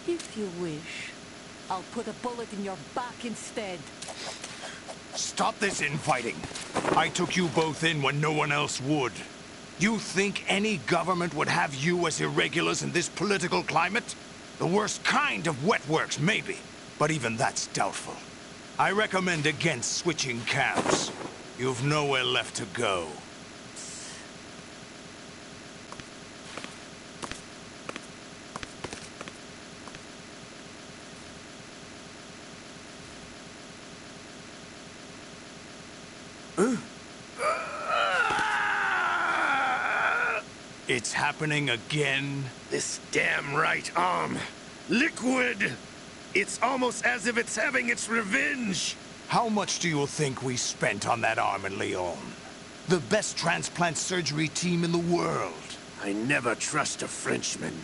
If you wish, I'll put a bullet in your back instead. Stop this infighting. I took you both in when no one else would. You think any government would have you as irregulars in this political climate? The worst kind of wet works, maybe. But even that's doubtful. I recommend against switching camps. You've nowhere left to go. It's happening again? This damn right arm. Liquid! It's almost as if it's having its revenge. How much do you think we spent on that arm in Lyon? The best transplant surgery team in the world. I never trust a Frenchman.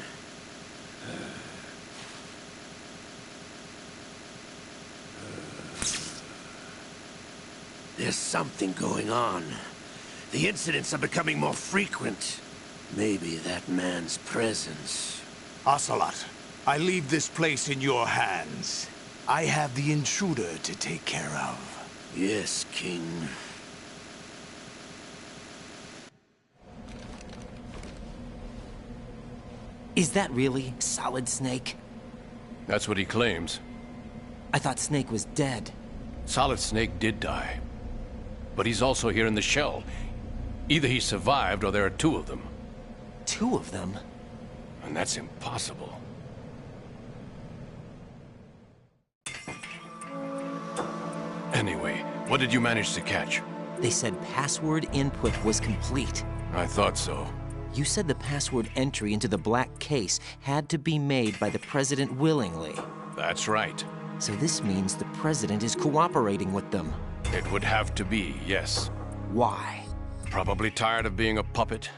There's something going on. The incidents are becoming more frequent. Maybe that man's presence. Ocelot, I leave this place in your hands. I have the intruder to take care of. Yes, King. Is that really Solid Snake? That's what he claims. I thought Snake was dead. Solid Snake did die. But he's also here in the shell. Either he survived or there are 2 of them. 2 of them? And that's impossible. Anyway, what did you manage to catch? They said password input was complete. I thought so. You said the password entry into the black case had to be made by the President willingly. That's right. So this means the President is cooperating with them. It would have to be, yes. Why? Probably tired of being a puppet,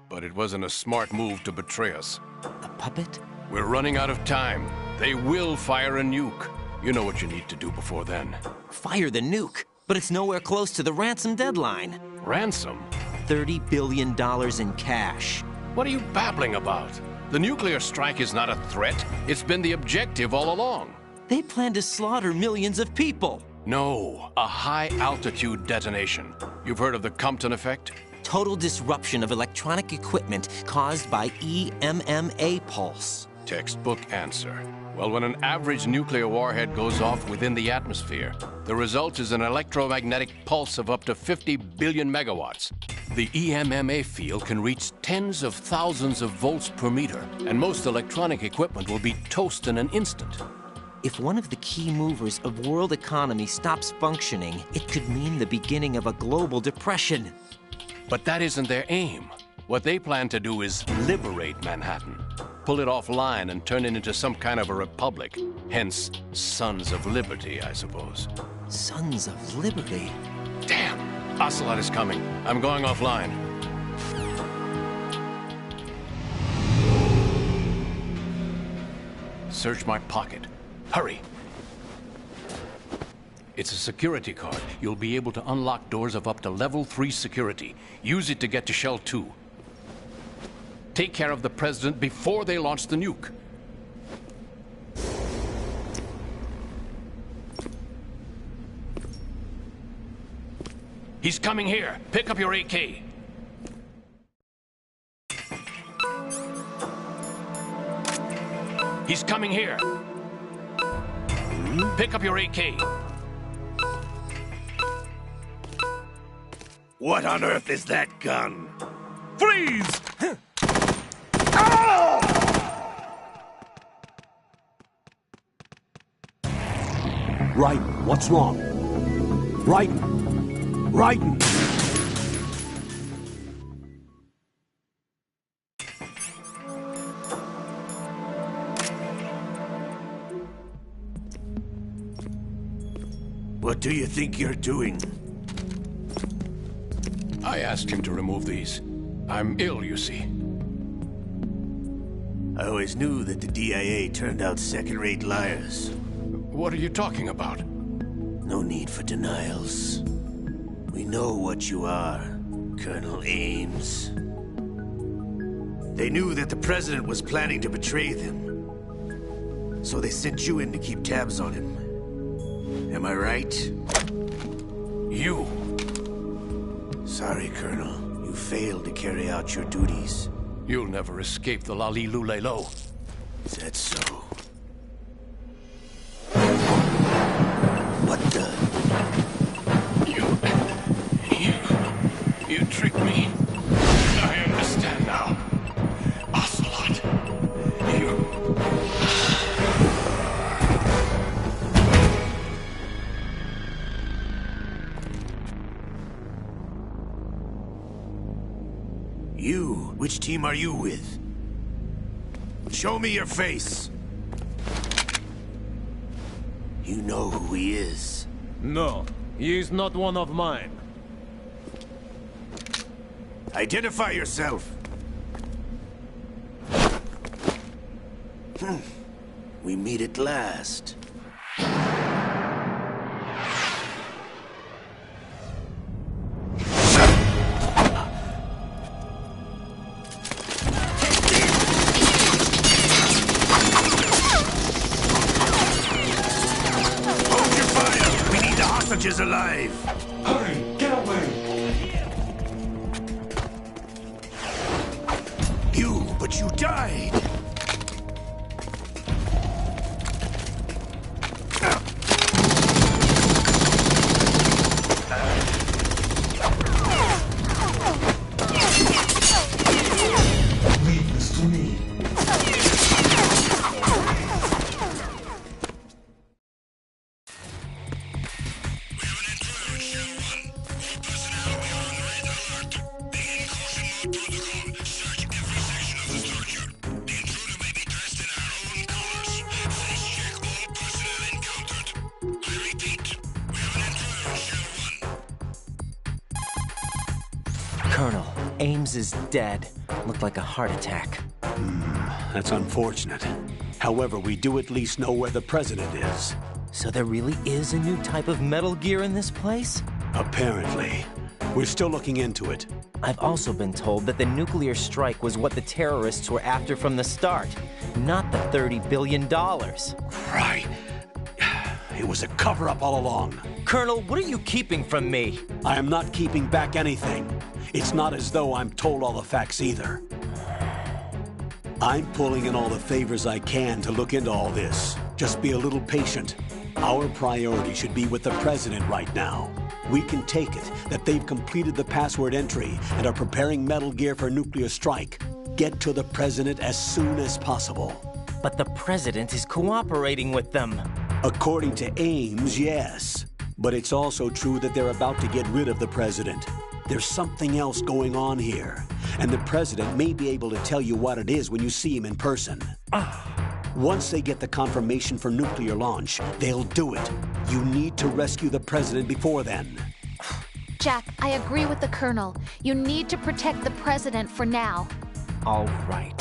but it wasn't a smart move to betray us. A puppet? We're running out of time. They will fire a nuke. You know what you need to do before then. Fire the nuke? But it's nowhere close to the ransom deadline. Ransom? $30 billion in cash. What are you babbling about? The nuclear strike is not a threat. It's been the objective all along. They plan to slaughter millions of people. No, a high-altitude detonation. You've heard of the Compton effect? Total disruption of electronic equipment caused by EMMA pulse. Textbook answer. Well, when an average nuclear warhead goes off within the atmosphere, the result is an electromagnetic pulse of up to 50 billion megawatts. The EMMA field can reach tens of thousands of volts per meter, and most electronic equipment will be toast in an instant. If one of the key movers of world economy stops functioning, it could mean the beginning of a global depression. But that isn't their aim. What they plan to do is liberate Manhattan. Pull it offline and turn it into some kind of a republic. Hence, Sons of Liberty, I suppose. Sons of Liberty? Damn! S.O.L is coming. I'm going offline. Search my pocket. Hurry! It's a security card. You'll be able to unlock doors of up to level 3 security. Use it to get to Shell 2. Take care of the President before they launch the nuke. He's coming here. Pick up your AK. He's coming here. Pick up your AK. What on earth is that gun? Freeze! Right, what's wrong? Right. What do you think you're doing? I asked him to remove these. I'm ill, you see. I always knew that the DIA turned out second-rate liars. What are you talking about? No need for denials. We know what you are, Colonel Ames. They knew that the President was planning to betray them. So they sent you in to keep tabs on him. Am I right? You. Sorry, Colonel. You failed to carry out your duties. You'll never escape the Lali-Lulelo. Is that so? What the? You tricked me. I understand now. S.O.L, You? Which team are you with? Show me your face. You know who he is. No, he is not one of mine. Identify yourself. We meet at last. Hostages alive! Hurry! Get away! But you died! Leave this to me. Colonel, Ames is dead. Looked like a heart attack. That's unfortunate. However, we do at least know where the President is. So there really is a new type of Metal Gear in this place? Apparently. We're still looking into it. I've also been told that the nuclear strike was what the terrorists were after from the start, not the $30 billion. Right. It was a cover-up all along. Colonel, what are you keeping from me? I am not keeping back anything. It's not as though I'm told all the facts either. I'm pulling in all the favors I can to look into all this. Just be a little patient. Our priority should be with the President right now. We can take it that they've completed the password entry and are preparing Metal Gear for nuclear strike. Get to the President as soon as possible. But the President is cooperating with them. According to Ames, yes. But it's also true that they're about to get rid of the President. There's something else going on here. and the president may be able to tell you what it is when you see him in person. Once they get the confirmation for nuclear launch, they'll do it. You need to rescue the president before then. Jack, I agree with the Colonel. You need to protect the president for now. All right.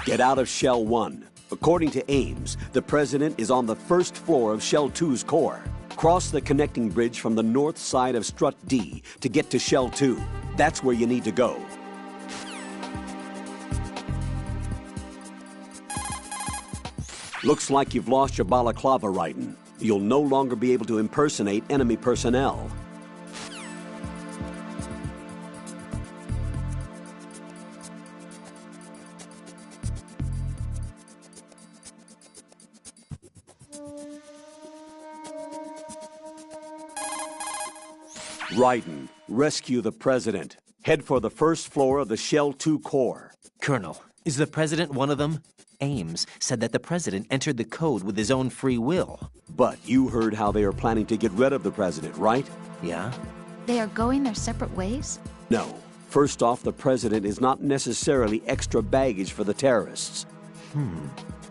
Get out of Shell 1. According to Ames, the President is on the first floor of Shell 2's core. Cross the connecting bridge from the north side of Strut D to get to Shell 2. That's where you need to go. Looks like you've lost your balaclava, Raiden. You'll no longer be able to impersonate enemy personnel. Raiden, rescue the President. Head for the first floor of the Shell 2 core. Colonel, is the President one of them? Ames said that the President entered the code with his own free will. But you heard how they are planning to get rid of the President, right? Yeah? They are going their separate ways? No. First off, the President is not necessarily extra baggage for the terrorists.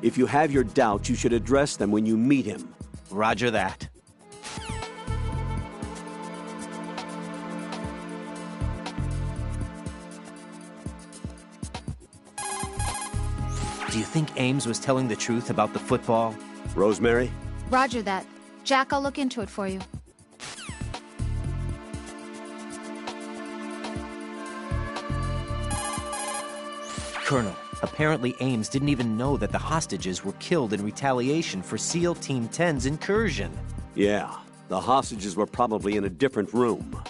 If you have your doubts, you should address them when you meet him. Roger that. Do you think Ames was telling the truth about the football? Rosemary? Roger that. Jack, I'll look into it for you. Colonel, apparently Ames didn't even know that the hostages were killed in retaliation for SEAL Team 10's incursion. Yeah, the hostages were probably in a different room.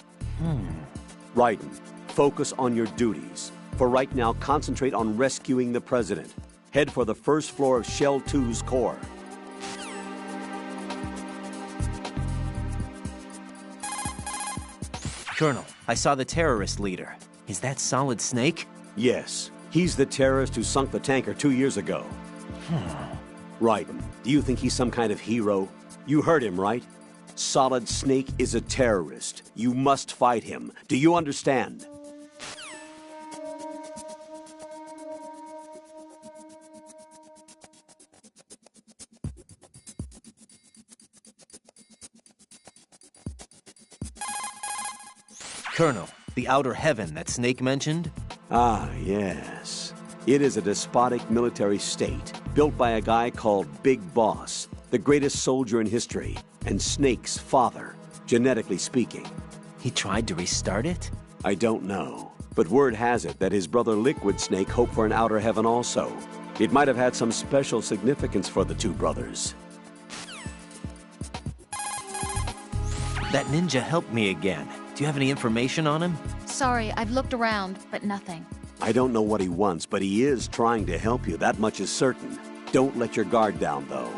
Raiden, focus on your duties. For right now, concentrate on rescuing the President. Head for the first floor of Shell 2's core. Colonel, I saw the terrorist leader. Is that Solid Snake? Yes, he's the terrorist who sunk the tanker 2 years ago. Raiden, do you think he's some kind of hero? You heard him, right? Solid Snake is a terrorist. You must fight him. Do you understand? Colonel, the outer heaven that Snake mentioned? Ah, yes. It is a despotic military state built by a guy called Big Boss, the greatest soldier in history, and Snake's father, genetically speaking. He tried to restart it? I don't know, but word has it that his brother Liquid Snake hoped for an outer heaven also. It might have had some special significance for the two brothers. That ninja helped me again. Do you have any information on him? Sorry, I've looked around, but nothing. I don't know what he wants, but he is trying to help you. That much is certain. Don't let your guard down, though.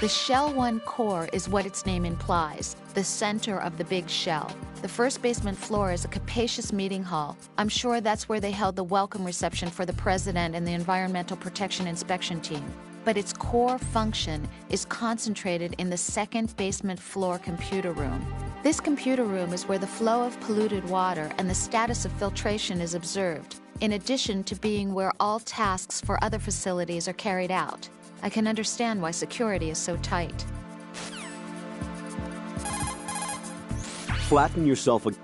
The Shell 1 core is what its name implies, the center of the big shell. The first basement floor is a capacious meeting hall. I'm sure that's where they held the welcome reception for the President and the Environmental Protection Inspection Team. But its core function is concentrated in the second basement floor computer room. This computer room is where the flow of polluted water and the status of filtration is observed, in addition to being where all tasks for other facilities are carried out. I can understand why security is so tight. Flatten yourself again.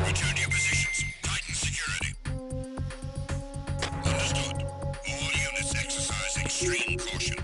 Return to your positions. Tighten security. Understood. All units exercise extreme caution.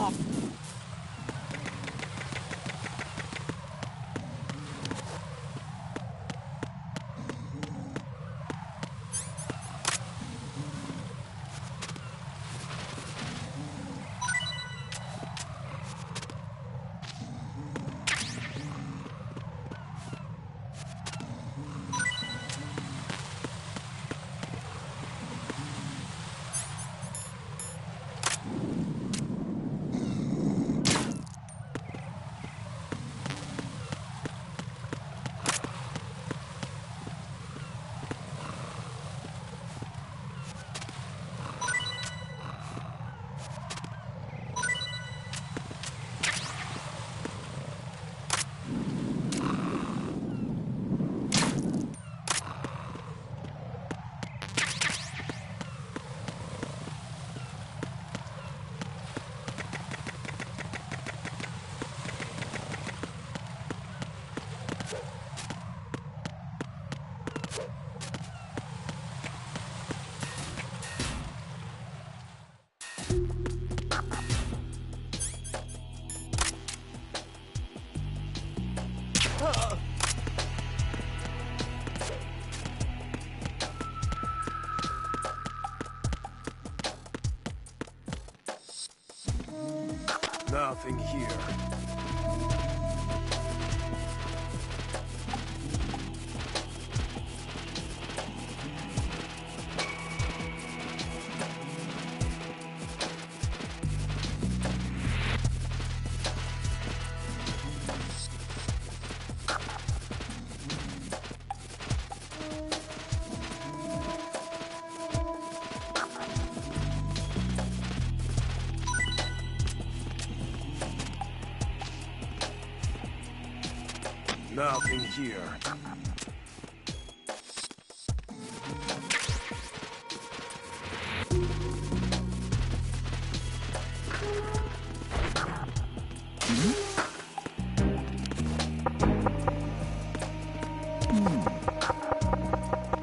off! Nothing here. Nothing here.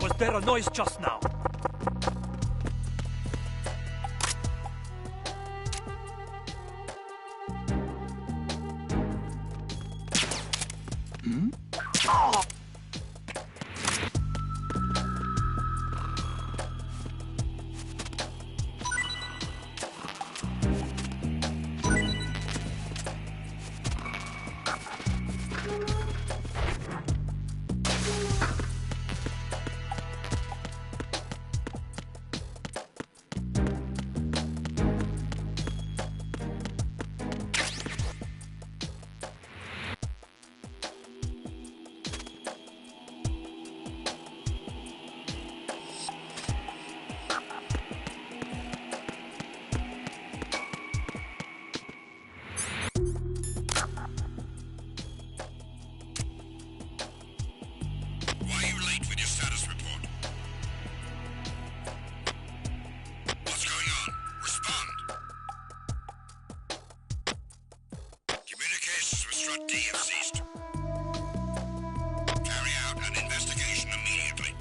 Was there a noise just now? D have ceased. Carry out an investigation immediately.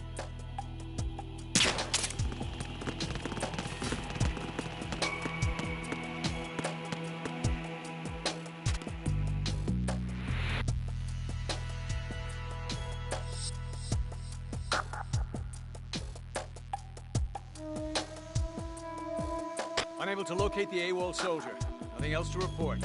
Unable to locate the AWOL soldier. Nothing else to report.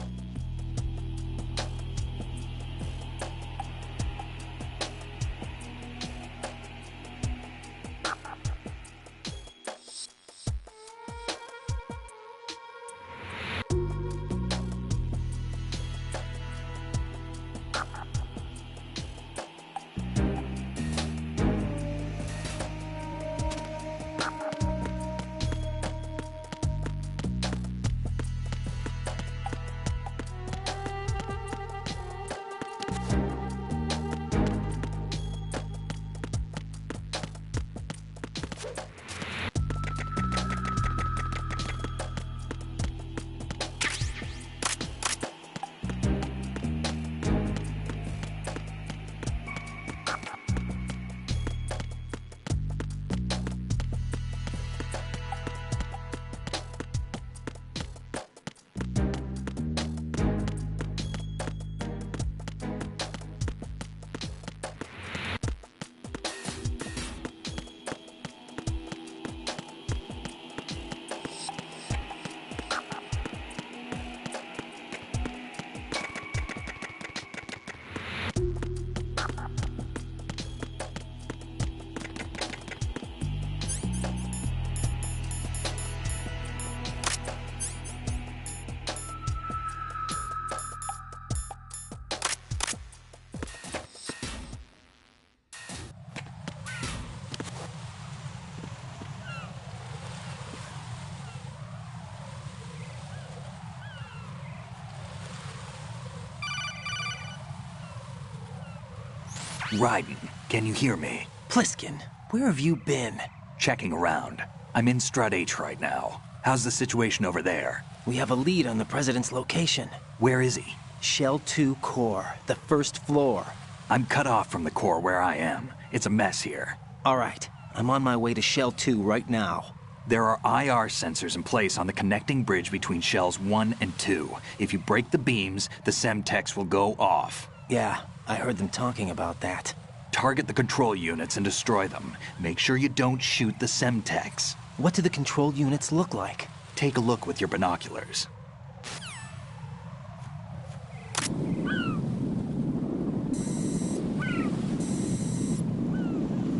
Raiden, can you hear me? Pliskin, where have you been? Checking around. I'm in Strut H right now. How's the situation over there? We have a lead on the President's location. Where is he? Shell 2 core, the first floor. I'm cut off from the core where I am. It's a mess here. All right, I'm on my way to Shell 2 right now. There are IR sensors in place on the connecting bridge between Shells 1 and 2. If you break the beams, the Semtex will go off. Yeah, I heard them talking about that. Target the control units and destroy them. Make sure you don't shoot the Semtex. What do the control units look like? Take a look with your binoculars.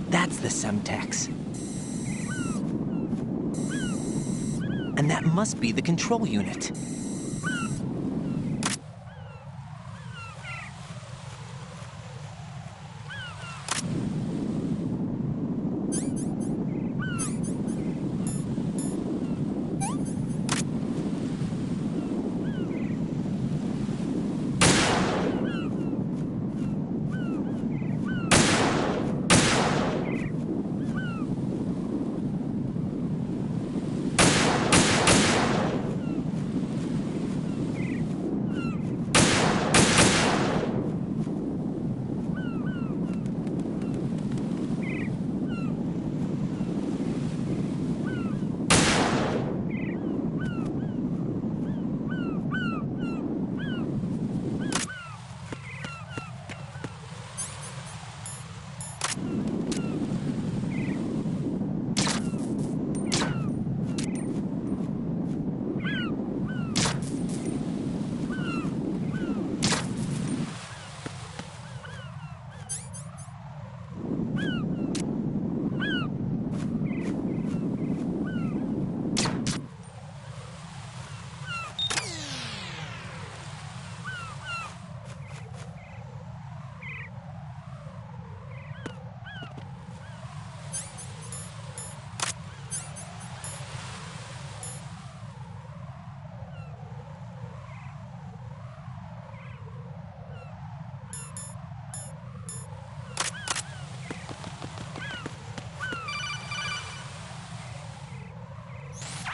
That's the Semtex. And that must be the control unit.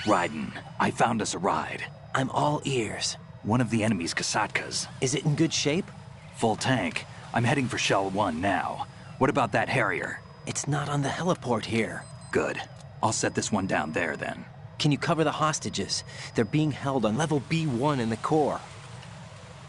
Raiden, I found us a ride. I'm all ears. One of the enemy's Kasatkas. Is it in good shape? Full tank. I'm heading for Shell 1 now. What about that Harrier? It's not on the heliport here. Good. I'll set this one down there then. Can you cover the hostages? They're being held on level B1 in the core.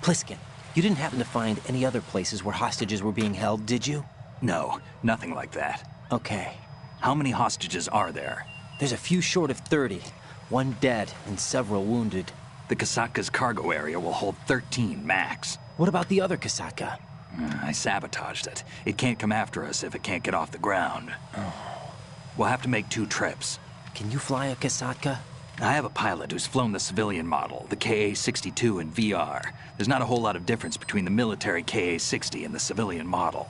Pliskin, you didn't happen to find any other places where hostages were being held, did you? No, nothing like that. Okay. How many hostages are there? There's a few short of 30. One dead and several wounded. The Kasatka's cargo area will hold 13 max. What about the other Kasatka? I sabotaged it. It can't come after us if it can't get off the ground. We'll have to make 2 trips. Can you fly a Kasatka? I have a pilot who's flown the civilian model, the KA-62 in VR. There's not a whole lot of difference between the military KA-60 and the civilian model.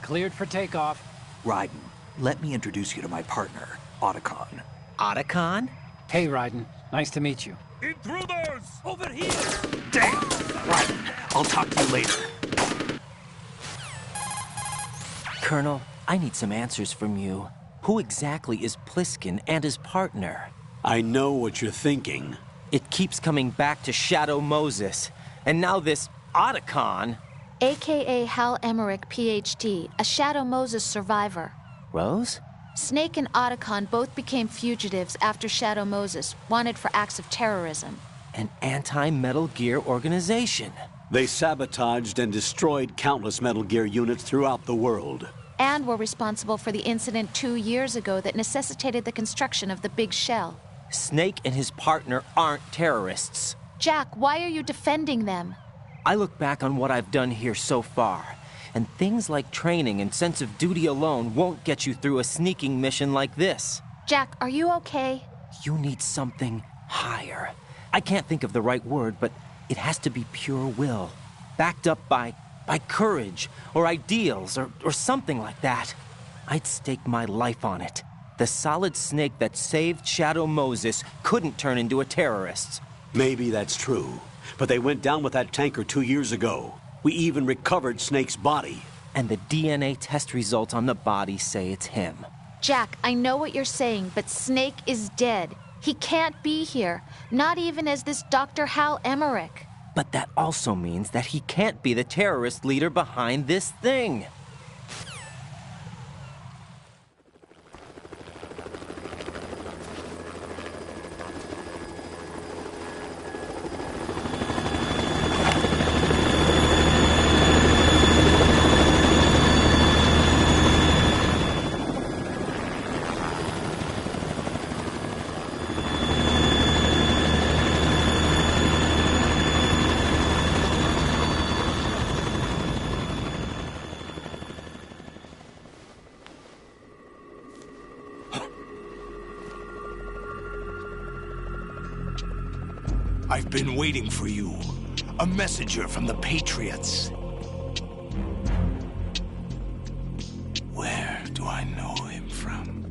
Cleared for takeoff. Raiden, let me introduce you to my partner, Otacon. Otacon? Hey, Raiden. Nice to meet you. Intruders! Over here! Damn! Raiden, I'll talk to you later. Colonel, I need some answers from you. Who exactly is Pliskin and his partner? I know what you're thinking. It keeps coming back to Shadow Moses. And now this Otacon. AKA Hal Emmerich, PhD, a Shadow Moses survivor. Rose? Snake and Otacon both became fugitives after Shadow Moses, wanted for acts of terrorism. An anti-Metal Gear organization. They sabotaged and destroyed countless Metal Gear units throughout the world. And were responsible for the incident 2 years ago that necessitated the construction of the Big Shell. Snake and his partner aren't terrorists. Jack, why are you defending them? I look back on what I've done here so far, and things like training and sense of duty alone won't get you through a sneaking mission like this. Jack, are you okay? You need something higher. I can't think of the right word, but it has to be pure will, backed up by courage, or ideals, or something like that. I'd stake my life on it. The solid Snake that saved Shadow Moses couldn't turn into a terrorist. Maybe that's true, but they went down with that tanker 2 years ago. We even recovered Snake's body. And the DNA test results on the body say it's him. Jack, I know what you're saying, but Snake is dead. He can't be here, not even as this Dr. Hal Emmerich. But that also means that he can't be the terrorist leader behind this thing. I've been waiting for you. A messenger from the Patriots. Where do I know him from?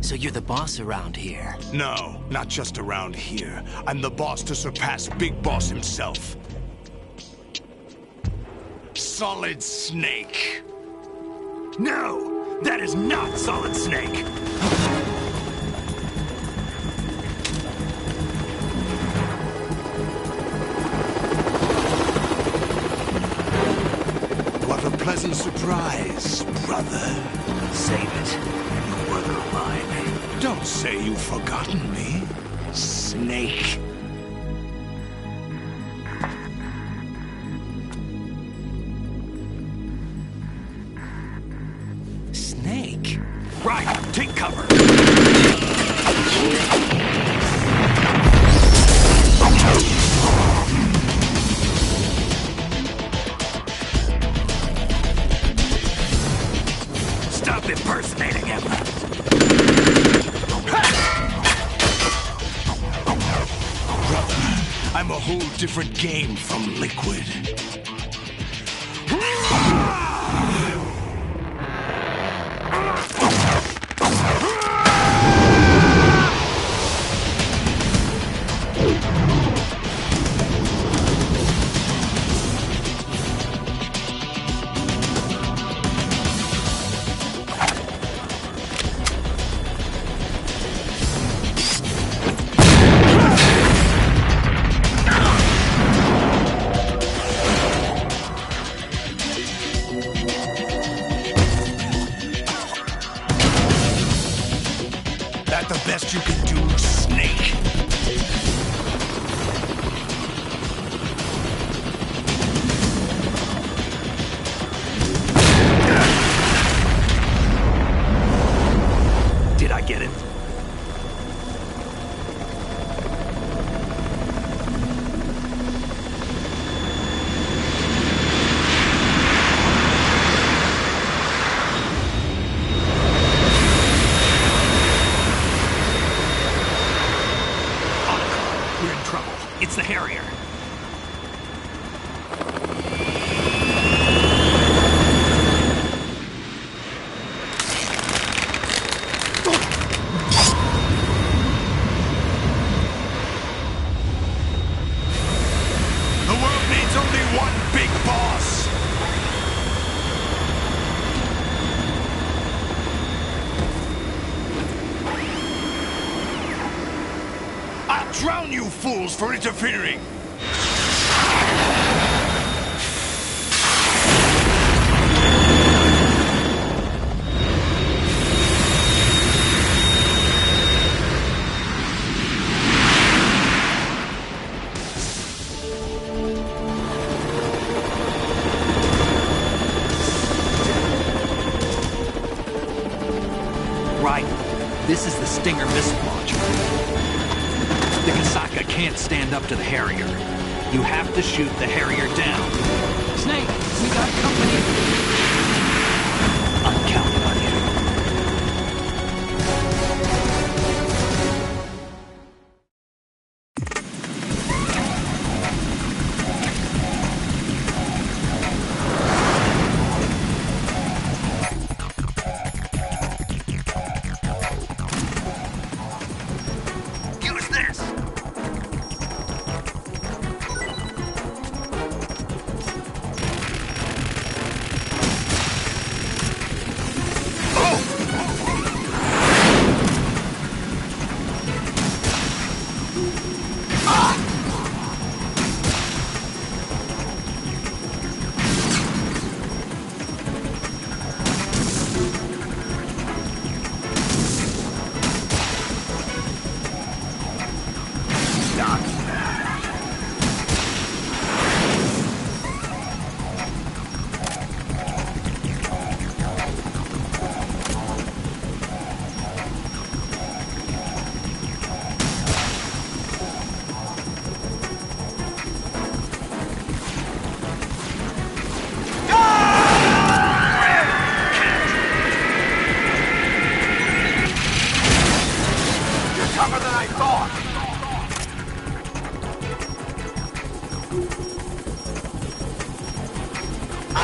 So you're the boss around here? No, not just around here. I'm the boss to surpass Big Boss himself. Solid Snake. No, that is not Solid Snake. What a pleasant surprise, brother. Save it. You work of mine. Don't say you've forgotten me, Snake. Snake? Right, take cover. Stop impersonating him. Brother, I'm a whole different game from Liquid. That the best you can do, Snake? Did I get it? We're in trouble. It's the Harrier. The world needs only one big boss. I'll drown you fools for interfering. Right. This is the Stinger missile launcher. The Kasaka can't stand up to the Harrier. You have to shoot the Harrier down. Snake, we got company. I'm counting on you. Use this!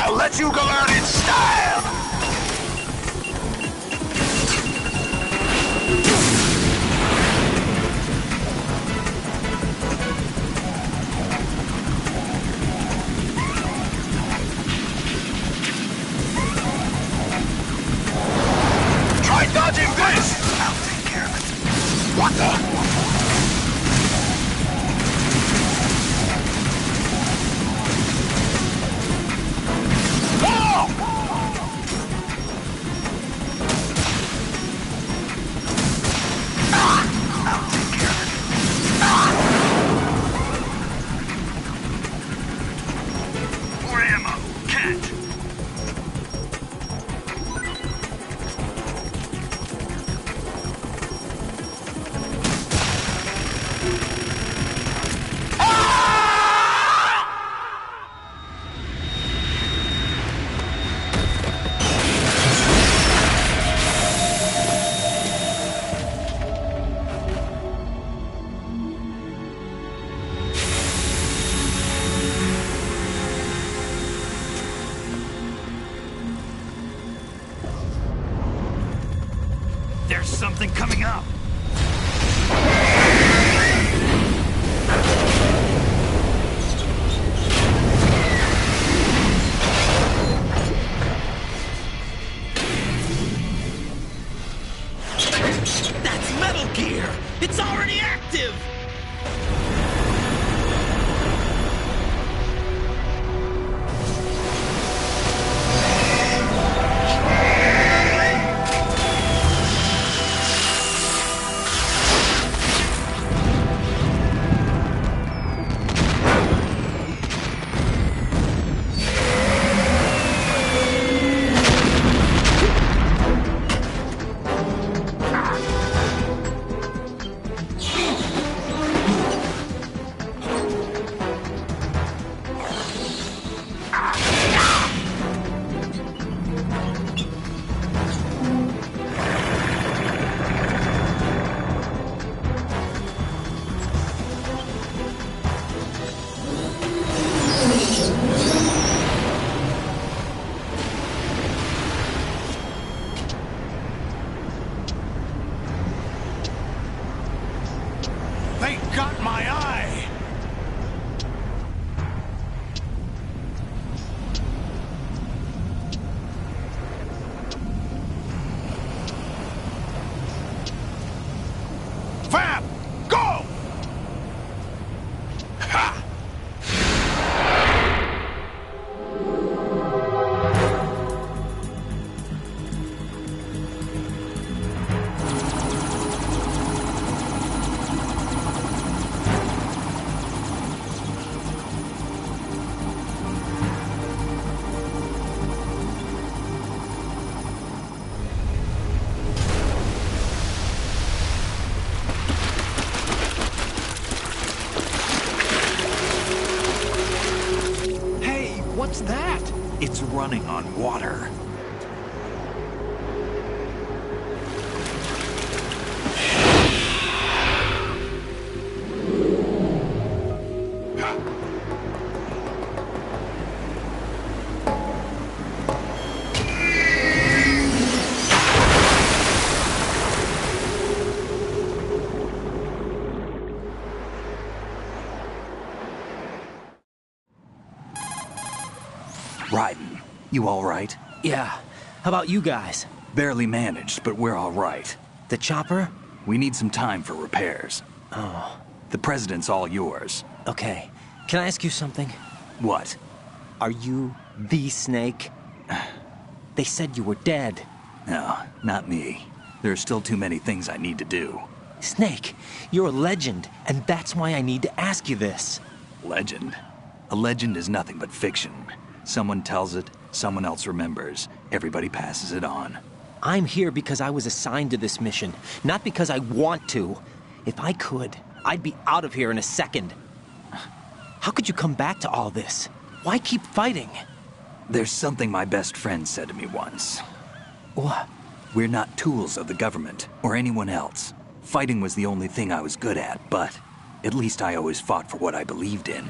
I'll let you go out in style! Try dodging this! I'll take care of it. What the? There's something coming up. That's Metal Gear! It's already active! They got my eye! Fab! Go! Ha! What's that? It's running on water. Raiden, you all right? Yeah. How about you guys? Barely managed, but we're all right. The chopper? We need some time for repairs. Oh. The president's all yours. Okay. Can I ask you something? What? Are you the Snake? They said you were dead. No, not me. There are still too many things I need to do. Snake, you're a legend, and that's why I need to ask you this. Legend? A legend is nothing but fiction. Someone tells it, someone else remembers. Everybody passes it on. I'm here because I was assigned to this mission, not because I want to. If I could, I'd be out of here in a second. How could you come back to all this? Why keep fighting? There's something my best friend said to me once. What? We're not tools of the government or anyone else. Fighting was the only thing I was good at, but at least I always fought for what I believed in.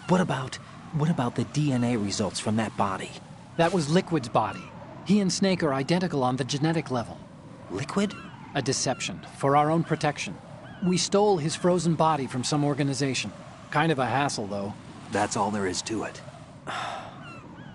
What about the DNA results from that body? That was Liquid's body. He and Snake are identical on the genetic level. Liquid? A deception, for our own protection. We stole his frozen body from some organization. Kind of a hassle, though. That's all there is to it.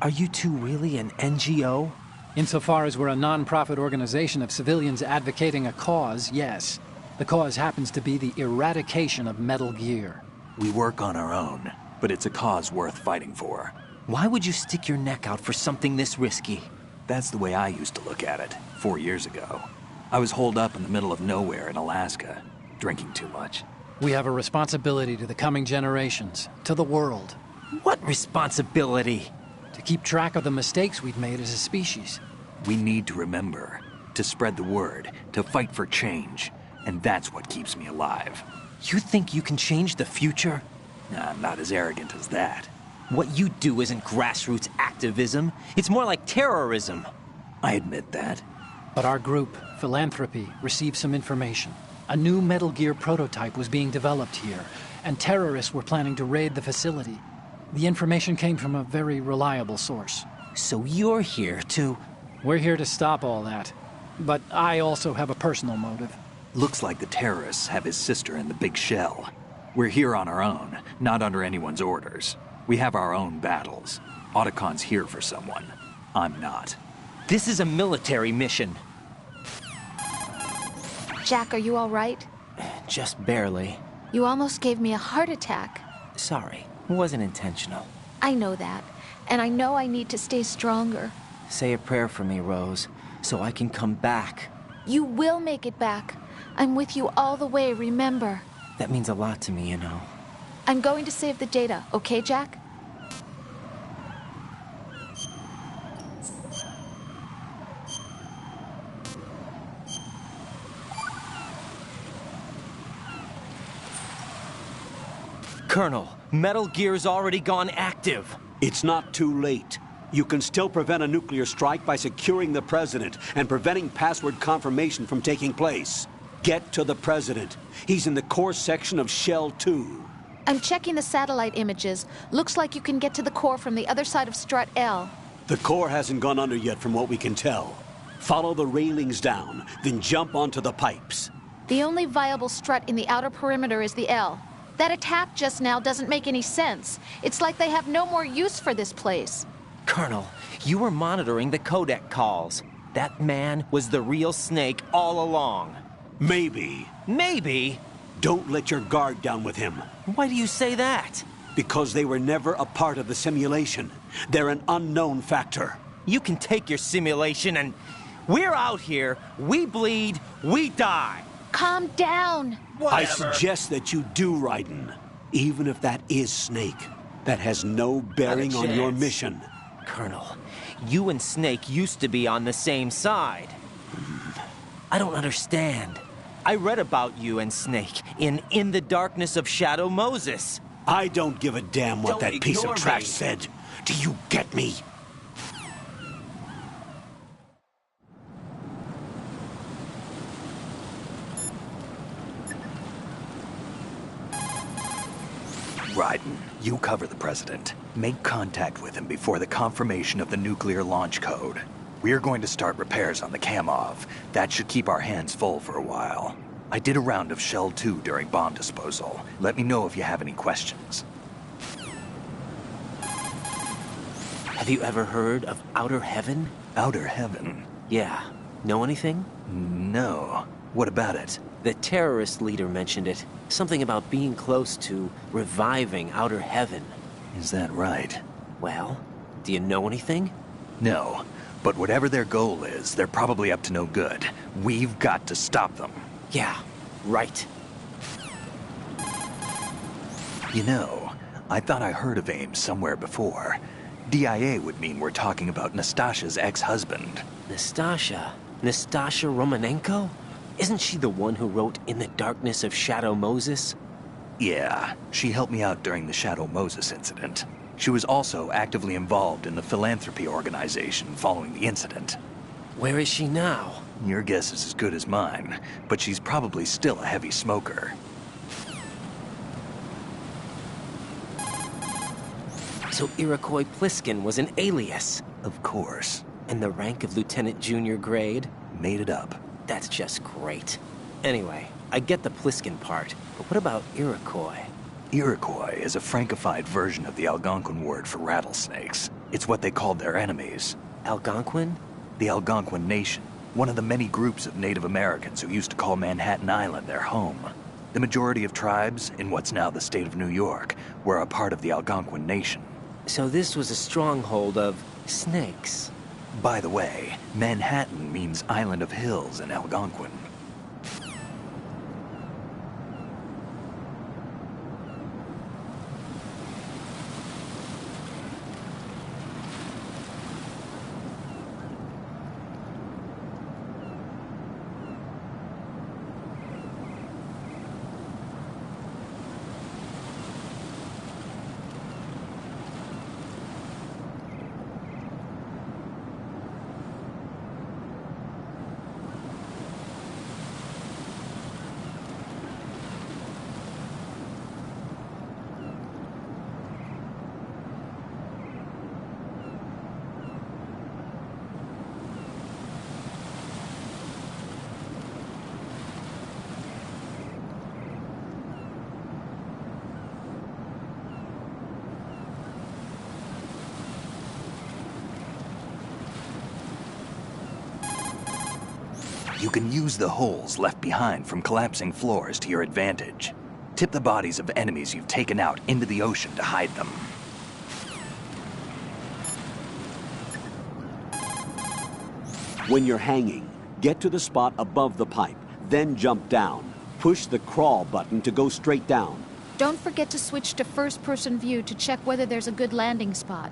Are you two really an NGO? Insofar as we're a non-profit organization of civilians advocating a cause, yes. The cause happens to be the eradication of Metal Gear. We work on our own, but it's a cause worth fighting for. Why would you stick your neck out for something this risky? That's the way I used to look at it, 4 years ago. I was holed up in the middle of nowhere in Alaska, drinking too much. We have a responsibility to the coming generations, to the world. What responsibility? To keep track of the mistakes we've made as a species. We need to remember, to spread the word, to fight for change. And that's what keeps me alive. You think you can change the future? I'm not as arrogant as that. What you do isn't grassroots activism. It's more like terrorism. I admit that. But our group, Philanthropy, received some information. A new Metal Gear prototype was being developed here, and terrorists were planning to raid the facility. The information came from a very reliable source. So you're here to... We're here to stop all that. But I also have a personal motive. Looks like the terrorists have his sister in the big shell. We're here on our own, not under anyone's orders. We have our own battles. Otacon's here for someone. I'm not. This is a military mission. Jack, are you all right? Just barely. You almost gave me a heart attack. Sorry, it wasn't intentional. I know that, and I know I need to stay stronger. Say a prayer for me, Rose, so I can come back. You will make it back. I'm with you all the way, remember? That means a lot to me, you know. I'm going to save the data, okay, Jack? Colonel, Metal Gear's already gone active. It's not too late. You can still prevent a nuclear strike by securing the President and preventing password confirmation from taking place. Get to the President. He's in the core section of Shell 2. I'm checking the satellite images. Looks like you can get to the core from the other side of Strut L. The core hasn't gone under yet from what we can tell. Follow the railings down, then jump onto the pipes. The only viable strut in the outer perimeter is the L. That attack just now doesn't make any sense. It's like they have no more use for this place. Colonel, you were monitoring the codec calls. That man was the real Snake all along. Maybe. Maybe? Don't let your guard down with him. Why do you say that? Because they were never a part of the simulation. They're an unknown factor. You can take your simulation and... We're out here, we bleed, we die. Calm down. Whatever. I suggest that you do, Raiden. Even if that is Snake. That has no bearing on your mission. Colonel, you and Snake used to be on the same side. I don't understand. I read about you and Snake in the Darkness of Shadow Moses. I don't give a damn what that piece of trash said. Do you get me? Raiden, you cover the President. Make contact with him before the confirmation of the nuclear launch code. We're going to start repairs on the Kamov. That should keep our hands full for a while. I did a round of Shell 2 during bomb disposal. Let me know if you have any questions. Have you ever heard of Outer Heaven? Outer Heaven? Yeah. Know anything? No. What about it? The terrorist leader mentioned it. Something about being close to reviving Outer Heaven. Is that right? Well, do you know anything? No. But whatever their goal is, they're probably up to no good. We've got to stop them. Yeah, right. You know, I thought I heard of AIM somewhere before. DIA would mean we're talking about Nastasha's ex-husband. Nastasha? Nastasha Romanenko? Isn't she the one who wrote In the Darkness of Shadow Moses? Yeah, she helped me out during the Shadow Moses incident. She was also actively involved in the philanthropy organization following the incident. Where is she now? Your guess is as good as mine, but she's probably still a heavy smoker. So Iroquois Pliskin was an alias. Of course. And the rank of Lieutenant Junior grade? Made it up. That's just great. Anyway, I get the Pliskin part, but what about Iroquois? Iroquois is a Frankified version of the Algonquin word for rattlesnakes. It's what they called their enemies. Algonquin? The Algonquin Nation, one of the many groups of Native Americans who used to call Manhattan Island their home. The majority of tribes, in what's now the state of New York, were a part of the Algonquin Nation. So this was a stronghold of snakes. By the way, Manhattan means Island of Hills in Algonquin. You can use the holes left behind from collapsing floors to your advantage. Tip the bodies of enemies you've taken out into the ocean to hide them. When you're hanging, get to the spot above the pipe, then jump down. Push the crawl button to go straight down. Don't forget to switch to first-person view to check whether there's a good landing spot.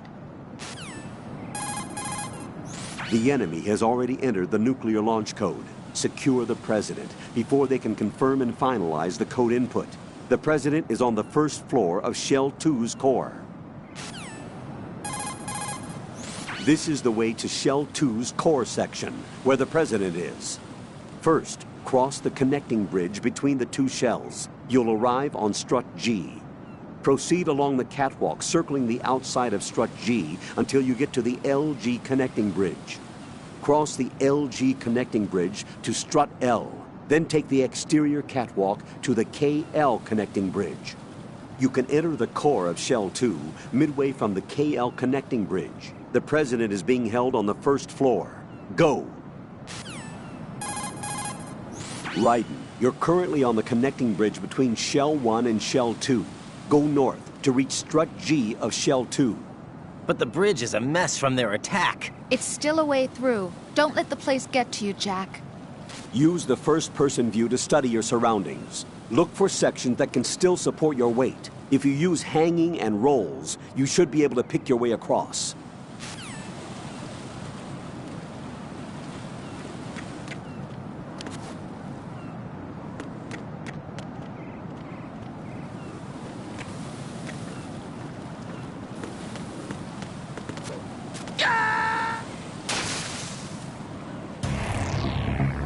The enemy has already entered the nuclear launch code. Secure the President before they can confirm and finalize the code input. The President is on the first floor of Shell 2's core. This is the way to Shell 2's core section, where the President is. First, cross the connecting bridge between the two shells. You'll arrive on Strut G. Proceed along the catwalk circling the outside of Strut G until you get to the LG connecting bridge. Cross the LG connecting bridge to Strut L, then take the exterior catwalk to the KL connecting bridge. You can enter the core of Shell 2 midway from the KL connecting bridge. The President is being held on the first floor. Go! Raiden, you're currently on the connecting bridge between Shell 1 and Shell 2. Go north to reach Strut G of Shell 2. But the bridge is a mess from their attack. It's still a way through. Don't let the place get to you, Jack. Use the first-person view to study your surroundings. Look for sections that can still support your weight. If you use hanging and rolls, you should be able to pick your way across.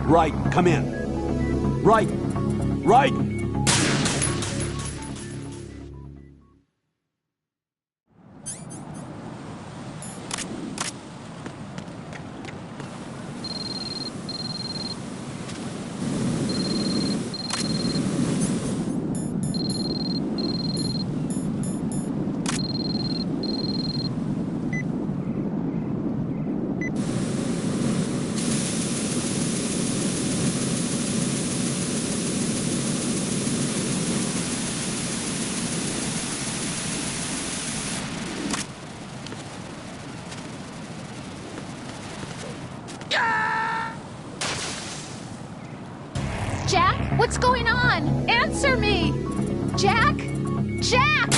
Raiden, come in. Raiden! Raiden! Jack, what's going on? Answer me! Jack? Jack!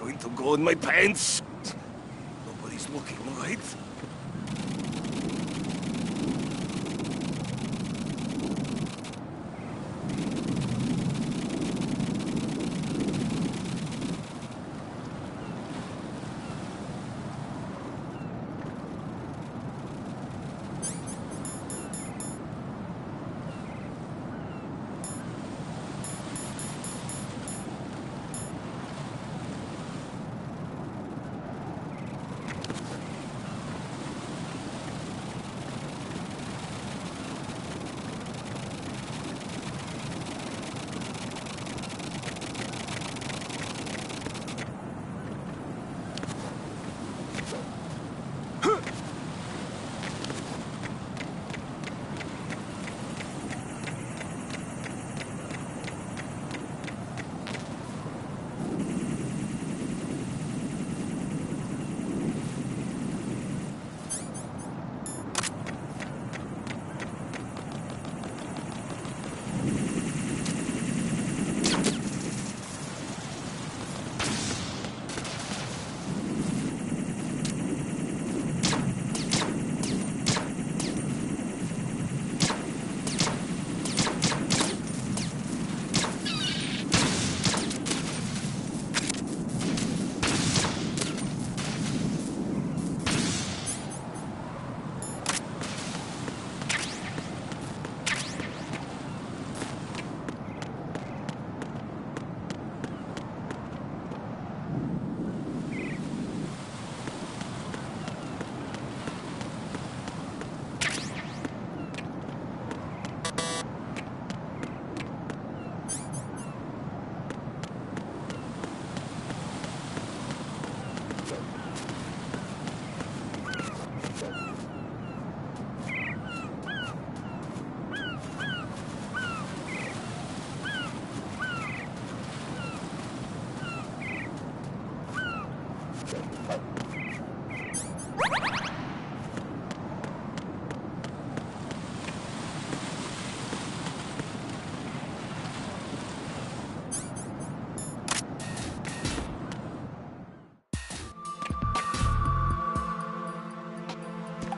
going to go in my pants. Nobody's looking, right?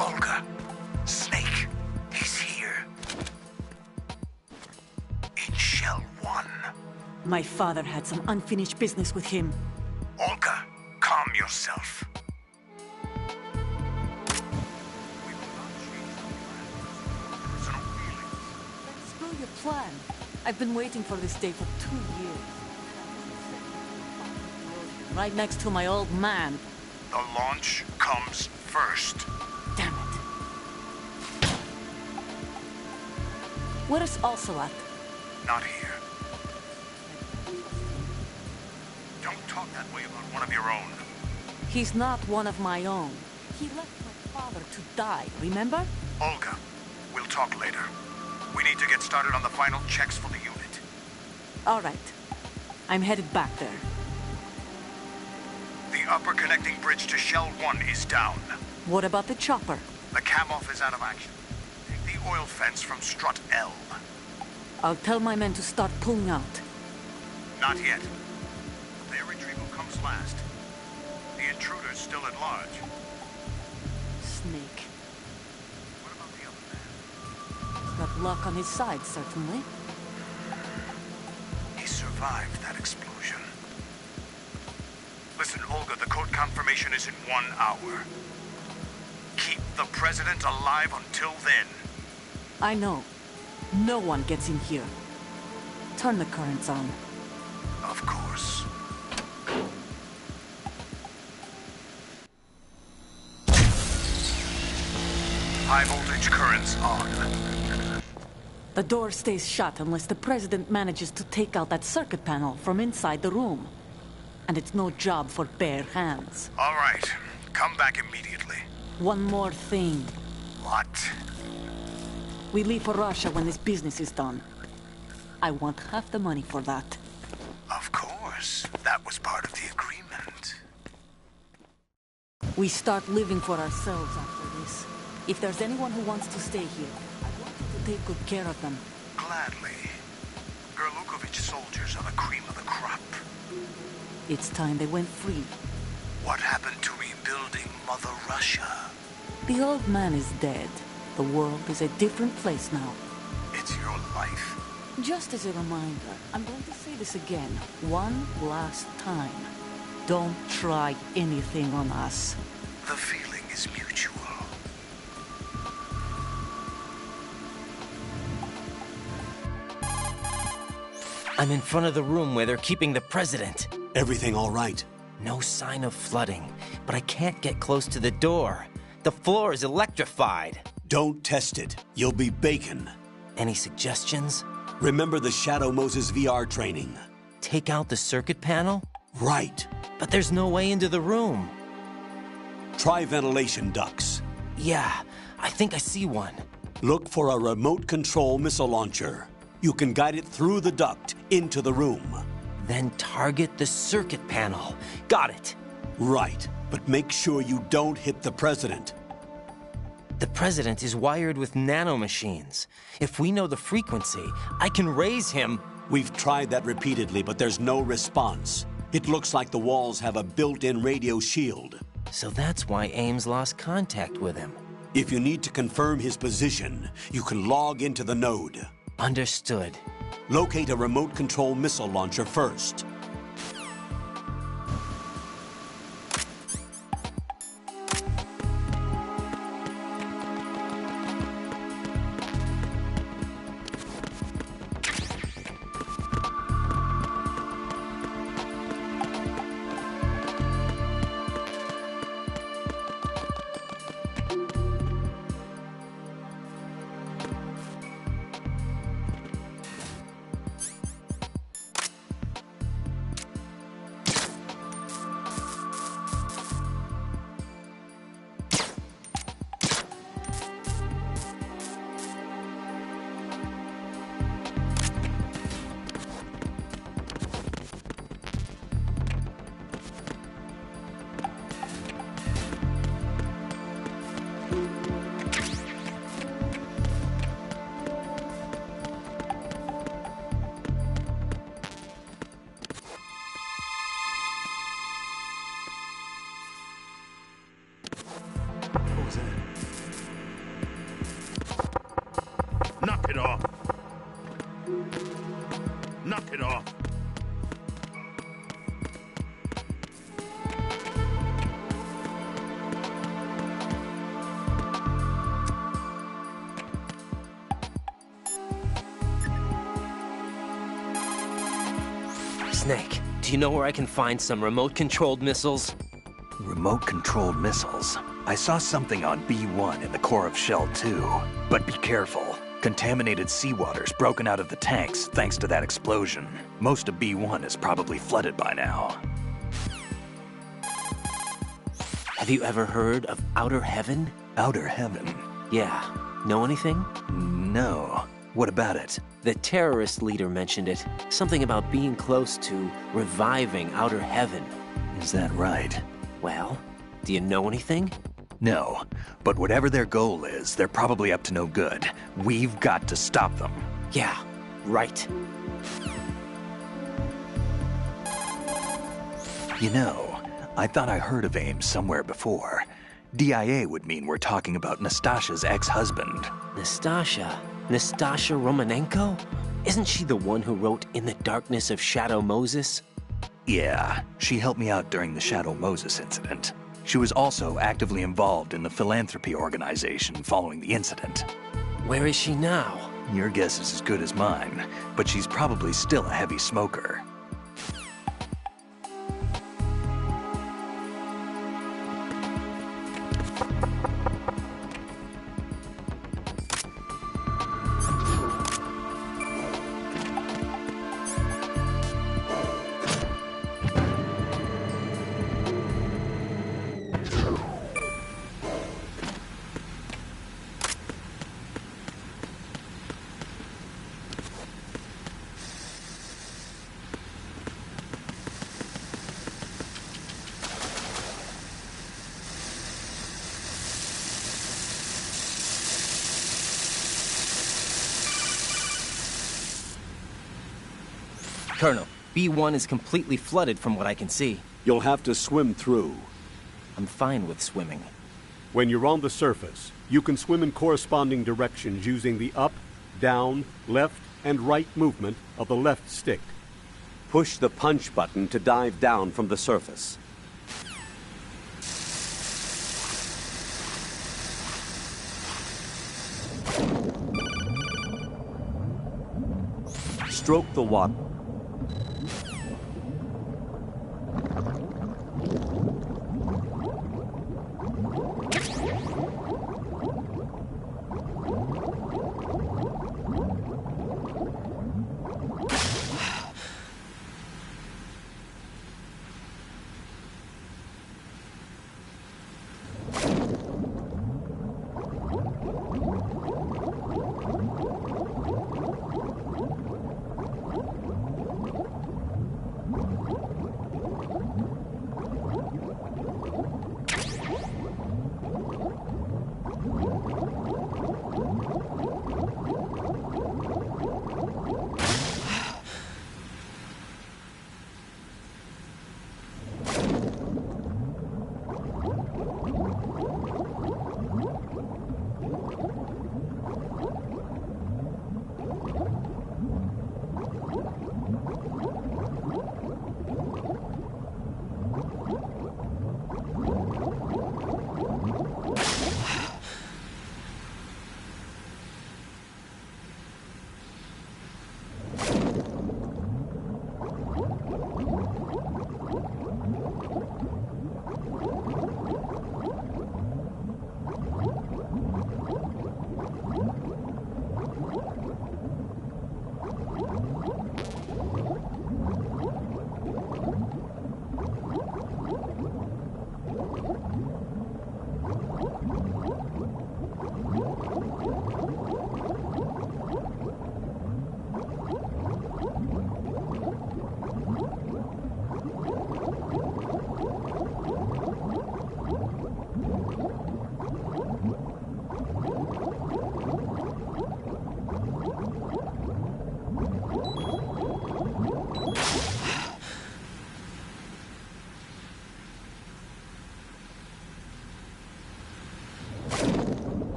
Olga, Snake, he's here. In Shell 1. My father had some unfinished business with him. Olga, calm yourself. Screw your plan. I've been waiting for this day for 2 years. Right next to my old man. The launch comes first. Damn it. Where's Ocelot? Not here. Don't talk that way about one of your own. He's not one of my own. He left my father to die, remember? Olga, we'll talk later. We need to get started on the final checks for the unit. All right. I'm headed back there. The upper connecting bridge to Shell 1 is down. What about the chopper? The cam-off is out of action. Take the oil fence from strut L. I'll tell my men to start pulling out. Not yet. Their retrieval comes last. The intruder's still at large. Snake. What about the other man? He's got luck on his side, certainly. He survived that explosion. Listen, Olga, the code confirmation is in 1 hour. Keep the president alive until then. I know. No one gets in here. Turn the currents on. Of course. High voltage currents on. The door stays shut unless the president manages to take out that circuit panel from inside the room. And it's no job for bare hands. All right. Come back immediately. One more thing. What? We leave for Russia when this business is done. I want half the money for that. Of course. That was part of the agreement. We start living for ourselves after this. If there's anyone who wants to stay here, I want you to take good care of them. Gladly. Gerlukovich soldiers are the cream of the crop. It's time they went free. What happened to rebuilding Mother Russia? The old man is dead. The world is a different place now. It's your life. Just as a reminder, I'm going to say this again, one last time. Don't try anything on us. The feeling is mutual. I'm in front of the room where they're keeping the president. Everything all right? No sign of flooding, but I can't get close to the door. The floor is electrified. Don't test it. You'll be bacon. Any suggestions? Remember the Shadow Moses VR training. Take out the circuit panel? Right. But there's no way into the room. Try ventilation ducts. Yeah, I think I see one. Look for a remote control missile launcher. You can guide it through the duct into the room. Then target the circuit panel. Got it. Right, but make sure you don't hit the president. The president is wired with nanomachines. If we know the frequency, I can raise him. We've tried that repeatedly, but there's no response. It looks like the walls have a built-in radio shield. So that's why Ames lost contact with him. If you need to confirm his position, you can log into the node. Understood. Locate a remote control missile launcher first. Knock it off. Knock it off. Snake, do you know where I can find some remote-controlled missiles? Remote-controlled missiles? I saw something on B1 in the core of Shell 2. But be careful. Contaminated seawater's broken out of the tanks thanks to that explosion. Most of B1 is probably flooded by now. Have you ever heard of Outer Heaven? Outer Heaven? Yeah. Know anything? No. What about it? The terrorist leader mentioned it. Something about being close to reviving Outer Heaven. Is that right? Well, do you know anything? No, but whatever their goal is, they're probably up to no good. We've got to stop them. Yeah, right. You know, I thought I heard of Ames somewhere before. DIA would mean we're talking about Nastasha's ex-husband. Nastasha? Nastasha Romanenko? Isn't she the one who wrote In the Darkness of Shadow Moses? Yeah, she helped me out during the Shadow Moses incident. She was also actively involved in the philanthropy organization following the incident. Where is she now? Your guess is as good as mine, but she's probably still a heavy smoker. Colonel, B1 is completely flooded from what I can see. You'll have to swim through. I'm fine with swimming. When you're on the surface, you can swim in corresponding directions using the up, down, left, and right movement of the left stick. Push the punch button to dive down from the surface. Stroke the water.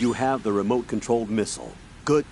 You have the remote-controlled missile. Good.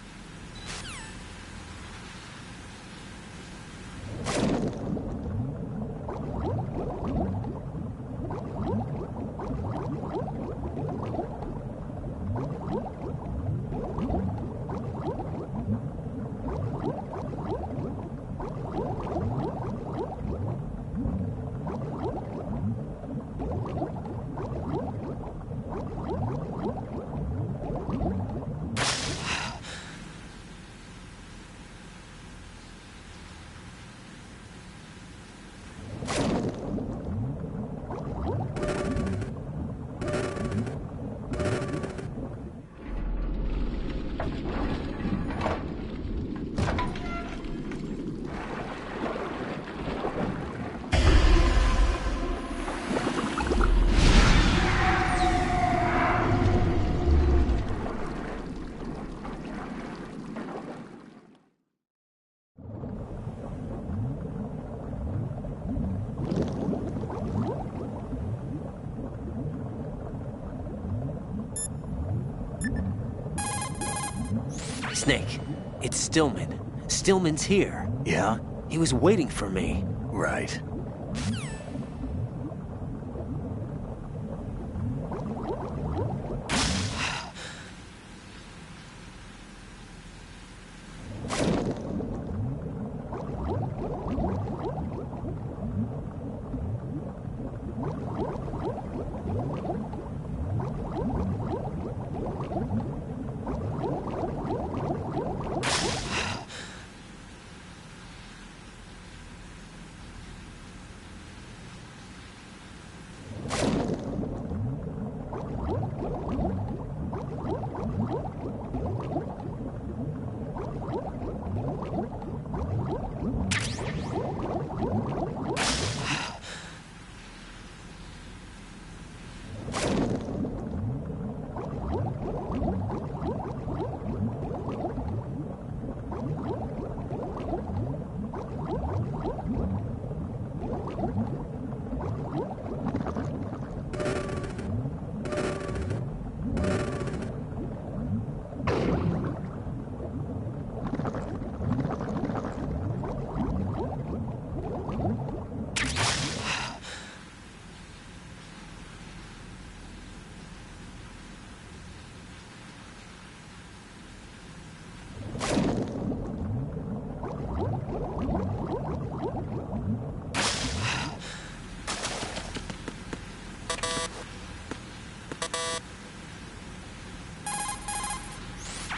Snake, it's Stillman. Stillman's here. Yeah? He was waiting for me. Right.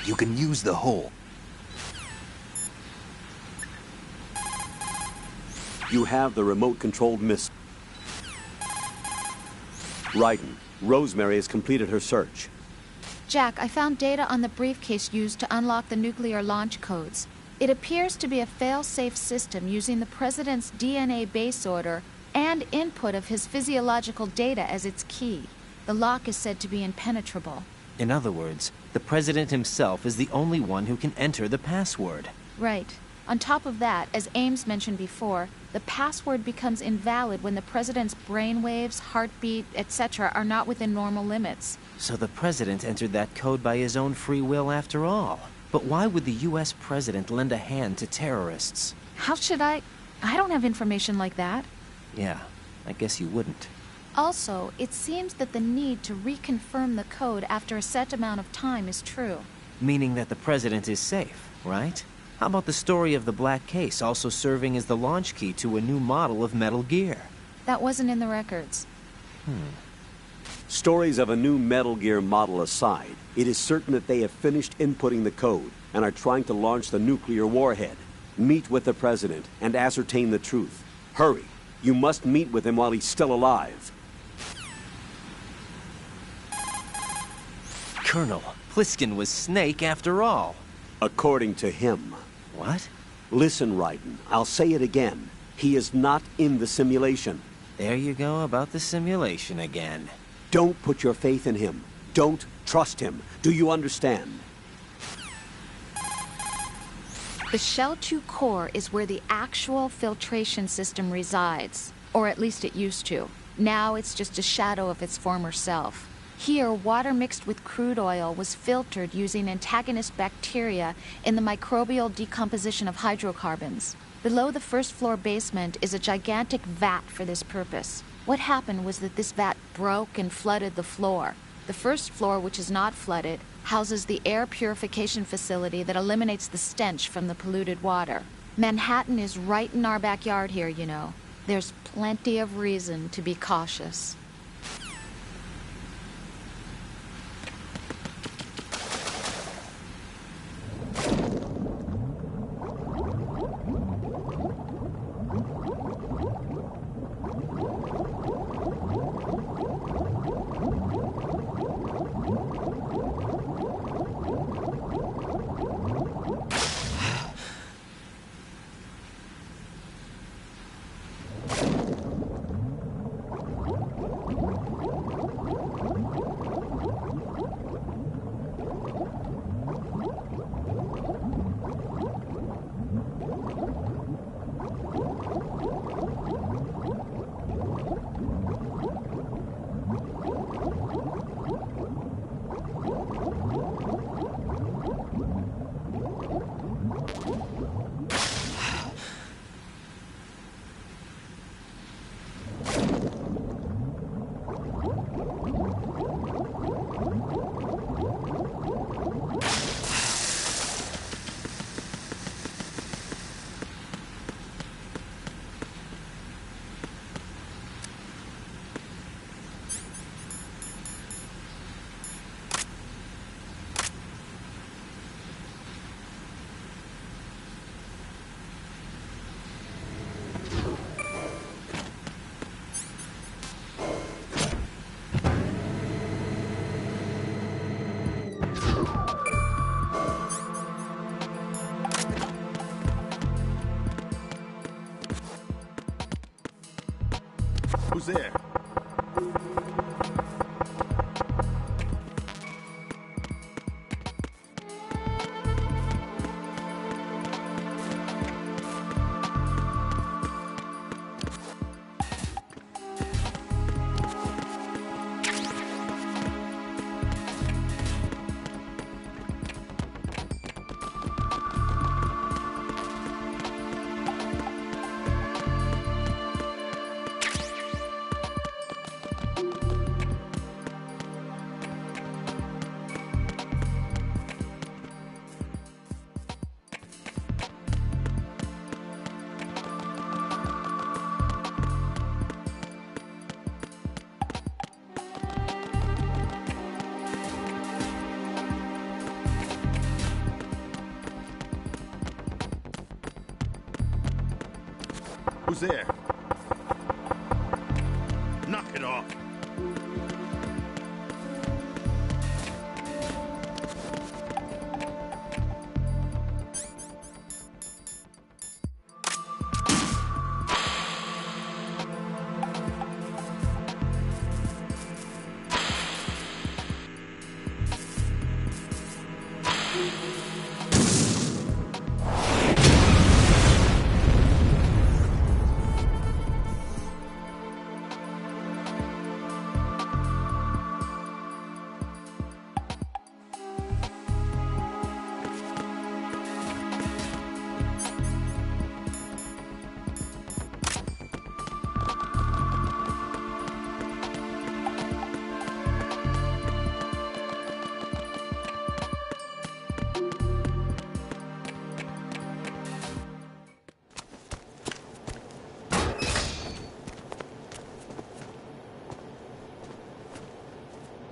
You can use the hole. You have the remote-controlled missile. Raiden, Rosemary has completed her search. Jack, I found data on the briefcase used to unlock the nuclear launch codes. It appears to be a fail-safe system using the President's DNA base order and input of his physiological data as its key. The lock is said to be impenetrable. In other words, the President himself is the only one who can enter the password. Right. On top of that, as Ames mentioned before, the password becomes invalid when the President's brainwaves, heartbeat, etc. are not within normal limits. So the President entered that code by his own free will after all. But why would the U.S. President lend a hand to terrorists? How should I don't have information like that. Yeah, I guess you wouldn't. Also, it seems that the need to reconfirm the code after a set amount of time is true. Meaning that the President is safe, right? How about the story of the black case also serving as the launch key to a new model of Metal Gear? That wasn't in the records. Stories of a new Metal Gear model aside, it is certain that they have finished inputting the code and are trying to launch the nuclear warhead. Meet with the President and ascertain the truth. Hurry. You must meet with him while he's still alive. Colonel, Pliskin was Snake after all. According to him. What? Listen, Raiden, I'll say it again. He is not in the simulation. There you go about the simulation again. Don't put your faith in him. Don't trust him. Do you understand? The Shell 2 core is where the actual filtration system resides. Or at least it used to. Now it's just a shadow of its former self. Here, water mixed with crude oil was filtered using antagonist bacteria in the microbial decomposition of hydrocarbons. Below the first-floor basement is a gigantic vat for this purpose. What happened was that this vat broke and flooded the floor. The first floor, which is not flooded, houses the air purification facility that eliminates the stench from the polluted water. Manhattan is right in our backyard here, you know. There's plenty of reason to be cautious. Who's there? Who's there? Knock it off.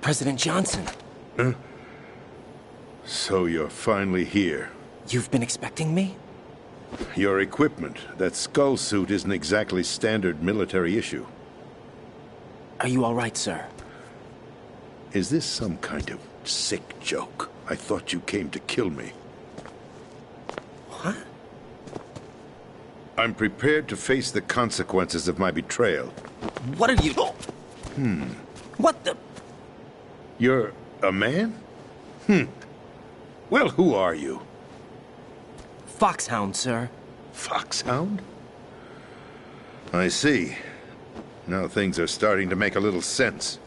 President Johnson. Huh? So you're finally here. You've been expecting me? Your equipment, that skull suit, isn't exactly standard military issue. Are you all right, sir? Is this some kind of sick joke? I thought you came to kill me. What? I'm prepared to face the consequences of my betrayal. What are you... What the... You're a man? Well, who are you? Foxhound, sir. Foxhound? I see. Now things are starting to make a little sense.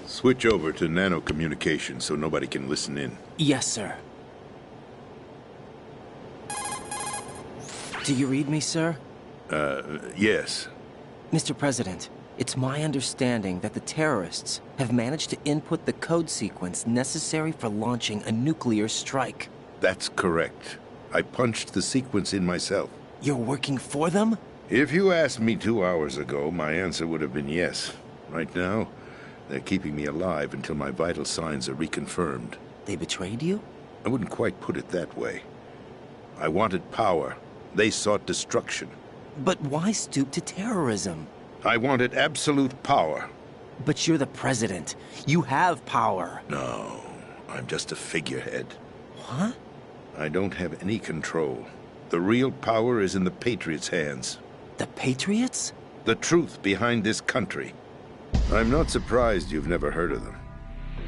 Switch over to nano-communication so nobody can listen in. Yes, sir. Do you read me, sir? Yes. Mr. President, it's my understanding that the terrorists have managed to input the code sequence necessary for launching a nuclear strike. That's correct. I punched the sequence in myself. You're working for them? If you asked me 2 hours ago, my answer would have been yes. Right now, they're keeping me alive until my vital signs are reconfirmed. They betrayed you? I wouldn't quite put it that way. I wanted power. They sought destruction. But why stoop to terrorism? I wanted absolute power. But you're the president. You have power. No, I'm just a figurehead. What? I don't have any control. The real power is in the Patriots' hands. The Patriots? The truth behind this country. I'm not surprised you've never heard of them.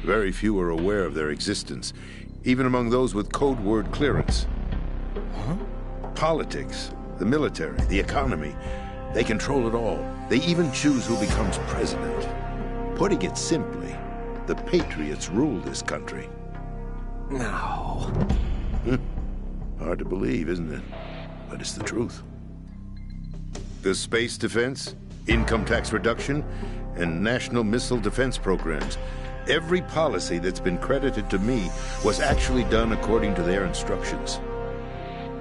Very few are aware of their existence, even among those with code word clearance. Huh? Politics, the military, the economy, they control it all. They even choose who becomes president. Putting it simply, the Patriots rule this country. No. Hard to believe, isn't it? But it's the truth. The space defense, income tax reduction, and national missile defense programs. Every policy that's been credited to me was actually done according to their instructions.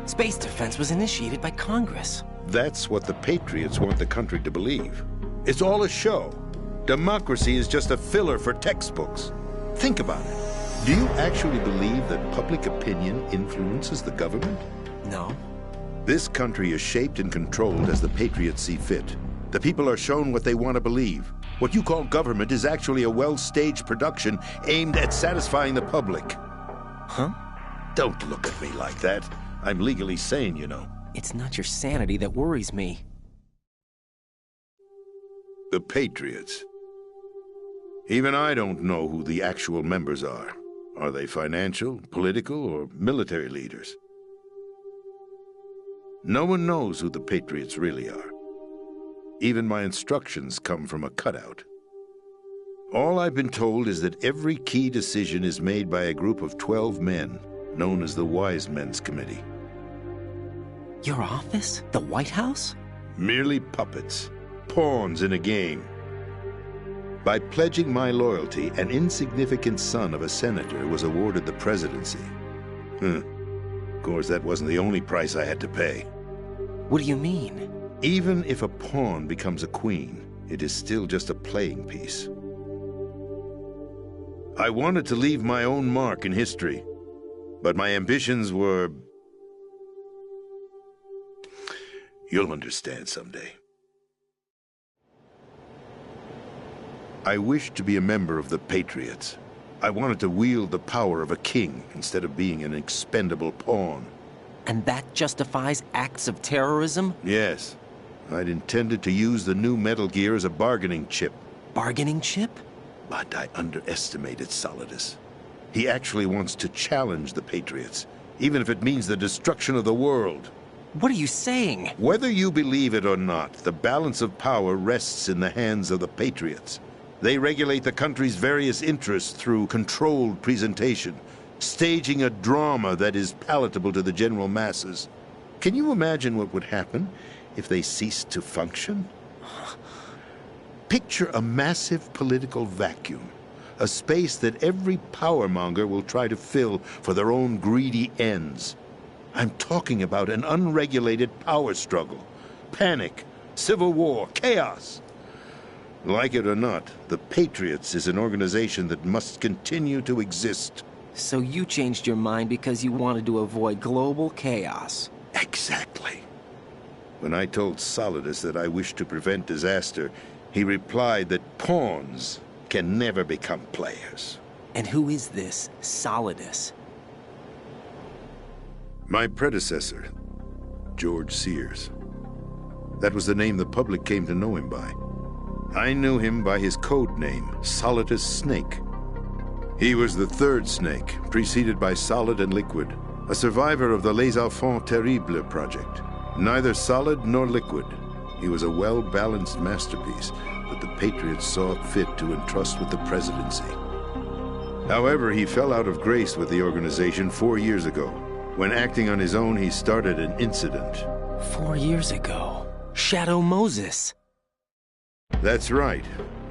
Space defense was initiated by Congress. That's what the Patriots want the country to believe. It's all a show. Democracy is just a filler for textbooks. Think about it. Do you actually believe that public opinion influences the government? No. This country is shaped and controlled as the Patriots see fit. The people are shown what they want to believe. What you call government is actually a well-staged production aimed at satisfying the public. Huh? Don't look at me like that. I'm legally sane, you know. It's not your sanity that worries me. The Patriots. Even I don't know who the actual members are. Are they financial, political, or military leaders? No one knows who the Patriots really are. Even my instructions come from a cutout. All I've been told is that every key decision is made by a group of 12 men, known as the Wise Men's Committee. Your office? The White House? Merely puppets, pawns in a game. By pledging my loyalty, an insignificant son of a senator was awarded the presidency. Of course, that wasn't the only price I had to pay. What do you mean? Even if a pawn becomes a queen, it is still just a playing piece. I wanted to leave my own mark in history, but my ambitions were... You'll understand someday. I wished to be a member of the Patriots. I wanted to wield the power of a king instead of being an expendable pawn. And that justifies acts of terrorism? Yes. I'd intended to use the new Metal Gear as a bargaining chip. Bargaining chip? But I underestimated Solidus. He actually wants to challenge the Patriots, even if it means the destruction of the world. What are you saying? Whether you believe it or not, the balance of power rests in the hands of the Patriots. They regulate the country's various interests through controlled presentation, staging a drama that is palatable to the general masses. Can you imagine what would happen if they ceased to function? Picture a massive political vacuum, a space that every powermonger will try to fill for their own greedy ends. I'm talking about an unregulated power struggle, panic, civil war, chaos. Like it or not, the Patriots is an organization that must continue to exist. So you changed your mind because you wanted to avoid global chaos. Exactly. When I told Solidus that I wished to prevent disaster, he replied that pawns can never become players. And who is this Solidus? My predecessor, George Sears. That was the name the public came to know him by. I knew him by his code name, Solidus Snake. He was the third snake, preceded by Solid and Liquid, a survivor of the Les Enfants Terribles project. Neither solid nor liquid, he was a well-balanced masterpiece that the Patriots saw fit to entrust with the presidency. However, he fell out of grace with the organization 4 years ago. When acting on his own, he started an incident. 4 years ago? Shadow Moses. That's right.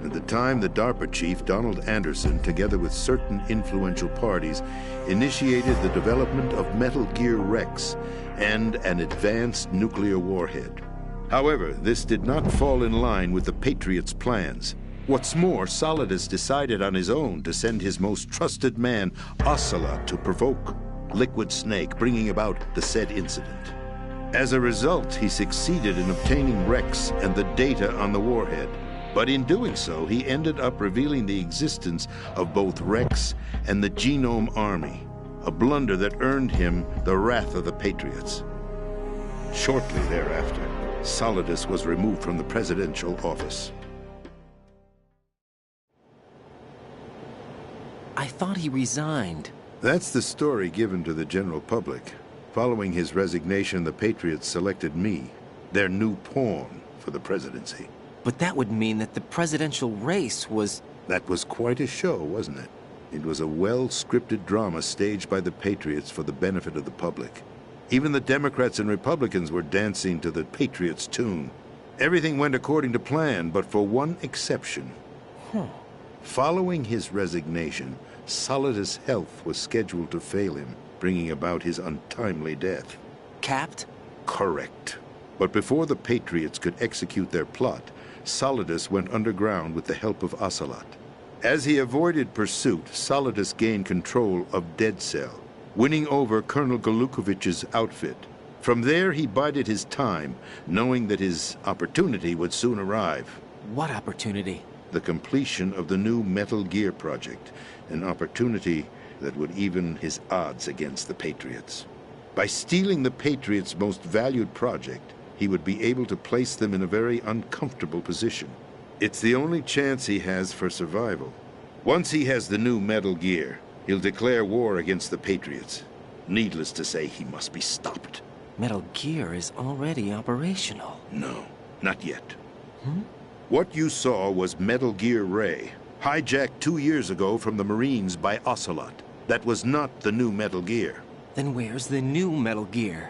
At the time, the DARPA chief, Donald Anderson, together with certain influential parties, initiated the development of Metal Gear Rex and an advanced nuclear warhead. However, this did not fall in line with the Patriots' plans. What's more, Solidus decided on his own to send his most trusted man, S.O.L, to provoke Liquid Snake, bringing about the said incident. As a result, he succeeded in obtaining Rex and the data on the warhead. But in doing so, he ended up revealing the existence of both Rex and the Genome Army, a blunder that earned him the wrath of the Patriots. Shortly thereafter, Solidus was removed from the presidential office. I thought he resigned. That's the story given to the general public. Following his resignation, the Patriots selected me, their new pawn, for the presidency. But that would mean that the presidential race was... That was quite a show, wasn't it? It was a well-scripted drama staged by the Patriots for the benefit of the public. Even the Democrats and Republicans were dancing to the Patriots' tune. Everything went according to plan, but for one exception. Following his resignation, Solidus' health was scheduled to fail him, bringing about his untimely death. Capped? Correct. But before the Patriots could execute their plot, Solidus went underground with the help of S.O.L. As he avoided pursuit, Solidus gained control of S.O.L, winning over Colonel Golukovich's outfit. From there, he bided his time, knowing that his opportunity would soon arrive. What opportunity? The completion of the new Metal Gear project, an opportunity that would even his odds against the Patriots. By stealing the Patriots' most valued project, he would be able to place them in a very uncomfortable position. It's the only chance he has for survival. Once he has the new Metal Gear, he'll declare war against the Patriots. Needless to say, he must be stopped. Metal Gear is already operational. No, not yet. What you saw was Metal Gear Ray, hijacked 2 years ago from the Marines by S.O.L. That was not the new Metal Gear. Then where's the new Metal Gear?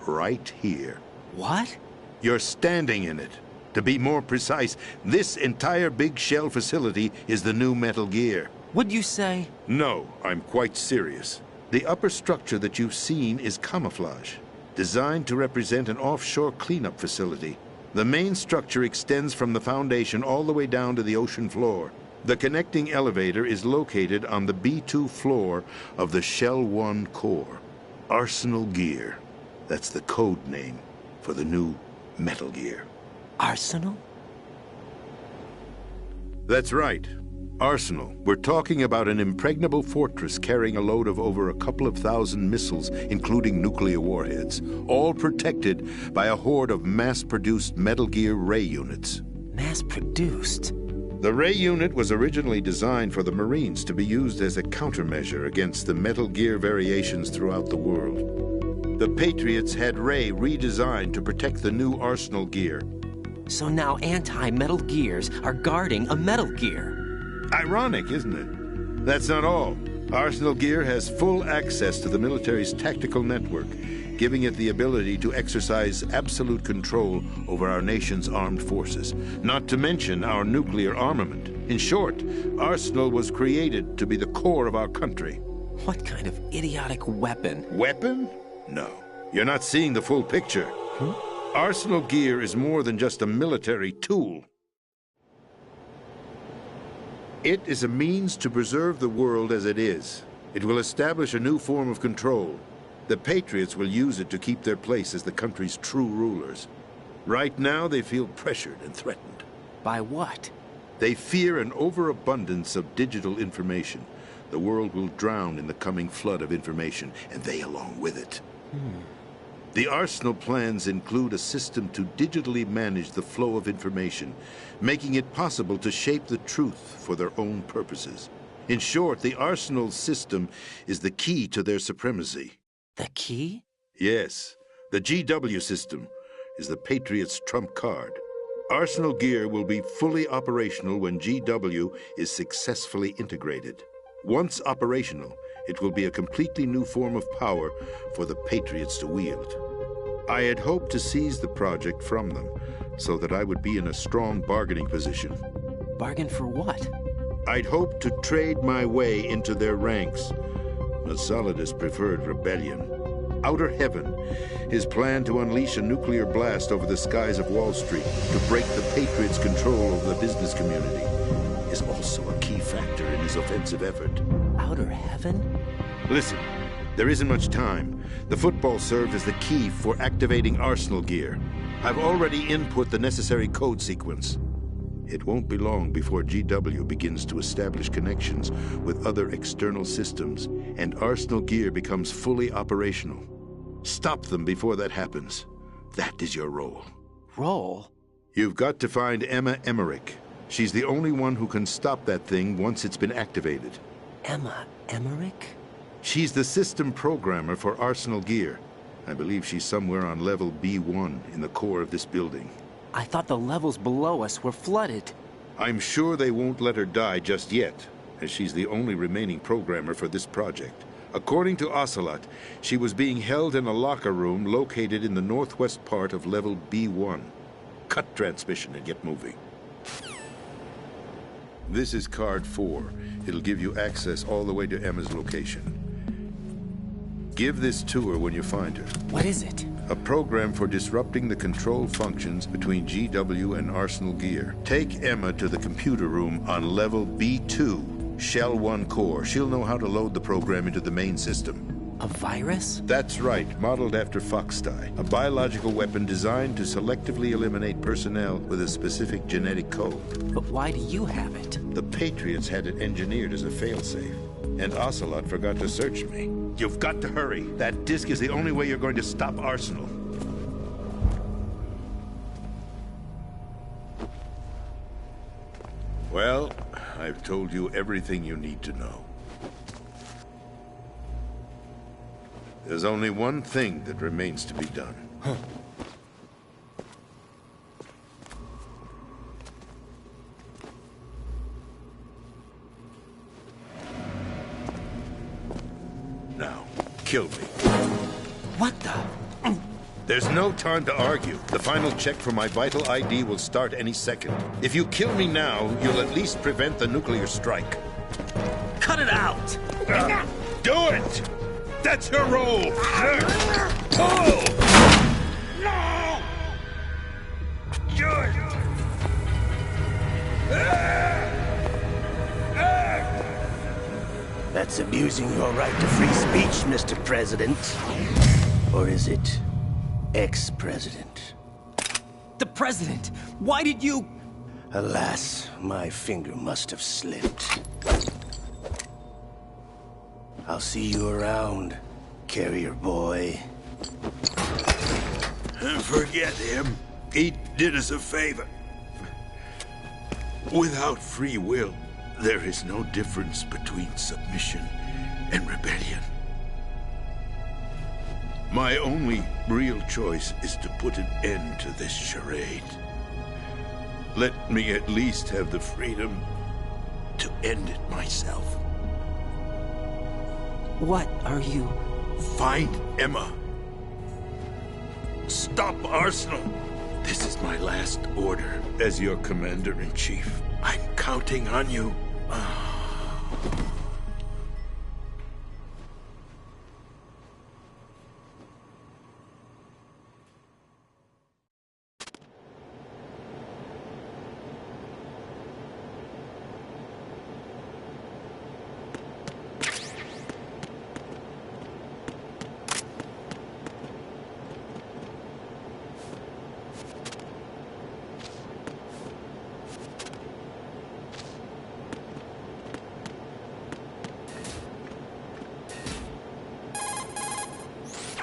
Right here. What? You're standing in it. To be more precise, this entire big shell facility is the new Metal Gear. Would you say? No, I'm quite serious. The upper structure that you've seen is camouflage, designed to represent an offshore cleanup facility. The main structure extends from the foundation all the way down to the ocean floor. The connecting elevator is located on the B2 floor of the Shell 1 core. Arsenal Gear. That's the code name for the new Metal Gear. Arsenal? That's right. Arsenal. We're talking about an impregnable fortress carrying a load of over a couple of thousand missiles, including nuclear warheads, all protected by a horde of mass-produced Metal Gear Ray units. Mass-produced? The Ray unit was originally designed for the Marines to be used as a countermeasure against the Metal Gear variations throughout the world. The Patriots had Ray redesigned to protect the new Arsenal Gear. So now anti-Metal Gears are guarding a Metal Gear. Ironic, isn't it? That's not all. Arsenal Gear has full access to the military's tactical network, giving it the ability to exercise absolute control over our nation's armed forces, not to mention our nuclear armament. In short, Arsenal was created to be the core of our country. What kind of idiotic weapon? Weapon? No. You're not seeing the full picture. Arsenal Gear is more than just a military tool. It is a means to preserve the world as it is. It will establish a new form of control. The Patriots will use it to keep their place as the country's true rulers. Right now, they feel pressured and threatened. By what? They fear an overabundance of digital information. The world will drown in the coming flood of information, and they along with it. The Arsenal plans include a system to digitally manage the flow of information, making it possible to shape the truth for their own purposes. In short, the Arsenal system is the key to their supremacy. The key? Yes. The GW system is the Patriots' trump card. Arsenal Gear will be fully operational when GW is successfully integrated. Once operational, it will be a completely new form of power for the Patriots to wield. I had hoped to seize the project from them, so that I would be in a strong bargaining position. Bargain for what? I'd hoped to trade my way into their ranks, but Solidus preferred rebellion. Outer Heaven, his plan to unleash a nuclear blast over the skies of Wall Street to break the Patriots' control over the business community, is also a key factor in his offensive effort. Outer Heaven? Listen, there isn't much time. The football served as the key for activating Arsenal Gear. I've already input the necessary code sequence. It won't be long before GW begins to establish connections with other external systems, and Arsenal Gear becomes fully operational. Stop them before that happens. That is your role. Role? You've got to find Emma Emmerich. She's the only one who can stop that thing once it's been activated. Emma Emmerich? She's the system programmer for Arsenal Gear. I believe she's somewhere on level B1 in the core of this building. I thought the levels below us were flooded. I'm sure they won't let her die just yet, as she's the only remaining programmer for this project. According to S.O.L, she was being held in a locker room located in the northwest part of level B1. Cut transmission and get moving. This is card 4. It'll give you access all the way to Emma's location. Give this to her when you find her. What is it? A program for disrupting the control functions between GW and Arsenal Gear. Take Emma to the computer room on level B2, Shell 1 core. She'll know how to load the program into the main system. A virus? That's right, modeled after Foxdie. A biological weapon designed to selectively eliminate personnel with a specific genetic code. But why do you have it? The Patriots had it engineered as a failsafe, and S.O.L forgot to search me. You've got to hurry. That disk is the only way you're going to stop Arsenal. Well, I've told you everything you need to know. There's only one thing that remains to be done. Now, kill me. What the? There's no time to argue. The final check for my vital ID will start any second. If you kill me now, you'll at least prevent the nuclear strike. Cut it out! Do it! That's your role! Oh! No! That's abusing your right to free speech, Mr. President. Or is it ex-president? The president! Why did you... Alas, my finger must have slipped. I'll see you around, carrier boy. Forget him. He did us a favor. Without free will, there is no difference between submission and rebellion. My only real choice is to put an end to this charade. Let me at least have the freedom to end it myself. What are you... Find Emma. Stop Arsenal. This is my last order as your commander-in-chief. I'm counting on you.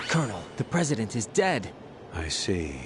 Colonel, the president is dead. I see.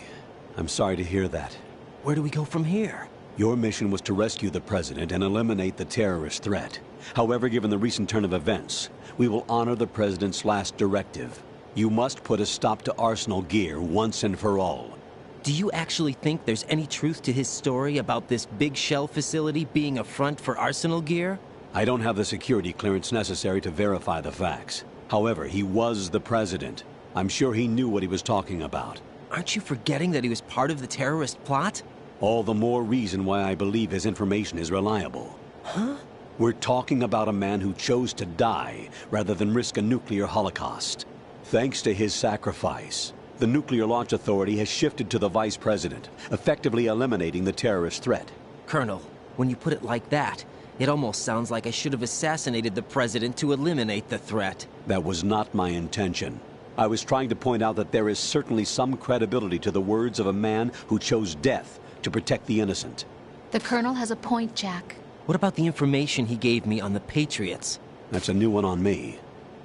I'm sorry to hear that. Where do we go from here? Your mission was to rescue the president and eliminate the terrorist threat. However, given the recent turn of events, we will honor the president's last directive. You must put a stop to Arsenal Gear once and for all. Do you actually think there's any truth to his story about this big shell facility being a front for Arsenal Gear? I don't have the security clearance necessary to verify the facts. However, he was the president. I'm sure he knew what he was talking about. Aren't you forgetting that he was part of the terrorist plot? All the more reason why I believe his information is reliable. Huh? We're talking about a man who chose to die rather than risk a nuclear holocaust. Thanks to his sacrifice, the Nuclear Launch Authority has shifted to the vice president, effectively eliminating the terrorist threat. Colonel, when you put it like that, it almost sounds like I should have assassinated the president to eliminate the threat. That was not my intention. I was trying to point out that there is certainly some credibility to the words of a man who chose death to protect the innocent. The Colonel has a point, Jack. What about the information he gave me on the Patriots? That's a new one on me.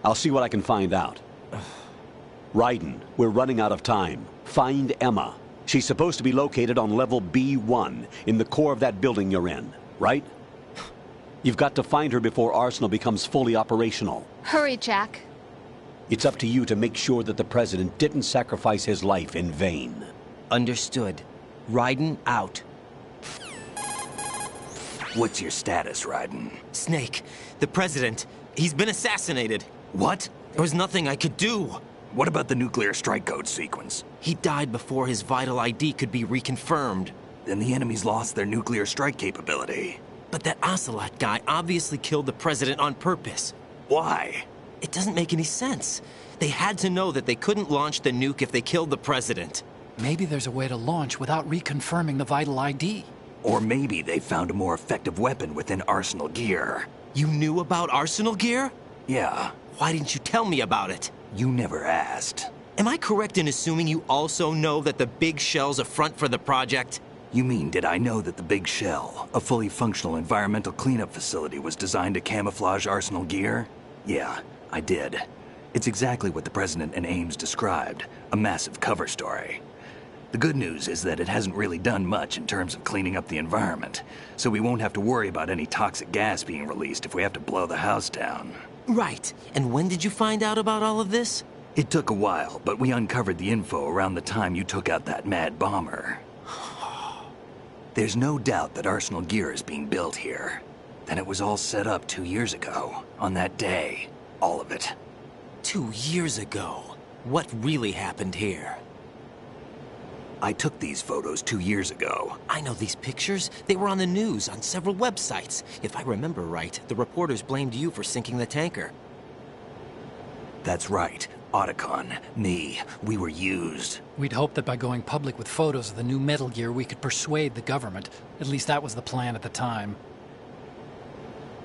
I'll see what I can find out. Raiden, we're running out of time. Find Emma. She's supposed to be located on level B1, in the core of that building you're in, right? You've got to find her before Arsenal becomes fully operational. Hurry, Jack. It's up to you to make sure that the president didn't sacrifice his life in vain. Understood. Raiden out. What's your status, Raiden? Snake, the president, he's been assassinated. What? There was nothing I could do. What about the nuclear strike code sequence? He died before his vital ID could be reconfirmed. Then the enemy's lost their nuclear strike capability. But that Ocelot guy obviously killed the president on purpose. Why? It doesn't make any sense. They had to know that they couldn't launch the nuke if they killed the president. Maybe there's a way to launch without reconfirming the vital ID. Or maybe they found a more effective weapon within Arsenal Gear. You knew about Arsenal Gear? Yeah. Why didn't you tell me about it? You never asked. Am I correct in assuming you also know that the Big Shell's a front for the project? You mean, did I know that the Big Shell, a fully functional environmental cleanup facility, was designed to camouflage Arsenal Gear? Yeah, I did. It's exactly what the President and Ames described, a massive cover story. The good news is that it hasn't really done much in terms of cleaning up the environment, so we won't have to worry about any toxic gas being released if we have to blow the house down. Right. And when did you find out about all of this? It took a while, but we uncovered the info around the time you took out that mad bomber. There's no doubt that Arsenal gear is being built here. And it was all set up 2 years ago, on that day. All of it. 2 years ago? What really happened here? I took these photos 2 years ago. I know these pictures. They were on the news, on several websites. If I remember right, the reporters blamed you for sinking the tanker. That's right. Otacon, me, we were used. We'd hoped that by going public with photos of the new Metal Gear, we could persuade the government. At least that was the plan at the time.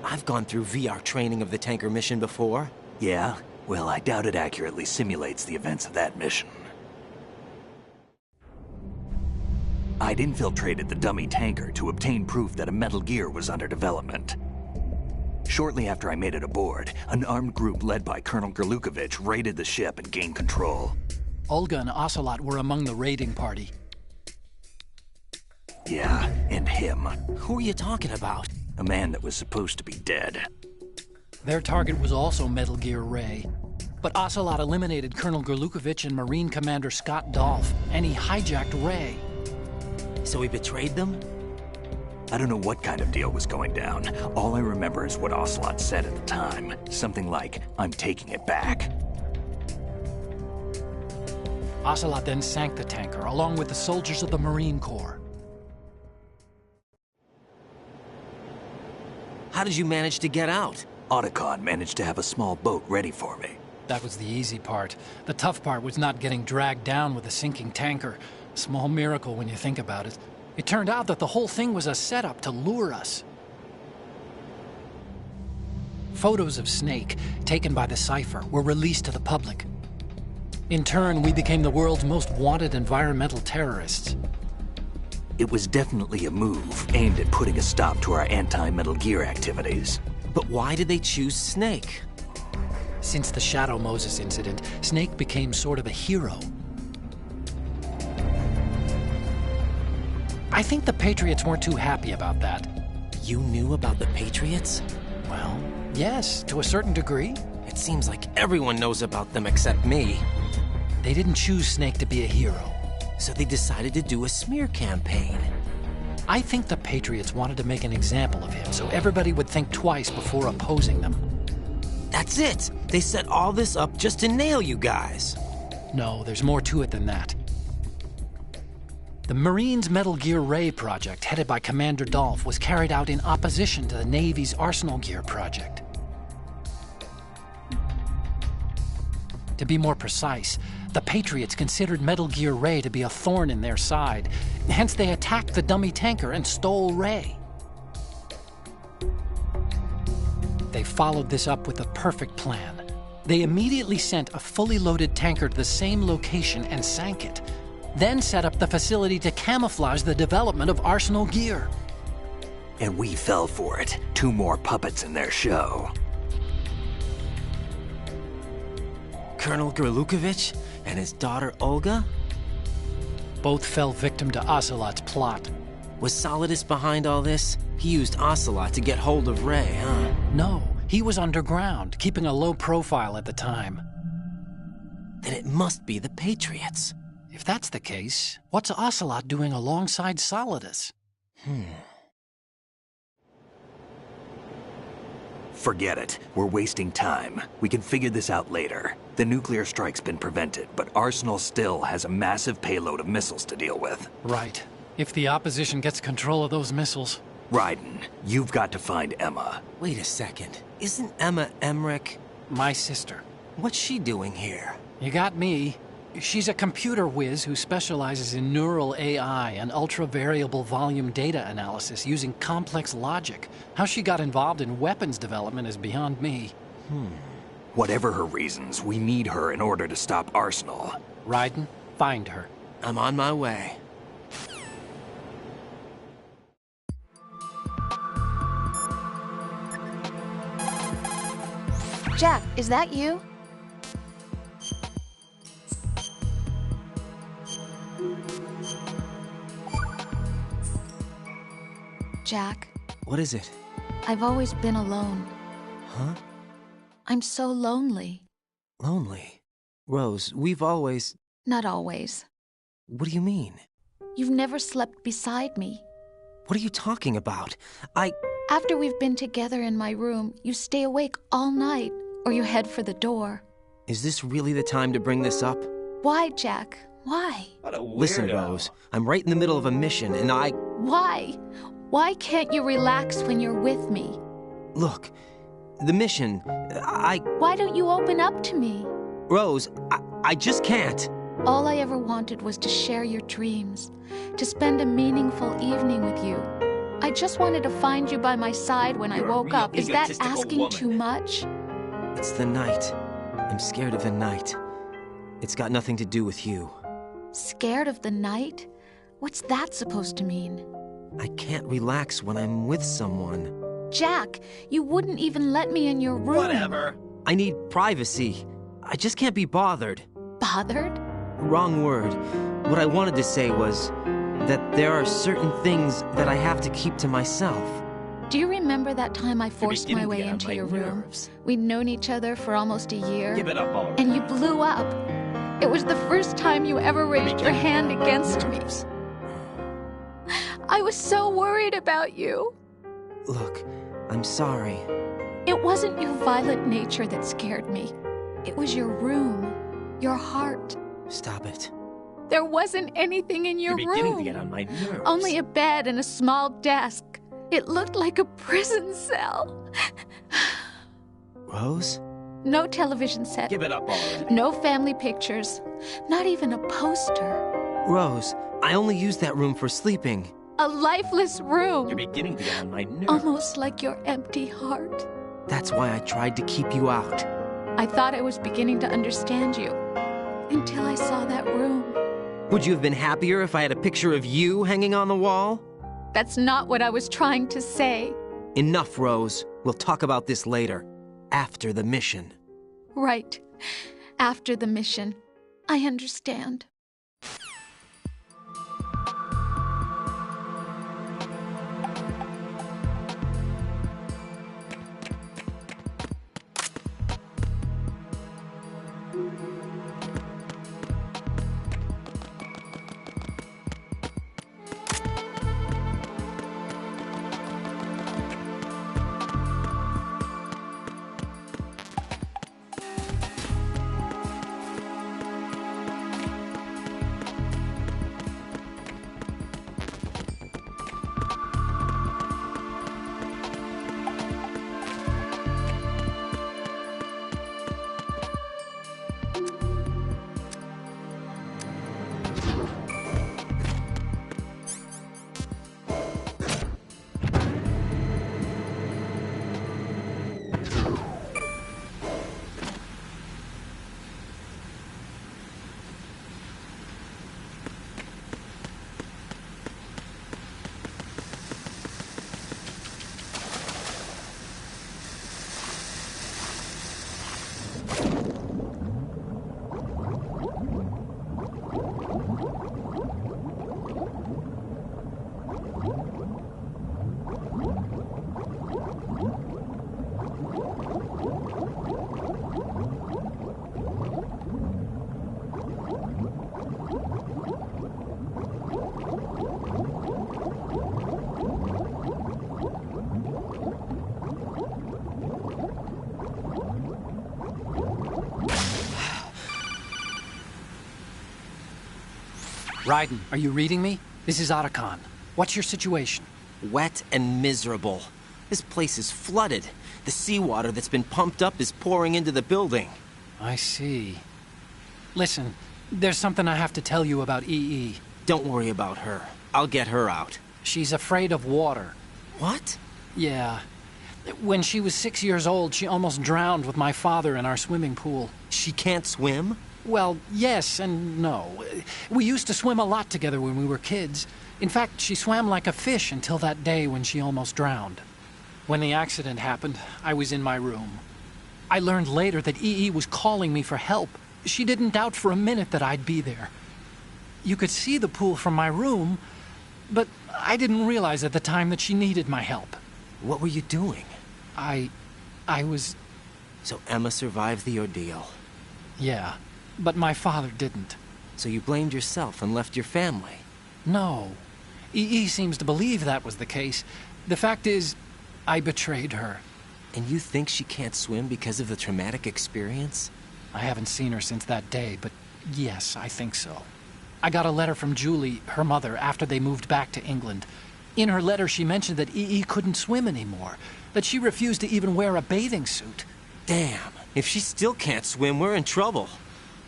I've gone through VR training of the tanker mission before. Yeah? Well, I doubt it accurately simulates the events of that mission. I'd infiltrated the dummy tanker to obtain proof that a Metal Gear was under development. Shortly after I made it aboard, an armed group led by Colonel Gerlukovich raided the ship and gained control. Olga and Ocelot were among the raiding party. Yeah, and him. Who are you talking about? A man that was supposed to be dead. Their target was also Metal Gear Ray. But Ocelot eliminated Colonel Gerlukovich and Marine Commander Scott Dolph, and he hijacked Ray. So he betrayed them? I don't know what kind of deal was going down. All I remember is what Ocelot said at the time. Something like, "I'm taking it back." Ocelot then sank the tanker, along with the soldiers of the Marine Corps. How did you manage to get out? Otacon managed to have a small boat ready for me. That was the easy part. The tough part was not getting dragged down with a sinking tanker. A small miracle when you think about it. It turned out that the whole thing was a setup to lure us. Photos of Snake, taken by the Cypher, were released to the public. In turn, we became the world's most wanted environmental terrorists. It was definitely a move aimed at putting a stop to our anti-Metal Gear activities. But why did they choose Snake? Since the Shadow Moses incident, Snake became sort of a hero. I think the Patriots weren't too happy about that. You knew about the Patriots? Well, yes, to a certain degree. It seems like everyone knows about them except me. They didn't choose Snake to be a hero. So they decided to do a smear campaign. I think the Patriots wanted to make an example of him so everybody would think twice before opposing them. That's it! They set all this up just to nail you guys. No, there's more to it than that. The Marines' Metal Gear Ray project, headed by Commander Dolph, was carried out in opposition to the Navy's Arsenal Gear project. To be more precise, the Patriots considered Metal Gear Ray to be a thorn in their side. Hence, they attacked the dummy tanker and stole Ray. They followed this up with a perfect plan. They immediately sent a fully loaded tanker to the same location and sank it. Then set up the facility to camouflage the development of Arsenal Gear. And we fell for it. 2 more puppets in their show. Colonel Gerlukovich and his daughter Olga? Both fell victim to Ocelot's plot. Was Solidus behind all this? He used Ocelot to get hold of Ray, huh? No, he was underground, keeping a low profile at the time. Then it must be the Patriots. If that's the case, what's Ocelot doing alongside Solidus? Forget it. We're wasting time. We can figure this out later. The nuclear strike's been prevented, but Arsenal still has a massive payload of missiles to deal with. Right. If the opposition gets control of those missiles. Raiden, you've got to find Emma. Wait a second. Isn't Emma Emmerich my sister? What's she doing here? You got me. She's a computer whiz who specializes in neural AI and ultra-variable volume data analysis using complex logic. How she got involved in weapons development is beyond me. Whatever her reasons, we need her in order to stop Arsenal. Raiden, find her. I'm on my way. Jack, is that you? Jack. What is it? I've always been alone. Huh? I'm so lonely. Lonely? Rose, we've always... Not always. What do you mean? You've never slept beside me. What are you talking about? After we've been together in my room, you stay awake all night, or you head for the door. Is this really the time to bring this up? Why, Jack? Why? What a weirdo. Listen, Rose, I'm right in the middle of a mission, and Why? Why can't you relax when you're with me? Look, the mission, Why don't you open up to me? Rose, I just can't. All I ever wanted was to share your dreams, to spend a meaningful evening with you. I just wanted to find you by my side when I woke up. Is that asking too much? It's the night. I'm scared of the night. It's got nothing to do with you. Scared of the night? What's that supposed to mean? I can't relax when I'm with someone. Jack, you wouldn't even let me in your room. Whatever. I need privacy. I just can't be bothered. Bothered? Wrong word. What I wanted to say was that there are certain things that I have to keep to myself. Do you remember that time I forced my way into your room? We'd known each other for almost a year. Give it up already. And you blew up. It was the first time you ever raised your hand against me. I was so worried about you. Look, I'm sorry. It wasn't your violent nature that scared me. It was your room, your heart. Stop it. There wasn't anything in your room. You're beginning to get on my nerves. Only a bed and a small desk. It looked like a prison cell. Rose? No television set. Give it up already. No family pictures. Not even a poster. Rose, I only use that room for sleeping. A lifeless room. You're beginning to get on my nerves. Almost like your empty heart. That's why I tried to keep you out. I thought I was beginning to understand you. Until I saw that room. Would you have been happier if I had a picture of you hanging on the wall? That's not what I was trying to say. Enough, Rose. We'll talk about this later. After the mission. Right. After the mission. I understand. Raiden, are you reading me? This is Otacon. What's your situation? Wet and miserable. This place is flooded. The seawater that's been pumped up is pouring into the building. I see. Listen, there's something I have to tell you about EE. Don't worry about her. I'll get her out. She's afraid of water. What? Yeah. When she was 6 years old, she almost drowned with my father in our swimming pool. She can't swim? Well, yes and no. We used to swim a lot together when we were kids. In fact, she swam like a fish until that day when she almost drowned. When the accident happened, I was in my room. I learned later that EE was calling me for help. She didn't doubt for a minute that I'd be there. You could see the pool from my room, But I didn't realize at the time that she needed my help. What were you doing? I was... So Emma survived the ordeal. Yeah, but my father didn't. So you blamed yourself and left your family? No. He seems to believe that was the case. The fact is, I betrayed her. And you think she can't swim because of the traumatic experience? I haven't seen her since that day, but yes, I think so. I got a letter from Julie, her mother, after they moved back to England. In her letter, she mentioned that E.E. couldn't swim anymore, that she refused to even wear a bathing suit. Damn, if she still can't swim, we're in trouble.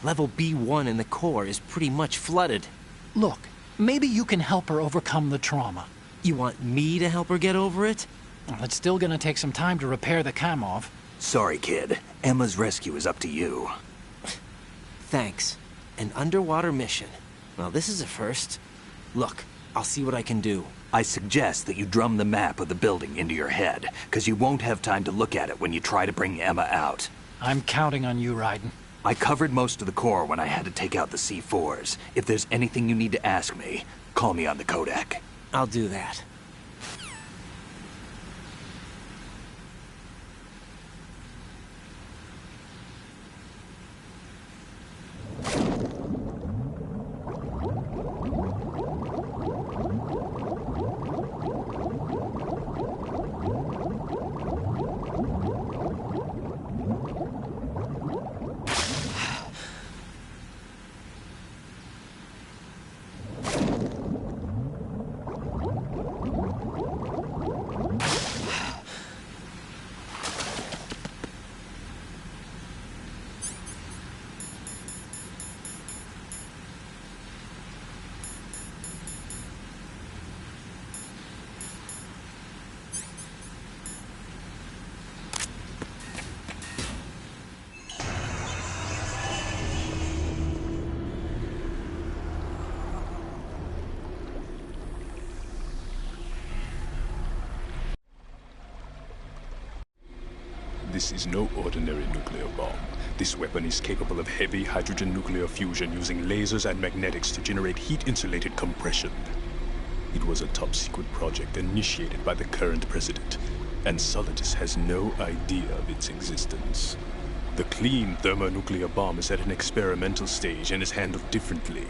Level B1 in the core is pretty much flooded. Look, maybe you can help her overcome the trauma. You want me to help her get over it? Well, it's still gonna take some time to repair the Kamov. Sorry, kid. Emma's rescue is up to you. Thanks. An underwater mission. Well, this is a first. Look, I'll see what I can do. I suggest that you drum the map of the building into your head, because you won't have time to look at it when you try to bring Emma out. I'm counting on you, Raiden. I covered most of the core when I had to take out the C4s. If there's anything you need to ask me, call me on the Kodak. I'll do that. This is no ordinary nuclear bomb. This weapon is capable of heavy hydrogen nuclear fusion using lasers and magnetics to generate heat-insulated compression. It was a top-secret project initiated by the current president, and Solidus has no idea of its existence. The clean thermonuclear bomb is at an experimental stage and is handled differently.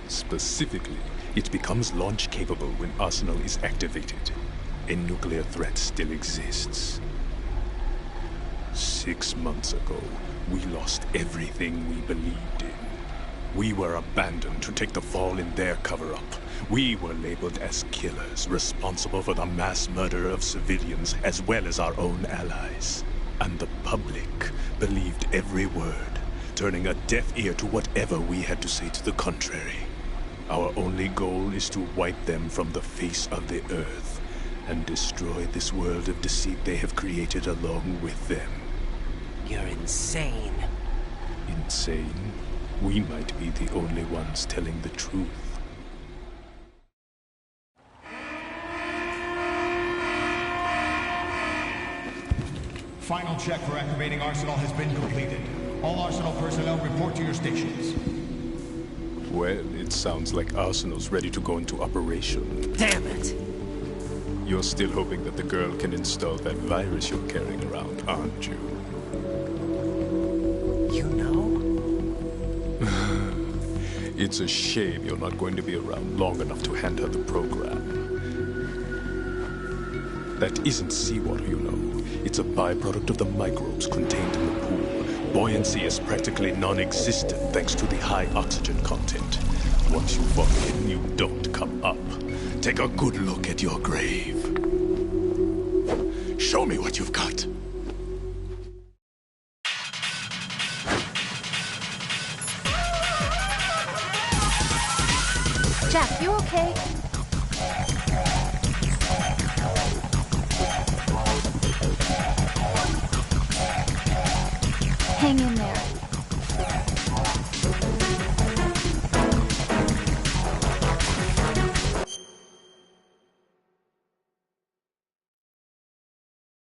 Specifically, it becomes launch-capable when Arsenal is activated. A nuclear threat still exists. 6 months ago, we lost everything we believed in. We were abandoned to take the fall in their cover-up. We were labeled as killers, responsible for the mass murder of civilians as well as our own allies. And the public believed every word, turning a deaf ear to whatever we had to say to the contrary. Our only goal is to wipe them from the face of the earth and destroy this world of deceit they have created along with them. You're insane. Insane? We might be the only ones telling the truth. Final check for activating Arsenal has been completed. All Arsenal personnel report to your stations. Well, it sounds like Arsenal's ready to go into operation. Damn it! You're still hoping that the girl can install that virus you're carrying around, aren't you? You know? It's a shame you're not going to be around long enough to hand her the program. That isn't seawater, you know. It's a byproduct of the microbes contained in the pool. Buoyancy is practically non-existent thanks to the high oxygen content. Once you fall in, you don't come up. Take a good look at your grave. Show me what you've got. Jack, you okay? Hang in there.